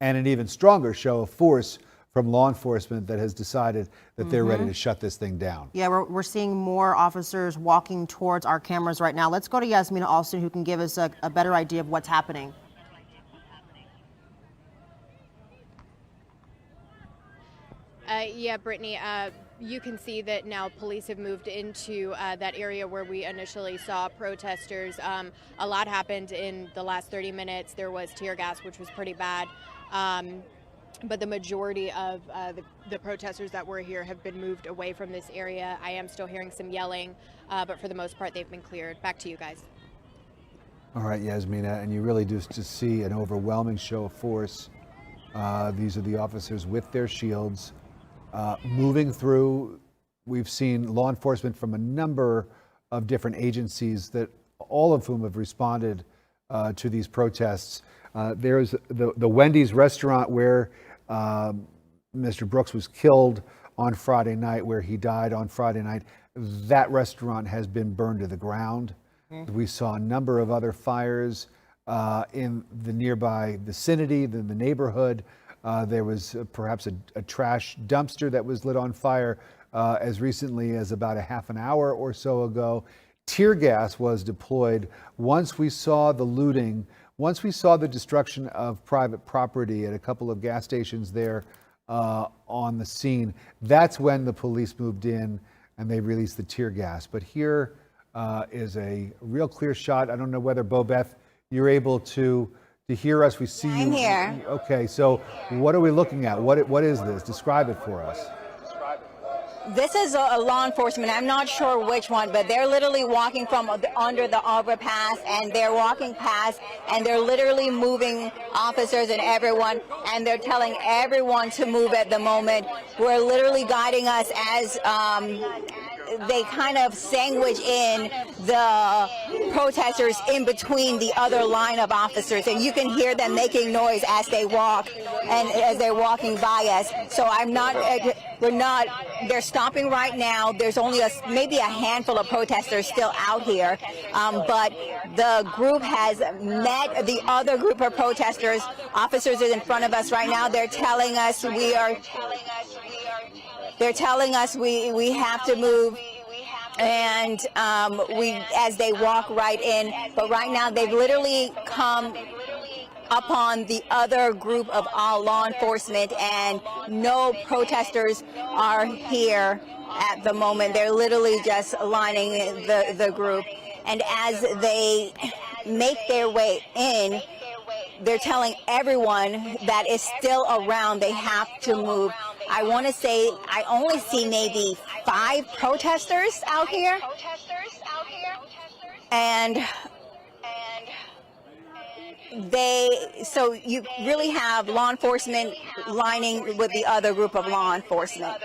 Speaker 13: and an even stronger show of force from law enforcement that has decided that they're ready to shut this thing down.
Speaker 6: Yeah, we're seeing more officers walking towards our cameras right now. Let's go to Yasmina Alston, who can give us a better idea of what's happening.
Speaker 3: Yeah, Brittany, you can see that now police have moved into that area where we initially saw protesters. A lot happened in the last 30 minutes. There was tear gas, which was pretty bad. But the majority of the protesters that were here have been moved away from this area. I am still hearing some yelling, but for the most part, they've been cleared. Back to you guys.
Speaker 13: All right, Yasmina, and you really do just see an overwhelming show of force. These are the officers with their shields moving through. We've seen law enforcement from a number of different agencies, that all of whom have responded to these protests. There's the Wendy's restaurant where Mr. Brooks was killed on Friday night, where he died on Friday night. That restaurant has been burned to the ground. We saw a number of other fires in the nearby vicinity, the neighborhood. There was perhaps a trash dumpster that was lit on fire as recently as about a half an hour or so ago. Tear gas was deployed once we saw the looting, once we saw the destruction of private property at a couple of gas stations there on the scene. That's when the police moved in and they released the tear gas. But here is a real clear shot. I don't know whether, Bobeth, you're able to hear us. We see you.
Speaker 22: I'm here.
Speaker 13: Okay, so what are we looking at? What is this? Describe it for us.
Speaker 22: This is a law enforcement. I'm not sure which one, but they're literally walking from under the overpass, and they're walking past, and they're literally moving officers and everyone, and they're telling everyone to move at the moment. We're literally guiding us as they kind of sandwich in the protesters in between the other line of officers, and you can hear them making noise as they walk and as they're walking by us. So they're stopping right now. There's only maybe a handful of protesters still out here, but the group has met the other group of protesters. Officers are in front of us right now. They're telling us we have to move, and as they walk right in. But right now they've literally come upon the other group of law enforcement, and no protesters are here at the moment. They're literally just lining the group, and as they make their way in, they're telling everyone that is still around they have to move. I want to say I only see maybe 5 protesters out here. And so you really have law enforcement lining with the other group of law enforcement.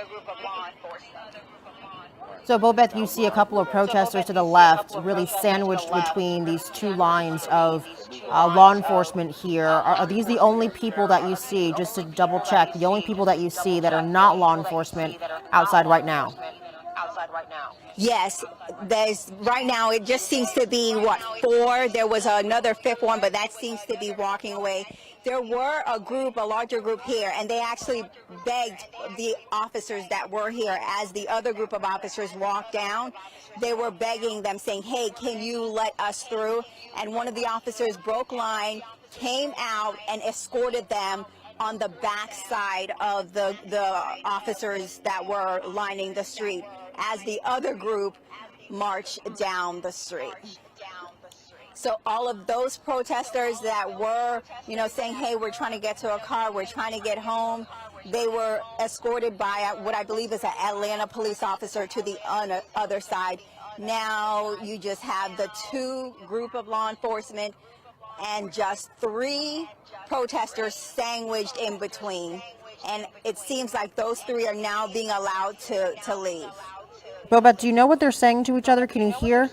Speaker 6: So, Bobeth, you see a couple of protesters to the left really sandwiched between these two lines of law enforcement here. Are these the only people that you see, just to double check, the only people that you see that are not law enforcement outside right now?
Speaker 22: Yes, there's right now it just seems to be 4. There was another 5th one, but that seems to be walking away. There were a larger group here, and they actually begged the officers that were here as the other group of officers walked down. They were begging them, saying, "Hey, can you let us through?" And one of the officers broke line, came out, and escorted them on the back side of the officers that were lining the street as the other group marched down the street. So all of those protesters that were, saying, "Hey, we're trying to get to a car, we're trying to get home," they were escorted by what I believe is an Atlanta police officer to the other side. Now you just have the 2 group of law enforcement and just 3 protesters sandwiched in between. And it seems like those 3 are now being allowed to leave.
Speaker 6: Bobeth, do you know what they're saying to each other? Can you hear?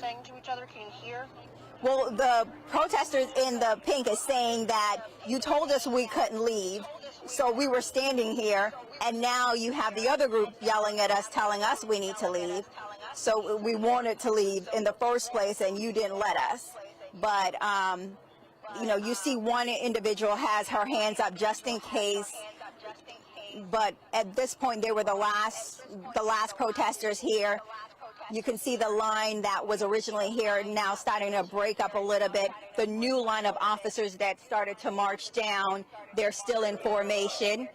Speaker 22: Well, the protesters in the pink is saying that you told us we couldn't leave, so we were standing here, and now you have the other group yelling at us, telling us we need to leave. So we wanted to leave in the first place, and you didn't let us. But, you see one individual has her hands up just in case. But at this point, they were the last protesters here. You can see the line that was originally here now starting to break up a little bit. The new line of officers that started to march down, they're still in formation.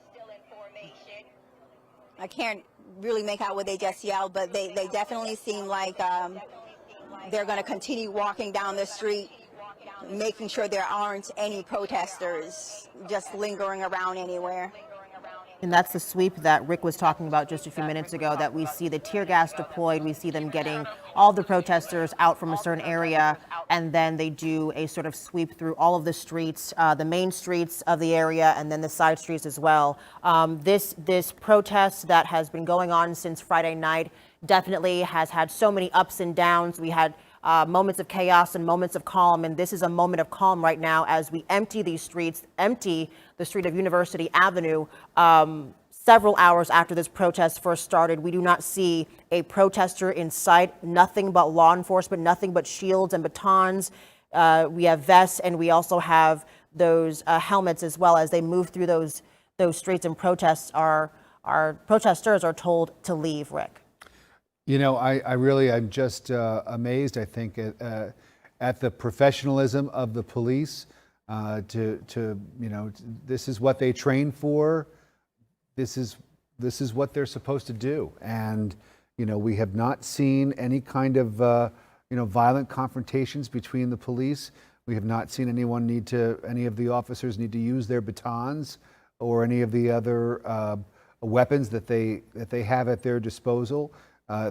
Speaker 22: I can't really make out what they just yelled, but they definitely seem like they're going to continue walking down the street, making sure there aren't any protesters just lingering around anywhere.
Speaker 6: And that's the sweep that Rick was talking about just a few minutes ago, that we see the tear gas deployed. We see them getting all the protesters out from a certain area, and then they do a sort of sweep through all of the streets, the main streets of the area, and then the side streets as well. This protest that has been going on since Friday night definitely has had so many ups and downs. We had moments of chaos and moments of calm, and this is a moment of calm right now as we empty these streets, empty the street of University Avenue. Several hours after this protest first started, we do not see a protester in sight, nothing but law enforcement, nothing but shields and batons. We have vests, and we also have those helmets as well as they move through those streets, and protesters are told to leave, Rick.
Speaker 13: I'm just amazed, I think, at the professionalism of the police. This is what they train for. This is what they're supposed to do. And, we have not seen any kind of, violent confrontations between the police. We have not seen any of the officers need to use their batons or any of the other weapons that they have at their disposal.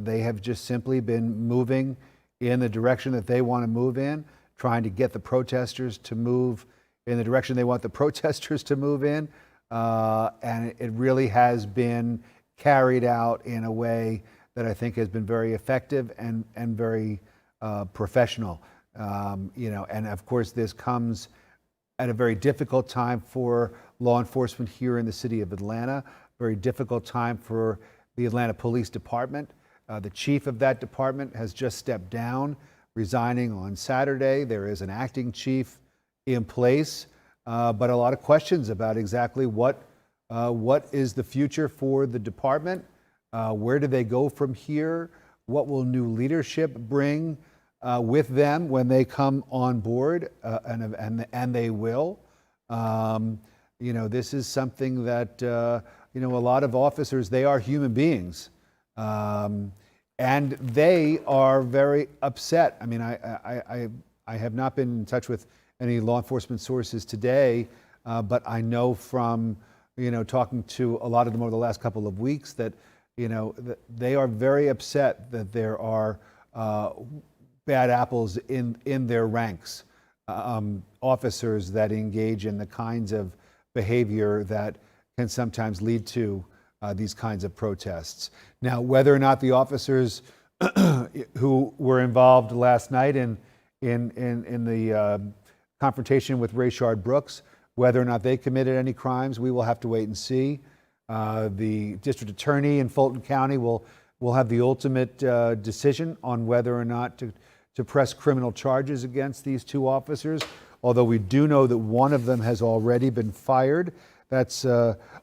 Speaker 13: They have just simply been moving in the direction that they want to move in, trying to get the protesters to move in the direction they want the protesters to move in. And it really has been carried out in a way that I think has been very effective and very professional. And of course, this comes at a very difficult time for law enforcement here in the city of Atlanta, very difficult time for the Atlanta Police Department. The chief of that department has just stepped down, resigning on Saturday. There is an acting chief in place, but a lot of questions about exactly what is the future for the department. Where do they go from here? What will new leadership bring with them when they come on board? And they will. This is something that a lot of officers, they are human beings. And they are very upset. I mean, I have not been in touch with any law enforcement sources today, but I know from talking to a lot of them over the last couple of weeks that that they are very upset that there are bad apples in their ranks, officers that engage in the kinds of behavior that can sometimes lead to these kinds of protests. Now, whether or not the officers who were involved last night in the confrontation with Rayshard Brooks, whether or not they committed any crimes, we will have to wait and see. The district attorney in Fulton County will have the ultimate decision on whether or not to press criminal charges against these two officers, although we do know that one of them has already been fired. That's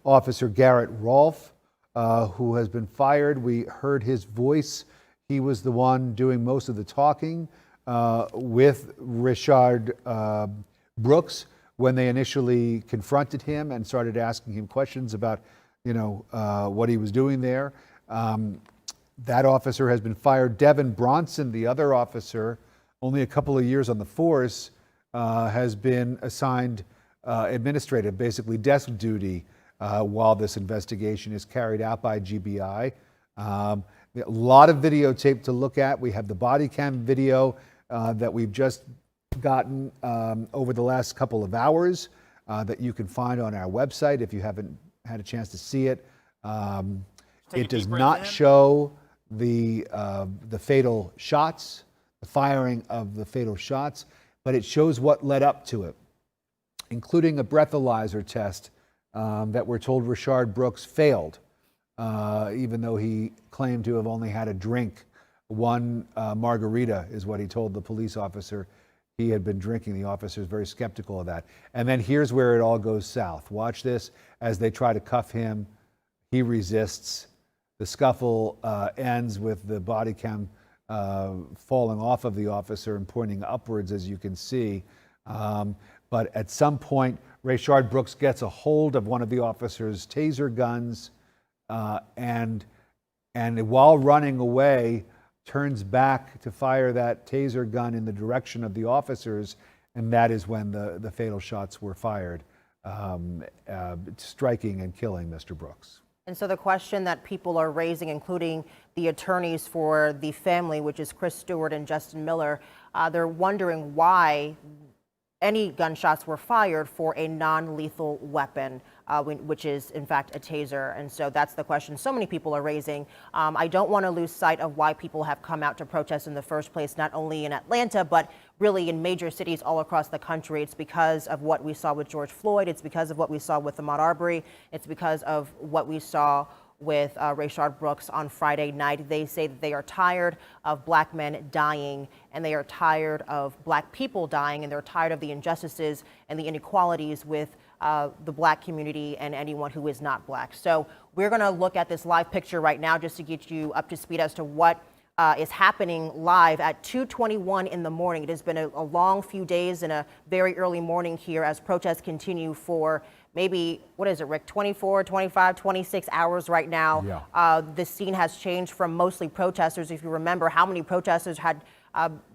Speaker 13: Officer Garrett Rolfe, who has been fired. We heard his voice. He was the one doing most of the talking with Rayshard Brooks when they initially confronted him and started asking him questions about what he was doing there. That officer has been fired. Devin Bronson, the other officer, only a couple of years on the force, has been assigned administrative, basically desk duty, while this investigation is carried out by GBI. A lot of videotape to look at. We have the body cam video that we've just gotten over the last couple of hours that you can find on our website if you haven't had a chance to see it. It does not show the fatal shots, the firing of the fatal shots, but it shows what led up to it, including a breathalyzer test that we're told Rayshard Brooks failed, even though he claimed to have only had a drink. One margarita is what he told the police officer he had been drinking. The officer is very skeptical of that. And then here's where it all goes south. Watch this as they try to cuff him. He resists. The scuffle ends with the body cam falling off of the officer and pointing upwards, as you can see. But at some point, Rayshard Brooks gets a hold of one of the officer's taser guns and while running away, turns back to fire that taser gun in the direction of the officers, and that is when the fatal shots were fired, striking and killing Mr. Brooks.
Speaker 6: And so the question that people are raising, including the attorneys for the family, which is Chris Stewart and Justin Miller, they're wondering why any gunshots were fired for a non-lethal weapon, which is in fact a taser. And so that's the question so many people are raising. I don't want to lose sight of why people have come out to protest in the first place, not only in Atlanta, but really in major cities all across the country. It's because of what we saw with George Floyd. It's because of what we saw with Ahmaud Arbery. It's because of what we saw with Rayshard Brooks on Friday night. They say that they are tired of black men dying, and they are tired of black people dying, and they're tired of the injustices and the inequalities with the black community and anyone who is not black. So we're going to look at this live picture right now just to get you up to speed as to what is happening live at 2:21 in the morning. It has been a long few days and a very early morning here as protests continue for maybe, what is it, Rick, 24, 25, 26 hours right now. Yeah. The scene has changed from mostly protesters. If you remember how many protesters had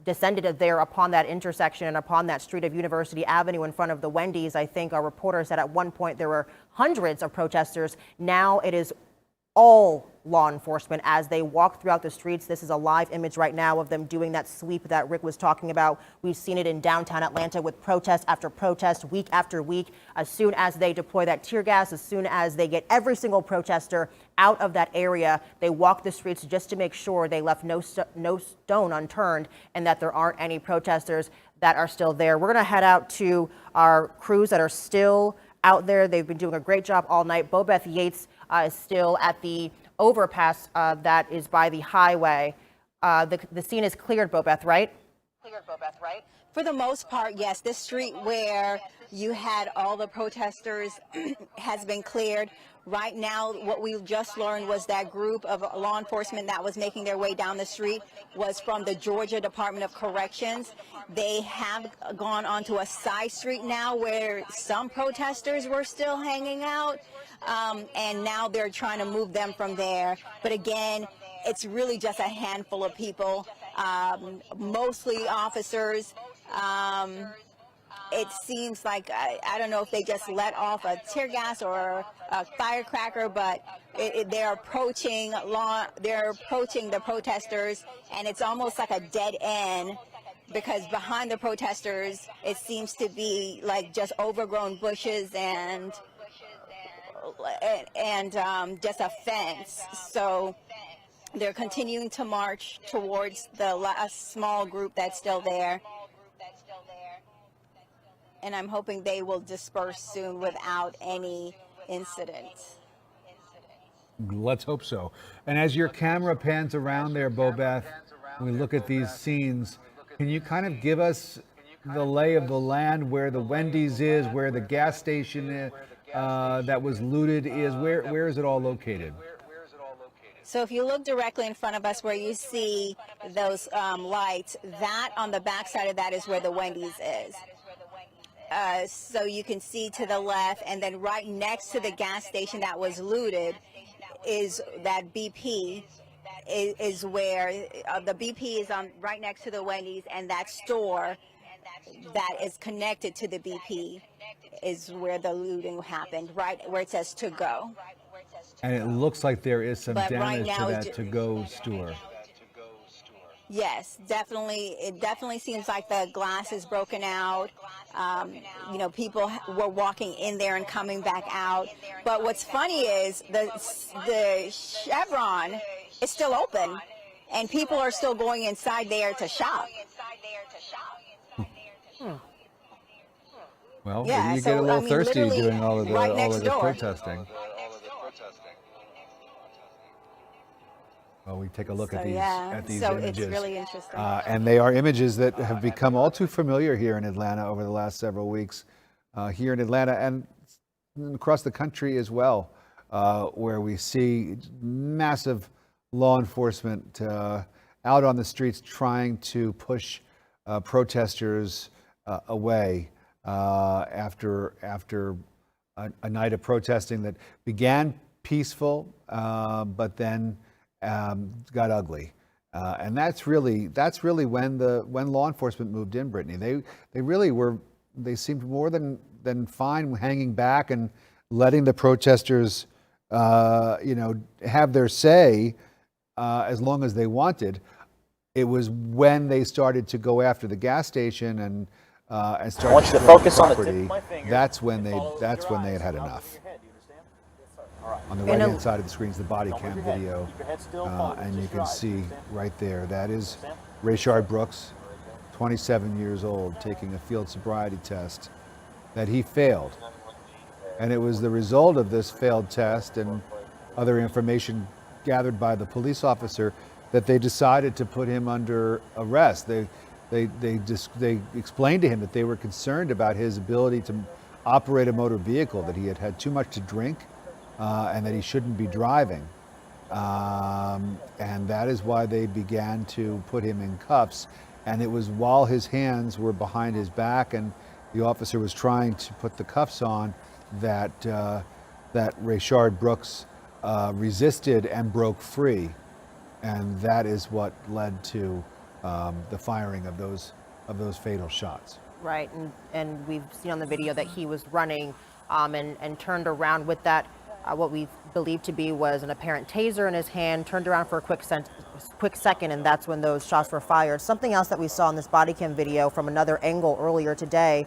Speaker 6: descended there upon that intersection and upon that street of University Avenue in front of the Wendy's. I think our reporter said at one point there were hundreds of protesters. Now it is all law enforcement as they walk throughout the streets. This is a live image right now of them doing that sweep that Rick was talking about. We've seen it in downtown Atlanta with protest after protest, week after week. As soon as they deploy that tear gas, as soon as they get every single protester out of that area, they walk the streets just to make sure they left no stone unturned and that there aren't any protesters that are still there. We're going to head out to our crews that are still out there. They've been doing a great job all night. Bobeth Yates is still at the overpass that is by the highway. The scene is cleared, Bobeth, right?
Speaker 22: For the most part, yes. This street where you had all the protesters has been cleared. Right now, what we just learned was that group of law enforcement that was making their way down the street was from the Georgia Department of Corrections. They have gone onto a side street now where some protesters were still hanging out, and now they're trying to move them from there. But again, it's really just a handful of people, mostly officers. it seems like, I don't know if they just let off a tear gas or a firecracker, but they're approaching the protesters, and it's almost like a dead end, because behind the protesters it seems to be like just overgrown bushes and just a fence. So they're continuing to march towards the last small group that's still there. And I'm hoping they will disperse soon without any incident.
Speaker 13: Let's hope so. And as your camera pans around there, Bobeth, we look at these scenes, can you kind of give us the lay of the land, where the Wendy's is, where the gas station is, that was looted is? Where is it all located?
Speaker 22: So if you look directly in front of us where you see those lights, that on the back side of that is where the Wendy's is. So you can see to the left, and then right next to the gas station that was looted is that BP is where the BP is on right next to the Wendy's, and that store that is connected to the BP is where the looting happened, right where it says to go.
Speaker 13: And it looks like there is some
Speaker 22: But right
Speaker 13: damage
Speaker 22: now
Speaker 13: to that to-go store.
Speaker 22: Yes, definitely. It definitely seems like the glass is broken out. You know, people were walking in there and coming back out. But what's funny is the Chevron is still open, and people are still going inside there to shop.
Speaker 13: Well,
Speaker 22: Yeah,
Speaker 13: you
Speaker 22: so,
Speaker 13: get a little
Speaker 22: I mean,
Speaker 13: thirsty
Speaker 22: literally
Speaker 13: doing all of the
Speaker 22: right next door.
Speaker 13: protesting. Well, we take a look
Speaker 22: So,
Speaker 13: at these
Speaker 22: yeah, so
Speaker 13: images.
Speaker 22: it's really interesting.
Speaker 13: And they are images that have become all too familiar here in Atlanta over the last several weeks. Here in Atlanta and across the country as well, where we see massive law enforcement out on the streets trying to push protesters away after a night of protesting that began peaceful, but then got ugly. And that's really when law enforcement moved in, Brittany. They seemed more than fine hanging back and letting the protesters have their say as long as they wanted. It was when they started to go after the gas station and start
Speaker 2: I want you to
Speaker 13: destroying
Speaker 2: focus on the tip
Speaker 13: property.
Speaker 2: of my finger.
Speaker 13: That's when they had enough. On the right-hand side of the screen is the body cam video, and you can see right there, that is Rayshard Brooks, 27 years old, taking a field sobriety test that he failed. And it was the result of this failed test and other information gathered by the police officer that they decided to put him under arrest. They explained to him that they were concerned about his ability to operate a motor vehicle, that he had had too much to drink, and that he shouldn't be driving. And that is why they began to put him in cuffs. And it was while his hands were behind his back and the officer was trying to put the cuffs on that Rayshard Brooks resisted and broke free. And that is what led to the firing of those fatal shots.
Speaker 6: Right, and we've seen on the video that he was running and turned around with that, what we believe to be was an apparent taser in his hand, turned around for a quick second, and that's when those shots were fired. Something else that we saw in this body cam video from another angle earlier today,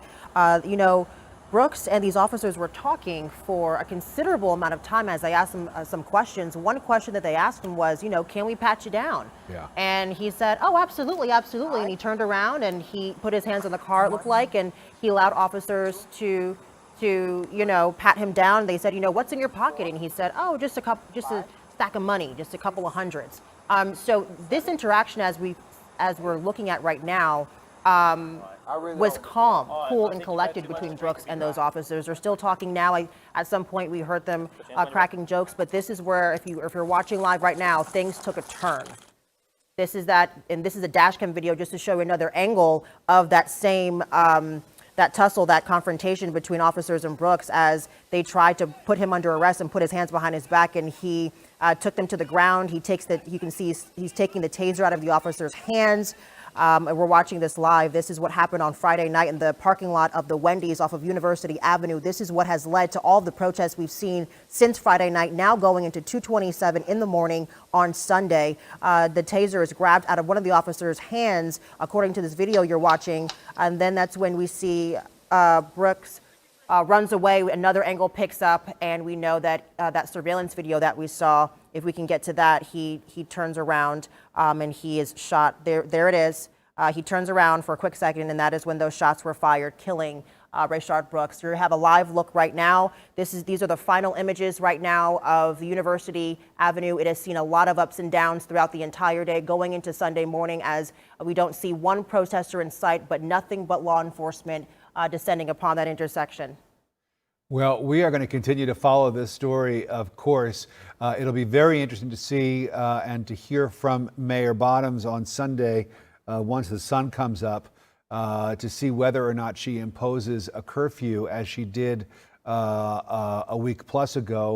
Speaker 6: Brooks and these officers were talking for a considerable amount of time as they asked him some questions. One question that they asked him was, can we pat you down?
Speaker 13: Yeah.
Speaker 6: And he said, oh, absolutely, absolutely. And he turned around and he put his hands on the car, it looked like, and he allowed officers to pat him down. They said, what's in your pocket? And he said, oh, just a stack of money, just a couple of hundreds. So this interaction, as we're looking at right now, was calm, cool, and collected between Brooks and those officers. They're still talking now. At some point, we heard them cracking jokes, but this is where, if you're watching live right now, things took a turn. This is a dash cam video just to show you another angle of that same that tussle, that confrontation between officers and Brooks as they tried to put him under arrest and put his hands behind his back, and he took them to the ground. You can see he's taking the taser out of the officer's hands. And we're watching this live. This is what happened on Friday night in the parking lot of the Wendy's off of University Avenue. This is what has led to all the protests we've seen since Friday night, now going into 2:27 in the morning on Sunday. The taser is grabbed out of one of the officers' hands, according to this video you're watching. And then that's when we see Brooks runs away. Another angle picks up, and we know that that surveillance video that we saw, if we can get to that, he turns around and he is shot. There it is. He turns around for a quick second, and that is when those shots were fired, killing Rayshard Brooks. You have a live look right now. These are the final images right now of University Avenue. It has seen a lot of ups and downs throughout the entire day, going into Sunday morning, as we don't see one protester in sight, but nothing but law enforcement descending upon that intersection.
Speaker 13: Well, we are going to continue to follow this story, of course. It'll be very interesting to see and to hear from Mayor Bottoms on Sunday once the sun comes up to see whether or not she imposes a curfew as she did a week plus ago.